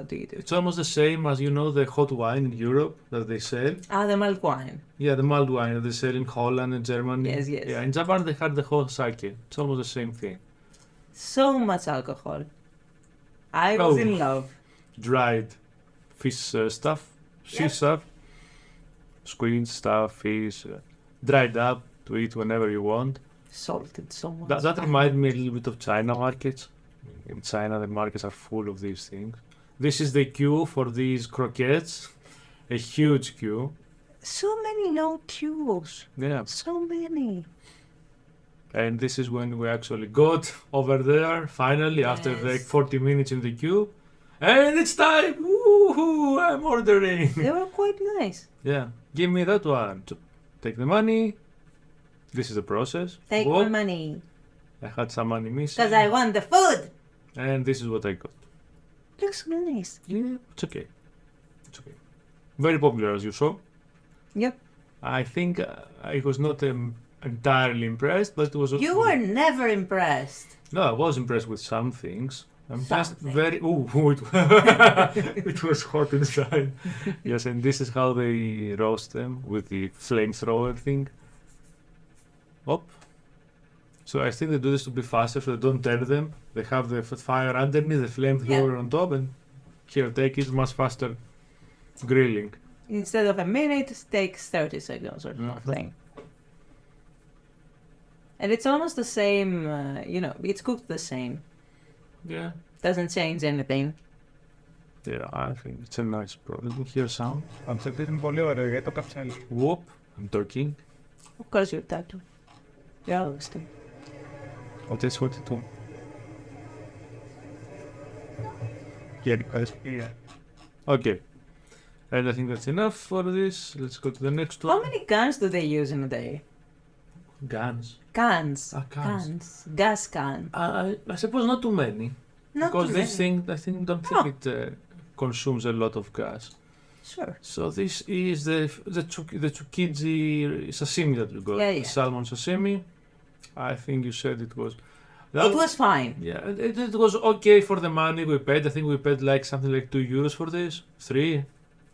do you do? It's almost the same as, the hot wine in Europe that they sell. Ah, the mulled wine. Yeah, the mulled wine that they sell in Holland and Germany. Yes. Yeah, in Japan they had the hot sake. It's almost the same thing. So much alcohol. I was in love. Dried fish stuff, sea stuff, squid stuff, fish, dried up to eat whenever you want. Salted so much. That reminds me a little bit of China markets. In China, the markets are full of these things. This is the queue for these croquettes, a huge queue. So many long queues. Yeah, So many. and this is when we actually got over there finally after Yes. like 40 minutes in the queue, and it's time. Woohoo! I'm ordering. They were quite nice. Yeah, give me that one. Take the money. This is the process. Take Whoop. my money. I had some money missing. Because I want the food. And this is what I got. Looks nice. Yeah, it's okay. It's okay. Very popular, as you saw. Yep. I think I was not entirely impressed, but it was. You were never impressed. No, I was impressed with some things. I'm just Something. very. It was hot inside. Yes, and this is how they roast them with the flamethrower thing. Up. So I think they do this to be faster, so they don't turn them. They have the fire underneath, the flamethrower on top, and here, take it much faster grilling. Instead of a minute, it takes 30 seconds or something. And it's almost the same, it's cooked the same. Yeah. Doesn't change anything. Yeah, I think it's a nice product. Let me hear sound. Αυτό είναι πολύ ωραίο γιατί το καψέλι. Whoop. I'm talking. Of course you're talking. You're always talking. What is 42? Yeah. Okay. And I think that's enough for this. Let's go to the next one. How many cans do they use in a day? Guns. Cans. Cans. Gas cans. I suppose not too many. Not Because too this many. thing, I don't think it consumes a lot of gas. Sure. So this is the tsukiji sashimi that we got. Yeah. The salmon sashimi. I think you said it was. It was fine. Yeah, it was okay for the money we paid. I think we paid like something like €2 for this. 3.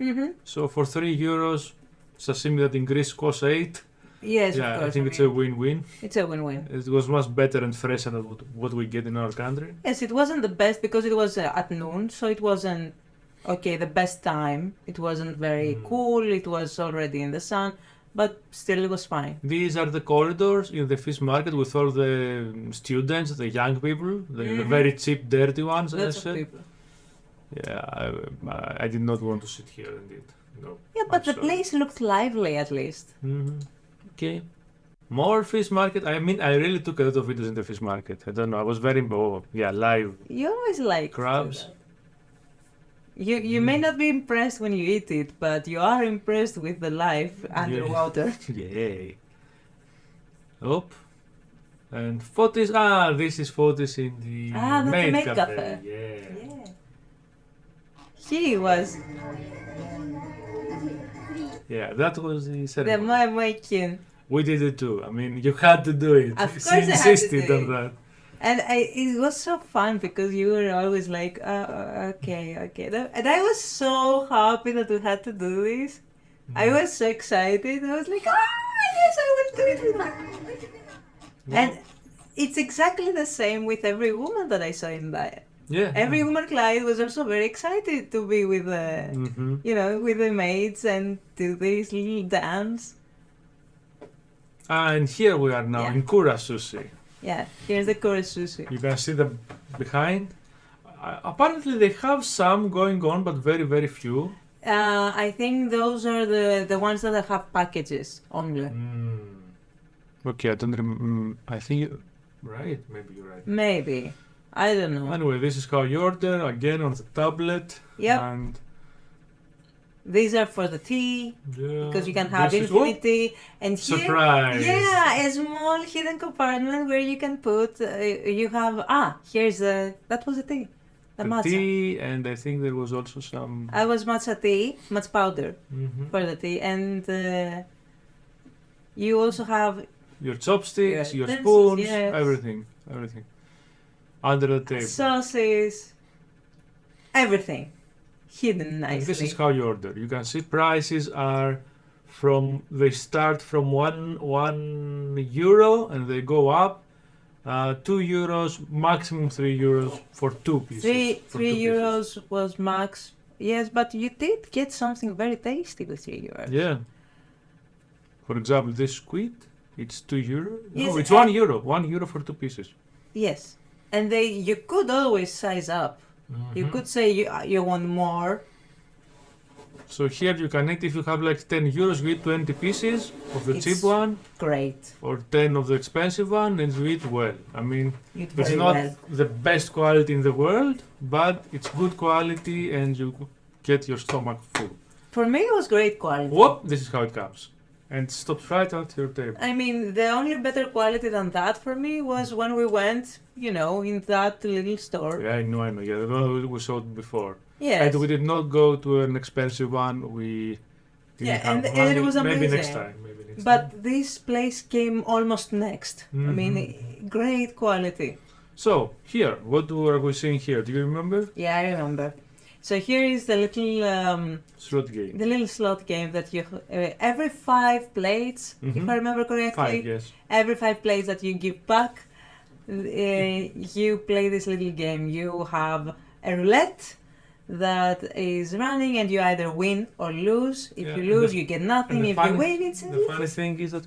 Mm-hmm. So for €3, sashimi that in Greece costs 8. Yes, Yeah, of course. I think it's a win-win. It's a win-win. It was much better and fresher than what we get in our country. Yes, it wasn't the best because it was at noon, so it wasn't the best time. It wasn't very cool. It was already in the sun, but still it was fine. These are the corridors in the fish market with all the students, the young people, the very cheap, dirty ones. as I Lots of said. people. Yeah, I did not want to sit here and eat. No. Yeah, but I'm the sorry. place looked lively at least. Mm-hmm. Okay. More fish market. I mean, I really took a lot of videos in the fish market. I don't know. I was very live You always like crabs. You may not be impressed when you eat it, but you are impressed with the life underwater. Yay. Up. And photos. This is photos in the That's the maid cafe. Yeah. Yeah. He was Yeah, that was the the ceremony. making. We did it too. I mean, you had to do it. Of She course I had to insisted do on it. that. And it was so fun because you were always like, okay. And I was so happy that we had to do this. I was so excited. I was like, yes, I will do it with her. And it's exactly the same with every woman that I saw in that. Yeah. Every woman client was also very excited to be with the, with the maids and do this little dance. And here we are now Yeah. in Kura Sushi. Yeah, here's the kore sushi. You can see them behind. Apparently they have some going on, but very, very few. I think those are the ones that have packages only. Okay, I don't remember. I think right. Maybe you're right. Maybe. I don't know. Anyway, this is how you order again on the tablet. Yep. And These are for the tea, because you can have infinite tea. And here, Surprise! yeah, a small hidden compartment where you can put, you have, here's that was the tea. The matcha. tea, and I think there was also some. I was matcha tea, matcha powder for the tea. And you also have Your chopsticks, your utensils, spoons, yes. everything. Under the table. sauces, everything hidden nicely. And this is how you order. You can see prices are they start from €1 and they go up. €2, maximum €3 for 2 pieces. Three euros was max. Yes, but you did get something very tasty with €3. Yeah. For example, this squid, it's €2. Yes, No, it's €1. €1 for 2 pieces. Yes, and you could always size up. You could say you want more. So here you can eat, if you have like €10, you eat 20 pieces of the It's cheap one, Great. or 10 of the expensive one, and you eat well. I mean, You did it's very not well. the best quality in the world, but it's good quality and you get your stomach full. For me, it was great quality. Whoop, this is how it comes. And it stops right at your table. I mean, the only better quality than that for me was when we went, in that little store. Yeah, I know. Yeah, the one we showed before. Yes. And we did not go to an expensive one. We didn't Yeah, have and money. it was Maybe next amazing. time. But this place came almost next. I mean, great quality. So, here, what are we seeing here? Do you remember? Yeah, I remember. So here is the little Slot game. slot game that you every 5 plates, if I remember correctly, 5, yes. every 5 plates that you give back, you play this little game. You have a roulette that is running, and you either win or lose. If you lose, you get nothing. If you win, it's the funny thing is that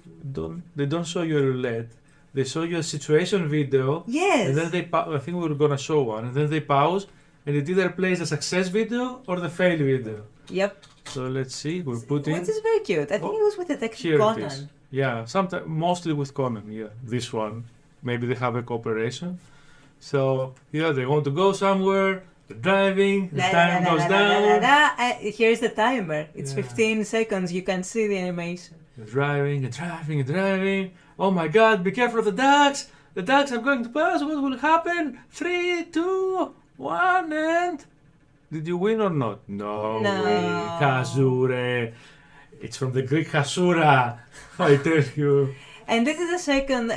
they don't show you a roulette. They show you a situation video. Yes. And then I think we were gonna show one, and then they pause, and it either plays the success video or the fail video. Yep. So let's see. We're putting. Which is very cute. I think it was with Detective Here it Conan. is. Yeah, sometimes mostly with Conan. Yeah, this one. Maybe they have a cooperation. So yeah, they want to go somewhere. They're driving. The time goes down. Here's the timer. It's Yeah. 15 seconds. You can see the animation. They're driving. Oh my God! Be careful of the ducks. The ducks are going to pass. What will happen? 3, 2, 1, and. Did you win or not? No. No. Way. Kazure. It's from the Greek Hasura. I tell you. And this is a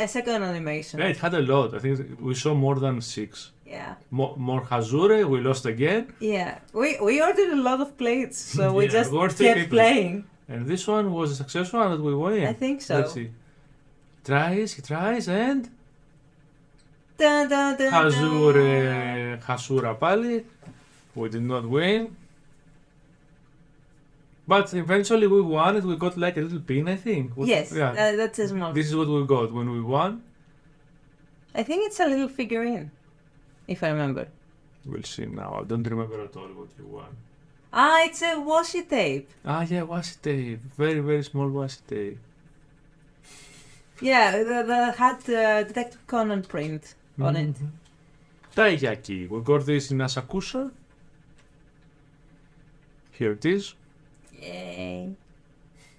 second animation. Yeah, it had a lot. I think we saw more than 6. Yeah. More Hazure, we lost again. Yeah. We ordered a lot of plates, so we Yeah, just we were three kept people. playing. And this one was a successful one that we won. I think so. Let's see. He tries and. Dun, dun, dun, dun. Hasura pali. We did not win. But eventually we won it. We got like a little pin, I think. Yes, Yeah. that's a small. This is what we got when we won. I think it's a little figurine, if I remember. We'll see now. I don't remember at all what you won. It's a washi tape. Yeah, washi tape. Very, very small washi tape. Yeah, that had Detective Conan print on it. Taiyaki. We got this in Asakusa. Here it is. Yay.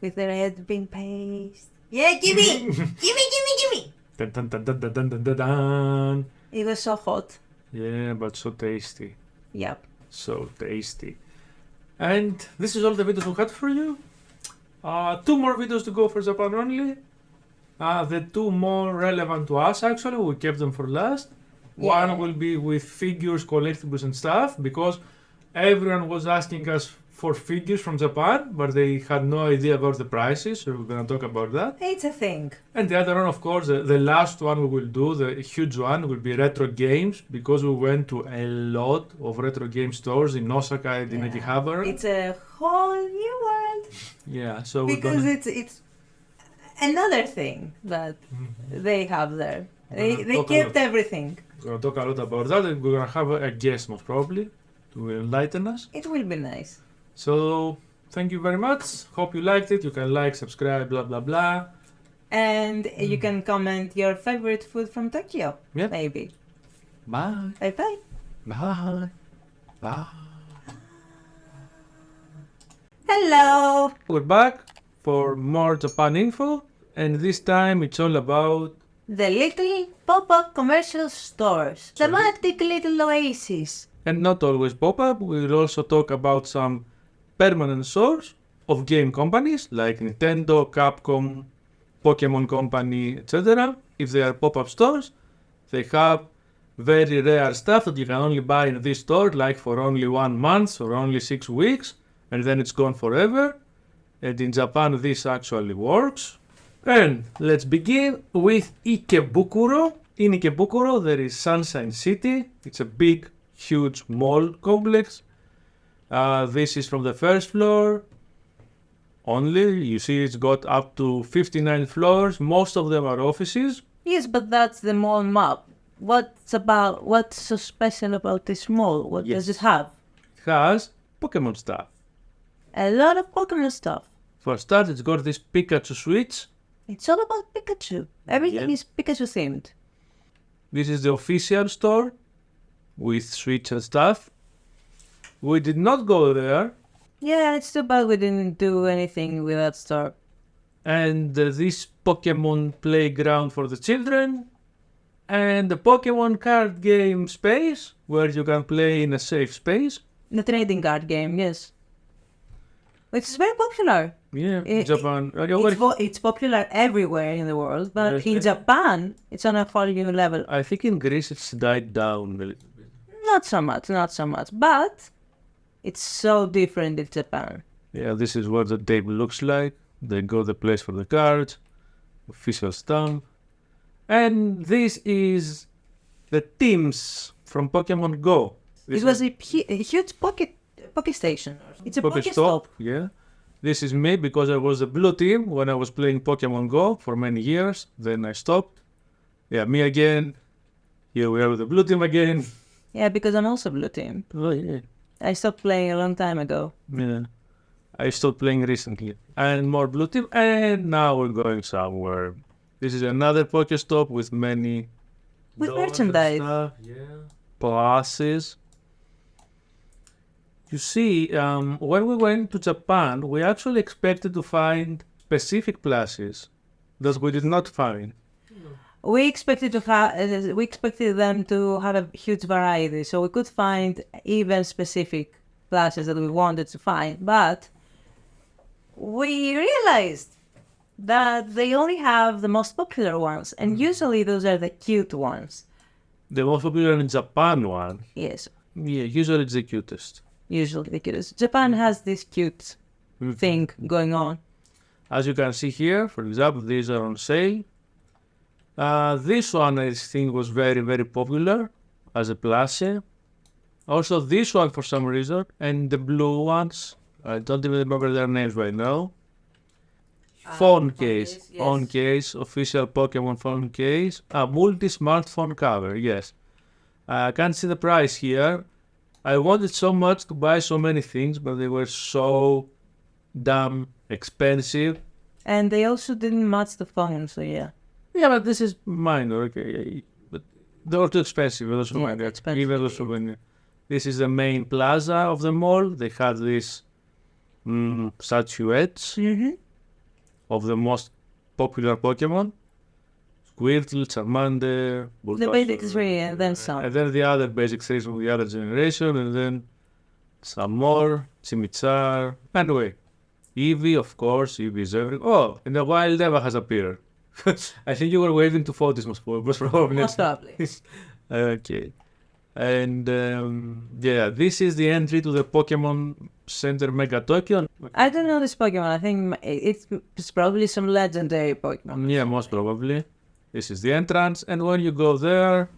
With the red bean paste. Yeah, gimme! gimme! Dun, dun, dun, dun, dun, dun, dun, dun, dun. It was so hot. Yeah, but so tasty. Yep. So tasty. And this is all the videos we had for you. 2 more videos to go for Japan only. The 2 more relevant to us actually, we kept them for last. Yeah. One will be with figures, collectibles and stuff, because everyone was asking us for figures from Japan, but they had no idea about the prices, so we're gonna talk about that. It's a thing. And the other one, of course, the last one we will do, the huge one, will be retro games, because we went to a lot of retro game stores in Osaka and in Akihabara. It's a whole new world. Yeah, so Because it's another thing that they have there. They talk a kept lot. everything. We're gonna talk a lot about that, and we're gonna have a guest most probably to enlighten us. It will be nice. So thank you very much. Hope you liked it. You can like, subscribe, blah blah blah. And you can comment your favorite food from Tokyo. Yep. Maybe. Bye. Bye bye. Bye. Bye. Hello! We're back for more Japan info, and this time it's all about The little pop-up commercial stores. Thematic little oases. and not always pop-up. We'll also talk about some permanent stores of game companies like Nintendo, Capcom, Pokemon Company, etc. If they are pop-up stores, they have very rare stuff that you can only buy in this store, like for only 1 month or only 6 weeks, and then it's gone forever. And in Japan, this actually works. And let's begin with Ikebukuro. In Ikebukuro, there is Sunshine City. It's a big, huge mall complex. This is from the first floor only. You see, it's got up to 59 floors. Most of them are offices. Yes, but that's the mall map. What's so special about this mall? What does it have? It has Pokemon stuff. A lot of Pokemon stuff. For a start, it's got this Pikachu Switch. It's all about Pikachu. Everything is Pikachu themed. This is the official store with Switch and stuff. We did not go there. Yeah, it's too bad we didn't do anything with that store. And this Pokemon playground for the children. And the Pokemon card game space where you can play in a safe space. The trading card game, yes. Which is very popular. Yeah, It- Japan. It's popular everywhere in the world, but Yes, in yes. Japan, it's on a whole new level. I think in Greece it's died down a little bit. Not so much, but it's so different in Japan. Yeah, this is what the table looks like. They got the place for the cards, official stamp. And this is the teams from Pokemon Go. This It was a huge pocket station. It's a pocket Pokestop, stop. yeah. This is me because I was a blue team when I was playing Pokemon Go for many years. Then I stopped. Yeah, me again. Here we are with the blue team again. Yeah, because I'm also blue team. Oh, yeah. I stopped playing a long time ago. Yeah. I stopped playing recently. And more blue team. And now we're going somewhere. This is another Pokestop with many With Doors and merchandise. stuff, yeah. pluses. You see, when we went to Japan, we actually expected to find specific pluses that we did not find. We expected them to have a huge variety, so we could find even specific classes that we wanted to find, but we realized that they only have the most popular ones, and usually those are the cute ones. The most popular in Japan one, Yes, yeah, usually it's the cutest. usually the cutest. Japan has this cute thing going on. As you can see here, for example, these are on sale. This one I think was very, very popular as a plushie. Also this one for some reason, and the blue ones, I don't even remember their names right now. Phone case, yes. phone case, official Pokemon phone case. Multi-smartphone cover, yes. I can't see the price here. I wanted so much to buy so many things, but they were so damn expensive. And they also didn't match the phone, so yeah. Yeah, but this is minor, okay. But they were too expensive, those Yeah, souvenirs. expensive. Even those souvenirs. This is the main plaza of the mall. They had these statuettes of the most popular Pokemon. Squirtle, Charmander, The basic three, and then some. and then the other basic three from the other generation, and then some more, Chimichar. Anyway, Eevee, of course, Eevee is everywhere. Oh, and the wild Eva has appeared. I think you were waiting to focus, most probably. Most probably. Okay. And yeah, this is the entry to the Pokemon Center Mega Tokyo. I don't know this Pokemon. I think it's probably some legendary Pokemon. Yeah, most probably. This is the entrance, and when you go there,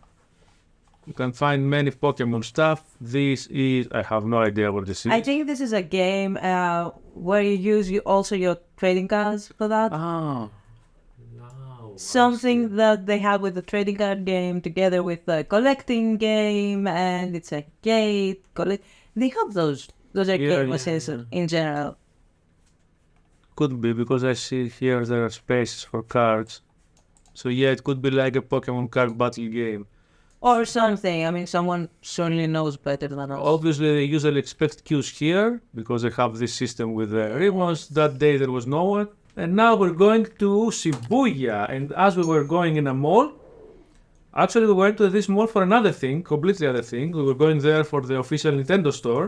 you can find many Pokemon stuff. This is, I have no idea what this is. I think this is a game where you use your trading cards for that. Ah, Wow. Something that they have with the trading card game together with the collecting game, and it's a gate. They have those arcade Yeah, machines yeah. in general. could be, because I see here there are spaces for cards. So yeah, it could be like a Pokemon card battle game. Or something. I mean, someone certainly knows better than us. Obviously, they usually expect queues here because they have this system with the ribbons. That day there was no one. And now we're going to Shibuya. And as we were going in a mall, actually we went to this mall for another thing, completely other thing. We were going there for the official Nintendo store.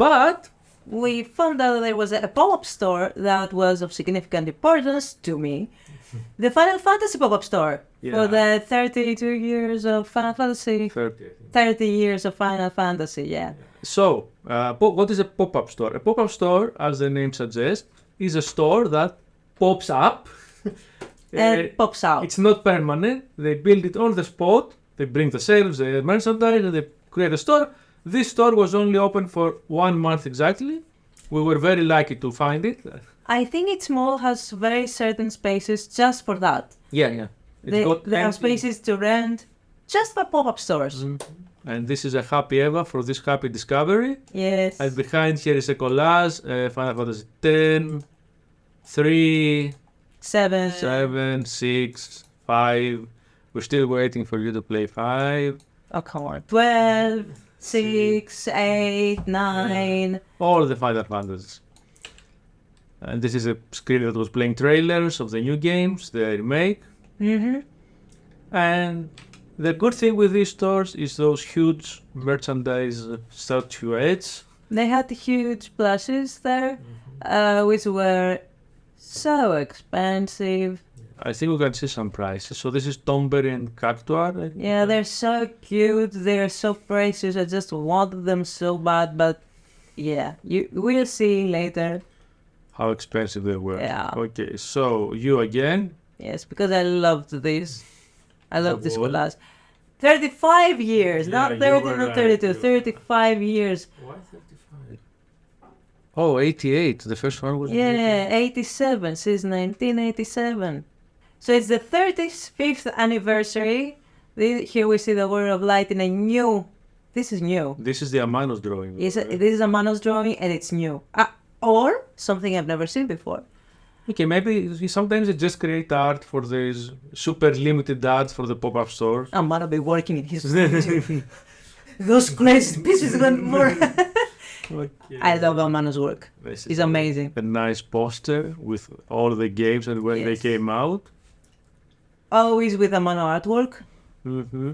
But We found out there was a pop-up store that was of significant importance to me. The Final Fantasy pop-up store. For the 32 years of Final Fantasy. 30 years of Final Fantasy, yeah. So, what is a pop-up store? A pop-up store, as the name suggests, is a store that pops up. And pops out. It's not permanent. They build it on the spot. They bring the sales, the merchandise, and they create a store. This store was only open for 1 month exactly. We were very lucky to find it. I think each mall has very certain spaces just for that. Yeah. There are spaces to rent just for pop-up stores. And this is a happy Eva for this happy discovery. Yes. And behind here is a collage, Final Fantasy 10, 3, 7. 6, 5. We're still waiting for you to play 5. Oh, come on. 12, 6, 8, 9. All the Final Fantasies. And this is a screen that was playing trailers of the new games, the remake. Mm-hmm. And the good thing with these stores is those huge merchandise statuettes. They had huge plushes there, which were so expensive. I think we can see some prices. So this is Tomberry and Cactuar. Yeah, they're so cute. They're so precious. I just wanted them so bad, but yeah, we'll see later. How expensive they were. Yeah. Okay, so you again. Yes, because I loved this. I love this What? collage. 35 years, Yeah, not you 30, were not right, 32, you- 35 years. Why 35? Oh, 88. The first one was. Yeah, 87, since 1987. So it's the 35th anniversary. Here we see the Word of Light in a new. This is new. This is the Amanos drawing. This is a Manos drawing and it's new. Or something I've never seen before. Okay, maybe sometimes they just create art for these super limited art for the pop-up stores. I'm gonna be working in his Those crazy pieces even more. I love Amano's work. This It's is amazing. a nice poster with all the games and when they Yes. came out. Always with Amano artwork. Mm-hmm.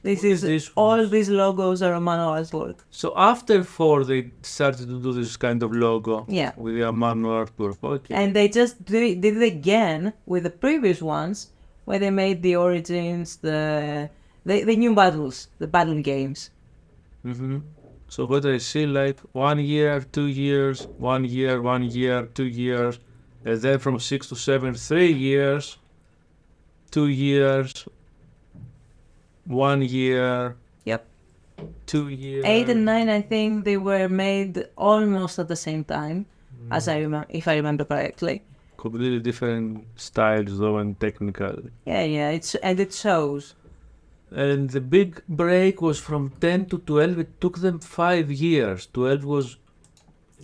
This all these logos are Amano artwork. So after 4, they started to do this kind of logo. Yeah. With the Amano artwork. Okay. And they just did it again with the previous ones, where they made the origins, the new battles, the battle games. Mm-hmm. So what I see, like 1 year, 2 years, 1 year, 1 year, 2 years, and then from 6 to 7, 3 years, 2 years, 1 year. Yep. 2 years. 8 and 9, I think they were made almost at the same time, as I remember, if I remember correctly. Completely different styles though and technical. Yeah, it shows. And the big break was from 10 to 12. It took them 5 years. 12 was...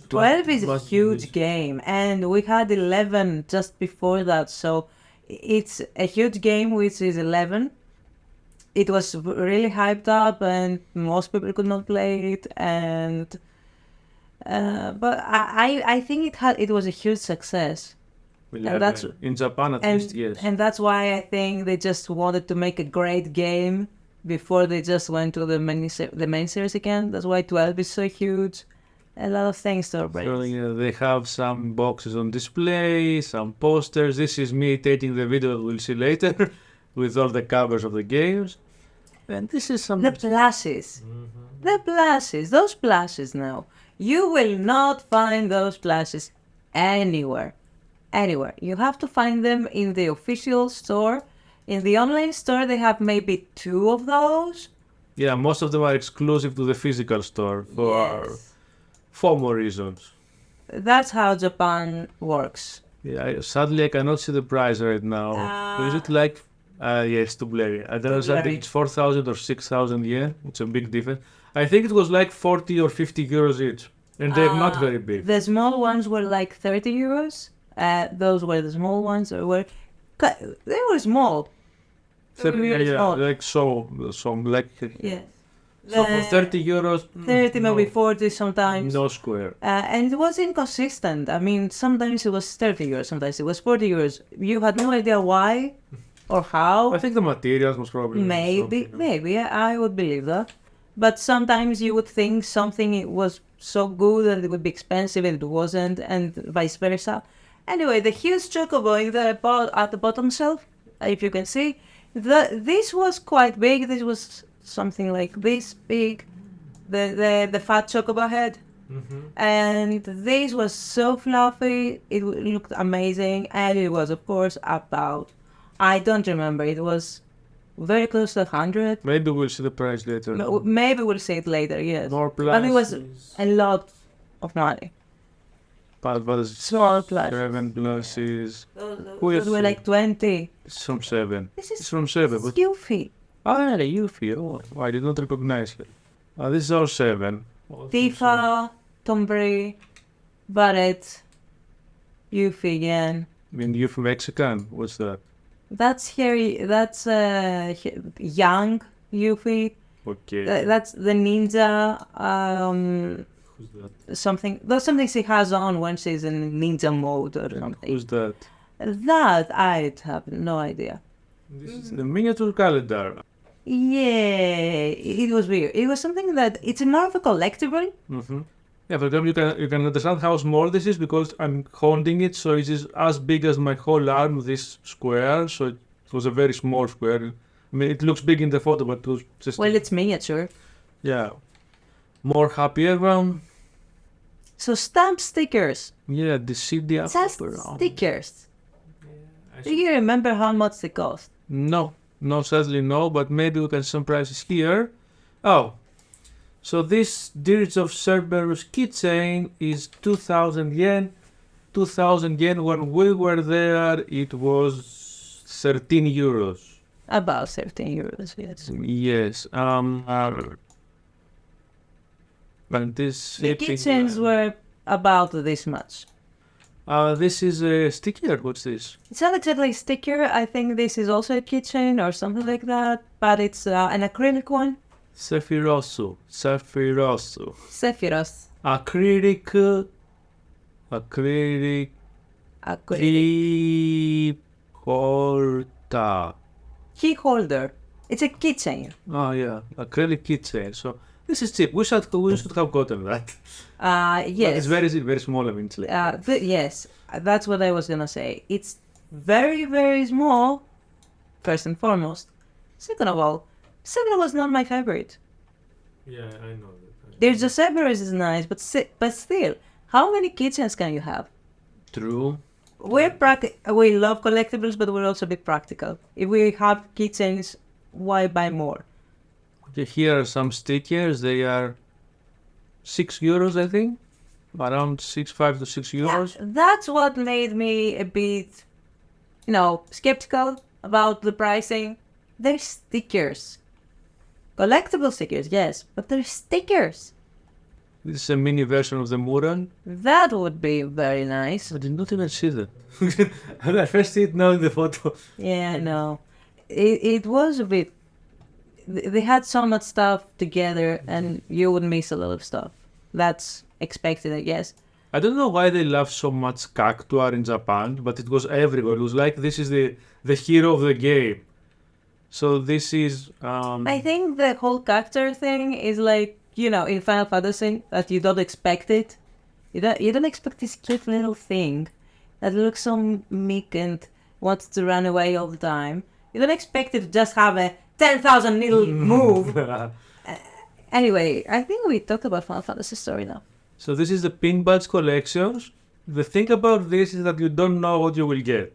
12 is a was- huge game, and we had 11 just before that, so it's a huge game, which is 11. It was really hyped up, and most people could not play it, and but I think it was a huge success. 11. that's- In Japan at And, least, yes. and that's why I think they just wanted to make a great game before they just went to the main series again. That's why 12 is so huge. A lot of things to So, celebrate. yeah, they have some boxes on display, some posters. This is me taking the video that we'll see later with all the covers of the games. And this is some... The plushes. The plushes. Those plushes now. You will not find those plushes anywhere. Anywhere. You have to find them in the official store. In the online store, they have maybe 2 of those. Yeah, most of them are exclusive to the physical store for Yes. FOMO reasons. That's how Japan works. Yeah, sadly I cannot see the price right now. Is it like... yes, to blurry. I don't know, blurry. I think it's 4,000 or 6,000 yen. It's a big difference. I think it was like 40 or 50 euros each. And they're not very big. The small ones were like 30 euros. Those were the small ones. They were small. Really yeah, small. like so like Yes. so for 30 euros, 30, maybe no, 40 sometimes. no square. And it was inconsistent. I mean, sometimes it was 30 euros, sometimes it was 40 euros. You had no idea why or how. I think the materials was probably Maybe, I would believe that. But sometimes you would think something was so good that it would be expensive and it wasn't, and vice versa. Anyway, the huge chocobo at the bottom shelf, if you can see, this was quite big. This was something like this big, the fat chocobo head. And this was so fluffy, it looked amazing, and it was, of course, about, I don't remember, it was very close to 100. Maybe we'll see the price later. Maybe we'll see it later, yes. More But it was Pluses. a lot of money. But was Small plus. 7 pluses. Those were like 20. It's from 7. This It's is from 7. But Yuffie. you feel. Oh, I did not recognize it. This is our 7. Tifa, Tombre, Barrett, Yuffie again. I mean, you from Mexican. What's that? That's Harry, that's young Yuffie. Okay. That's the ninja, Who's that? something she has on when she's in ninja mode or And something. who's that? That I'd have no idea. This is The miniature calendar. Yeah, it was weird. It was something that it's more of a collectible. Mm-hmm. Yeah, for example, you can understand how small this is because I'm holding it, so it is as big as my whole arm, this square. So it was a very small square. I mean, it looks big in the photo, but it was just Well, it's miniature. yeah. More happy everyone. So stamp stickers, Yeah, the CD just opera. stickers. I Do you remember how much they cost? No, sadly no, but maybe we can some prices here. Oh, so this Dirge of Cerberus keychain is 2,000 yen. 2,000 yen. When we were there, it was 13 euros. About 13 euros, yes. Yes. And this The shipping- keychains were about this much. This is a sticker. What's this? It's not exactly a sticker. I think this is also a keychain or something like that, but it's an acrylic one. Sephirosu. Sephiros. Acrylic. Acrylic. Key holder. Key holder. It's a keychain. Oh yeah, acrylic keychain. So this is cheap. We should have gotten that. But Yes. it's very small. I mean, it's like, Yes, that's what I was gonna say. It's very, very small, first and foremost. Second of all, Cerberus was not my favorite. Yeah, I know that. There's a Cerberus is nice, but still, how many keychains can you have? true. We love collectibles, but we're also a bit practical. If we have keychains, why buy more? Okay, here are some stickers. They are 6 euros, I think, around 5 to 6 euros. Yeah, that's what made me a bit, skeptical about the pricing. They're stickers. Collectible stickers, yes, but they're stickers. This is a mini version of the mural. That would be very nice. I did not even see that. I first see it now in the photo. Yeah, no. It was a bit... They had so much stuff together and you would miss a lot of stuff. That's expected, I guess. I don't know why they love so much Cactuar in Japan, but it was everywhere. It was like this is the hero of the game. So this is... I think the whole character thing is like, in Final Fantasy, that you don't expect it. You don't expect this cute little thing that looks so meek and wants to run away all the time. You don't expect it to just have a 10,000 needle move. Anyway, I think we talked about Final Fantasy story now. So this is the pin badge collections. The thing about this is that you don't know what you will get.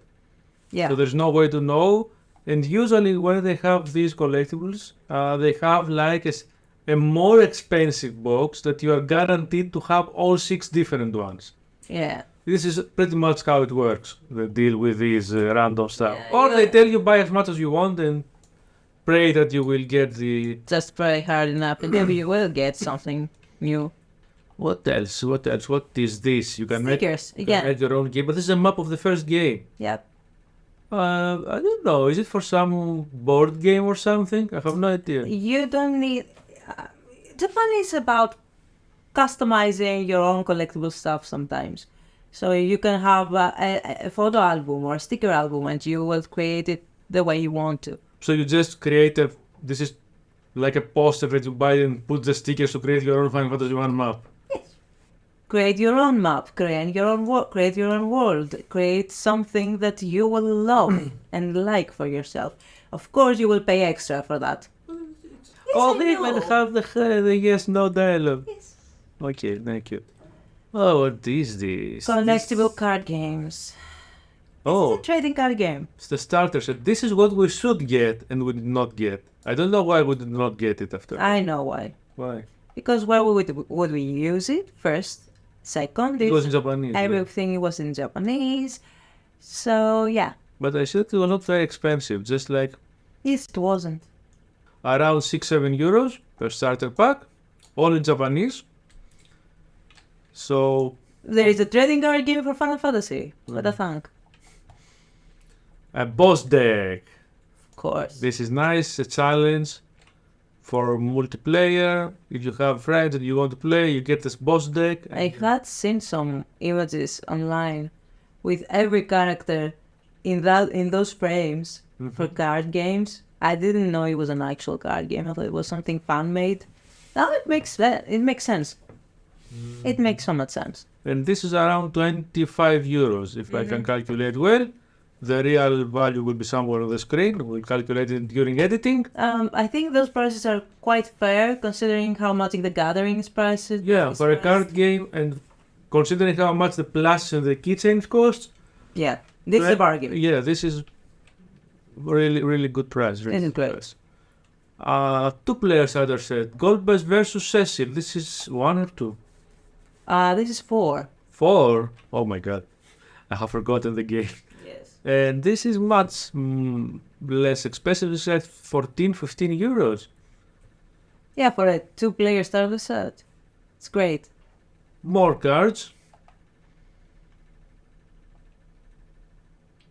Yeah. So there's no way to know. And usually when they have these collectibles, they have like a more expensive box that you are guaranteed to have all 6 different ones. Yeah. This is pretty much how it works, the deal with these random stuff. Yeah, Or you- they tell you buy as much as you want and pray that you will get the... Just pray hard enough and maybe you will get something new. What else? What else? What is this? You can Stickers, make, you can again. make your own game. But this is a map of the first game. Yeah. I don't know. Is it for some board game or something? I have no idea. You don't need. Japan is about customizing your own collectible stuff sometimes. So you can have a photo album or a sticker album and you will create it the way you want to. So you just create this is like a poster that you buy and put the stickers to create your own Final Fantasy 1 map. Create your own map, create your own world, create something that you will love and like for yourself. Of course, you will pay extra for that. Oh, I they know. even have the yes no dialogue. Yes. Okay, thank you. Oh, what is this? Collectible card games. Oh, It's a trading card game. it's the starter set. This is what we should get and we did not get. I don't know why we did not get it after. I know why. Why? Because where would we use it? First, second, It was in Japanese. yeah. everything was in Japanese. So yeah, But I said it was not very expensive. Just like yes, it wasn't. around 6-7 euros per starter pack, all in Japanese. So There is a trading card game for Final Fantasy. What a thunk. a boss deck. Of course. This is nice, a challenge for multiplayer. If you have friends and you want to play, you get this boss deck. I had seen some images online with every character in those frames for card games. I didn't know it was an actual card game. I thought it was something fan made. Now it makes sense. It makes sense. It makes so much sense. And this is around 25 euros, if I can calculate well. The real value will be somewhere on the screen. We'll calculate it during editing. I think those prices are quite fair considering how much the Gathering is priced. Yeah, for a card game and considering how much the plus and the keychains cost. Yeah, this is a bargain. Yeah, this is really, really good price. Really This is good great. price. 2-player starter set. Goldbust versus Cecil. This is 1 or 2? This is 4. 4? Oh my god. I have forgotten the game. Yes. And this is much less expensive. It's like 14-15 euros. Yeah, for a 2-player starter set. It's great. More cards.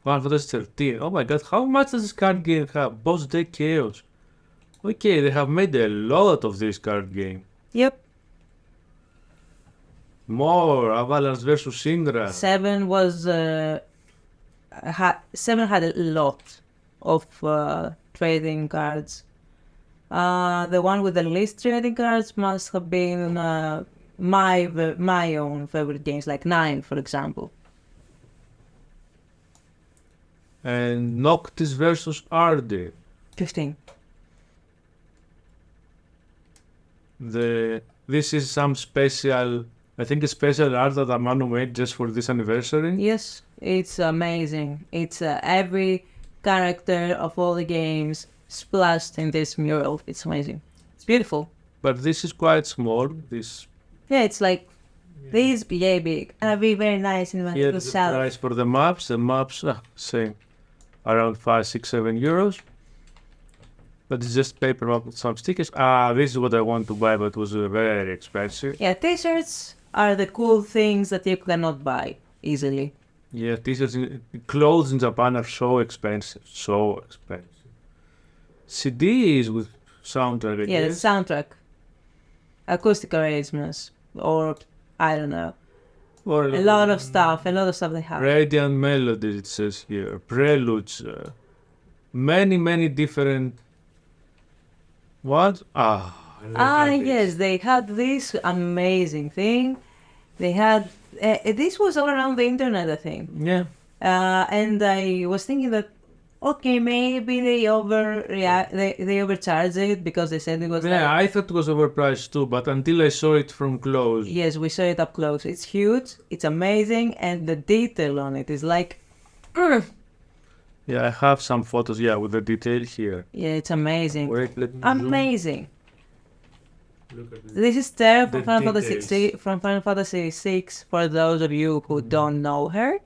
Final Fantasy 13. Oh my god, how much does this card game have? Boss Deck Chaos. Okay, they have made a lot of this card game. Yep. More Avalanche versus Syndra. 7 was 7 had a lot of trading cards. The one with the least trading cards must have been my own favorite games, like 9, for example. And Noctis versus Arde. 15. This is some special, I think a special art that Amano made just for this anniversary. Yes, it's amazing. It's every character of all the games splashed in this mural. It's amazing. It's beautiful. But this is quite small. This Yeah, it's like this big. And be very nice in here the is the shelf. price for the maps. The maps, same, around 5, 6, 7 euros. But it's just paper map with some stickers. This is what I want to buy, but it was very expensive. Yeah, t-shirts are the cool things that you cannot buy easily. Yeah, t-shirts, clothes in Japan are so expensive, so expensive. CDs with soundtrack, I Yeah, the guess. soundtrack. Acoustic arrangements. Or, I don't know. Or A lot of stuff they have. Radiant melodies, it says here. Preludes. Many different. What? Yes, they had this amazing thing. They had this was all around the internet, I think. Yeah. And I was thinking that okay, maybe they they overcharged it because they said it was. Yeah, like, I thought it was overpriced too, but until I saw it from close. yes, we saw it up close. It's huge. It's amazing, and the detail on it is like. Yeah, I have some photos. Yeah, with the detail here. Yeah, it's amazing. Wait, let me zoom. Amazing. Look at this. This is Tara from The Final Fantasy details. from Final Fantasy VI. For those of you who don't know her,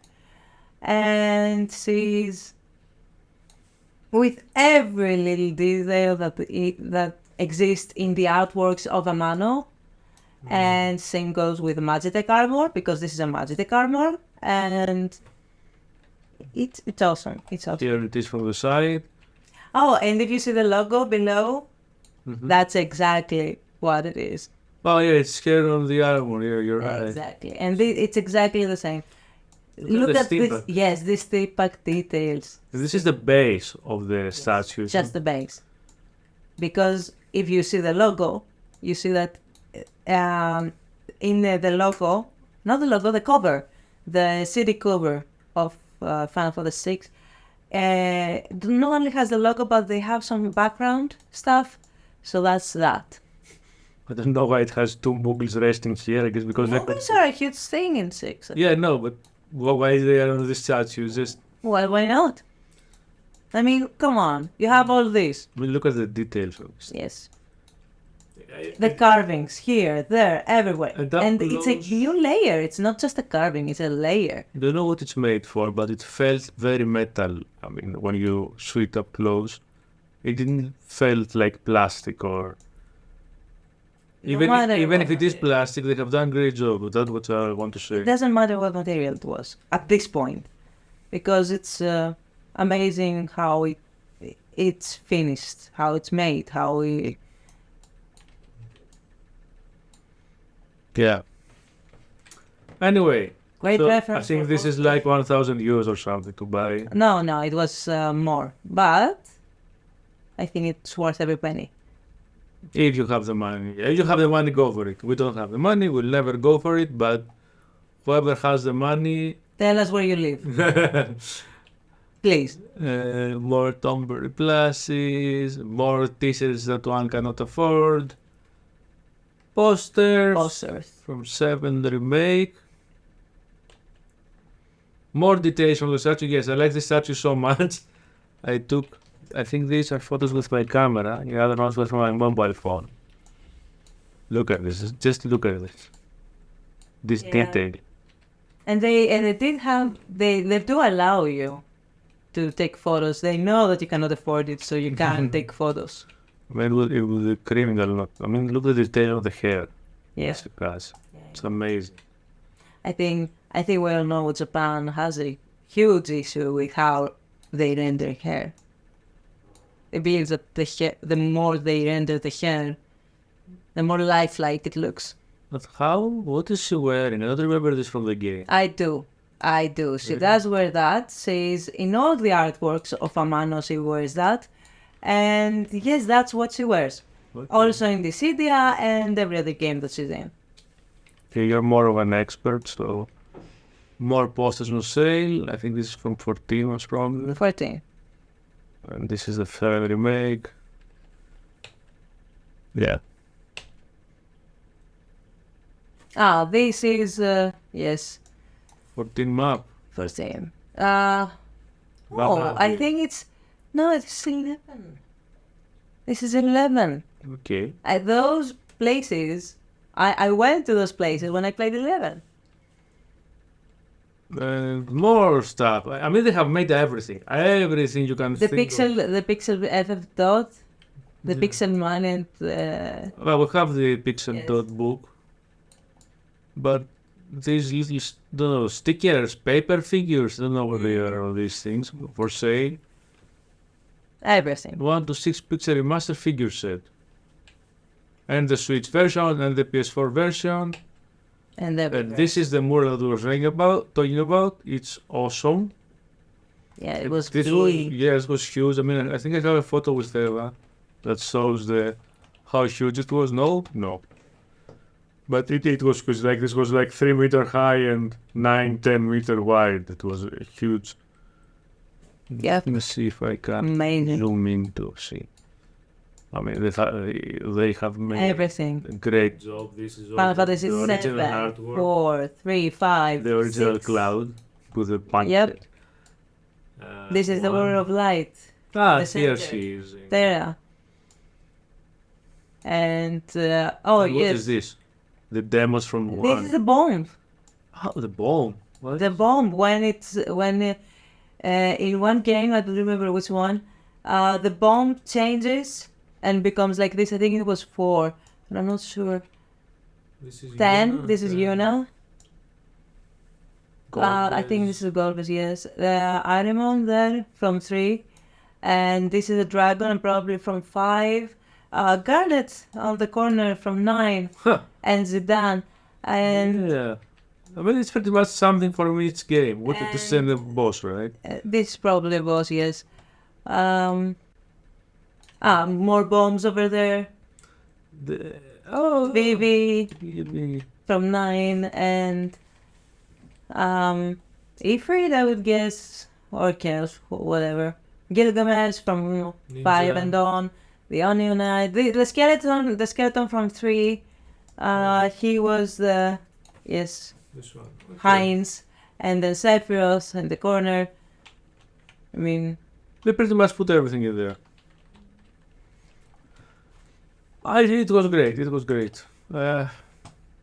and she's with every little detail that exists in the artworks of Amano, and same goes with Magitech armor because this is a Magitech armor, and It's awesome. It's awesome. Here it is from the side. Oh, and if you see the logo below, Mhm. that's exactly what it is. Oh yeah, it's here on the armor. Here, you're right. Exactly, and it's exactly the same. Look at the this. steampunk. Yes, these steampunk details. This is the base of the statue. Just the base. Because if you see the logo, you see that in the logo, not the logo, the cover, the CD cover of Final Fantasy VI, not only has the logo, but they have some background stuff. So that's that. I don't know why it has two Muggles resting here. I guess because Muggles are a huge thing in 6. Yeah, no, but why they are on the statue? Just Well, why not? I mean, come on. You have all this. I mean, look at the details. Yes. The carvings here, there, everywhere. And it's a new layer. It's not just a carving, it's a layer. I don't know what it's made for, but it felt very metal. I mean, when you saw it up close, it didn't felt like plastic or... Even if it is plastic, they have done a great job. That's what I want to say. It doesn't matter what material it was at this point. Because it's amazing how it's finished, how it's made, how it... Yeah. Anyway, Great so I reference. think this is like 1,000 euros or something to buy. No, it was more. But I think it's worth every penny. If you have the money. If you have the money, go for it. We don't have the money, we'll never go for it, but whoever has the money... Tell us where you live, please. More Tombury Plushes, more t-shirts that one cannot afford, posters from 7 Remake, more details from the statue. Yes, I like the statue so much. I think these are photos with my camera, the other ones were from my mobile phone. Look at this, just look at this. This detail. And they did have, they do allow you to take photos. They know that you cannot afford it, so you can't take photos. I mean, it was a criminal not. I mean, look at the detail of the hair. Yes. It's amazing. I think we all know Japan has a huge issue with how they render hair. It means that the more they render the hair, the more lifelike it looks. But how? What is she wearing? I don't remember this from the game. I do. She does wear that. She's in all the artworks of Amano, she wears that. And yes, that's what she wears. Okay. Also in Dissidia and every other game that she's in. Okay, you're more of an expert, so more posters on sale. I think this is from 14 most probably. 14. And this is the 3rd remake. Yeah. This is, yes, 14 map. 14. Map. I think it's 11. This is 11. Okay. Those places, I went to those places when I played 11. And more stuff. I mean, they have made everything. Everything you can The think pixel FF dot, the pixel man and Well, we have the Pixel Dot book. But these little, don't know, stickers, paper figures, I don't know what they are, all these things for sale. everything. 1 to 6 pixel remaster figure set. And the Switch version and the PS4 version. And And this is the mural that we were talking about. It's awesome. yeah, it was This big. it was huge. I mean, I think I have a photo with Eva that shows how huge it was. No. But it was huge. Like this was like 3 meter high and 9-10 meter wide. It was huge. Yeah, Let me see if I can amazing. zoom in to see. I mean, they have made Everything. a great Job. This is Final all Fantasy the original 7, artwork. 4, 3, 5, the original 6. cloud with the punch. Yep. uh, This is the one. World of Light. Ah, The here center. she is. There. And And yes, what is this? The demos from this one. is the bomb. Oh, the bomb. What? The bomb when in one game, I don't remember which one, the bomb changes and becomes like this. I think it was 4, but I'm not sure. This is 10. Yuna, This is 10. Yuna. I think this is Golbez, yes. The Arimon there from 3. And this is a Dragon, probably from 5. Garnet on the corner from 9. Huh. And Zidane. And Yeah. I mean, it's pretty much something for each game. What is the same boss, right? this probably was, yes. More bombs over there. Vivi from 9 and Ifrit, I would guess, or Chaos, whatever. Gilgamesh from 5 and on. The Onion Knight, the skeleton from 3. He was the This one. Okay. Heinz, and then Sephiroth in the corner. I mean, They pretty much put everything in there. It was great. It was great.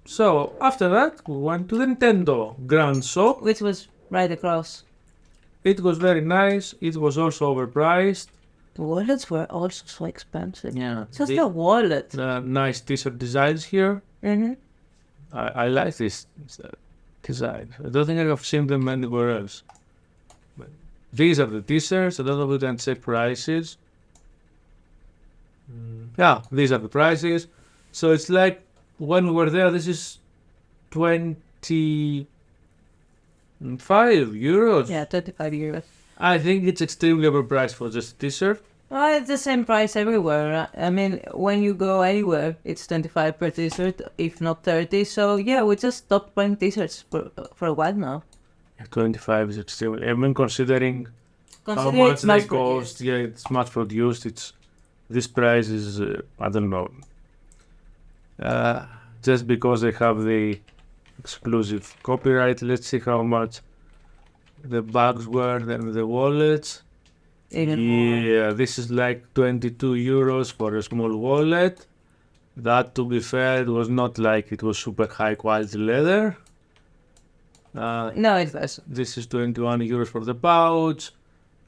So after that, we went to the Nintendo Grand Shop. which was right across. It was very nice. It was also overpriced. The wallets were also so expensive. Yeah. Just the wallet. Nice t-shirt designs here. Mm-hmm. I like this design. I don't think I have seen them anywhere else. But these are the t-shirts. I don't know if we can check prices. Yeah, these are the prices. So it's like when we were there, this is 25 euros. Yeah, 25 euros. I think it's extremely overpriced for just a t-shirt. Well, it's the same price everywhere. I mean, when you go anywhere, it's 25 per t-shirt, if not 30. So yeah, we just stopped buying t-shirts for a while now. 25 is extremely. I mean, considering how Consider much it's they mass cost, produced. yeah, it's much produced. This price is I don't know. Just because they have the exclusive copyright. Let's see how much the bags were, then the wallets. Even more. Yeah, this is like 22 euros for a small wallet. That, to be fair, it was not like it was super high quality leather. No, it doesn't. This is 21 euros for the pouch,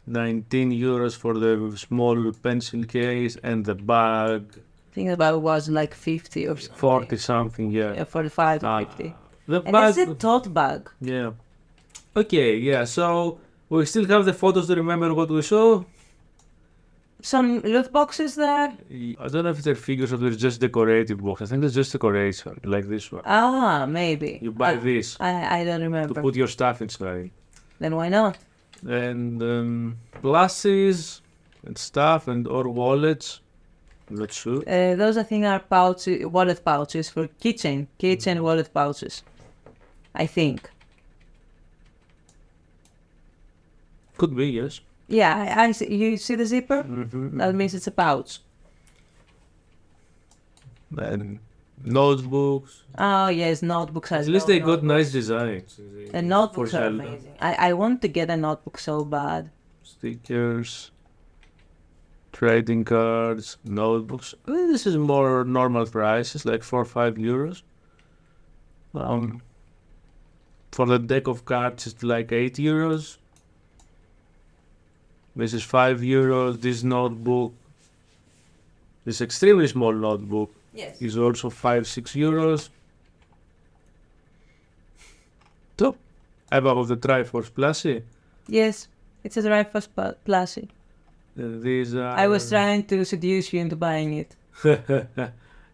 19 euros for the small pencil case, and the bag, I think about was like 50 or something. 40 something, yeah. Yeah, 45 Ah, to 50. The And bag, it's a tote bag. yeah. Okay, yeah, so we still have the photos to remember what we saw. Some loot boxes there. I don't know if they're figures or they're just decorative boxes. I think they're just decoration, like this one. Ah, maybe. You buy this I don't to remember. put your stuff inside. Then why not? And glasses and stuff and or wallets. I'm not sure. Those I think are wallet pouches for kitchen wallet pouches. I think. Could be, yes. Yeah, I see. You see the zipper? Mm-hmm. That means it's a pouch. And notebooks. Oh yes, notebooks. At least they got nice designs. The notebooks For are Zelda. amazing. I want to get a notebook so bad. Stickers, trading cards, notebooks. Well, this is more normal prices, like 4 or 5 euros. For the deck of cards, it's like 8 euros. This is 5 euros. This notebook, this extremely small notebook, Yes. is also 5-6 euros. So, I have the Triforce Plushie. Yes, it's a Triforce Plushie. These are. I was trying to seduce you into buying it.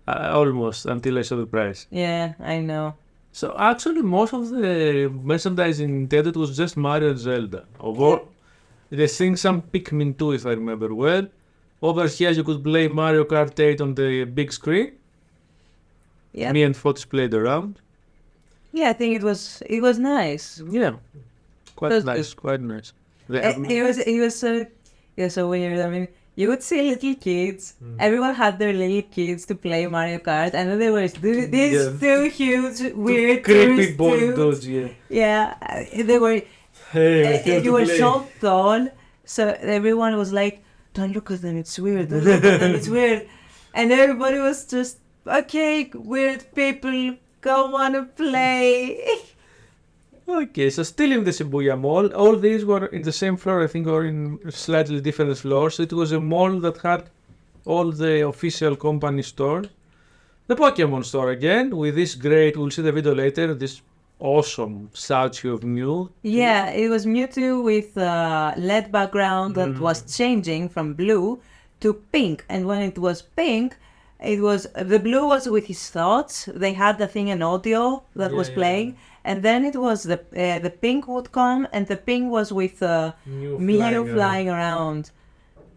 Almost, until I saw the price. Yeah, I know. So actually, most of the merchandise in Nintendo it was just Mario and Zelda. Although they think some Pikmin 2, if I remember well. Over here, you could play Mario Kart 8 on the big screen. Yeah, Me and Fotis played around. yeah. I think it was nice. Yeah, quite That's nice, quite nice. They It have- was so weird. I mean, you would see little kids. Everyone had their little kids to play Mario Kart, and then there was these Yeah. two huge weird creepy tourist bald dudes. dudes, yeah. Yeah, they were. Hey, You were so tall, so everyone was like, "Don't look at them, it's weird. Don't look at them, it's weird." And everybody was just, "Okay, weird people, go wanna play." Okay, so still in the Shibuya Mall, all these were in the same floor, I think, or in slightly different floors. It was a mall that had all the official company stores. The Pokemon store again, with this great, we'll see the video later, this awesome statue of Mew. Yeah, it was Mewtwo with LED background that was changing from blue to pink. And when it was pink, it was the blue was with his thoughts. They had the thing in audio that was playing, and then it was the pink would come, and the pink was with Mew flying around.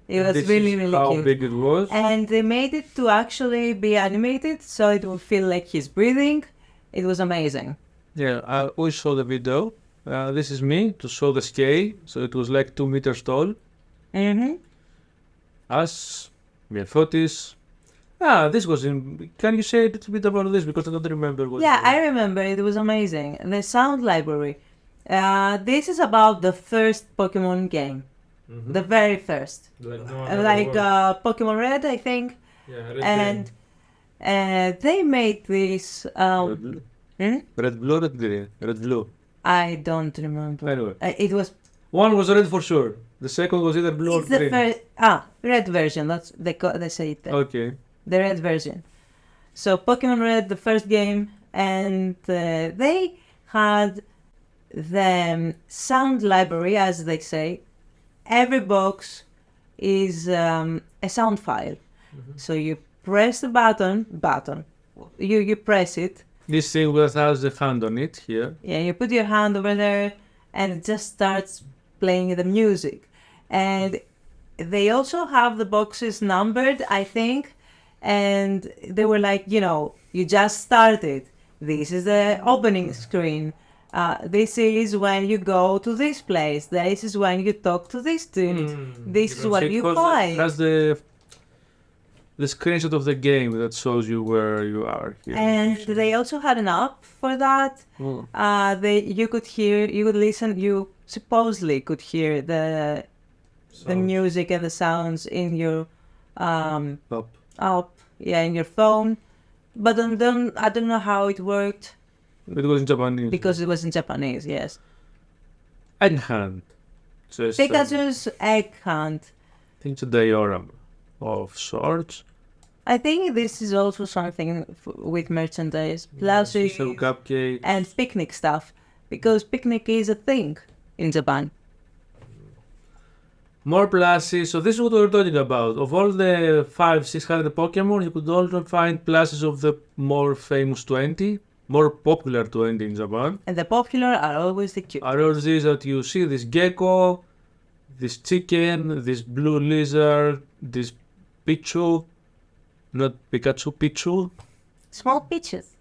It was This really, is really how cute. big it was. And they made it to actually be animated, so it would feel like he's breathing. It was amazing. Yeah, we saw the video. This is me to show the scale. So it was like 2 meters tall. Mm-hmm. Us, Miafotis. This was in. Can you say a little bit about this? Because I don't remember what. Yeah, I remember. It was amazing. The sound library. This is about the first Pokemon game. The very first. Like Pokemon Red, I think. Yeah, Red And they made this. Red blue, red green, red blue. I don't remember. Anyway, It was. one was red for sure. The second was either blue It's or the green. first. Red version. That's they say it. Okay. The red version. So Pokemon Red, the first game, and they had the sound library, as they say. Every box is a sound file. So you press the button. You press it. This thing has the hand on it here. Yeah, you put your hand over there, and it just starts playing the music. And they also have the boxes numbered, I think. And they were like, you just started. This is the opening screen. This is when you go to this place. This is when you talk to this dude. This is what you find. It has the screenshot of the game that shows you where you are here. And they also had an app for that. You could listen. You supposedly could hear the music and the sounds in your Up. in your phone. But I don't know how it worked It was in Japanese. because it was in Japanese. Yes, Egg hand. So it's, Pikachu's egg hunt. I think it's a diorama of sorts. I think this is also something with merchandise, plushies, So cupcake. and picnic stuff, because picnic is a thing in Japan. More plushies. So this is what we were talking about. Of all the 500-600 Pokemon, you could also find plushies of the more famous 20, more popular 20 in Japan. And the popular are always the cute. Are all these that you see, this gecko, this chicken, this blue lizard, this Pichu, not Pikachu, Pichu, Small peaches.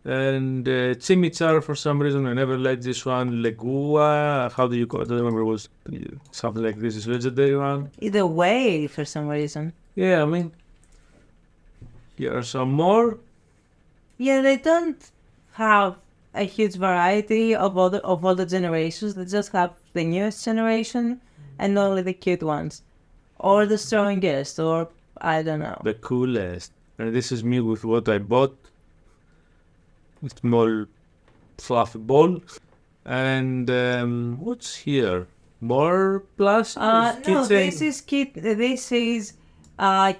and Chimichar for some reason. I never liked this one. Legua, how do you call it? I don't remember, it was something like this. Is legendary one. Either way, for some reason. Yeah, I mean, here are some more. Yeah, they don't have a huge variety of all the generations. They just have the newest generation and only the cute ones, or the strongest, or I don't know. The coolest. And this is me with what I bought. Small fluffy ball. And what's here? More plus? No, this is cute. This is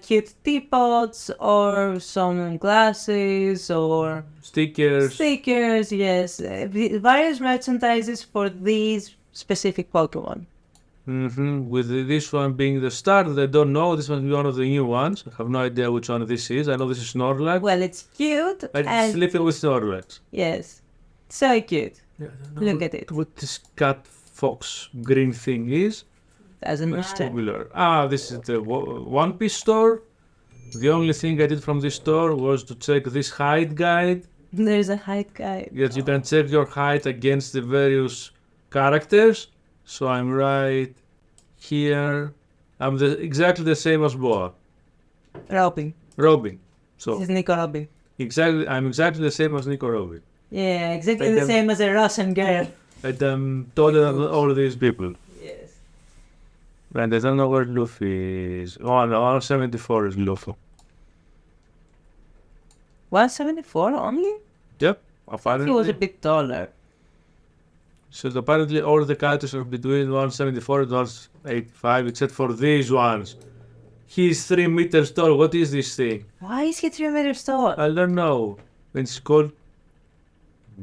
cute teapots or some glasses or Stickers. stickers. Yes, various merchandises for these specific Pokemon. With this one being the start, I don't know. This one is one of the new ones. I have no idea which one this is. I know this is Snorlax. Well, it's cute. I'm and sleeping with Snorlax. yes, so cute. Yeah, I don't know Look at it. what this cat fox green thing is. Doesn't It's matter. popular. This is the One Piece store. The only thing I did from this store was to check this height guide. There's a height guide. Yes, you can check your height against the various characters. So I'm right here. I'm exactly the same as Boa. Robin. Robin. So This is Nico Robin. I'm exactly the same as Nico Robin. Yeah, exactly Like the them. same as a Russian girl. And I'm taller than all these people. Yes. And I don't know where Luffy is. 174 is Luffy. 174 only? Yep. He Apparently. was a bit taller. So apparently all the characters are between 174 and 185 except for these ones. He's 3 meters tall. What is this thing? Why is he 3 meters tall? I don't know. It's called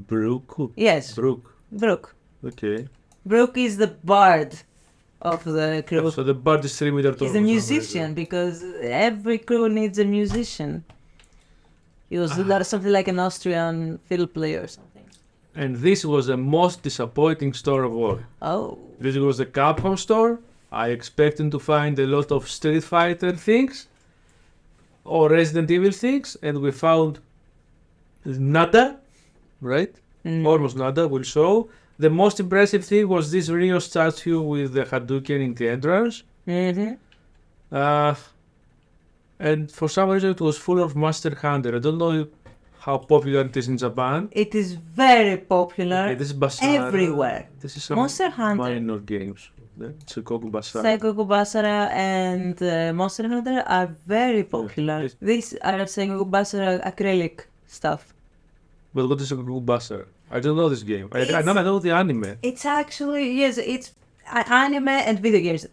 Brook. Yes, Brook. Brooke. Okay. Brooke is the bard of the crew. So the bird is 3 meters tall. He's a musician because every crew needs a musician. He was something like an Austrian fiddle player or something. And this was the most disappointing store of all. Oh. This was a Capcom store. I expected to find a lot of Street Fighter things or Resident Evil things, and we found nada, right? Almost nada, we'll show. The most impressive thing was this Rio statue with the Hadouken in the entrance. And for some reason it was full of Master Hunter. I don't know how popular it is in Japan. It is very popular Okay, this is Basara. everywhere. This is some Monster Hunter, minor games. Tsukoku Basara. Saikoku Basara, and Monster Hunter are very popular. Yes. These are Saikoku Basara acrylic stuff. But what is Tsukoku Basara? I don't know this game. I It's- know the anime. It's actually, yes, it's anime and video games.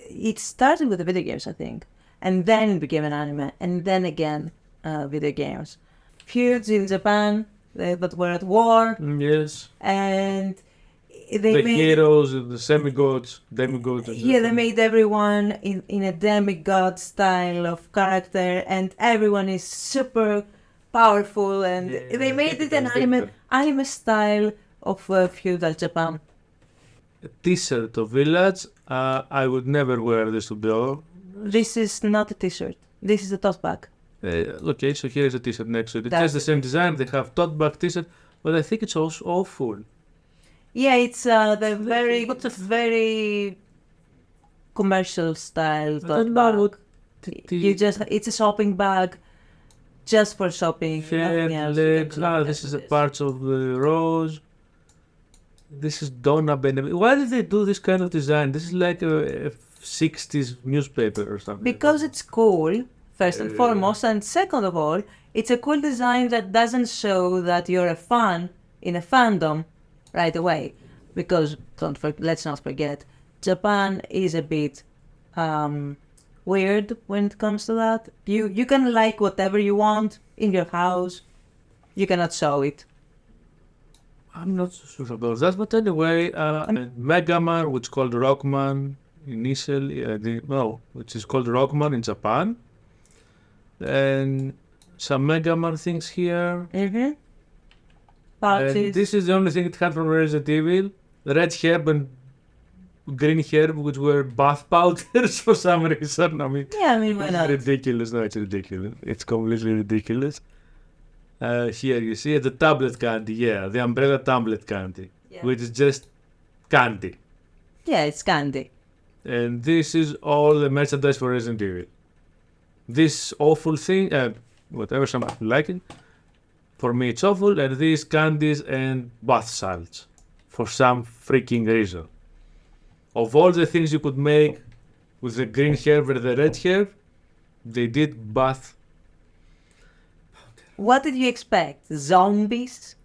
It started with the video games, I think, and then it became an anime, and then again video games. Feuds in Japan that were at war, Yes. and they The made heroes, the demigods. yeah, they made everyone in a demigod style of character, and everyone is super powerful, and they made it an anime style of feudal Japan. A t-shirt of village. I would never wear this to go. This is not a t-shirt. This is a tote bag. Okay, so here is a t-shirt next to it. It That's has the same design. They have tote bag t-shirt, but I think it's also awful. Yeah, it's the very commercial style tote bag. It's a shopping bag, just for shopping. nothing else. This is a part of the rose. This is Donna Benjamin. Why did they do this kind of design? This is like a 60s newspaper or something. Because it's cool, first and foremost, and second of all, it's a cool design that doesn't show that you're a fan in a fandom right away. Because let's not forget, Japan is a bit weird when it comes to that. You can like whatever you want in your house. You cannot show it. I'm not so sure about that, but anyway, Mega Man, which is called Rockman initially, which is called Rockman in Japan, and some Mega Man things here. Mm-hmm. And this is the only thing it had from Resident Evil: red herb and green herb, which were bath powders for some reason. I mean, Why not? ridiculous. No, it's ridiculous. It's completely ridiculous. Here you see the tablet candy, the umbrella tablet candy, which is just candy. Yeah, it's candy. And this is all the merchandise for Resident Evil. This awful thing, whatever some people like it, for me it's awful, and these candies and bath salts, for some freaking reason. Of all the things you could make with the green herb and the red herb, they did bath. What did you expect? Zombies?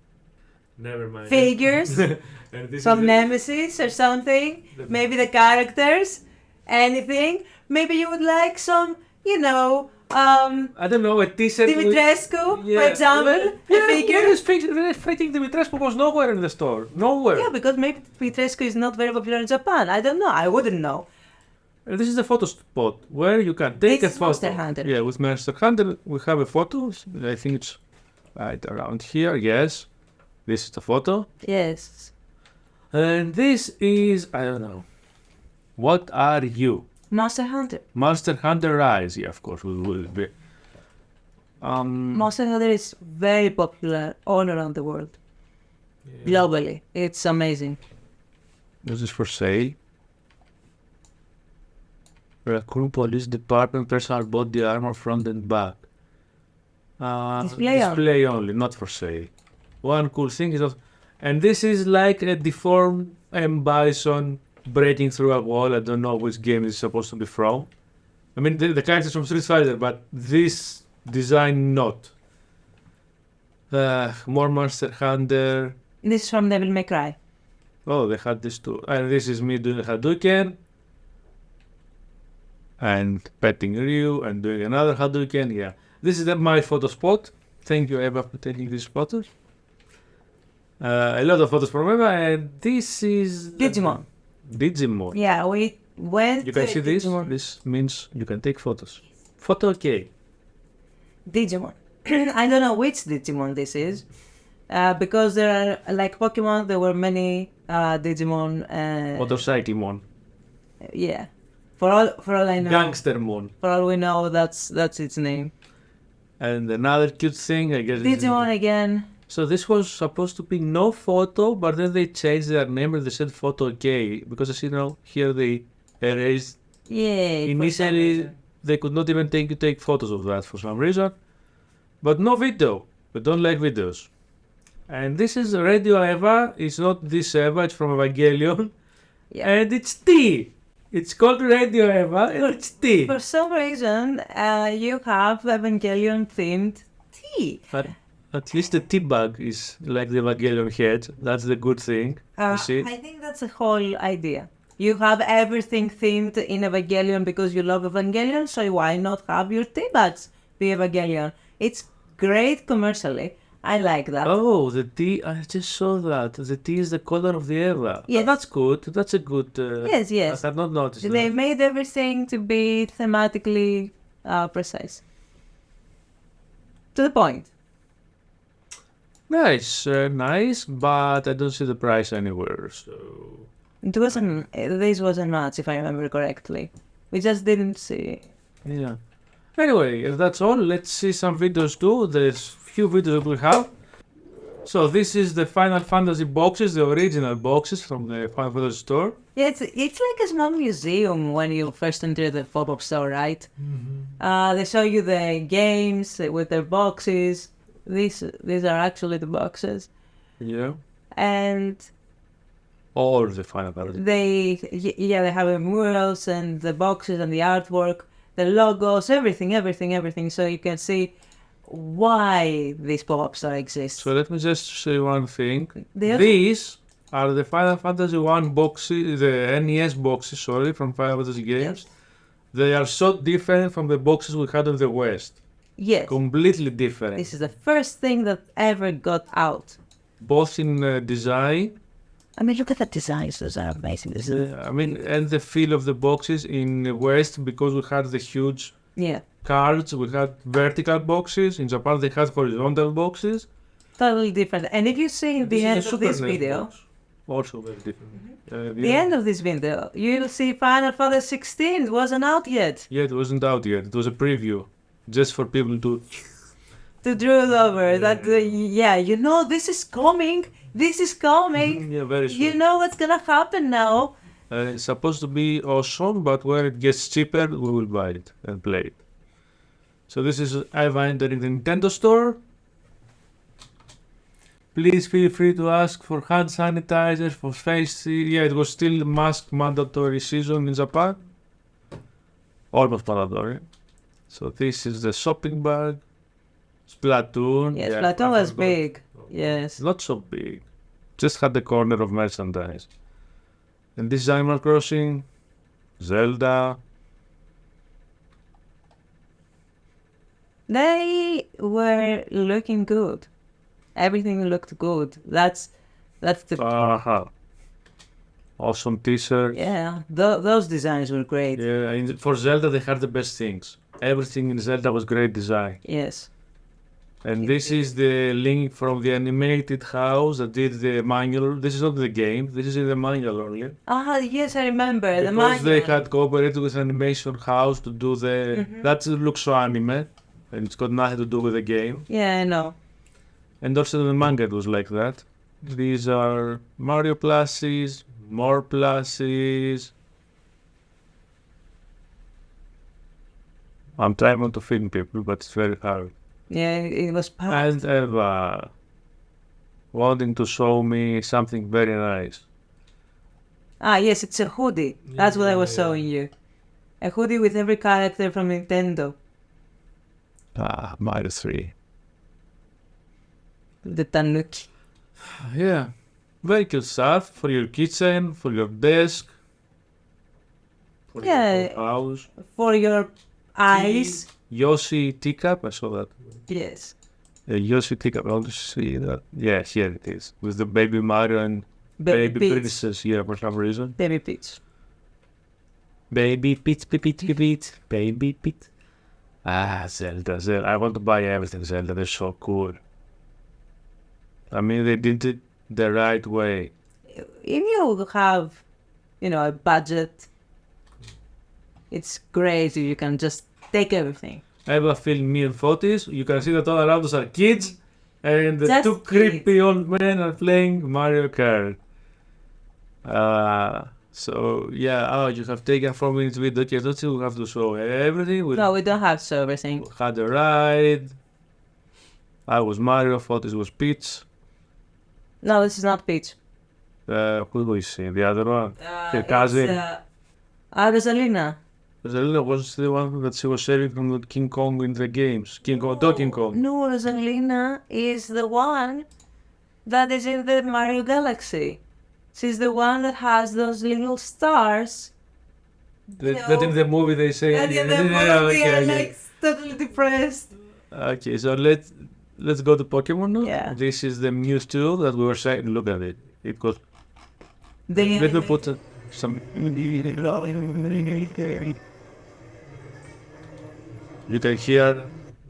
Never mind. Figures? And this Some is nemesis or something? Maybe the characters? Anything? Maybe you would like some, I don't know, a t-shirt Dimitrescu, for example, a figure? Fighting Dimitrescu was nowhere in the store. Nowhere. Yeah, because maybe Dimitrescu is not very popular in Japan. I don't know. I wouldn't know. This is a photo spot where you can take It's a photo. Monster Hunter. Yeah, with Monster Hunter we have a photo. I think it's right around here. Yes, this is the photo. Yes. And this is, I don't know. What are you? Monster Hunter. Monster Hunter Rise. Yeah, of course we will be. Monster Hunter is very popular all around the world. Globally. It's amazing. This is for sale. Raccoon Police Department personal body armor front and back. Display only, not for sale. One cool thing is that, and this is like a deformed M. Bison breaking through a wall. I don't know which game it's supposed to be from. I mean, the characters from Street Fighter, but this design not. More Monster Hunter. This is from Devil May Cry. Oh, they had this too. And this is me doing Hadouken. And petting Ryu and doing another Hadouken. Yeah. This is my photo spot. Thank you, Eva, for taking these photos. A lot of photos from Eva, and this is Digimon. Digimon. Yeah, we went. You can to see this. Digimon. This means you can take photos. Photo okay. Digimon. I don't know which Digimon this is, because there are like Pokemon. There were many Digimon. Motorcyclemon. Yeah, for all I know, Gangstermon. for all we know, that's its name. And another cute thing, I guess. Digimon again. So this was supposed to be no photo, but then they changed their name and they said photo okay, because as you know, here they erased. Yeah. Initially, they could not even take photos of that for some reason. But no video. We don't like videos. And this is Radio Eva. It's not this Eva, it's from Evangelion. Yeah. And it's tea. It's called Radio Eva and it's tea. For some reason, you have Evangelion themed tea. But at least the tea bag is like the Evangelion head. That's the good thing. You see? I think that's the whole idea. You have everything themed in Evangelion because you love Evangelion, so why not have your tea bags be Evangelion? It's great commercially. I like that. Oh, the tea. I just saw that. The tea is the color of the Eva. Yeah. That's good. That's a good. Yes, yes. I have not noticed They that. made everything to be thematically precise. To the point. Nice, nice, but I don't see the price anywhere. So It wasn't. This wasn't much, if I remember correctly. We just didn't see. yeah. Anyway, if that's all, let's see some videos too. There's few videos we have. So this is the Final Fantasy boxes, the original boxes from the Final Fantasy store. Yeah, it's like a small museum when you first enter the pop-up store, right? They show you the games with their boxes. These are actually the boxes, Yeah. and All the Final Fantasy. they have the murals and the boxes and the artwork, the logos, everything. So you can see why this pop-up store exists. So let me just say one thing. They- These are the Final Fantasy 1 boxes, the NES boxes, sorry, from Final Fantasy games. They are so different from the boxes we had in the West. Yes, Completely different. this is the first thing that ever got out. Both in design, I mean, look at the designs; those are amazing. and the feel of the boxes in the West, because we had the huge Yeah, cards, we had vertical boxes. In Japan, they had horizontal boxes. totally different. And if you see the This is end a of Super this NES video, box. Also very different. the end of this video, you'll see Final Fantasy 16 wasn't out yet. Yeah, it wasn't out yet. It was a preview, just for people to. To drool over that, you know, this is coming. This is coming. Yeah, very soon. You know what's gonna happen now. It's supposed to be awesome, but when it gets cheaper, we will buy it and play it. So this is Eva entering the Nintendo store. Please feel free to ask for hand sanitizers, for face. Yeah, it was still mask mandatory season in Japan. Almost mandatory. So this is the shopping bag. Splatoon. Yes, Yeah, Plateau I was forgot. big. Yes. Not so big. Just had the corner of merchandise. And this is Animal Crossing, Zelda. They were looking good. Everything looked good. That's the Aha. Awesome t-shirt. yeah. Those designs were great. Yeah, for Zelda they had the best things. Everything in Zelda was great design. Yes. And this is the link from the animated house that did the manual. This is not the game. This is in the manual only. Ah, yes, I remember the Because they manual. had cooperated with animation house to do the. That looks so anime, and it's got nothing to do with the game. Yeah, I know. And also the manga was like that. These are Mario plushies, more plushies. I'm trying not to film people, but it's very hard. Yeah, it was packed. And Eva wanting to show me something very nice. Ah, yes, it's a hoodie. That's what I was showing you. A hoodie with every character from Nintendo. Ah, Mario 3. The Tanuki. Yeah. Very cool stuff for your kitchen, for your desk, for Yeah. your house. For your eyes. Yoshi teacup, I saw that. Yes. Yoshi click up. I'll just see that. Yes, here it is. With the baby Mario and baby Peach. princess here for some reason. Baby Peach. Baby Peach, baby Peach. Ah, Zelda. I want to buy everything Zelda. They're so cool. I mean, they did it the right way. If you have, a budget, it's great if you can just take everything. I have a film, me and Fotis. You can see that all around us are kids, and the Just two creepy old men are playing Mario Kart. So yeah, you have taken 4 minutes video. Okay, don't you have to show everything? We No, we don't have to show everything. had a ride. I was Mario, Fotis was Peach. No, this is not Peach. Who do we see? The other one? Your cousin? Rosalina. Rosalina was the one that she was saving from the King Kong in the games. Donkey Kong. No, Rosalina is the one that is in the Mario Galaxy. She's the one that has those little stars. That in the movie they say. And in the movie okay. like totally depressed. Okay, so let's go to Pokemon now. Yeah. This is the Mewtwo that we were saying. Look at it. It got. Let me put some. You can hear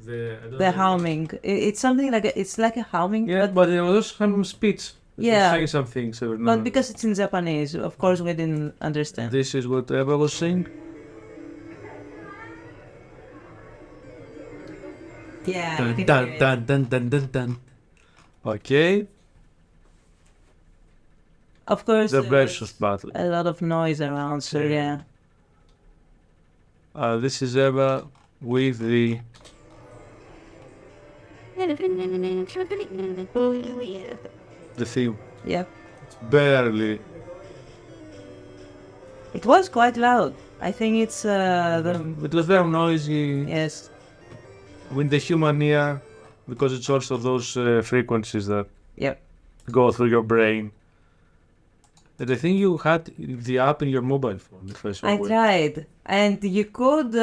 The humming. It's something like it's like a humming. Yeah, but it was also some speech. Yeah. Saying some things. So But because it's in Japanese, of course we didn't understand. This is what Eva was saying. Yeah. Dun. Okay. Of course. The there versus was battle. a lot of noise around, so yeah. This is Eva with the. The theme. Yep. Barely. It was quite loud. I think it's It was very noisy. yes. With the human ear, because it's also those frequencies that Yep. go through your brain. And I think you had the app in your mobile phone. If I saw I well. tried, and you could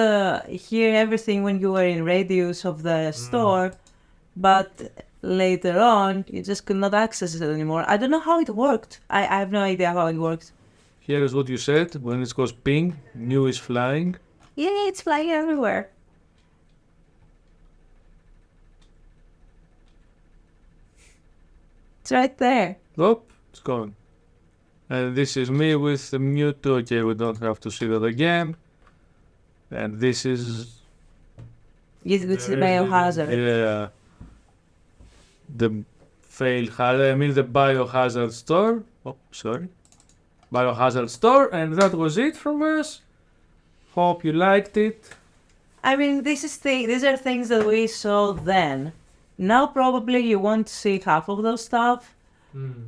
hear everything when you were in radius of the store, but later on you just could not access it anymore. I don't know how it worked. I have no idea how it worked. Here is what you said. When it goes ping, Mew is flying. Yeah, it's flying everywhere. It's right there. Oh, it's gone. And this is me with the Mewtwo. Okay, we don't have to see that again. And this is It's the There is biohazard. the the biohazard store. Oh, sorry. Biohazard store, and that was it from us. Hope you liked it. I mean, these are things that we saw then. Now probably you won't see half of those stuff.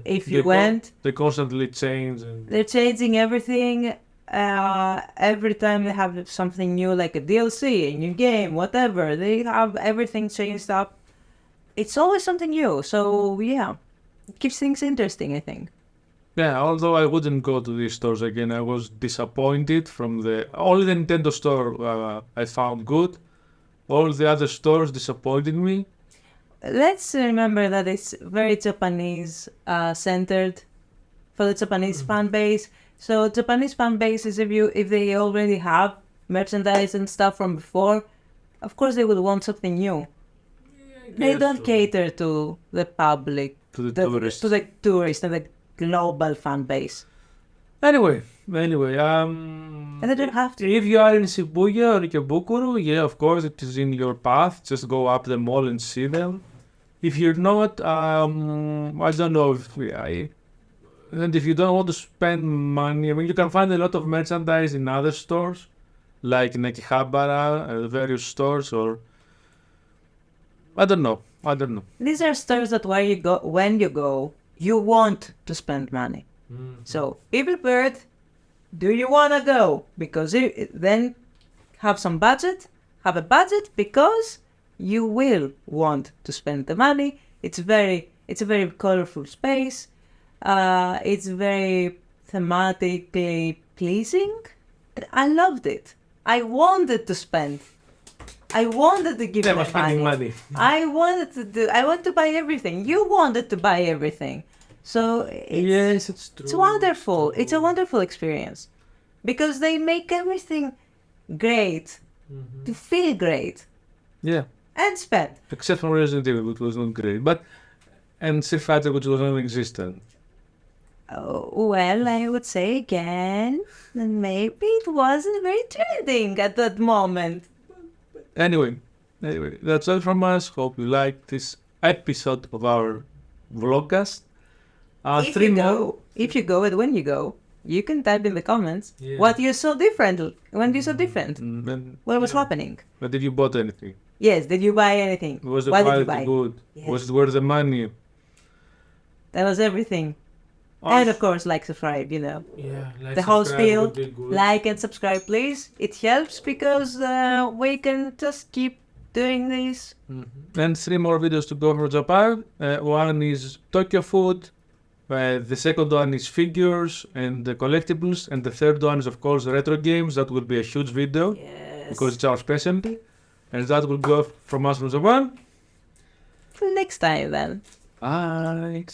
If you went, They constantly change. And they're changing everything. Every time they have something new, like a DLC, a new game, whatever, they have everything changed up. It's always something new. So yeah, it keeps things interesting, I think. yeah, although I wouldn't go to these stores again, I was disappointed from only the Nintendo store I found good. All the other stores disappointed me. Let's remember that it's very Japanese centered for the Japanese fan base. So Japanese fan base is if they already have merchandise and stuff from before, of course they would want something new. They don't cater to the public, To the tourists. to the tourist and the global fan base. Anyway, And they don't have to. if you are in Shibuya or Ikebukuro, yeah, of course it is in your path. Just go up the mall and see them. If you're not, I don't know and if you don't want to spend money, I mean, you can find a lot of merchandise in other stores, like in Akihabara, various stores, or I don't know. These are stores that when you go, you want to spend money. So be prepared. Do you want to go? Because then have a budget because you will want to spend the money. It's a very colorful space. It's very thematically pleasing. I loved it. I wanted to spend I wanted to give Never my spending money. money. I want to buy everything. You wanted to buy everything. So Yes, it's true. it's wonderful. It's a wonderful experience because they make everything great to feel great Yeah, and spend. except for Resident Evil, which was not great, and Street Fighter, which was non-existent. Oh, well, I would say again, that maybe it wasn't very trending at that moment. Anyway, that's all from us. Hope you liked this episode of our vlogcast. If you go and when you go, you can type in the comments Yeah. what you saw different. When you saw different, what was happening? But did you bought anything? Yes, did you buy anything? Was the What did you quality buy? good? Yes. Was it worth the money? That was everything. And of course, like, subscribe, you know. Yeah, like The whole subscribe spiel, would be good. like and subscribe, please. It helps because we can just keep doing this. And 3 more videos to go for Japan. One is Tokyo food. The second one is figures and the collectibles. And the third one is, of course, retro games. That will be a huge video Yes. because it's our specialty. And that will go from us from Japan. Till next time, then. Bye.